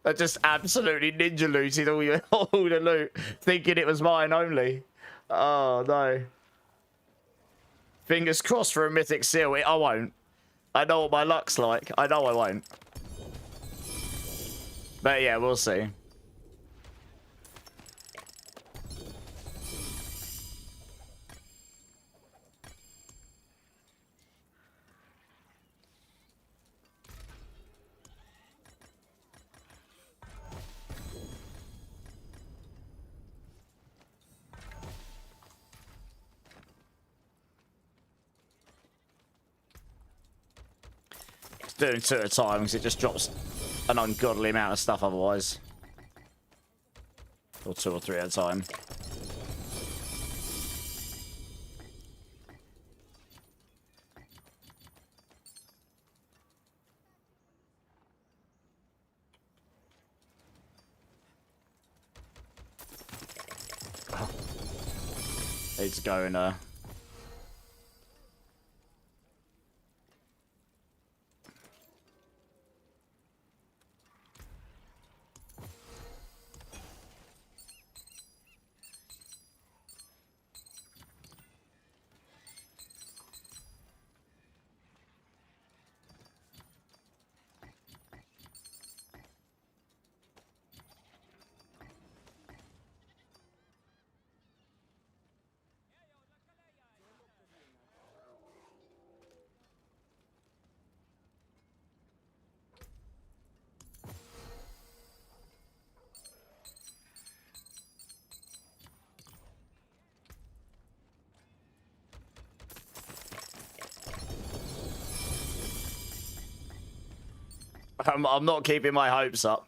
I just absolutely ninja looted all the loot, thinking it was mine only. Oh, no. Fingers crossed for a mythic seal. I won't. I know what my luck's like. I know I won't. But yeah, we'll see. doing 2 at a time because it just drops an ungodly amount of stuff otherwise. Or 2 or 3 at a time. Need to go in I'm not keeping my hopes up.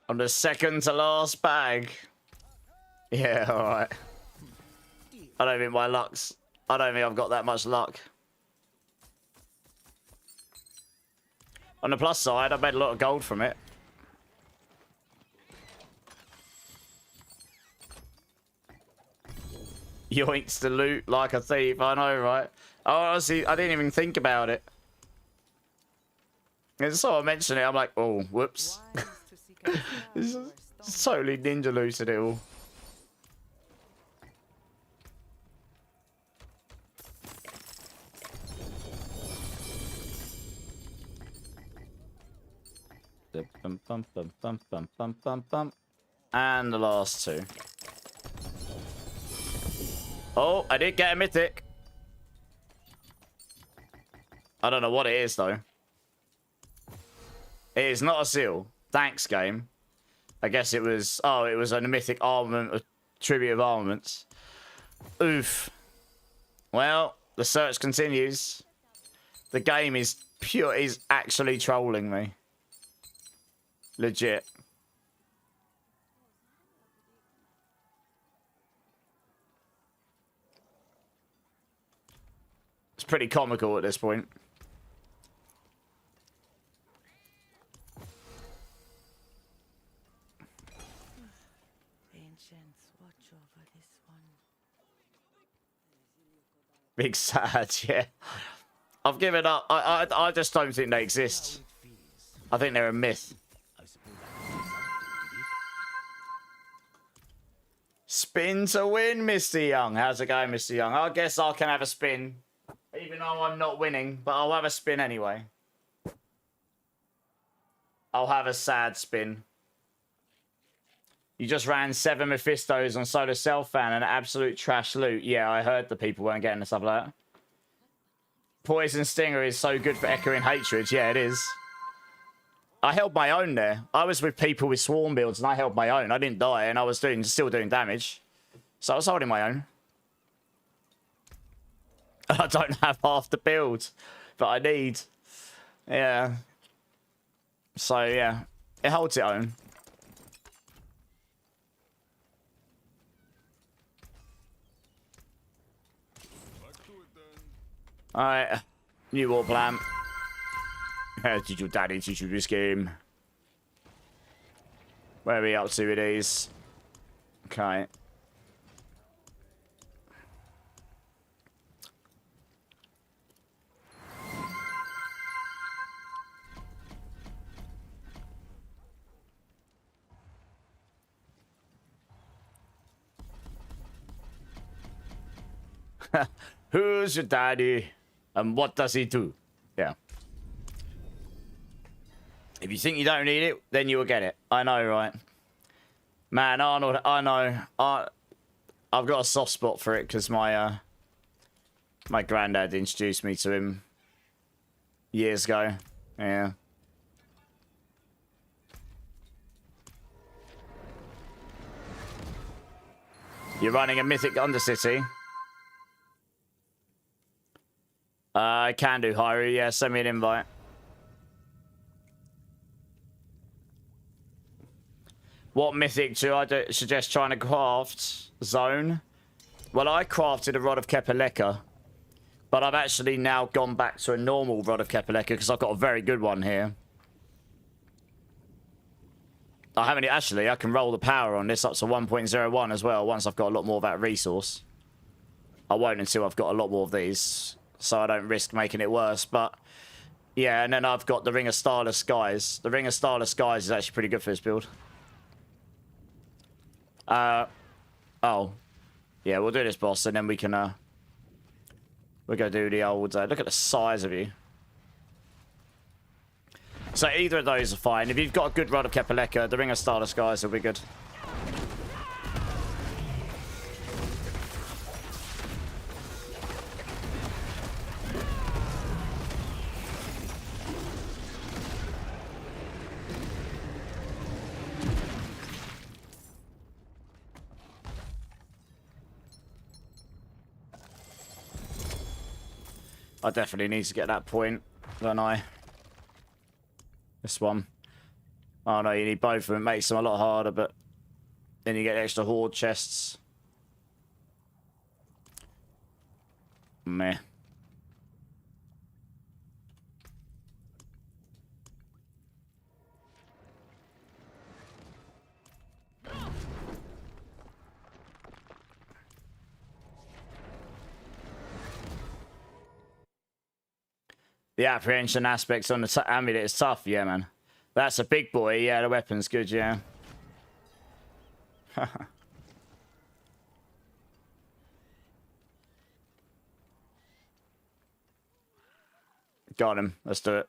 I'm the second to last bag. Yeah, alright. I don't think my luck's... I don't think I've got that much luck. On the plus side, I made a lot of gold from it. Yoinks the loot like a thief, I know, right? Oh, honestly, I didn't even think about it. And so I mentioned it, I'm like, oh, whoops. This is totally ninja looted it all. Bum, bum, bum, bum, bum, bum, bum, bum. And the last 2. Oh, I did get a mythic. I don't know what it is, though. It is not a seal. Thanks, game. I guess it was... Oh, it was a mythic armament, a tribute of armaments. Oof. Well, the search continues. The game is pure... is actually trolling me. Legit. It's pretty comical at this point. Ancients, watch over this one. Big sad, yeah. I've given up. I just don't think they exist. I think they're a myth. Spin to win, Mr. Young. How's it going, Mr. Young? I guess I can have a spin. Even though I'm not winning, but I'll have a spin anyway. I'll have a sad spin. You just ran 7 Mephistos on Solar Self-Fan and absolute trash loot. Yeah, I heard the people weren't getting the stuff like that. Poison Stinger is so good for echoing hatred. Yeah, it is. I held my own there. I was with people with swarm builds and I held my own. I didn't die and I was still doing damage. So I was holding my own. I don't have half the build that I need. Yeah. So, yeah. It holds its own. Alright. New war plan. Did your daddy teach you this game? Where are we up to with these? Okay. Who's your daddy? And what does he do? Yeah. If you think you don't need it, then you will get it. I know, right? Man, Arnold, I know. I've got a soft spot for it because my my granddad introduced me to him years ago. Yeah. You're running a mythic Undercity. I can do, Hyru. Yeah, send me an invite. What mythic do I suggest trying to craft? Zone? Well, I crafted a Rod of Kepaleka, but I've actually now gone back to a normal Rod of Kepaleka because I've got a very good one here. I haven't actually. I can roll the power on this up to 1.01 as well once I've got a lot more of that resource. I won't until I've got a lot more of these, so I don't risk making it worse. But yeah, and then I've got the Ring of Starless Skies. The Ring of Starless Skies is actually pretty good for this build. Oh. Yeah, we'll do this boss and then we can, we'll go do the old, look at the size of you. So either of those are fine. If you've got a good Rod of Kepaleka, the Ring of Starless Skies will be good. I definitely need to get that point, don't I? This one. Oh no, you need both of them. It makes them a lot harder, but then you get extra horde chests. Meh. The apprehension aspects on the amulet is tough, yeah, man. That's a big boy. Yeah, the weapon's good, yeah. Got him. Let's do it.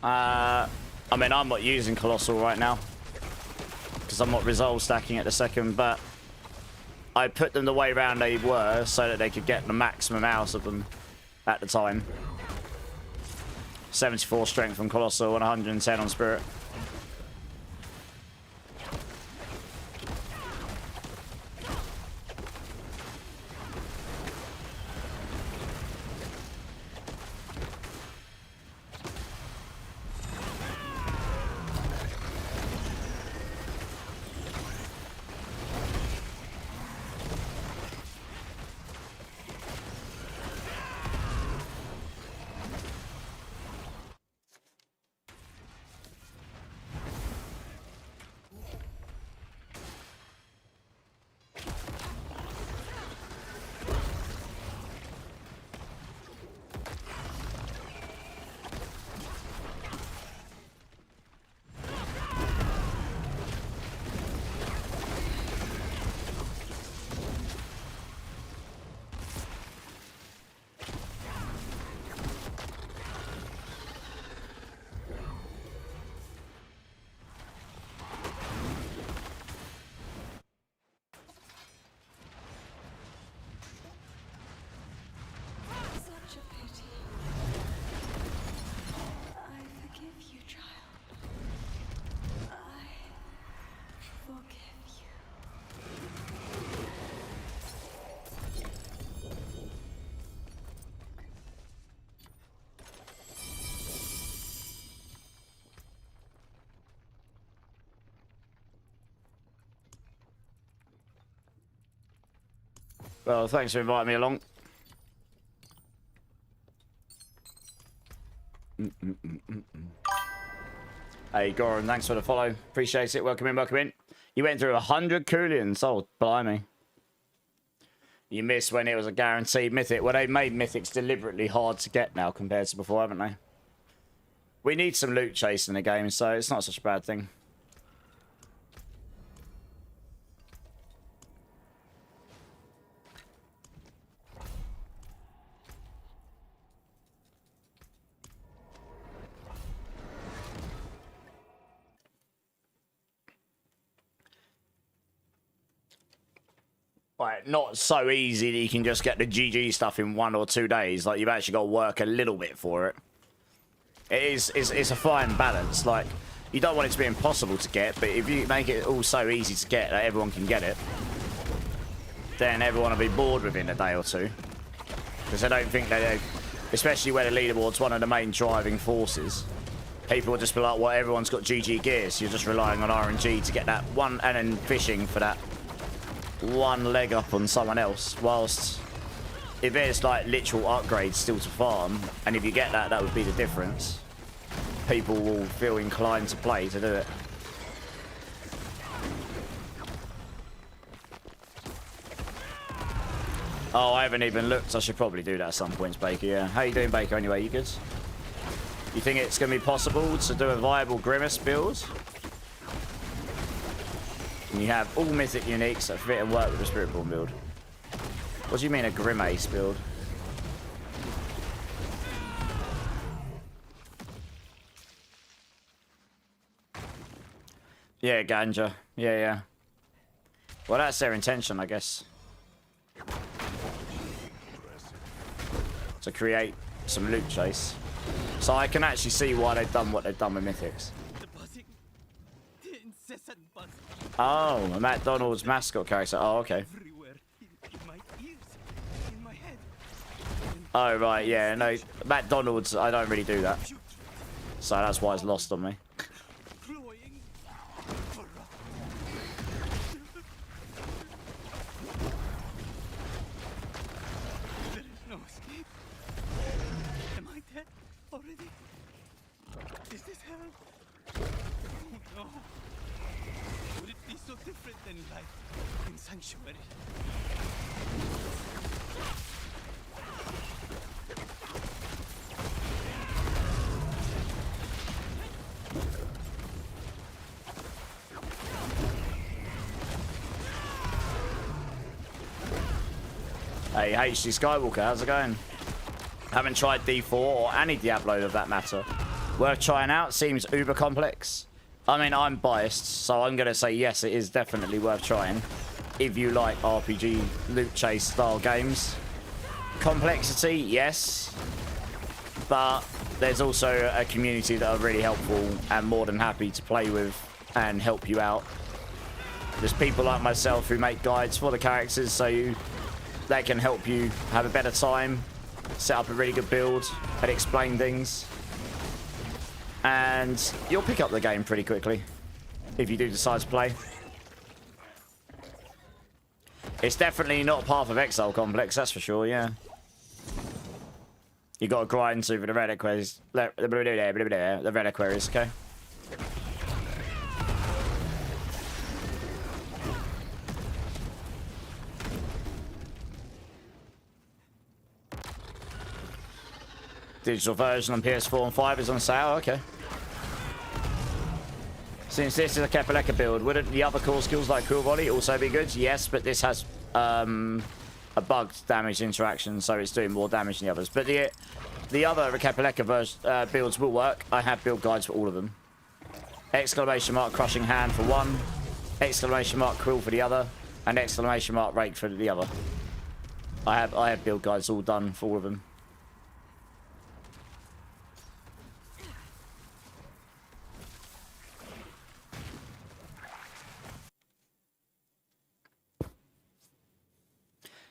I mean, I'm not using Colossal right now because I'm not resolve stacking at the second, but I put them the way around they were so that they could get the maximum out of them at the time. 74 strength from Colossal and 110 on Spirit. Well, thanks for inviting me along. Hey, Goran, thanks for the follow. Appreciate it. Welcome in, welcome in. You went through 100 Coolians. Oh, blimey. You missed when it was a guaranteed mythic. Well, they made mythics deliberately hard to get now compared to before, haven't they? We need some loot chase in the game, so it's not such a bad thing. Like, not so easy that you can just get the GG stuff in 1 or 2 days. Like, you've actually got to work a little bit for it. It's a fine balance. Like, you don't want it to be impossible to get, but if you make it all so easy to get that everyone can get it, then everyone will be bored within a day or two. Because I don't think they, especially where the leaderboard's one of the main driving forces. People will just be like, well, everyone's got GG gear, so you're just relying on RNG to get that one, and then fishing for that one leg up on someone else, whilst if there's like literal upgrades still to farm, and if you get that, that would be the difference. People will feel inclined to play to do it. Oh, I haven't even looked. I should probably do that at some points, Baker. Yeah. How you doing, Baker, anyway? You good? You think it's going to be possible to do a viable Grimace build? And you have all mythic uniques that fit and work with the Spiritborn build. What do you mean a Grimace build? Yeah, Ganja. Yeah, yeah. Well, that's their intention, I guess. To create some loot chase. So I can actually see why they've done what they've done with mythics. Oh, a McDonald's mascot character. Oh, okay. Oh, right, yeah, no. McDonald's, I don't really do that. So that's why it's lost on me. Sanctuary. Hey, HD Skywalker, how's it going? Haven't tried D4 or any Diablo of that matter. Worth trying out, seems uber complex. I mean, I'm biased, so I'm going to say yes, it is definitely worth trying. If you like RPG loot chase style games. Complexity, yes. But there's also a community that are really helpful and more than happy to play with and help you out. There's people like myself who make guides for the characters, so they can help you have a better time, set up a really good build, and explain things. And you'll pick up the game pretty quickly if you do decide to play. It's definitely not Path of Exile complex, that's for sure, yeah. You got to grind through the reliquaries. The reliquaries, okay? Digital version on PS4 and 5 is on sale, okay. Since this is a Kepaleka build, wouldn't the other core skills like Cool Body also be good? Yes, but this has a bugged damage interaction, so it's doing more damage than the others. But the other Kepaleka builds will work. I have build guides for all of them. Exclamation mark Crushing Hand for one, exclamation mark Quill for the other, and exclamation mark Rake for the other. I have build guides all done for all of them.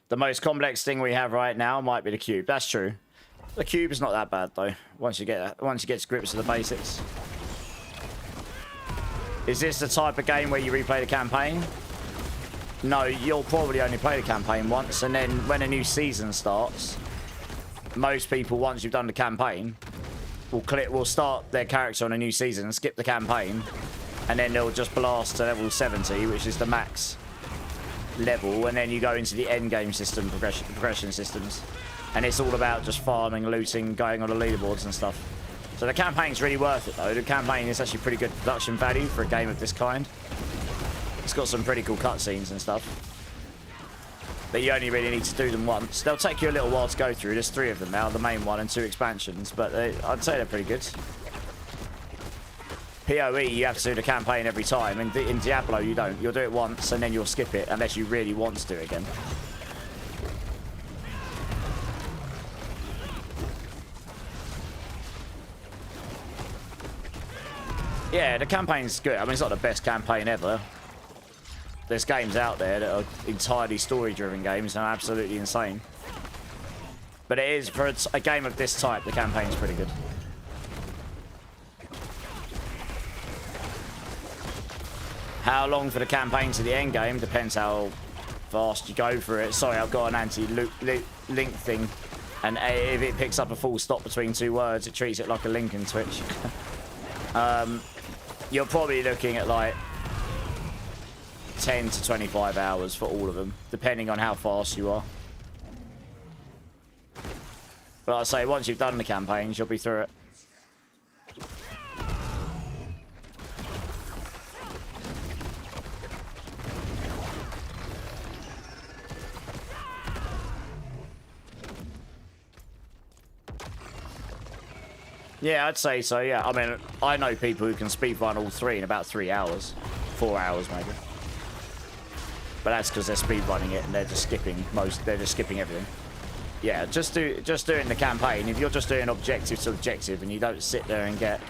The most complex thing we have right now might be the cube. That's true. The cube is not that bad though. Once you get to grips with the basics. Is this the type of game where you replay the campaign? No, you'll probably only play the campaign once, and then when a new season starts, most people, once you've done the campaign, will start their character on a new season, skip the campaign, and then they'll just blast to level 70, which is the max level, and then you go into the end game system, progression systems, and it's all about just farming, looting, going on the leaderboards and stuff. So the campaign's really worth it, though. The campaign is actually pretty good production value for a game of this kind. It's got some pretty cool cutscenes and stuff. But you only really need to do them once. They'll take you a little while to go through. There's 3 of them now, the main one and 2 expansions, but I'd say they're pretty good. PoE, you have to do the campaign every time. In Diablo, you don't. You'll do it once and then you'll skip it unless you really want to do it again. Yeah, the campaign's good. I mean, it's not the best campaign ever. There's games out there that are entirely story-driven games and are absolutely insane. But it is, for a game of this type, the campaign's pretty good. How long for the campaign to the end game depends how fast you go for it. Sorry, I've got an anti-link thing. And if it picks up a full stop between 2 words, it treats it like a link in Twitch. You're probably looking at like 10 to 25 hours for all of them, depending on how fast you are. But I say, once you've done the campaigns, you'll be through it. Yeah, I'd say so, yeah. I mean, I know people who can speedrun all 3 in about 3 hours. 4 hours, maybe. But that's because they're speedrunning it and they're just skipping everything. Yeah, just doing the campaign. If you're just doing objective to objective and you don't sit there and get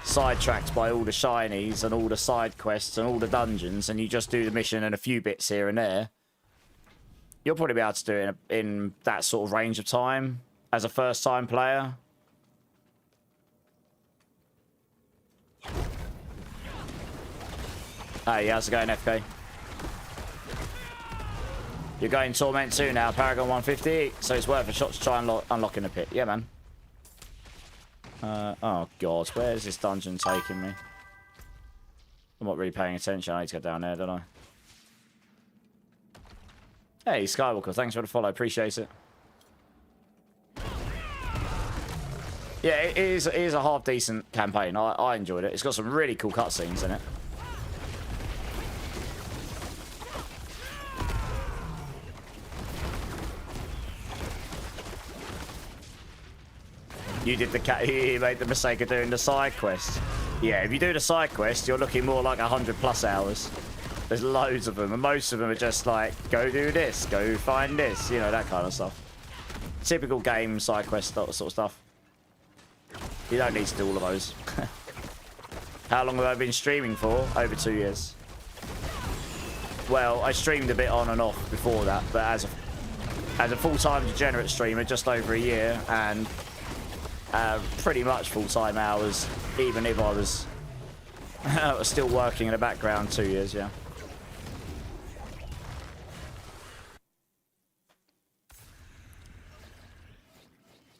sidetracked by all the shinies and all the side quests and all the dungeons, and you just do the mission and a few bits here and there, you'll probably be able to do it in that sort of range of time as a first-time player. Hey, how's it going, FK? You're going Torment 2 now, Paragon 150, so it's worth a shot to try and unlocking the pit. Yeah, man. Oh, God, where's this dungeon taking me? I'm not really paying attention. I need to go down there, don't I? Hey, Skywalker, thanks for the follow. Appreciate it. Yeah, it is a half-decent campaign. I enjoyed it. It's got some really cool cutscenes in it. You made the mistake of doing the side quest. Yeah, if you do the side quest, you're looking more like 100+ hours. There's loads of them, and most of them are just like, go do this, go find this, you know, that kind of stuff. Typical game side quest sort of stuff. You don't need to do all of those. How long have I been streaming for? Over 2 years. Well, I streamed a bit on and off before that, but as a full-time degenerate streamer, just over a year, and pretty much full-time hours, even if I was still working in the background. 2 years, yeah.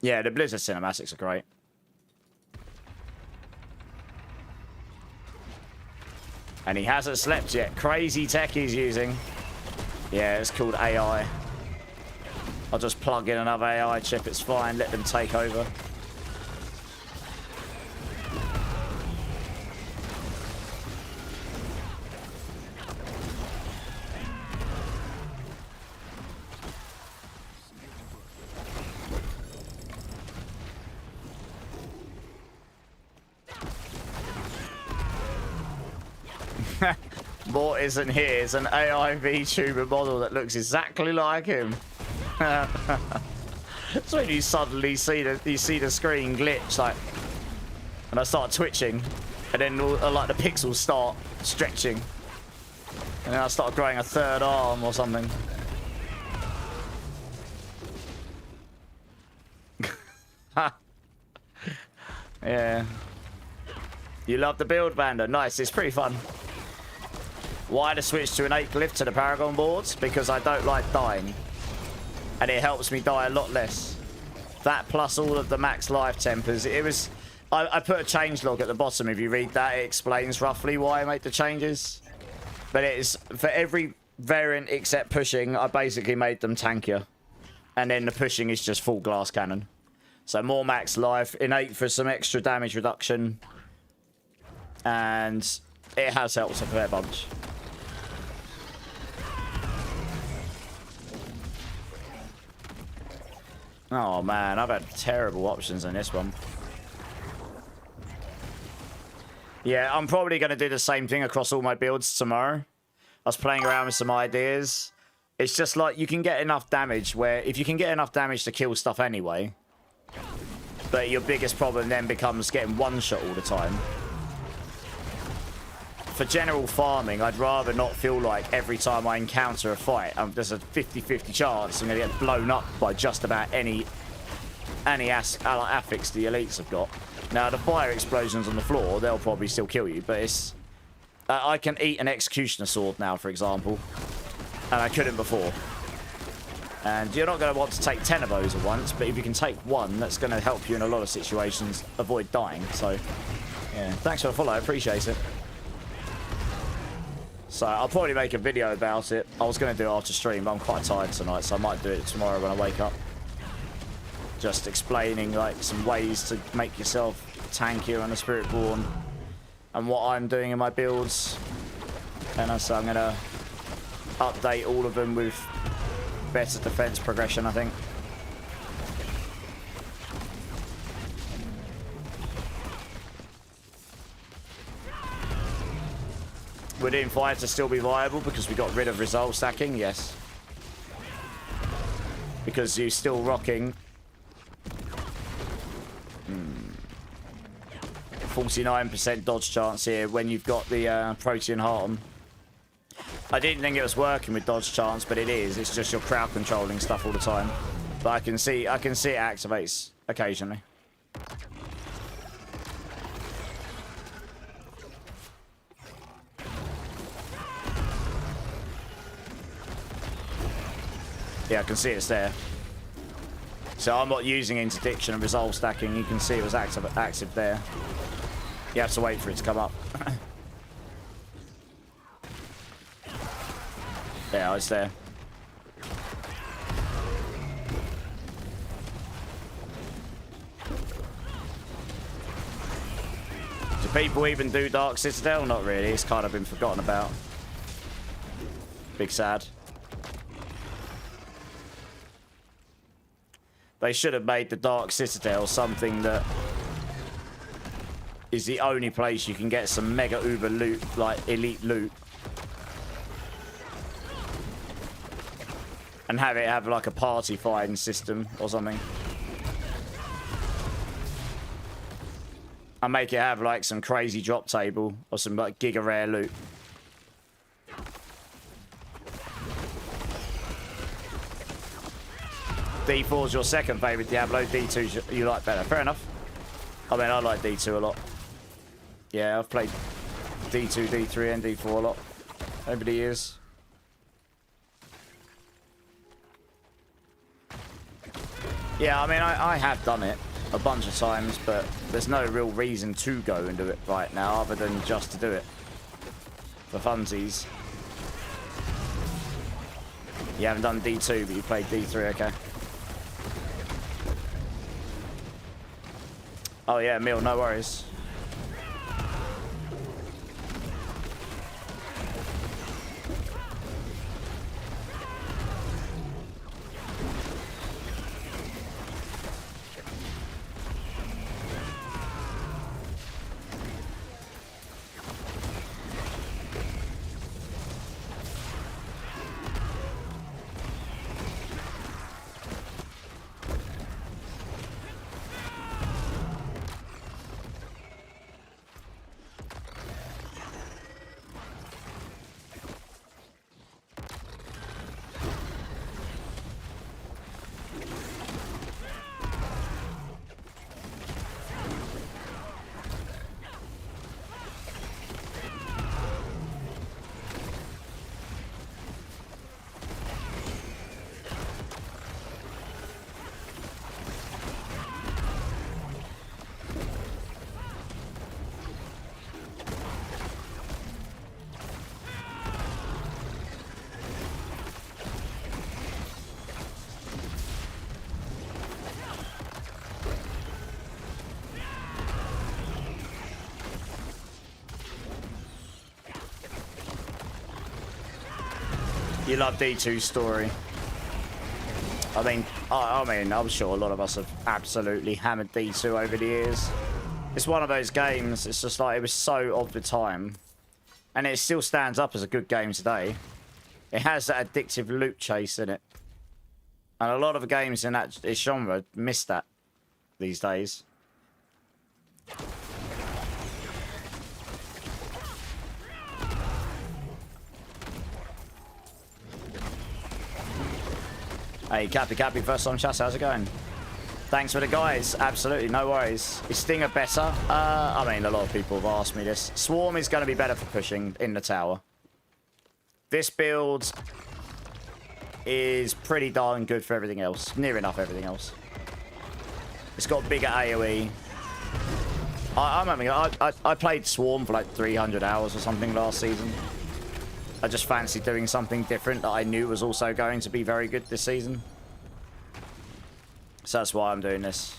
Yeah, the Blizzard cinematics are great. And he hasn't slept yet. Crazy tech he's using. Yeah, it's called AI. I'll just plug in another AI chip, it's fine, let them take over. Mort isn't here. It's an AI VTuber model that looks exactly like him. It's when you suddenly see the screen glitch, like, and I start twitching, and then like the pixels start stretching, and then I start growing a 3rd arm or something. Yeah. You love the build, Banda. Nice. It's pretty fun. Why the switch to innate glyph to the Paragon boards? Because I don't like dying. And it helps me die a lot less. That plus all of the max life tempers. It was... I put a change log at the bottom. If you read that, it explains roughly why I made the changes. But it is... For every variant except pushing, I basically made them tankier. And then the pushing is just full glass cannon. So more max life. Innate for some extra damage reduction. And it has helped a fair bunch. Oh man, I've had terrible options in this one. Yeah, I'm probably going to do the same thing across all my builds tomorrow. I was playing around with some ideas. It's just like you can get enough damage where if you can get enough damage to kill stuff anyway, but your biggest problem then becomes getting one shot all the time. For general farming, I'd rather not feel like every time I encounter a fight, there's a 50-50 chance I'm going to get blown up by just about any affix the elites have got. Now, the fire explosions on the floor, they'll probably still kill you, but it's... I can eat an executioner sword now, for example, and I couldn't before. And you're not going to want to take 10 of those at once, but if you can take one, that's going to help you in a lot of situations avoid dying. So, yeah, thanks for the follow, I appreciate it. So I'll probably make a video about it. I was going to do it after stream, but I'm quite tired tonight, so I might do it tomorrow when I wake up. Just explaining like some ways to make yourself tankier on a Spiritborn and what I'm doing in my builds. And so I'm going to update all of them with better defense progression, I think. Would Infighter still be viable because we got rid of resolve stacking? Yes. Because you're still rocking 49% dodge chance here when you've got the Protean Heart on. I didn't think it was working with dodge chance, but it is. It's just your crowd controlling stuff all the time. But I can see it activates occasionally. Yeah, I can see it's there. So I'm not using interdiction and resolve stacking. You can see it was active there. You have to wait for it to come up. Yeah, it's there. Do people even do Dark Citadel? Not really. It's kind of been forgotten about. Big sad. They should have made the Dark Citadel something that is the only place you can get some mega uber loot, like elite loot. And have it have like a party fighting system or something. And make it have like some crazy drop table or some like giga rare loot. D4 is your second favourite Diablo, D2 you like better. Fair enough. I mean, I like D2 a lot. Yeah, I've played D2, D3 and D4 a lot over the years. Yeah, I mean, I have done it a bunch of times, but there's no real reason to go and do it right now other than just to do it. For funsies. You haven't done D2, but you played D3, okay. Oh yeah, Mill, no worries. You love D2's story. I mean, I'm sure a lot of us have absolutely hammered D2 over the years. It's one of those games, it's just like, it was so of the time. And it still stands up as a good game today. It has that addictive loot chase in it. And a lot of the games in that genre miss that these days. Hey, Cappy, first time chat, how's it going? Thanks for the guys, absolutely, no worries. Is Stinger better? I mean, a lot of people have asked me this. Swarm is going to be better for pushing in the tower. This build is pretty darn good for everything else. Near enough everything else. It's got bigger AoE. I played Swarm for like 300 hours or something last season. I just fancied doing something different that I knew was also going to be very good this season. So that's why I'm doing this.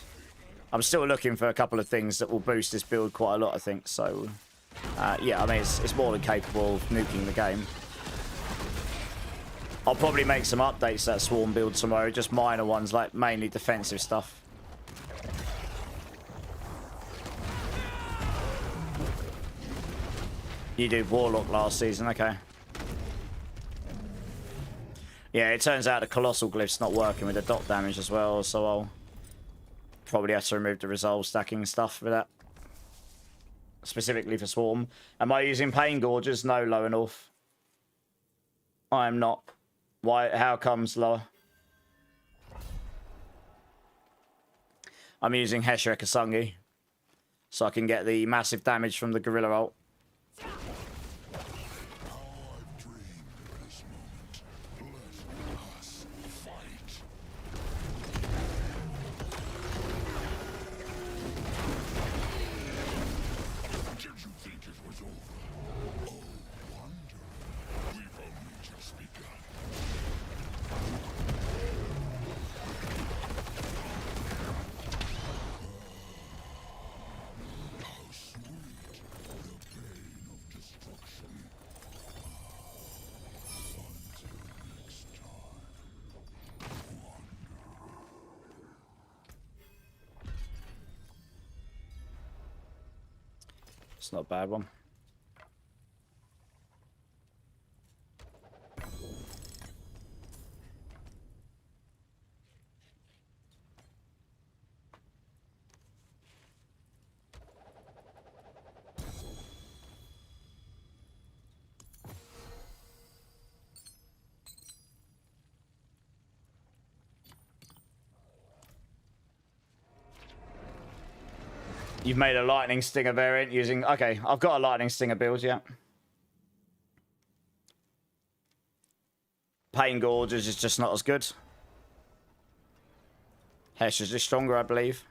I'm still looking for a couple of things that will boost this build quite a lot, I think. So, yeah, I mean, it's more than capable of nuking the game. I'll probably make some updates to that Swarm build tomorrow, just minor ones, like mainly defensive stuff. You did Warlock last season, okay. Yeah, it turns out the Colossal Glyph's not working with the dot damage as well, so I'll probably have to remove the resolve stacking stuff for that. Specifically for Swarm. Am I using Pain Gorges? No, Lower North. I am not. Why? How comes Lower? I'm using Heshra Kasungi, so I can get the massive damage from the Gorilla ult. It's not a bad one. You've made a Lightning Stinger variant using... Okay, I've got a Lightning Stinger build, yeah. Pain Gorges is just not as good. Hesh is just stronger, I believe.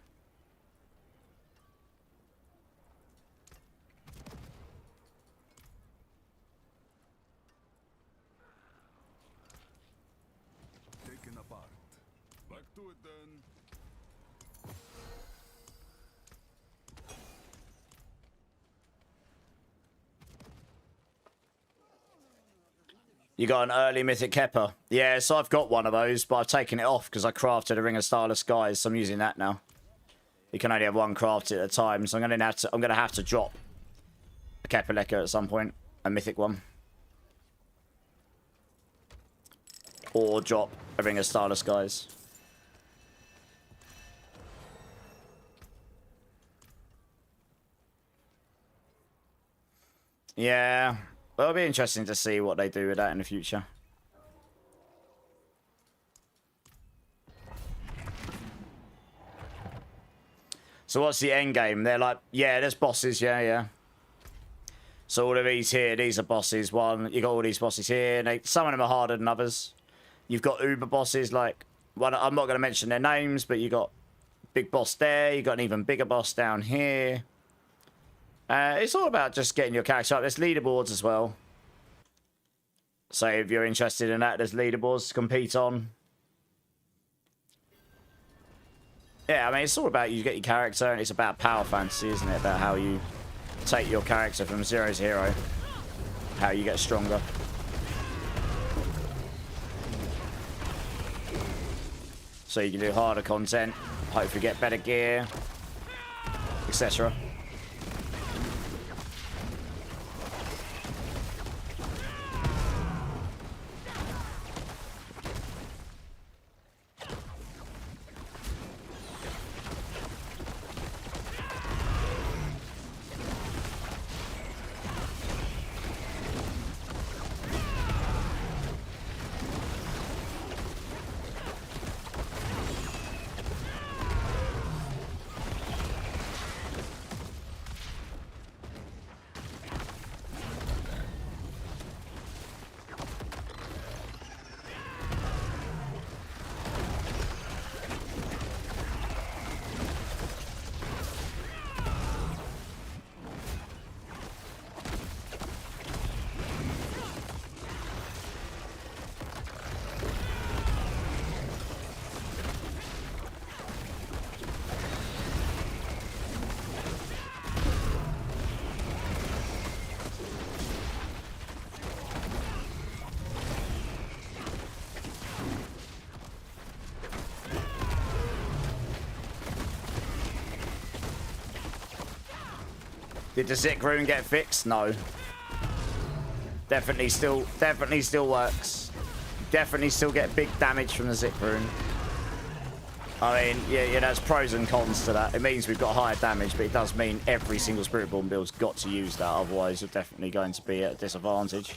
Taken apart. Back to it then. You got an early Mythic Kepper. Yeah, so I've got one of those, but I've taken it off because I crafted a Ring of Starless Skies, so I'm using that now. You can only have one crafted at a time, so I'm gonna have to drop a Kepper Lecker at some point, a mythic one. Or drop a Ring of Starless Skies. Yeah. Well, it'll be interesting to see what they do with that in the future. So what's the end game? They're like, yeah, there's bosses, yeah. So all of these here, these are bosses. You got all these bosses here. And some of them are harder than others. You've got uber bosses, like, well, I'm not going to mention their names, but you got big boss there. You got an even bigger boss down here. It's all about just getting your character up. There's leaderboards as well. So if you're interested in that, there's leaderboards to compete on. Yeah, I mean, it's all about you get your character, and it's about power fantasy, isn't it? About how you take your character from 0 to hero. How you get stronger. so you can do harder content, hopefully get better gear, etc. Did the Zik rune get fixed? No. Definitely still works. Definitely still get big damage from the Zik rune. I mean, yeah, there's pros and cons to that. It means we've got higher damage, but it does mean every single Spiritborn build's got to use that, otherwise you're definitely going to be at a disadvantage.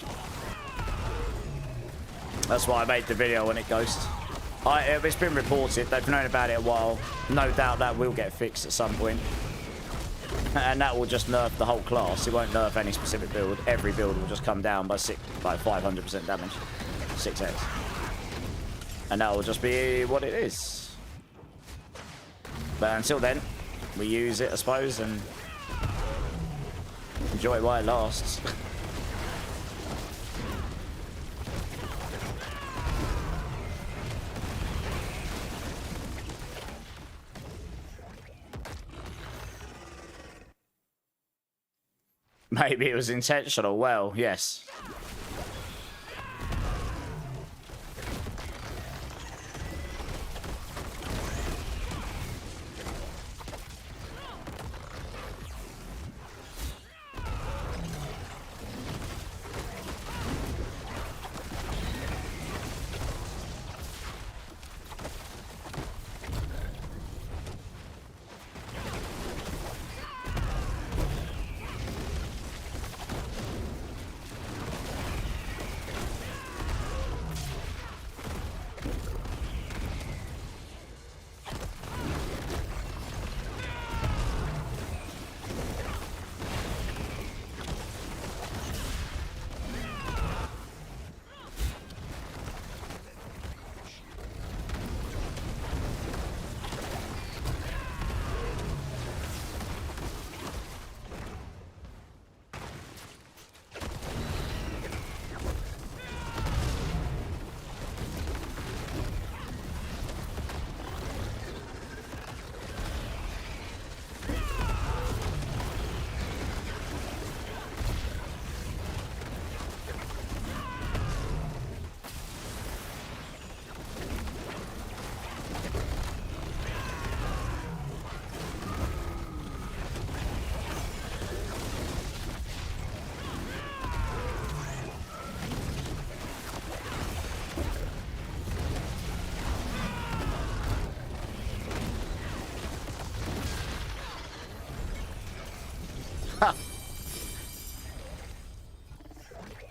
That's why I made the video when it ghosts. It's been reported, they've known about it a while. No doubt that will get fixed at some point. And that will just nerf the whole class. It won't nerf any specific build. Every build will just come down by 500% damage. 6x. And that will just be what it is. But until then, we use it, I suppose, and enjoy it while it lasts. Maybe it was intentional. Well, yes.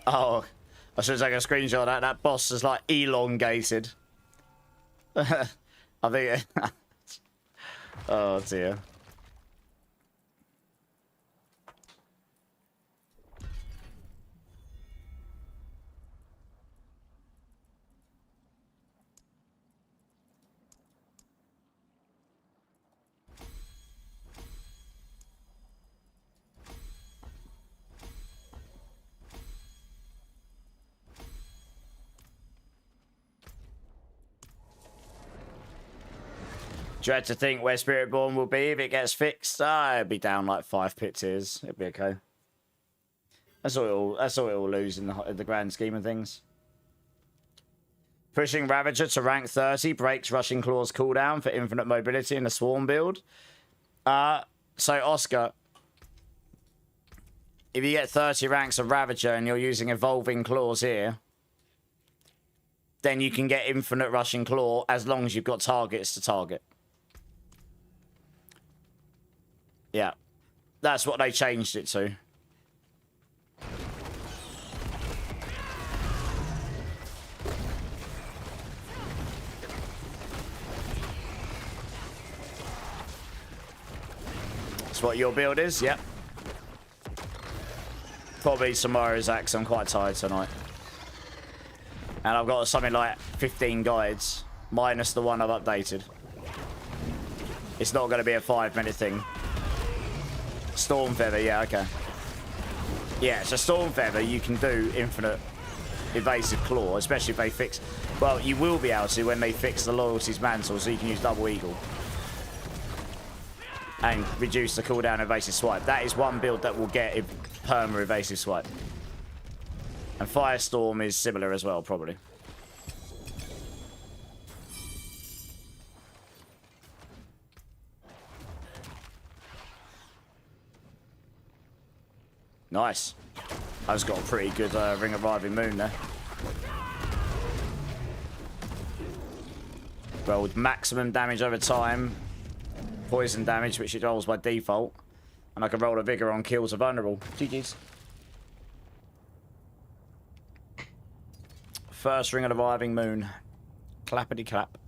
Oh, I should take a screenshot of that. That boss is like elongated. I think. Oh dear. Dread to think where Spiritborn will be if it gets fixed. It'll be down like 5 pit tiers. It'll be okay. That's all it will lose in the grand scheme of things. Pushing Ravager to rank 30 breaks Rushing Claw's cooldown for infinite mobility in the Swarm build. So, Oscar, if you get 30 ranks of Ravager and you're using Evolving Claws here, then you can get infinite Rushing Claw as long as you've got targets to target. Yeah. That's what they changed it to. That's what your build is, yep. Probably tomorrow's axe. I'm quite tired tonight. And I've got something like 15 guides, minus the one I've updated. It's not going to be a 5-minute thing. Storm Feather, yeah, okay. Yeah, so Storm Feather, you can do infinite evasive claw, especially if they fix... Well, you will be able to when they fix the loyalties mantle, so you can use double eagle. And reduce the cooldown evasive swipe. That is one build that will get perma evasive swipe. And Firestorm is similar as well, probably. Nice. I just got a pretty good Ring of Riving Moon there. Rolled maximum damage over time. Poison damage, which it rolls by default. And I can roll a Vigor on kills are vulnerable. GG's. First Ring of the Riving Moon. Clappity clap.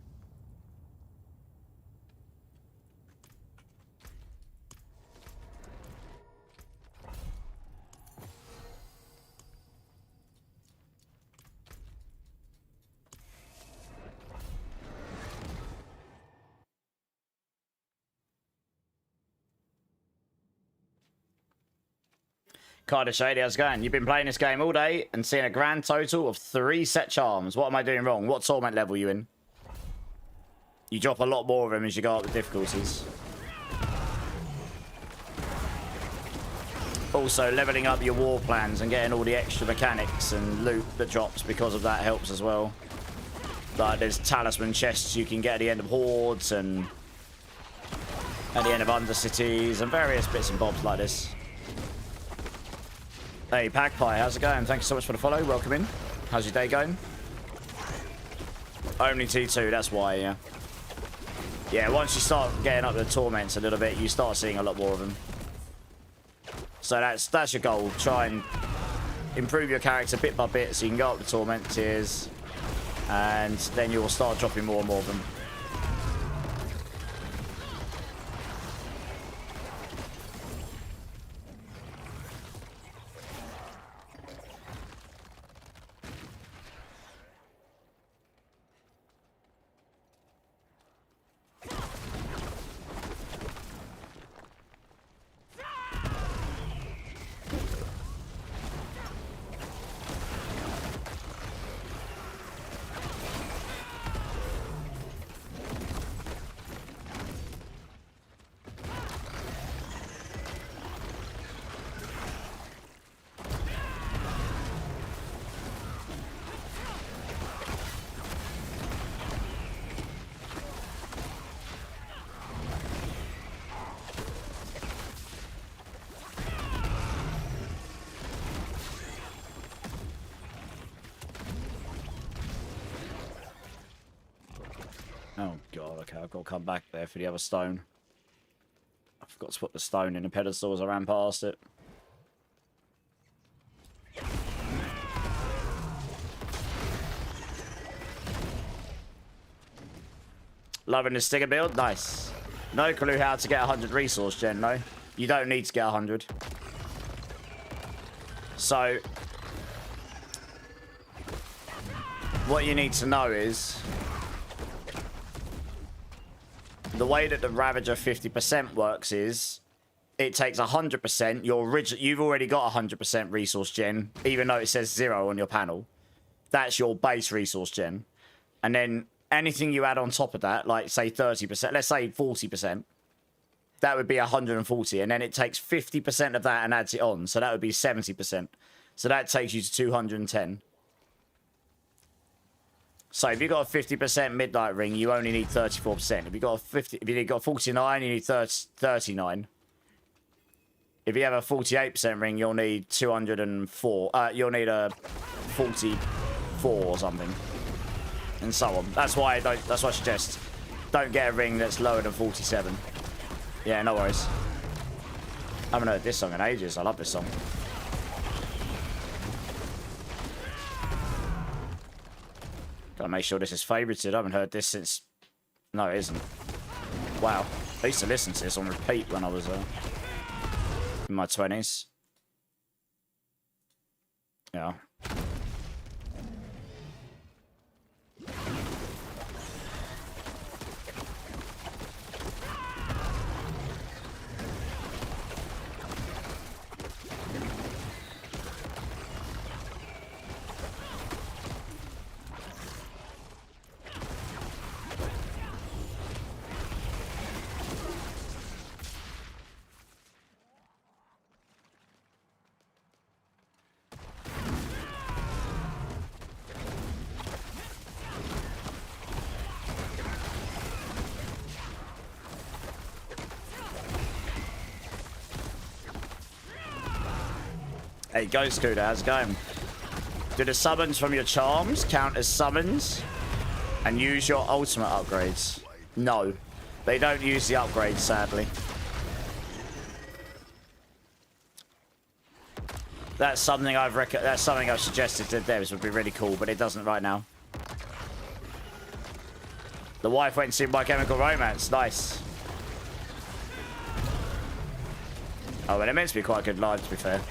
Carter Shady, how's it going? You've been playing this game all day and seeing a grand total of 3 set charms. What am I doing wrong? What torment level are you in? You drop a lot more of them as you go up the difficulties. Also, leveling up your war plans and getting all the extra mechanics and loot that drops because of that helps as well. Like, there's talisman chests you can get at the end of Hordes and at the end of Undercities and various bits and bobs like this. Hey, Packpie, how's it going? Thank you so much for the follow. Welcome in. How's your day going? Only T2, that's why, yeah. Yeah, once you start getting up the torments a little bit, you start seeing a lot more of them. So that's your goal. Try and improve your character bit by bit so you can go up the torment tiers, and then you'll start dropping more and more of them. Oh god, okay, I've got to come back there for the other stone. I forgot to put the stone in the pedestal as I ran past it. Loving the sticker build? Nice. No clue how to get 100 resource gen, no. You don't need to get 100. So, what you need to know is the way that the Ravager 50% works is it takes 100%. You've already got 100% resource gen, even though it says 0 on your panel. That's your base resource gen. And then anything you add on top of that, like say 30%, let's say 40%, that would be 140. And then it takes 50% of that and adds it on. So that would be 70%. So that takes you to 210. So if you got a 50% midnight ring, you only need 34%. If you got a 50, if you got 49, you need 39. If you have a 48% ring, you'll need 204. You'll need a 44 or something, and so on. That's why I don't. That's why I suggest don't get a ring that's lower than 47. Yeah, no worries. I haven't heard this song in ages. I love this song. Gotta make sure this is favorited. I haven't heard this since. No, it isn't. Wow. I used to listen to this on repeat when I was in my 20s. Yeah. Hey, Ghost Scooter, how's it going? Do the summons from your charms count as summons and use your ultimate upgrades? No, they don't use the upgrades, sadly. That's something I've suggested to devs would be really cool, but it doesn't right now. The wife went to see My Chemical Romance. Nice. Oh, but it meant to be quite a good live, to be fair.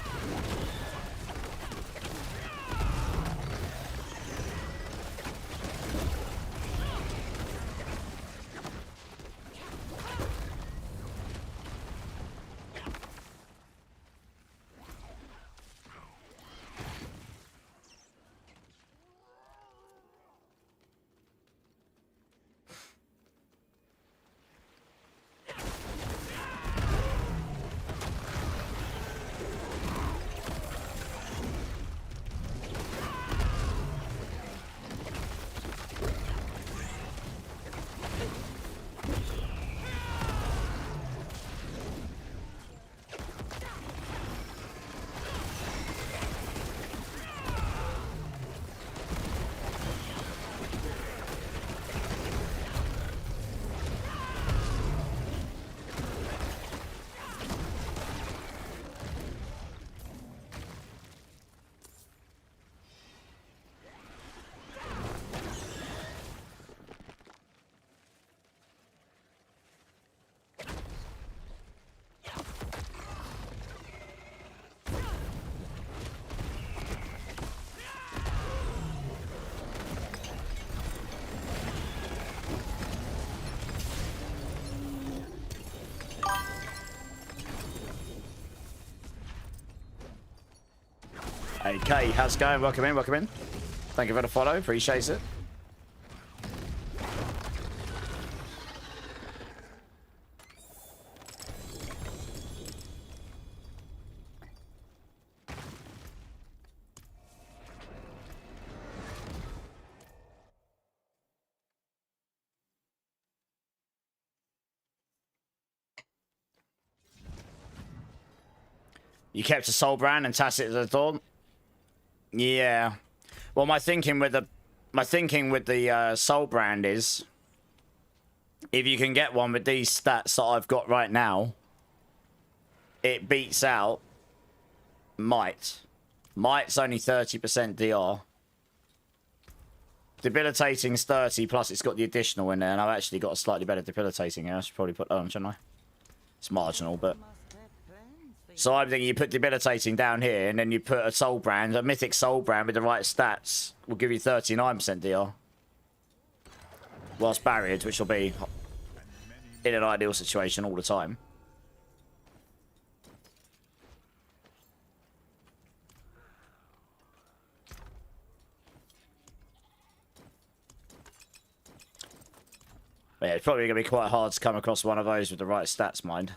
Okay, how's it going? Welcome in, welcome in. Thank you for the follow, appreciate it. You kept a soul brand and tacit as a thought? Yeah. Well, my thinking with the soul brand is, if you can get one with these stats that I've got right now, it beats out Might. Might's only 30% DR. Debilitating's 30, plus it's got the additional in there, and I've actually got a slightly better debilitating here. I should probably put that on, shouldn't I? It's marginal, but... So I'm thinking you put debilitating down here, and then you put a soul brand, a mythic soul brand with the right stats will give you 39% DR. Whilst barriered, which will be in an ideal situation all the time. But yeah, it's probably going to be quite hard to come across one of those with the right stats, mind.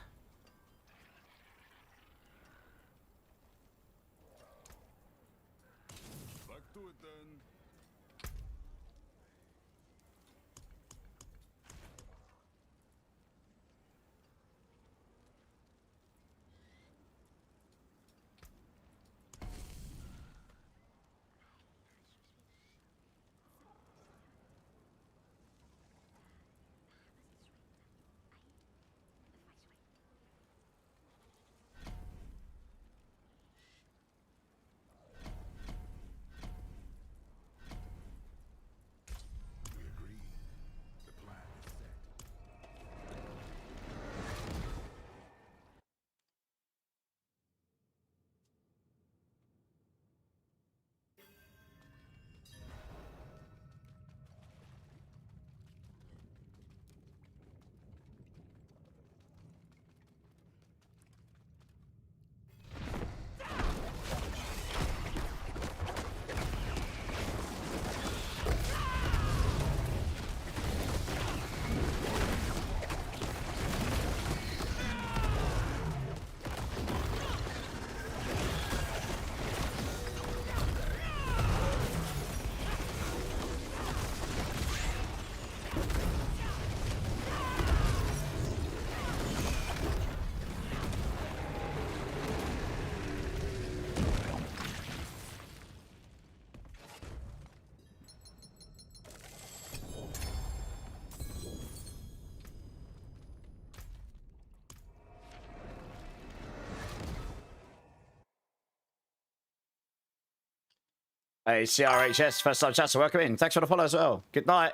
Hey, CRHS, first time chat, so welcome in. Thanks for the follow as well. Good night.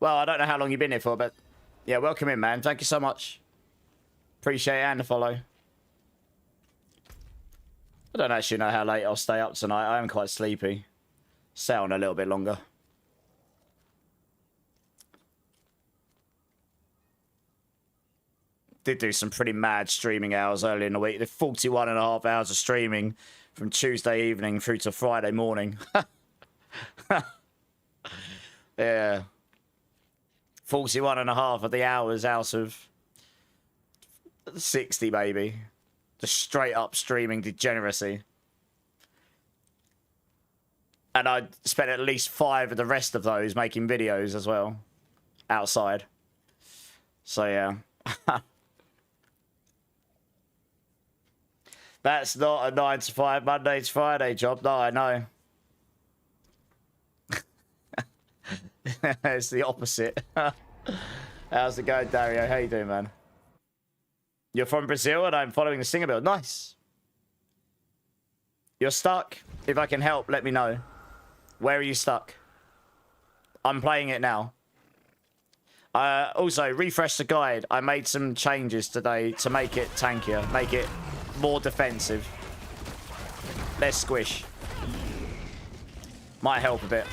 Well, I don't know how long you've been here for, but yeah, welcome in, man. Thank you so much. Appreciate it and the follow. I don't actually know how late I'll stay up tonight. I am quite sleepy. Stay on a little bit longer. Did do some pretty mad streaming hours early in the week. The 41.5 hours of streaming from Tuesday evening through to Friday morning. Yeah. 41.5 of the hours out of 60, maybe. Just straight up streaming degeneracy. And I spent at least 5 of the rest of those making videos as well. Outside. So, yeah. That's not a 9 to 5 Monday to Friday job. No, I know. It's the opposite. How's it going, Dario? How you doing, man? You're from Brazil and I'm following the singer build. Nice. You're stuck? If I can help, let me know. Where are you stuck? I'm playing it now. Also, refresh the guide. I made some changes today to make it tankier, make it more defensive. Less squish. Might help a bit.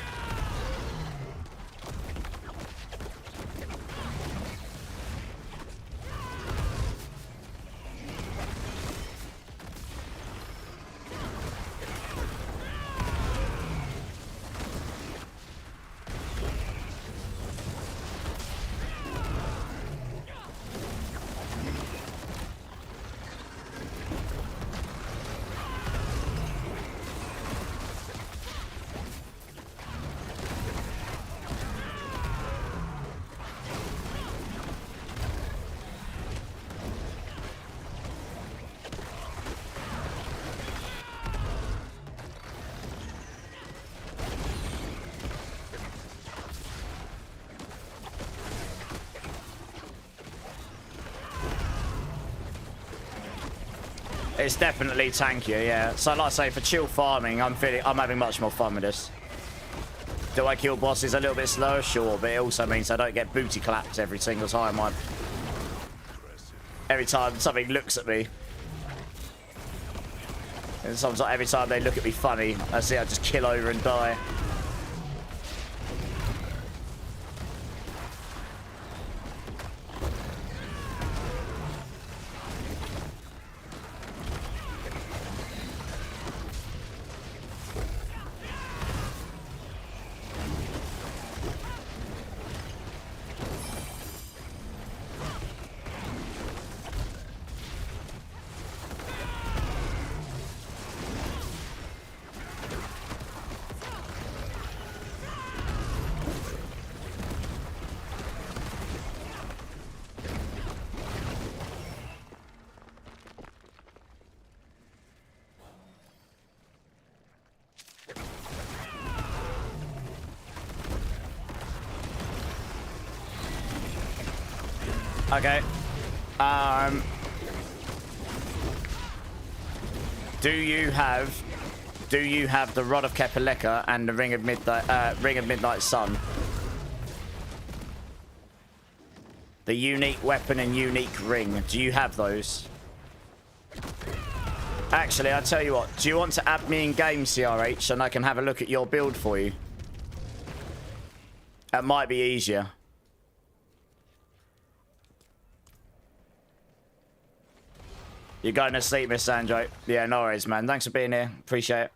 It's definitely tankier, yeah. So like I say, for chill farming, I'm having much more fun with this. Do I kill bosses a little bit slower? Sure, but it also means I don't get booty clapped every single time. Every time something looks at me. And sometimes like every time they look at me funny, I just kill over and die. Okay. Do you have the Rod of Kepeleka and the Ring of Midnight Sun? The unique weapon and unique ring. Do you have those? Actually, I'll tell you what. Do you want to add me in game, CRH, and I can have a look at your build for you? That might be easier. You're going to sleep, Miss Sandro. Yeah, no worries, man. Thanks for being here. Appreciate it.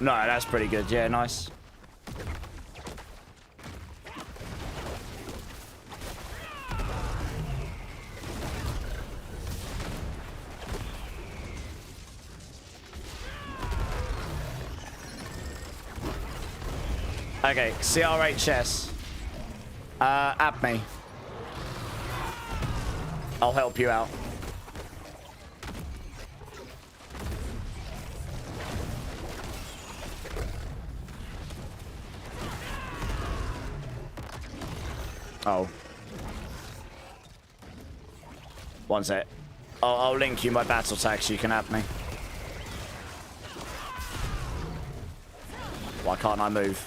No, that's pretty good. Yeah, nice. Okay, CRHS. Add me. I'll help you out. Oh. One sec. I'll link you my battle tag so you can add me. Why can't I move?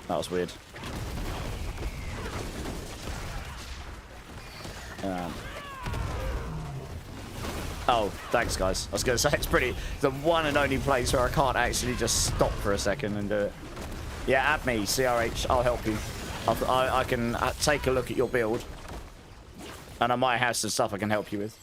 That was weird. Oh, thanks, guys. I was going to say, it's the one and only place where I can't actually just stop for a second and do it. Yeah, add me, CRH. I'll help you. I can take a look at your build. And I might have some stuff I can help you with.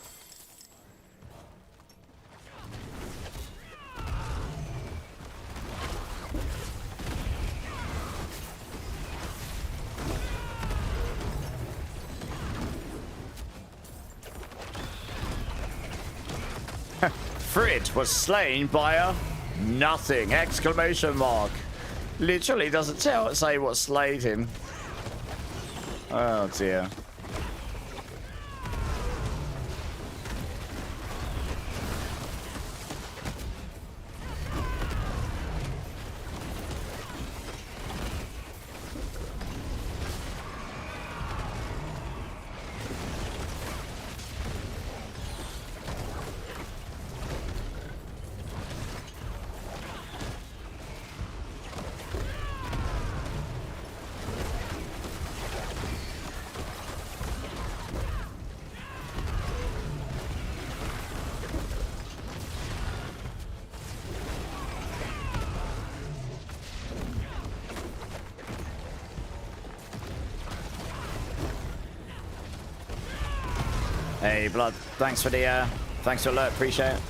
Frid was slain by a nothing! Exclamation mark. Literally doesn't say what slayed him. Oh dear. Hey, Blood. Thanks for the alert. Appreciate it.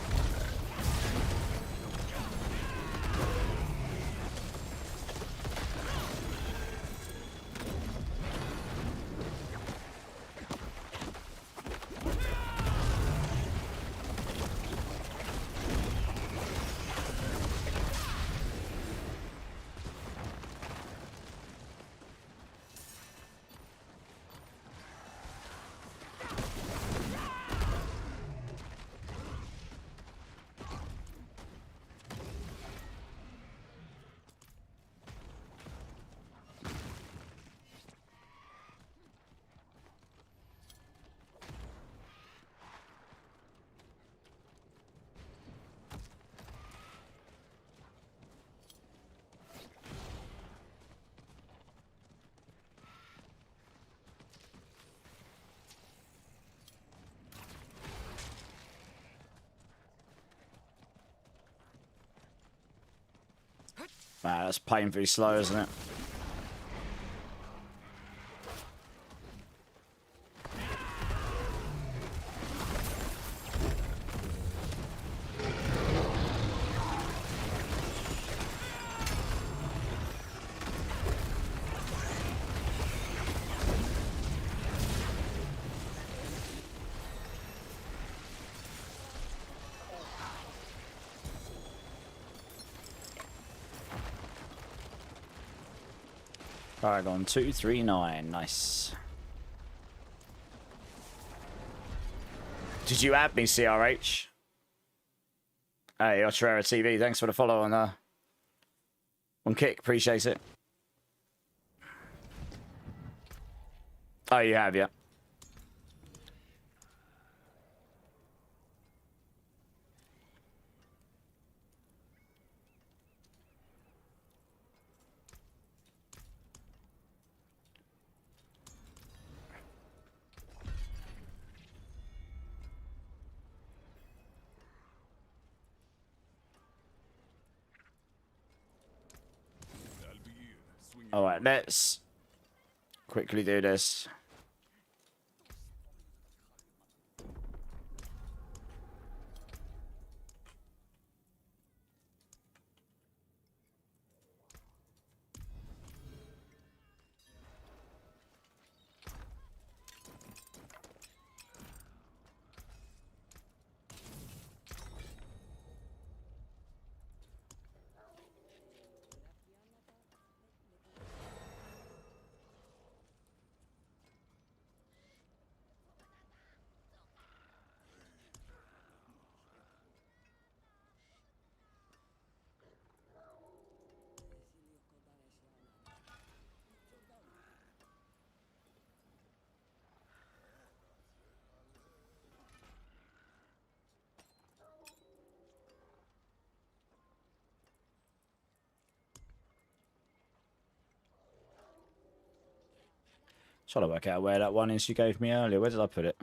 Wow, that's painfully slow, isn't it? Paragon 239, nice. Did you add me, CRH? Hey, Otrera TV, thanks for the follow on Kick, appreciate it. Oh, you have, yeah. All right, let's quickly do this. Trying to work out where that one is you gave me earlier. Where did I put it?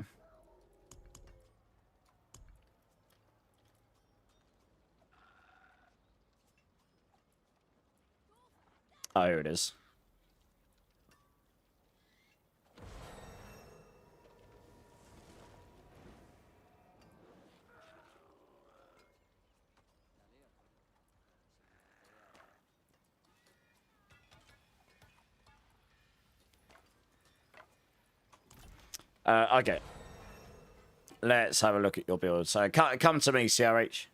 Oh, here it is. Okay. Let's have a look at your build. So come to me, CRH.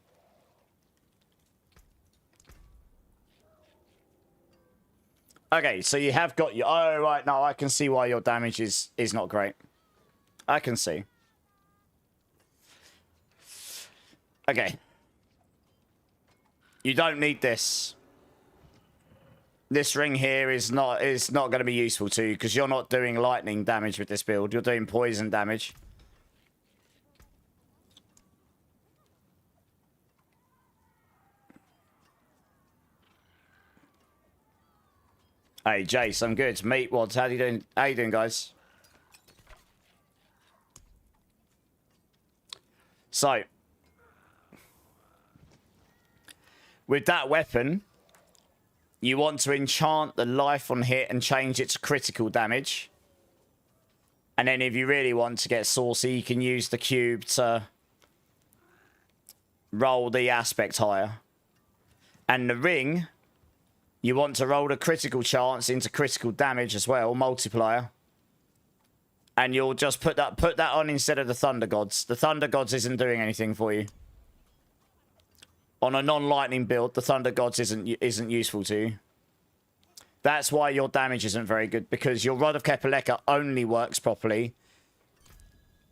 Okay, so you have got your... Oh, right. No, I can see why your damage is not great. I can see. Okay. You don't need this. This ring here is not going to be useful to you because you're not doing lightning damage with this build. You're doing poison damage. Hey, Jace, I'm good. Meat Wads, how you doing? How you doing, guys? So, with that weapon, you want to enchant the life on hit and change it to critical damage. And then if you really want to get saucy, you can use the cube to roll the aspect higher. And the ring, you want to roll the critical chance into critical damage as well, multiplier. And you'll just put that on instead of the Thunder Gods. The Thunder Gods isn't doing anything for you. On a non-lightning build, the Thunder Gods isn't useful to you. That's why your damage isn't very good, because your Rod of Kepaleka only works properly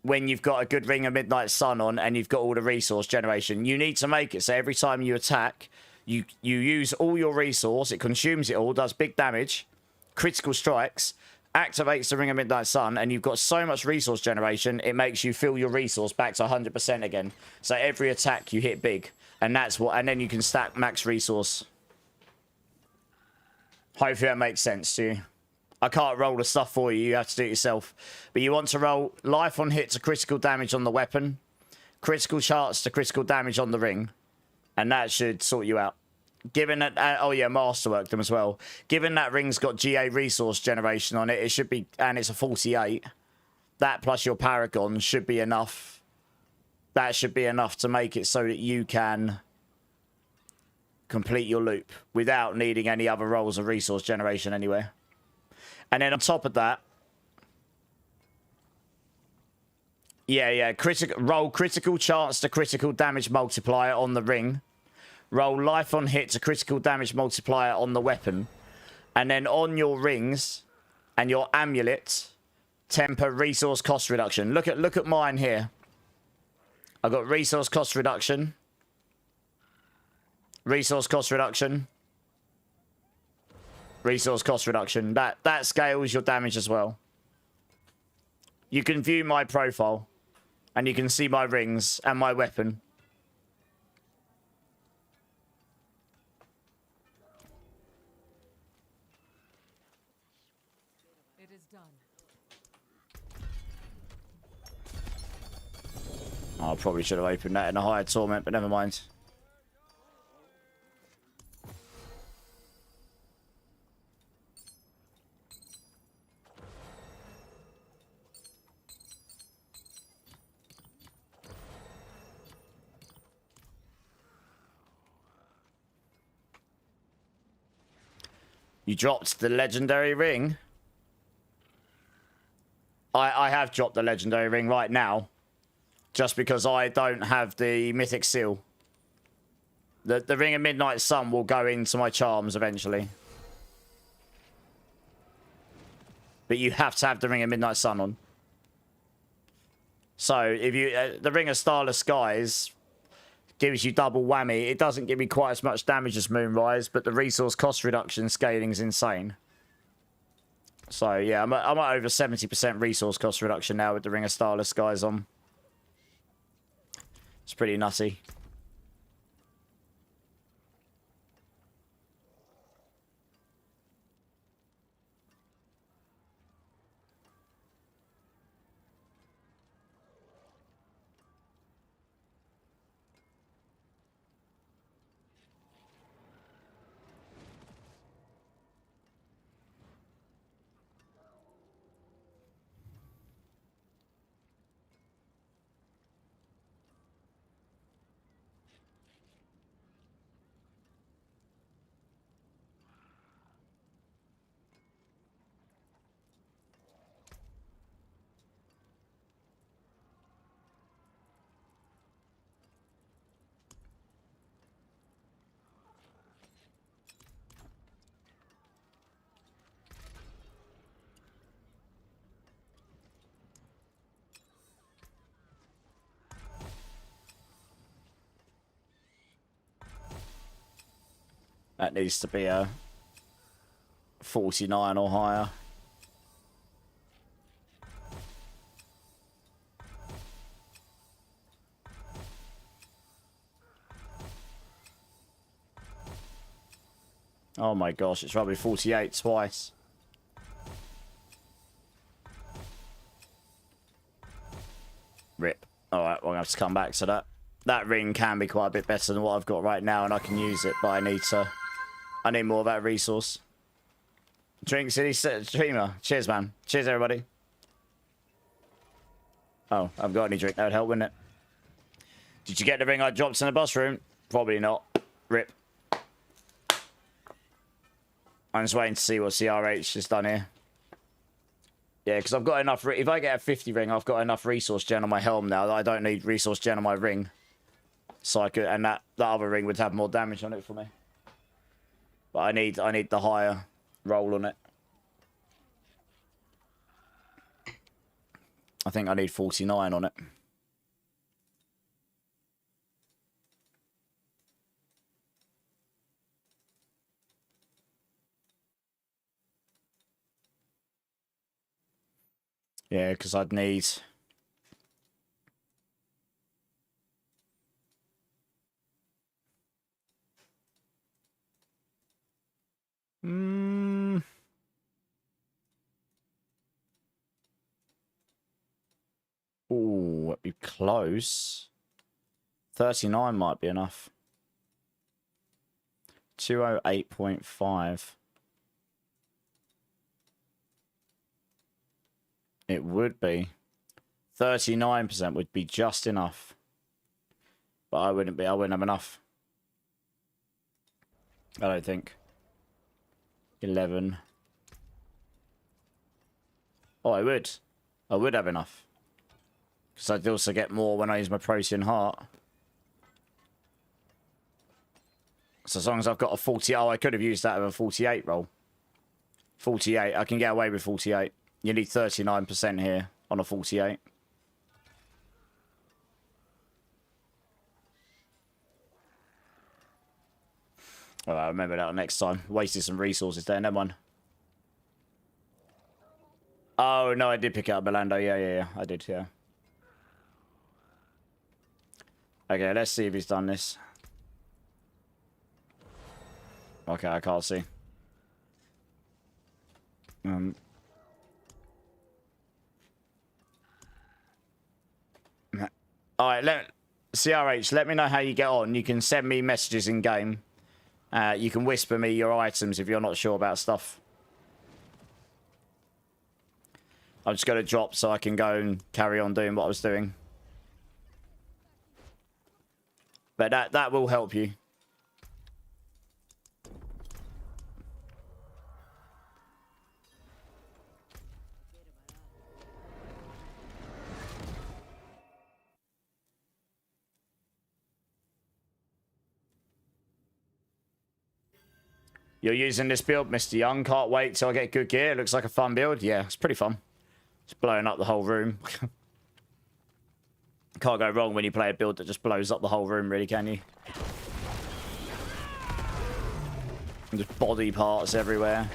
when you've got a good Ring of Midnight Sun on and you've got all the resource generation. You need to make it so every time you attack, you use all your resource, it consumes it all, does big damage, critical strikes, activates the Ring of Midnight Sun, and you've got so much resource generation, it makes you fill your resource back to 100% again. So every attack you hit big. And that's what, and then you can stack max resource. Hopefully that makes sense to you. I can't roll the stuff for you. You have to do it yourself. But you want to roll life on hit to critical damage on the weapon, critical charts to critical damage on the ring, and that should sort you out. Given that, oh yeah, masterwork them as well. Given that ring's got GA resource generation on it, it should be, and it's a 48. That plus your Paragon should be enough. That should be enough to make it so that you can complete your loop without needing any other rolls of resource generation anywhere. And then on top of that, yeah, roll critical chance to critical damage multiplier on the ring. Roll life on hit to critical damage multiplier on the weapon. And then on your rings and your amulet, temper resource cost reduction. Look at mine here. I've got resource cost reduction. Resource cost reduction. Resource cost reduction. That scales your damage as well. You can view my profile. And you can see my rings and my weapon. It is done. Oh, I probably should have opened that in a higher torment, but never mind. You dropped the legendary ring. I have dropped the legendary ring right now. Just because I don't have the mythic seal. The Ring of Midnight Sun will go into my charms eventually. But you have to have the Ring of Midnight Sun on. So if you the Ring of Starless Skies gives you double whammy. It doesn't give me quite as much damage as Moonrise, but the resource cost reduction scaling is insane. So yeah, I'm at over 70% resource cost reduction now with the Ring of Starless Skies on. It's pretty nutty. That needs to be a 49 or higher. Oh my gosh, it's probably 48 twice. Rip. Alright, we're going to have to come back to that. That ring can be quite a bit better than what I've got right now, and I can use it, but I need more of that resource. Drink City Streamer. Cheers, man. Cheers, everybody. Oh, I haven't got any drink. That would help, wouldn't it? Did you get the ring I dropped in the bus room? Probably not. Rip. I'm just waiting to see what CRH has done here. Yeah, because I've got enough... If I get a 50 ring, I've got enough resource gen on my helm now that I don't need resource gen on my ring. So I could... And that other ring would have more damage on it for me. But I need the higher roll on it. I think I need 49 on it. Yeah, because I'd need... Ooh, it'd be close. 39 might be enough. 208.5. It would be. 39% would be just enough. But I wouldn't have enough. I don't think. 11. Oh, I would. I would have enough. Because I'd also get more when I use my Protean Heart. So as long as I've got a 40... Oh, I could have used that with a 48 roll. 48. I can get away with 48. You need 39% here on a 48. Well, I remember that next time. Wasted some resources there. Never mind. Oh, no, I did pick up Belando. Yeah. I did, yeah. Okay, let's see if he's done this. Okay, I can't see. Alright, CRH, let me know how you get on. You can send me messages in game. You can whisper me your items if you're not sure about stuff. I'm just going to drop so I can go and carry on doing what I was doing. But that will help you. You're using this build, Mr. Young. Can't wait till I get good gear. It looks like a fun build. Yeah, it's pretty fun. It's blowing up the whole room. Can't go wrong when you play a build that just blows up the whole room, really, can you? And just body parts everywhere.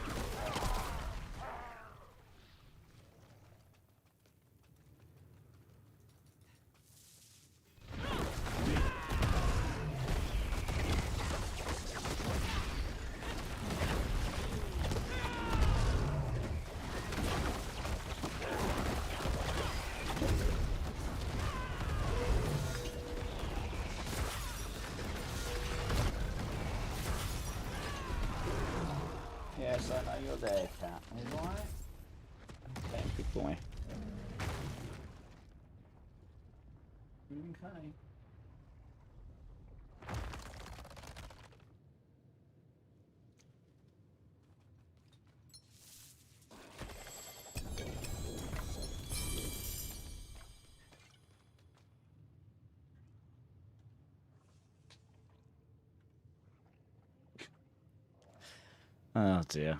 Yes, I know you're there, cat. Alright? Okay, good boy. Okay. Oh dear.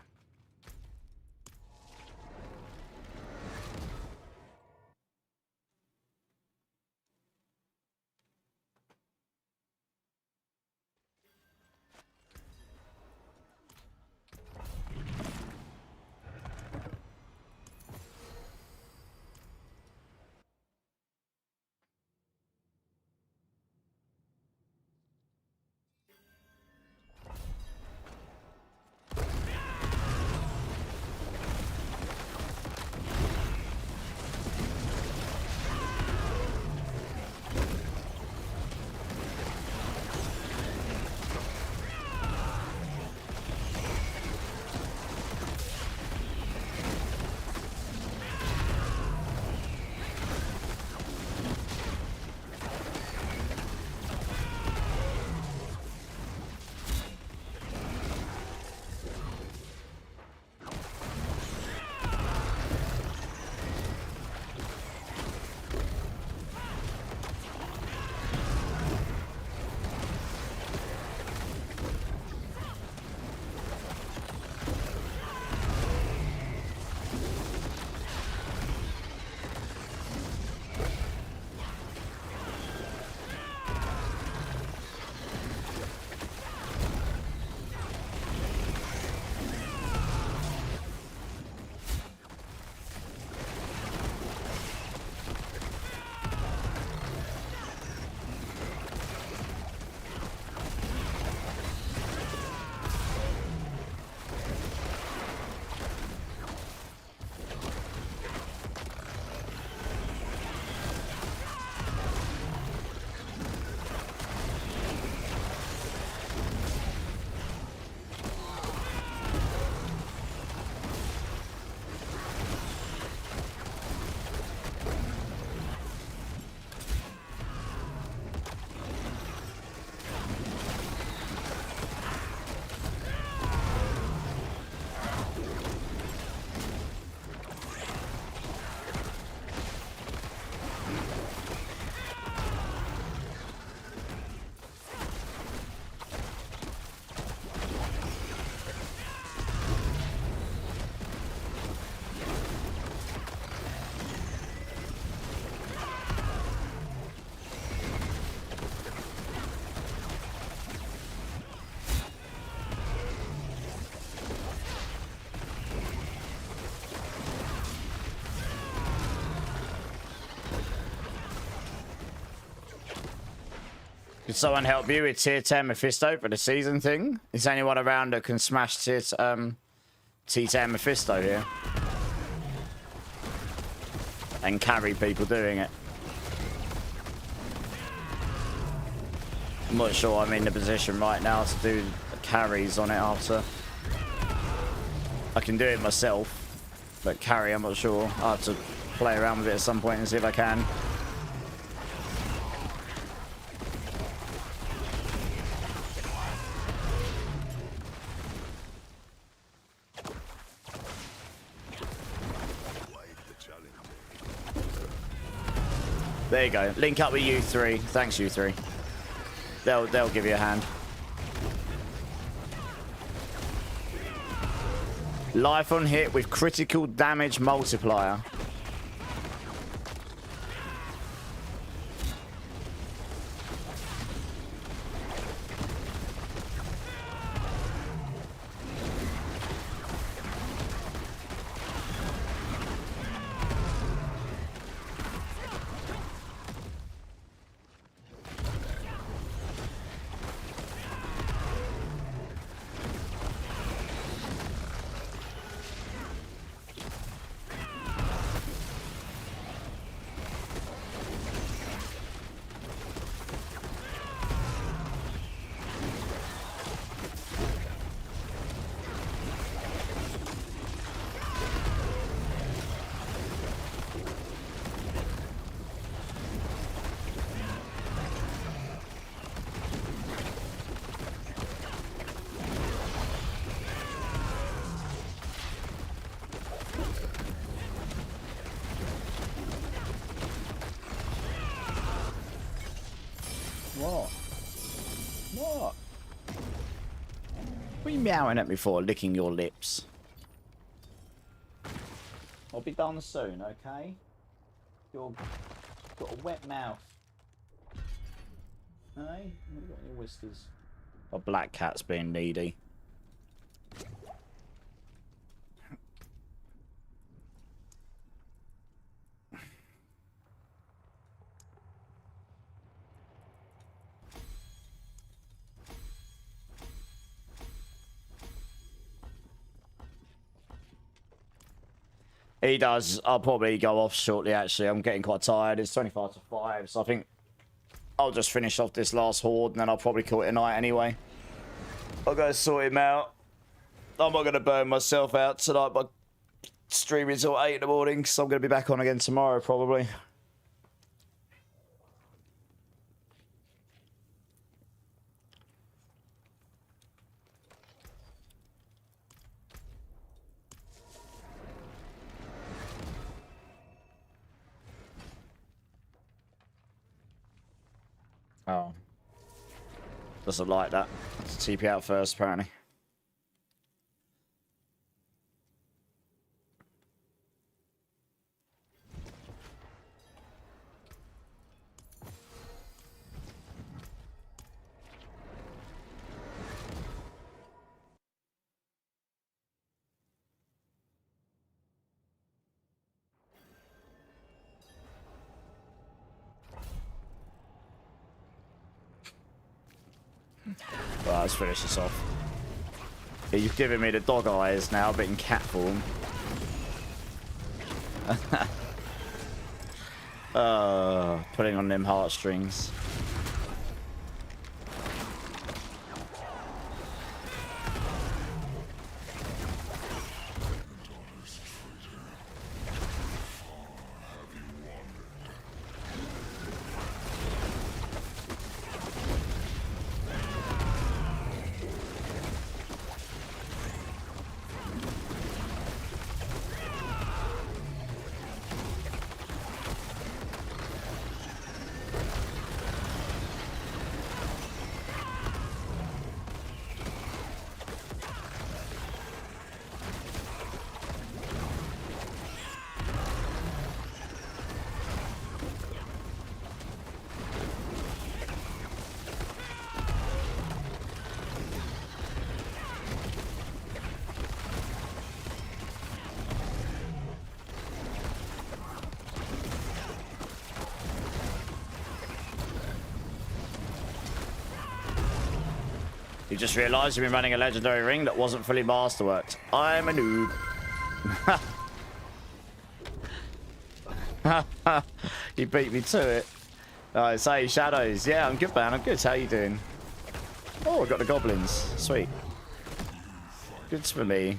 Could someone help you with tier 10 Mephisto for the season thing? Is anyone around that can smash T10 Mephisto here? And carry people doing it. I'm not sure I'm in the position right now to do carries on it after. I can do it myself, but carry I'm not sure. I'll have to play around with it at some point and see if I can. There you go. Link up with you three. Thanks, you three. They'll give you a hand. Life on hit with critical damage multiplier. What? What? What are you meowing at me for, licking your lips? I'll be done soon, okay? You've got a wet mouth. Hey? What have you got in your whiskers? A black cat's being needy. He does. I'll probably go off shortly, actually. I'm getting quite tired. It's 25 to 5, so I think I'll just finish off this last horde, and then I'll probably call it a night anyway. I'll go sort him out. I'm not going to burn myself out tonight by streaming till 8 in the morning, because I'm going to be back on again tomorrow, probably. Oh. Doesn't like that. Let's TP out first, apparently. Right, let's finish this off. Yeah, you've given me the dog eyes now, but in cat form. Putting on them heartstrings. You just realised you've been running a legendary ring that wasn't fully masterworked. I'm a noob. You beat me to it. Say Shadows. Yeah, I'm good, man. I'm good. How you doing? Oh, I got the goblins. Sweet. Good for me.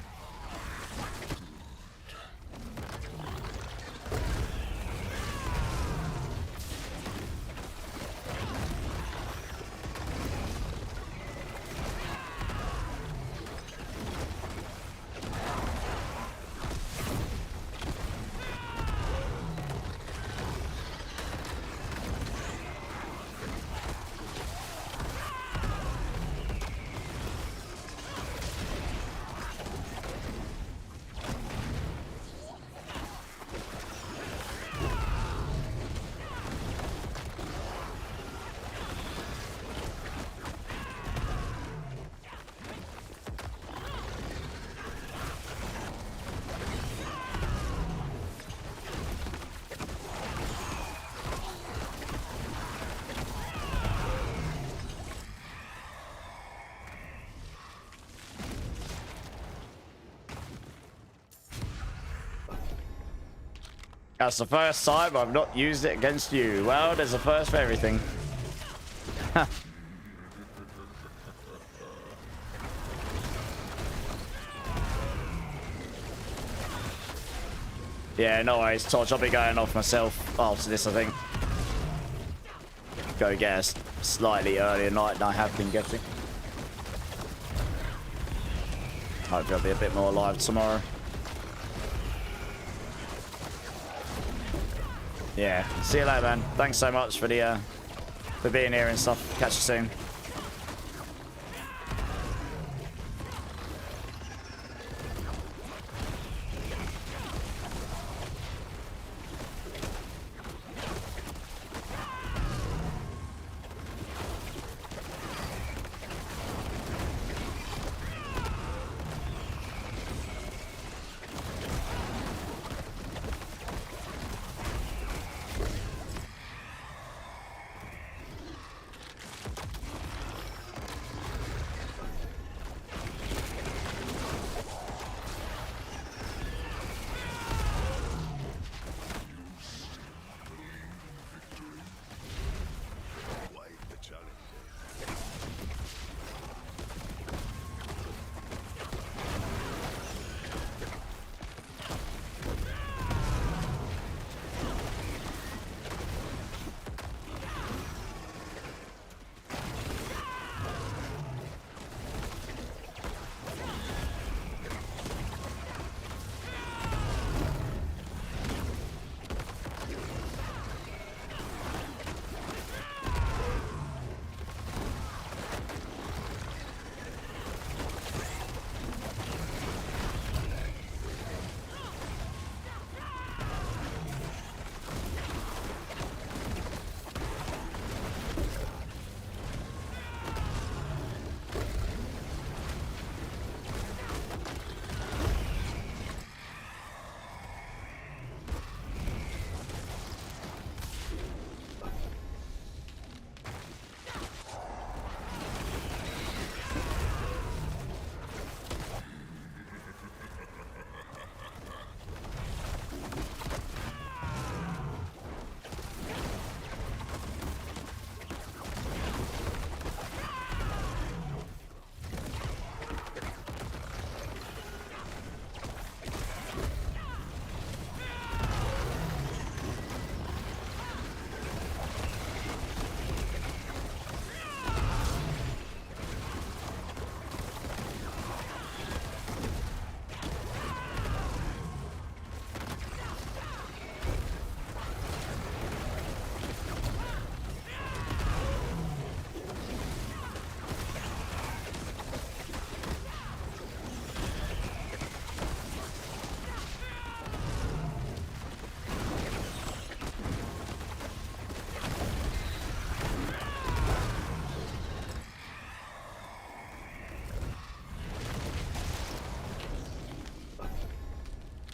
That's the first time I've not used it against you. Well, there's a first for everything. Yeah, no worries, Torch. I'll be going off myself after this, I think. Go get us slightly earlier night than I have been getting. Hopefully I'll be a bit more alive tomorrow. Yeah, see you later, man. Thanks so much for the for being here and stuff. Catch you soon.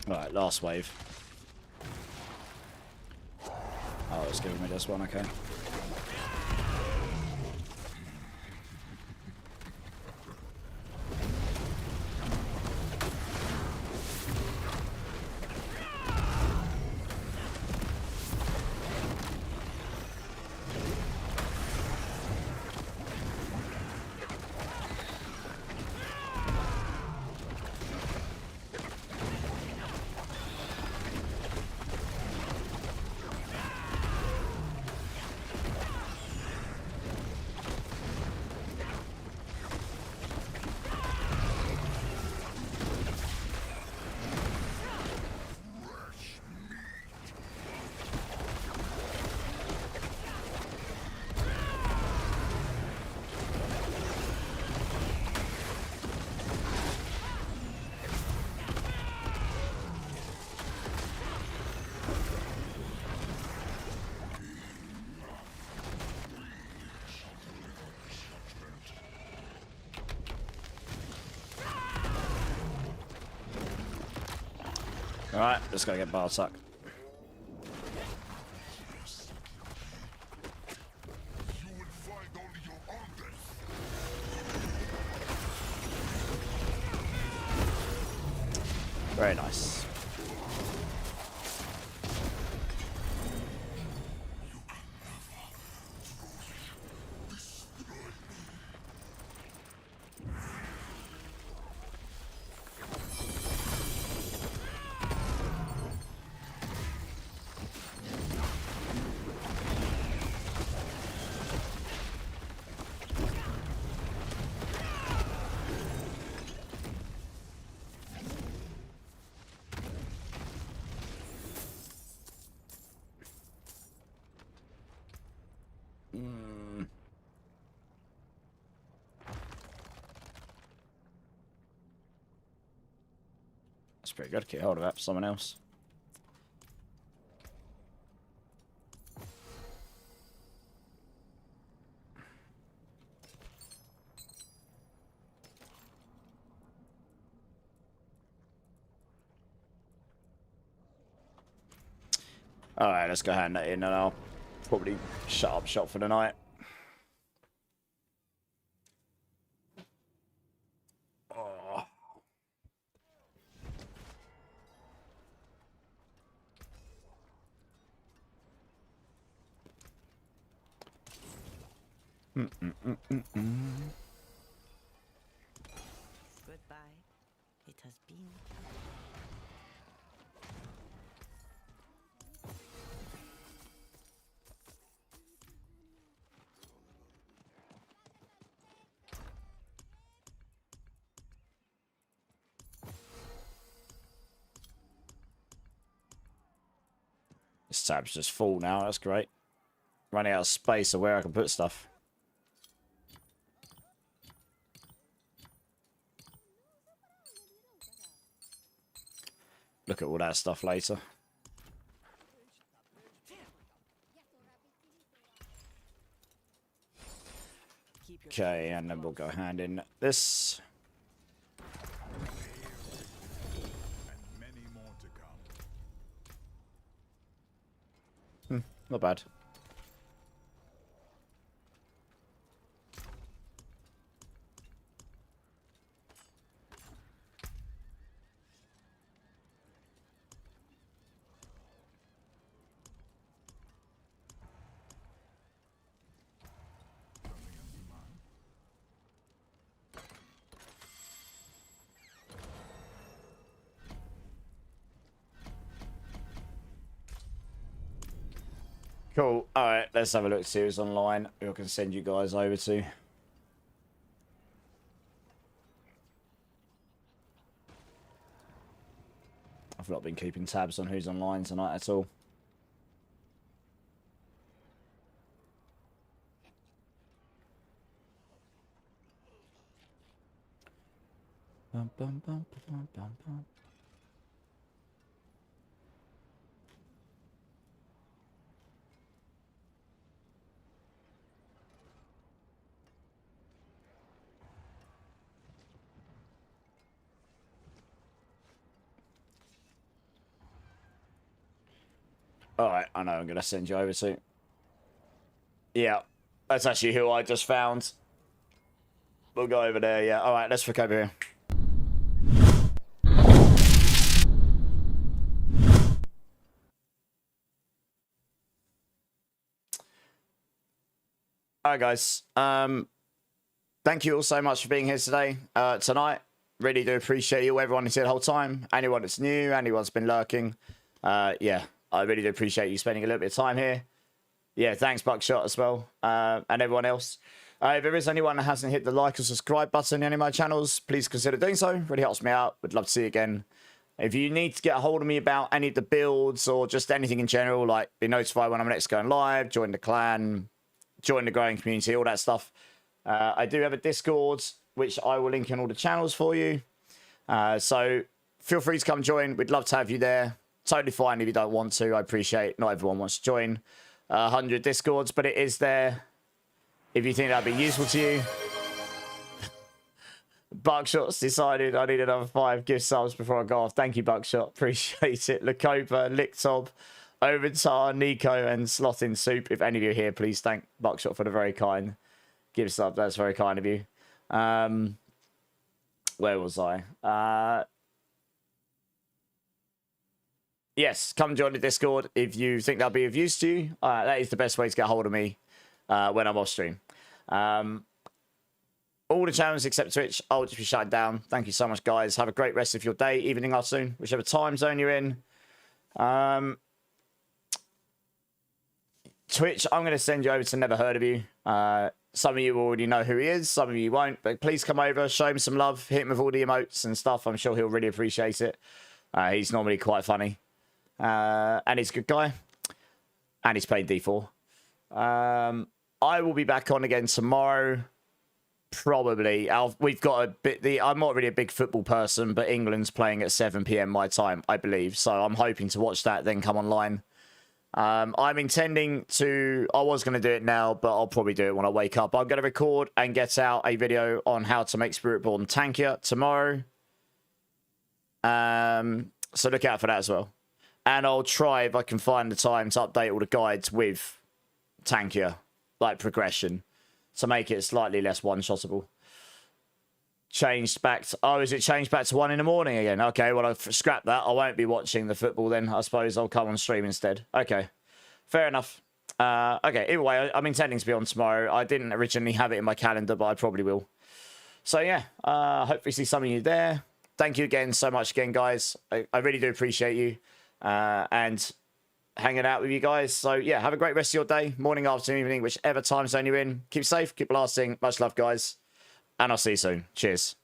Right, last wave. Oh, it's giving me this one, okay. Alright, just gotta get Bartok. Very nice. That's pretty good. Get hold of that for someone else. Alright, let's go hand that in and I'll probably shut up shop for the night. Oh. Goodbye. It has been. This tab's just full now. That's great. Running out of space of where I can put stuff. Look at all that stuff later. Okay, and then we'll go hand in this. And many more to come. Not bad. Cool. Alright, let's have a look, see who's online. Who I can send you guys over to. I've not been keeping tabs on who's online tonight at all. Bum, bum, bum, bum, bum, bum. Alright, I know I'm going to send you over to. Yeah, that's actually who I just found. We'll go over there, yeah. Alright, let's flick over here. Alright, guys. Thank you all so much for being here today, tonight. Really do appreciate you, everyone who's here the whole time. Anyone that's new, anyone's been lurking. Yeah. I really do appreciate you spending a little bit of time here. Yeah, thanks, Buckshot, as well, and everyone else. If there is anyone that hasn't hit the like or subscribe button on any of my channels, please consider doing so. Really helps me out. Would love to see you again. If you need to get a hold of me about any of the builds or just anything in general, like be notified when I'm next going live, join the clan, join the growing community, all that stuff. I do have a Discord, which I will link in all the channels for you. So feel free to come join. We'd love to have you there. Totally fine if you don't want to. I appreciate not everyone wants to join 100 Discords, but it is there if you think that'd be useful to you. Buckshot's decided I need another 5 gift subs before I go off. Thank you, Buckshot. Appreciate it. Lacopa, Licktob, Overtar, Nico, and Slothin Soup. If any of you are here, please thank Buckshot for the very kind gift sub. That's very kind of you. Where was I? Yes, come join the Discord if you think that'll be of use to you. That is the best way to get hold of me when I'm off stream. All the channels except Twitch, I'll just be shut down. Thank you so much, guys. Have a great rest of your day, evening, afternoon, whichever time zone you're in. Twitch, I'm going to send you over to Never Heard of You. Some of you already know who he is. Some of you won't. But please come over, show him some love, hit him with all the emotes and stuff. I'm sure he'll really appreciate it. He's normally quite funny. And he's a good guy. And he's playing D4. I will be back on again tomorrow. Probably. We've got a bit... I'm not really a big football person, but England's playing at 7 p.m. my time, I believe. So I'm hoping to watch that, then come online. I'm intending to... I was going to do it now, but I'll probably do it when I wake up. I'm going to record and get out a video on how to make Spiritborn tankier tomorrow. So look out for that as well. And I'll try if I can find the time to update all the guides with tankier, like progression, to make it slightly less one-shottable. Changed back to... Oh, is it changed back to 1 in the morning again? Okay, well, I've scrapped that. I won't be watching the football then. I suppose I'll come on stream instead. Okay, fair enough. Okay, either way, I'm intending to be on tomorrow. I didn't originally have it in my calendar, but I probably will. So, yeah, hopefully see some of you there. Thank you again so much again, guys. I really do appreciate you. And hanging out with you guys. So, yeah, have a great rest of your day. Morning, afternoon, evening, whichever time zone you're in. Keep safe, keep lasting. Much love, guys. And I'll see you soon. Cheers.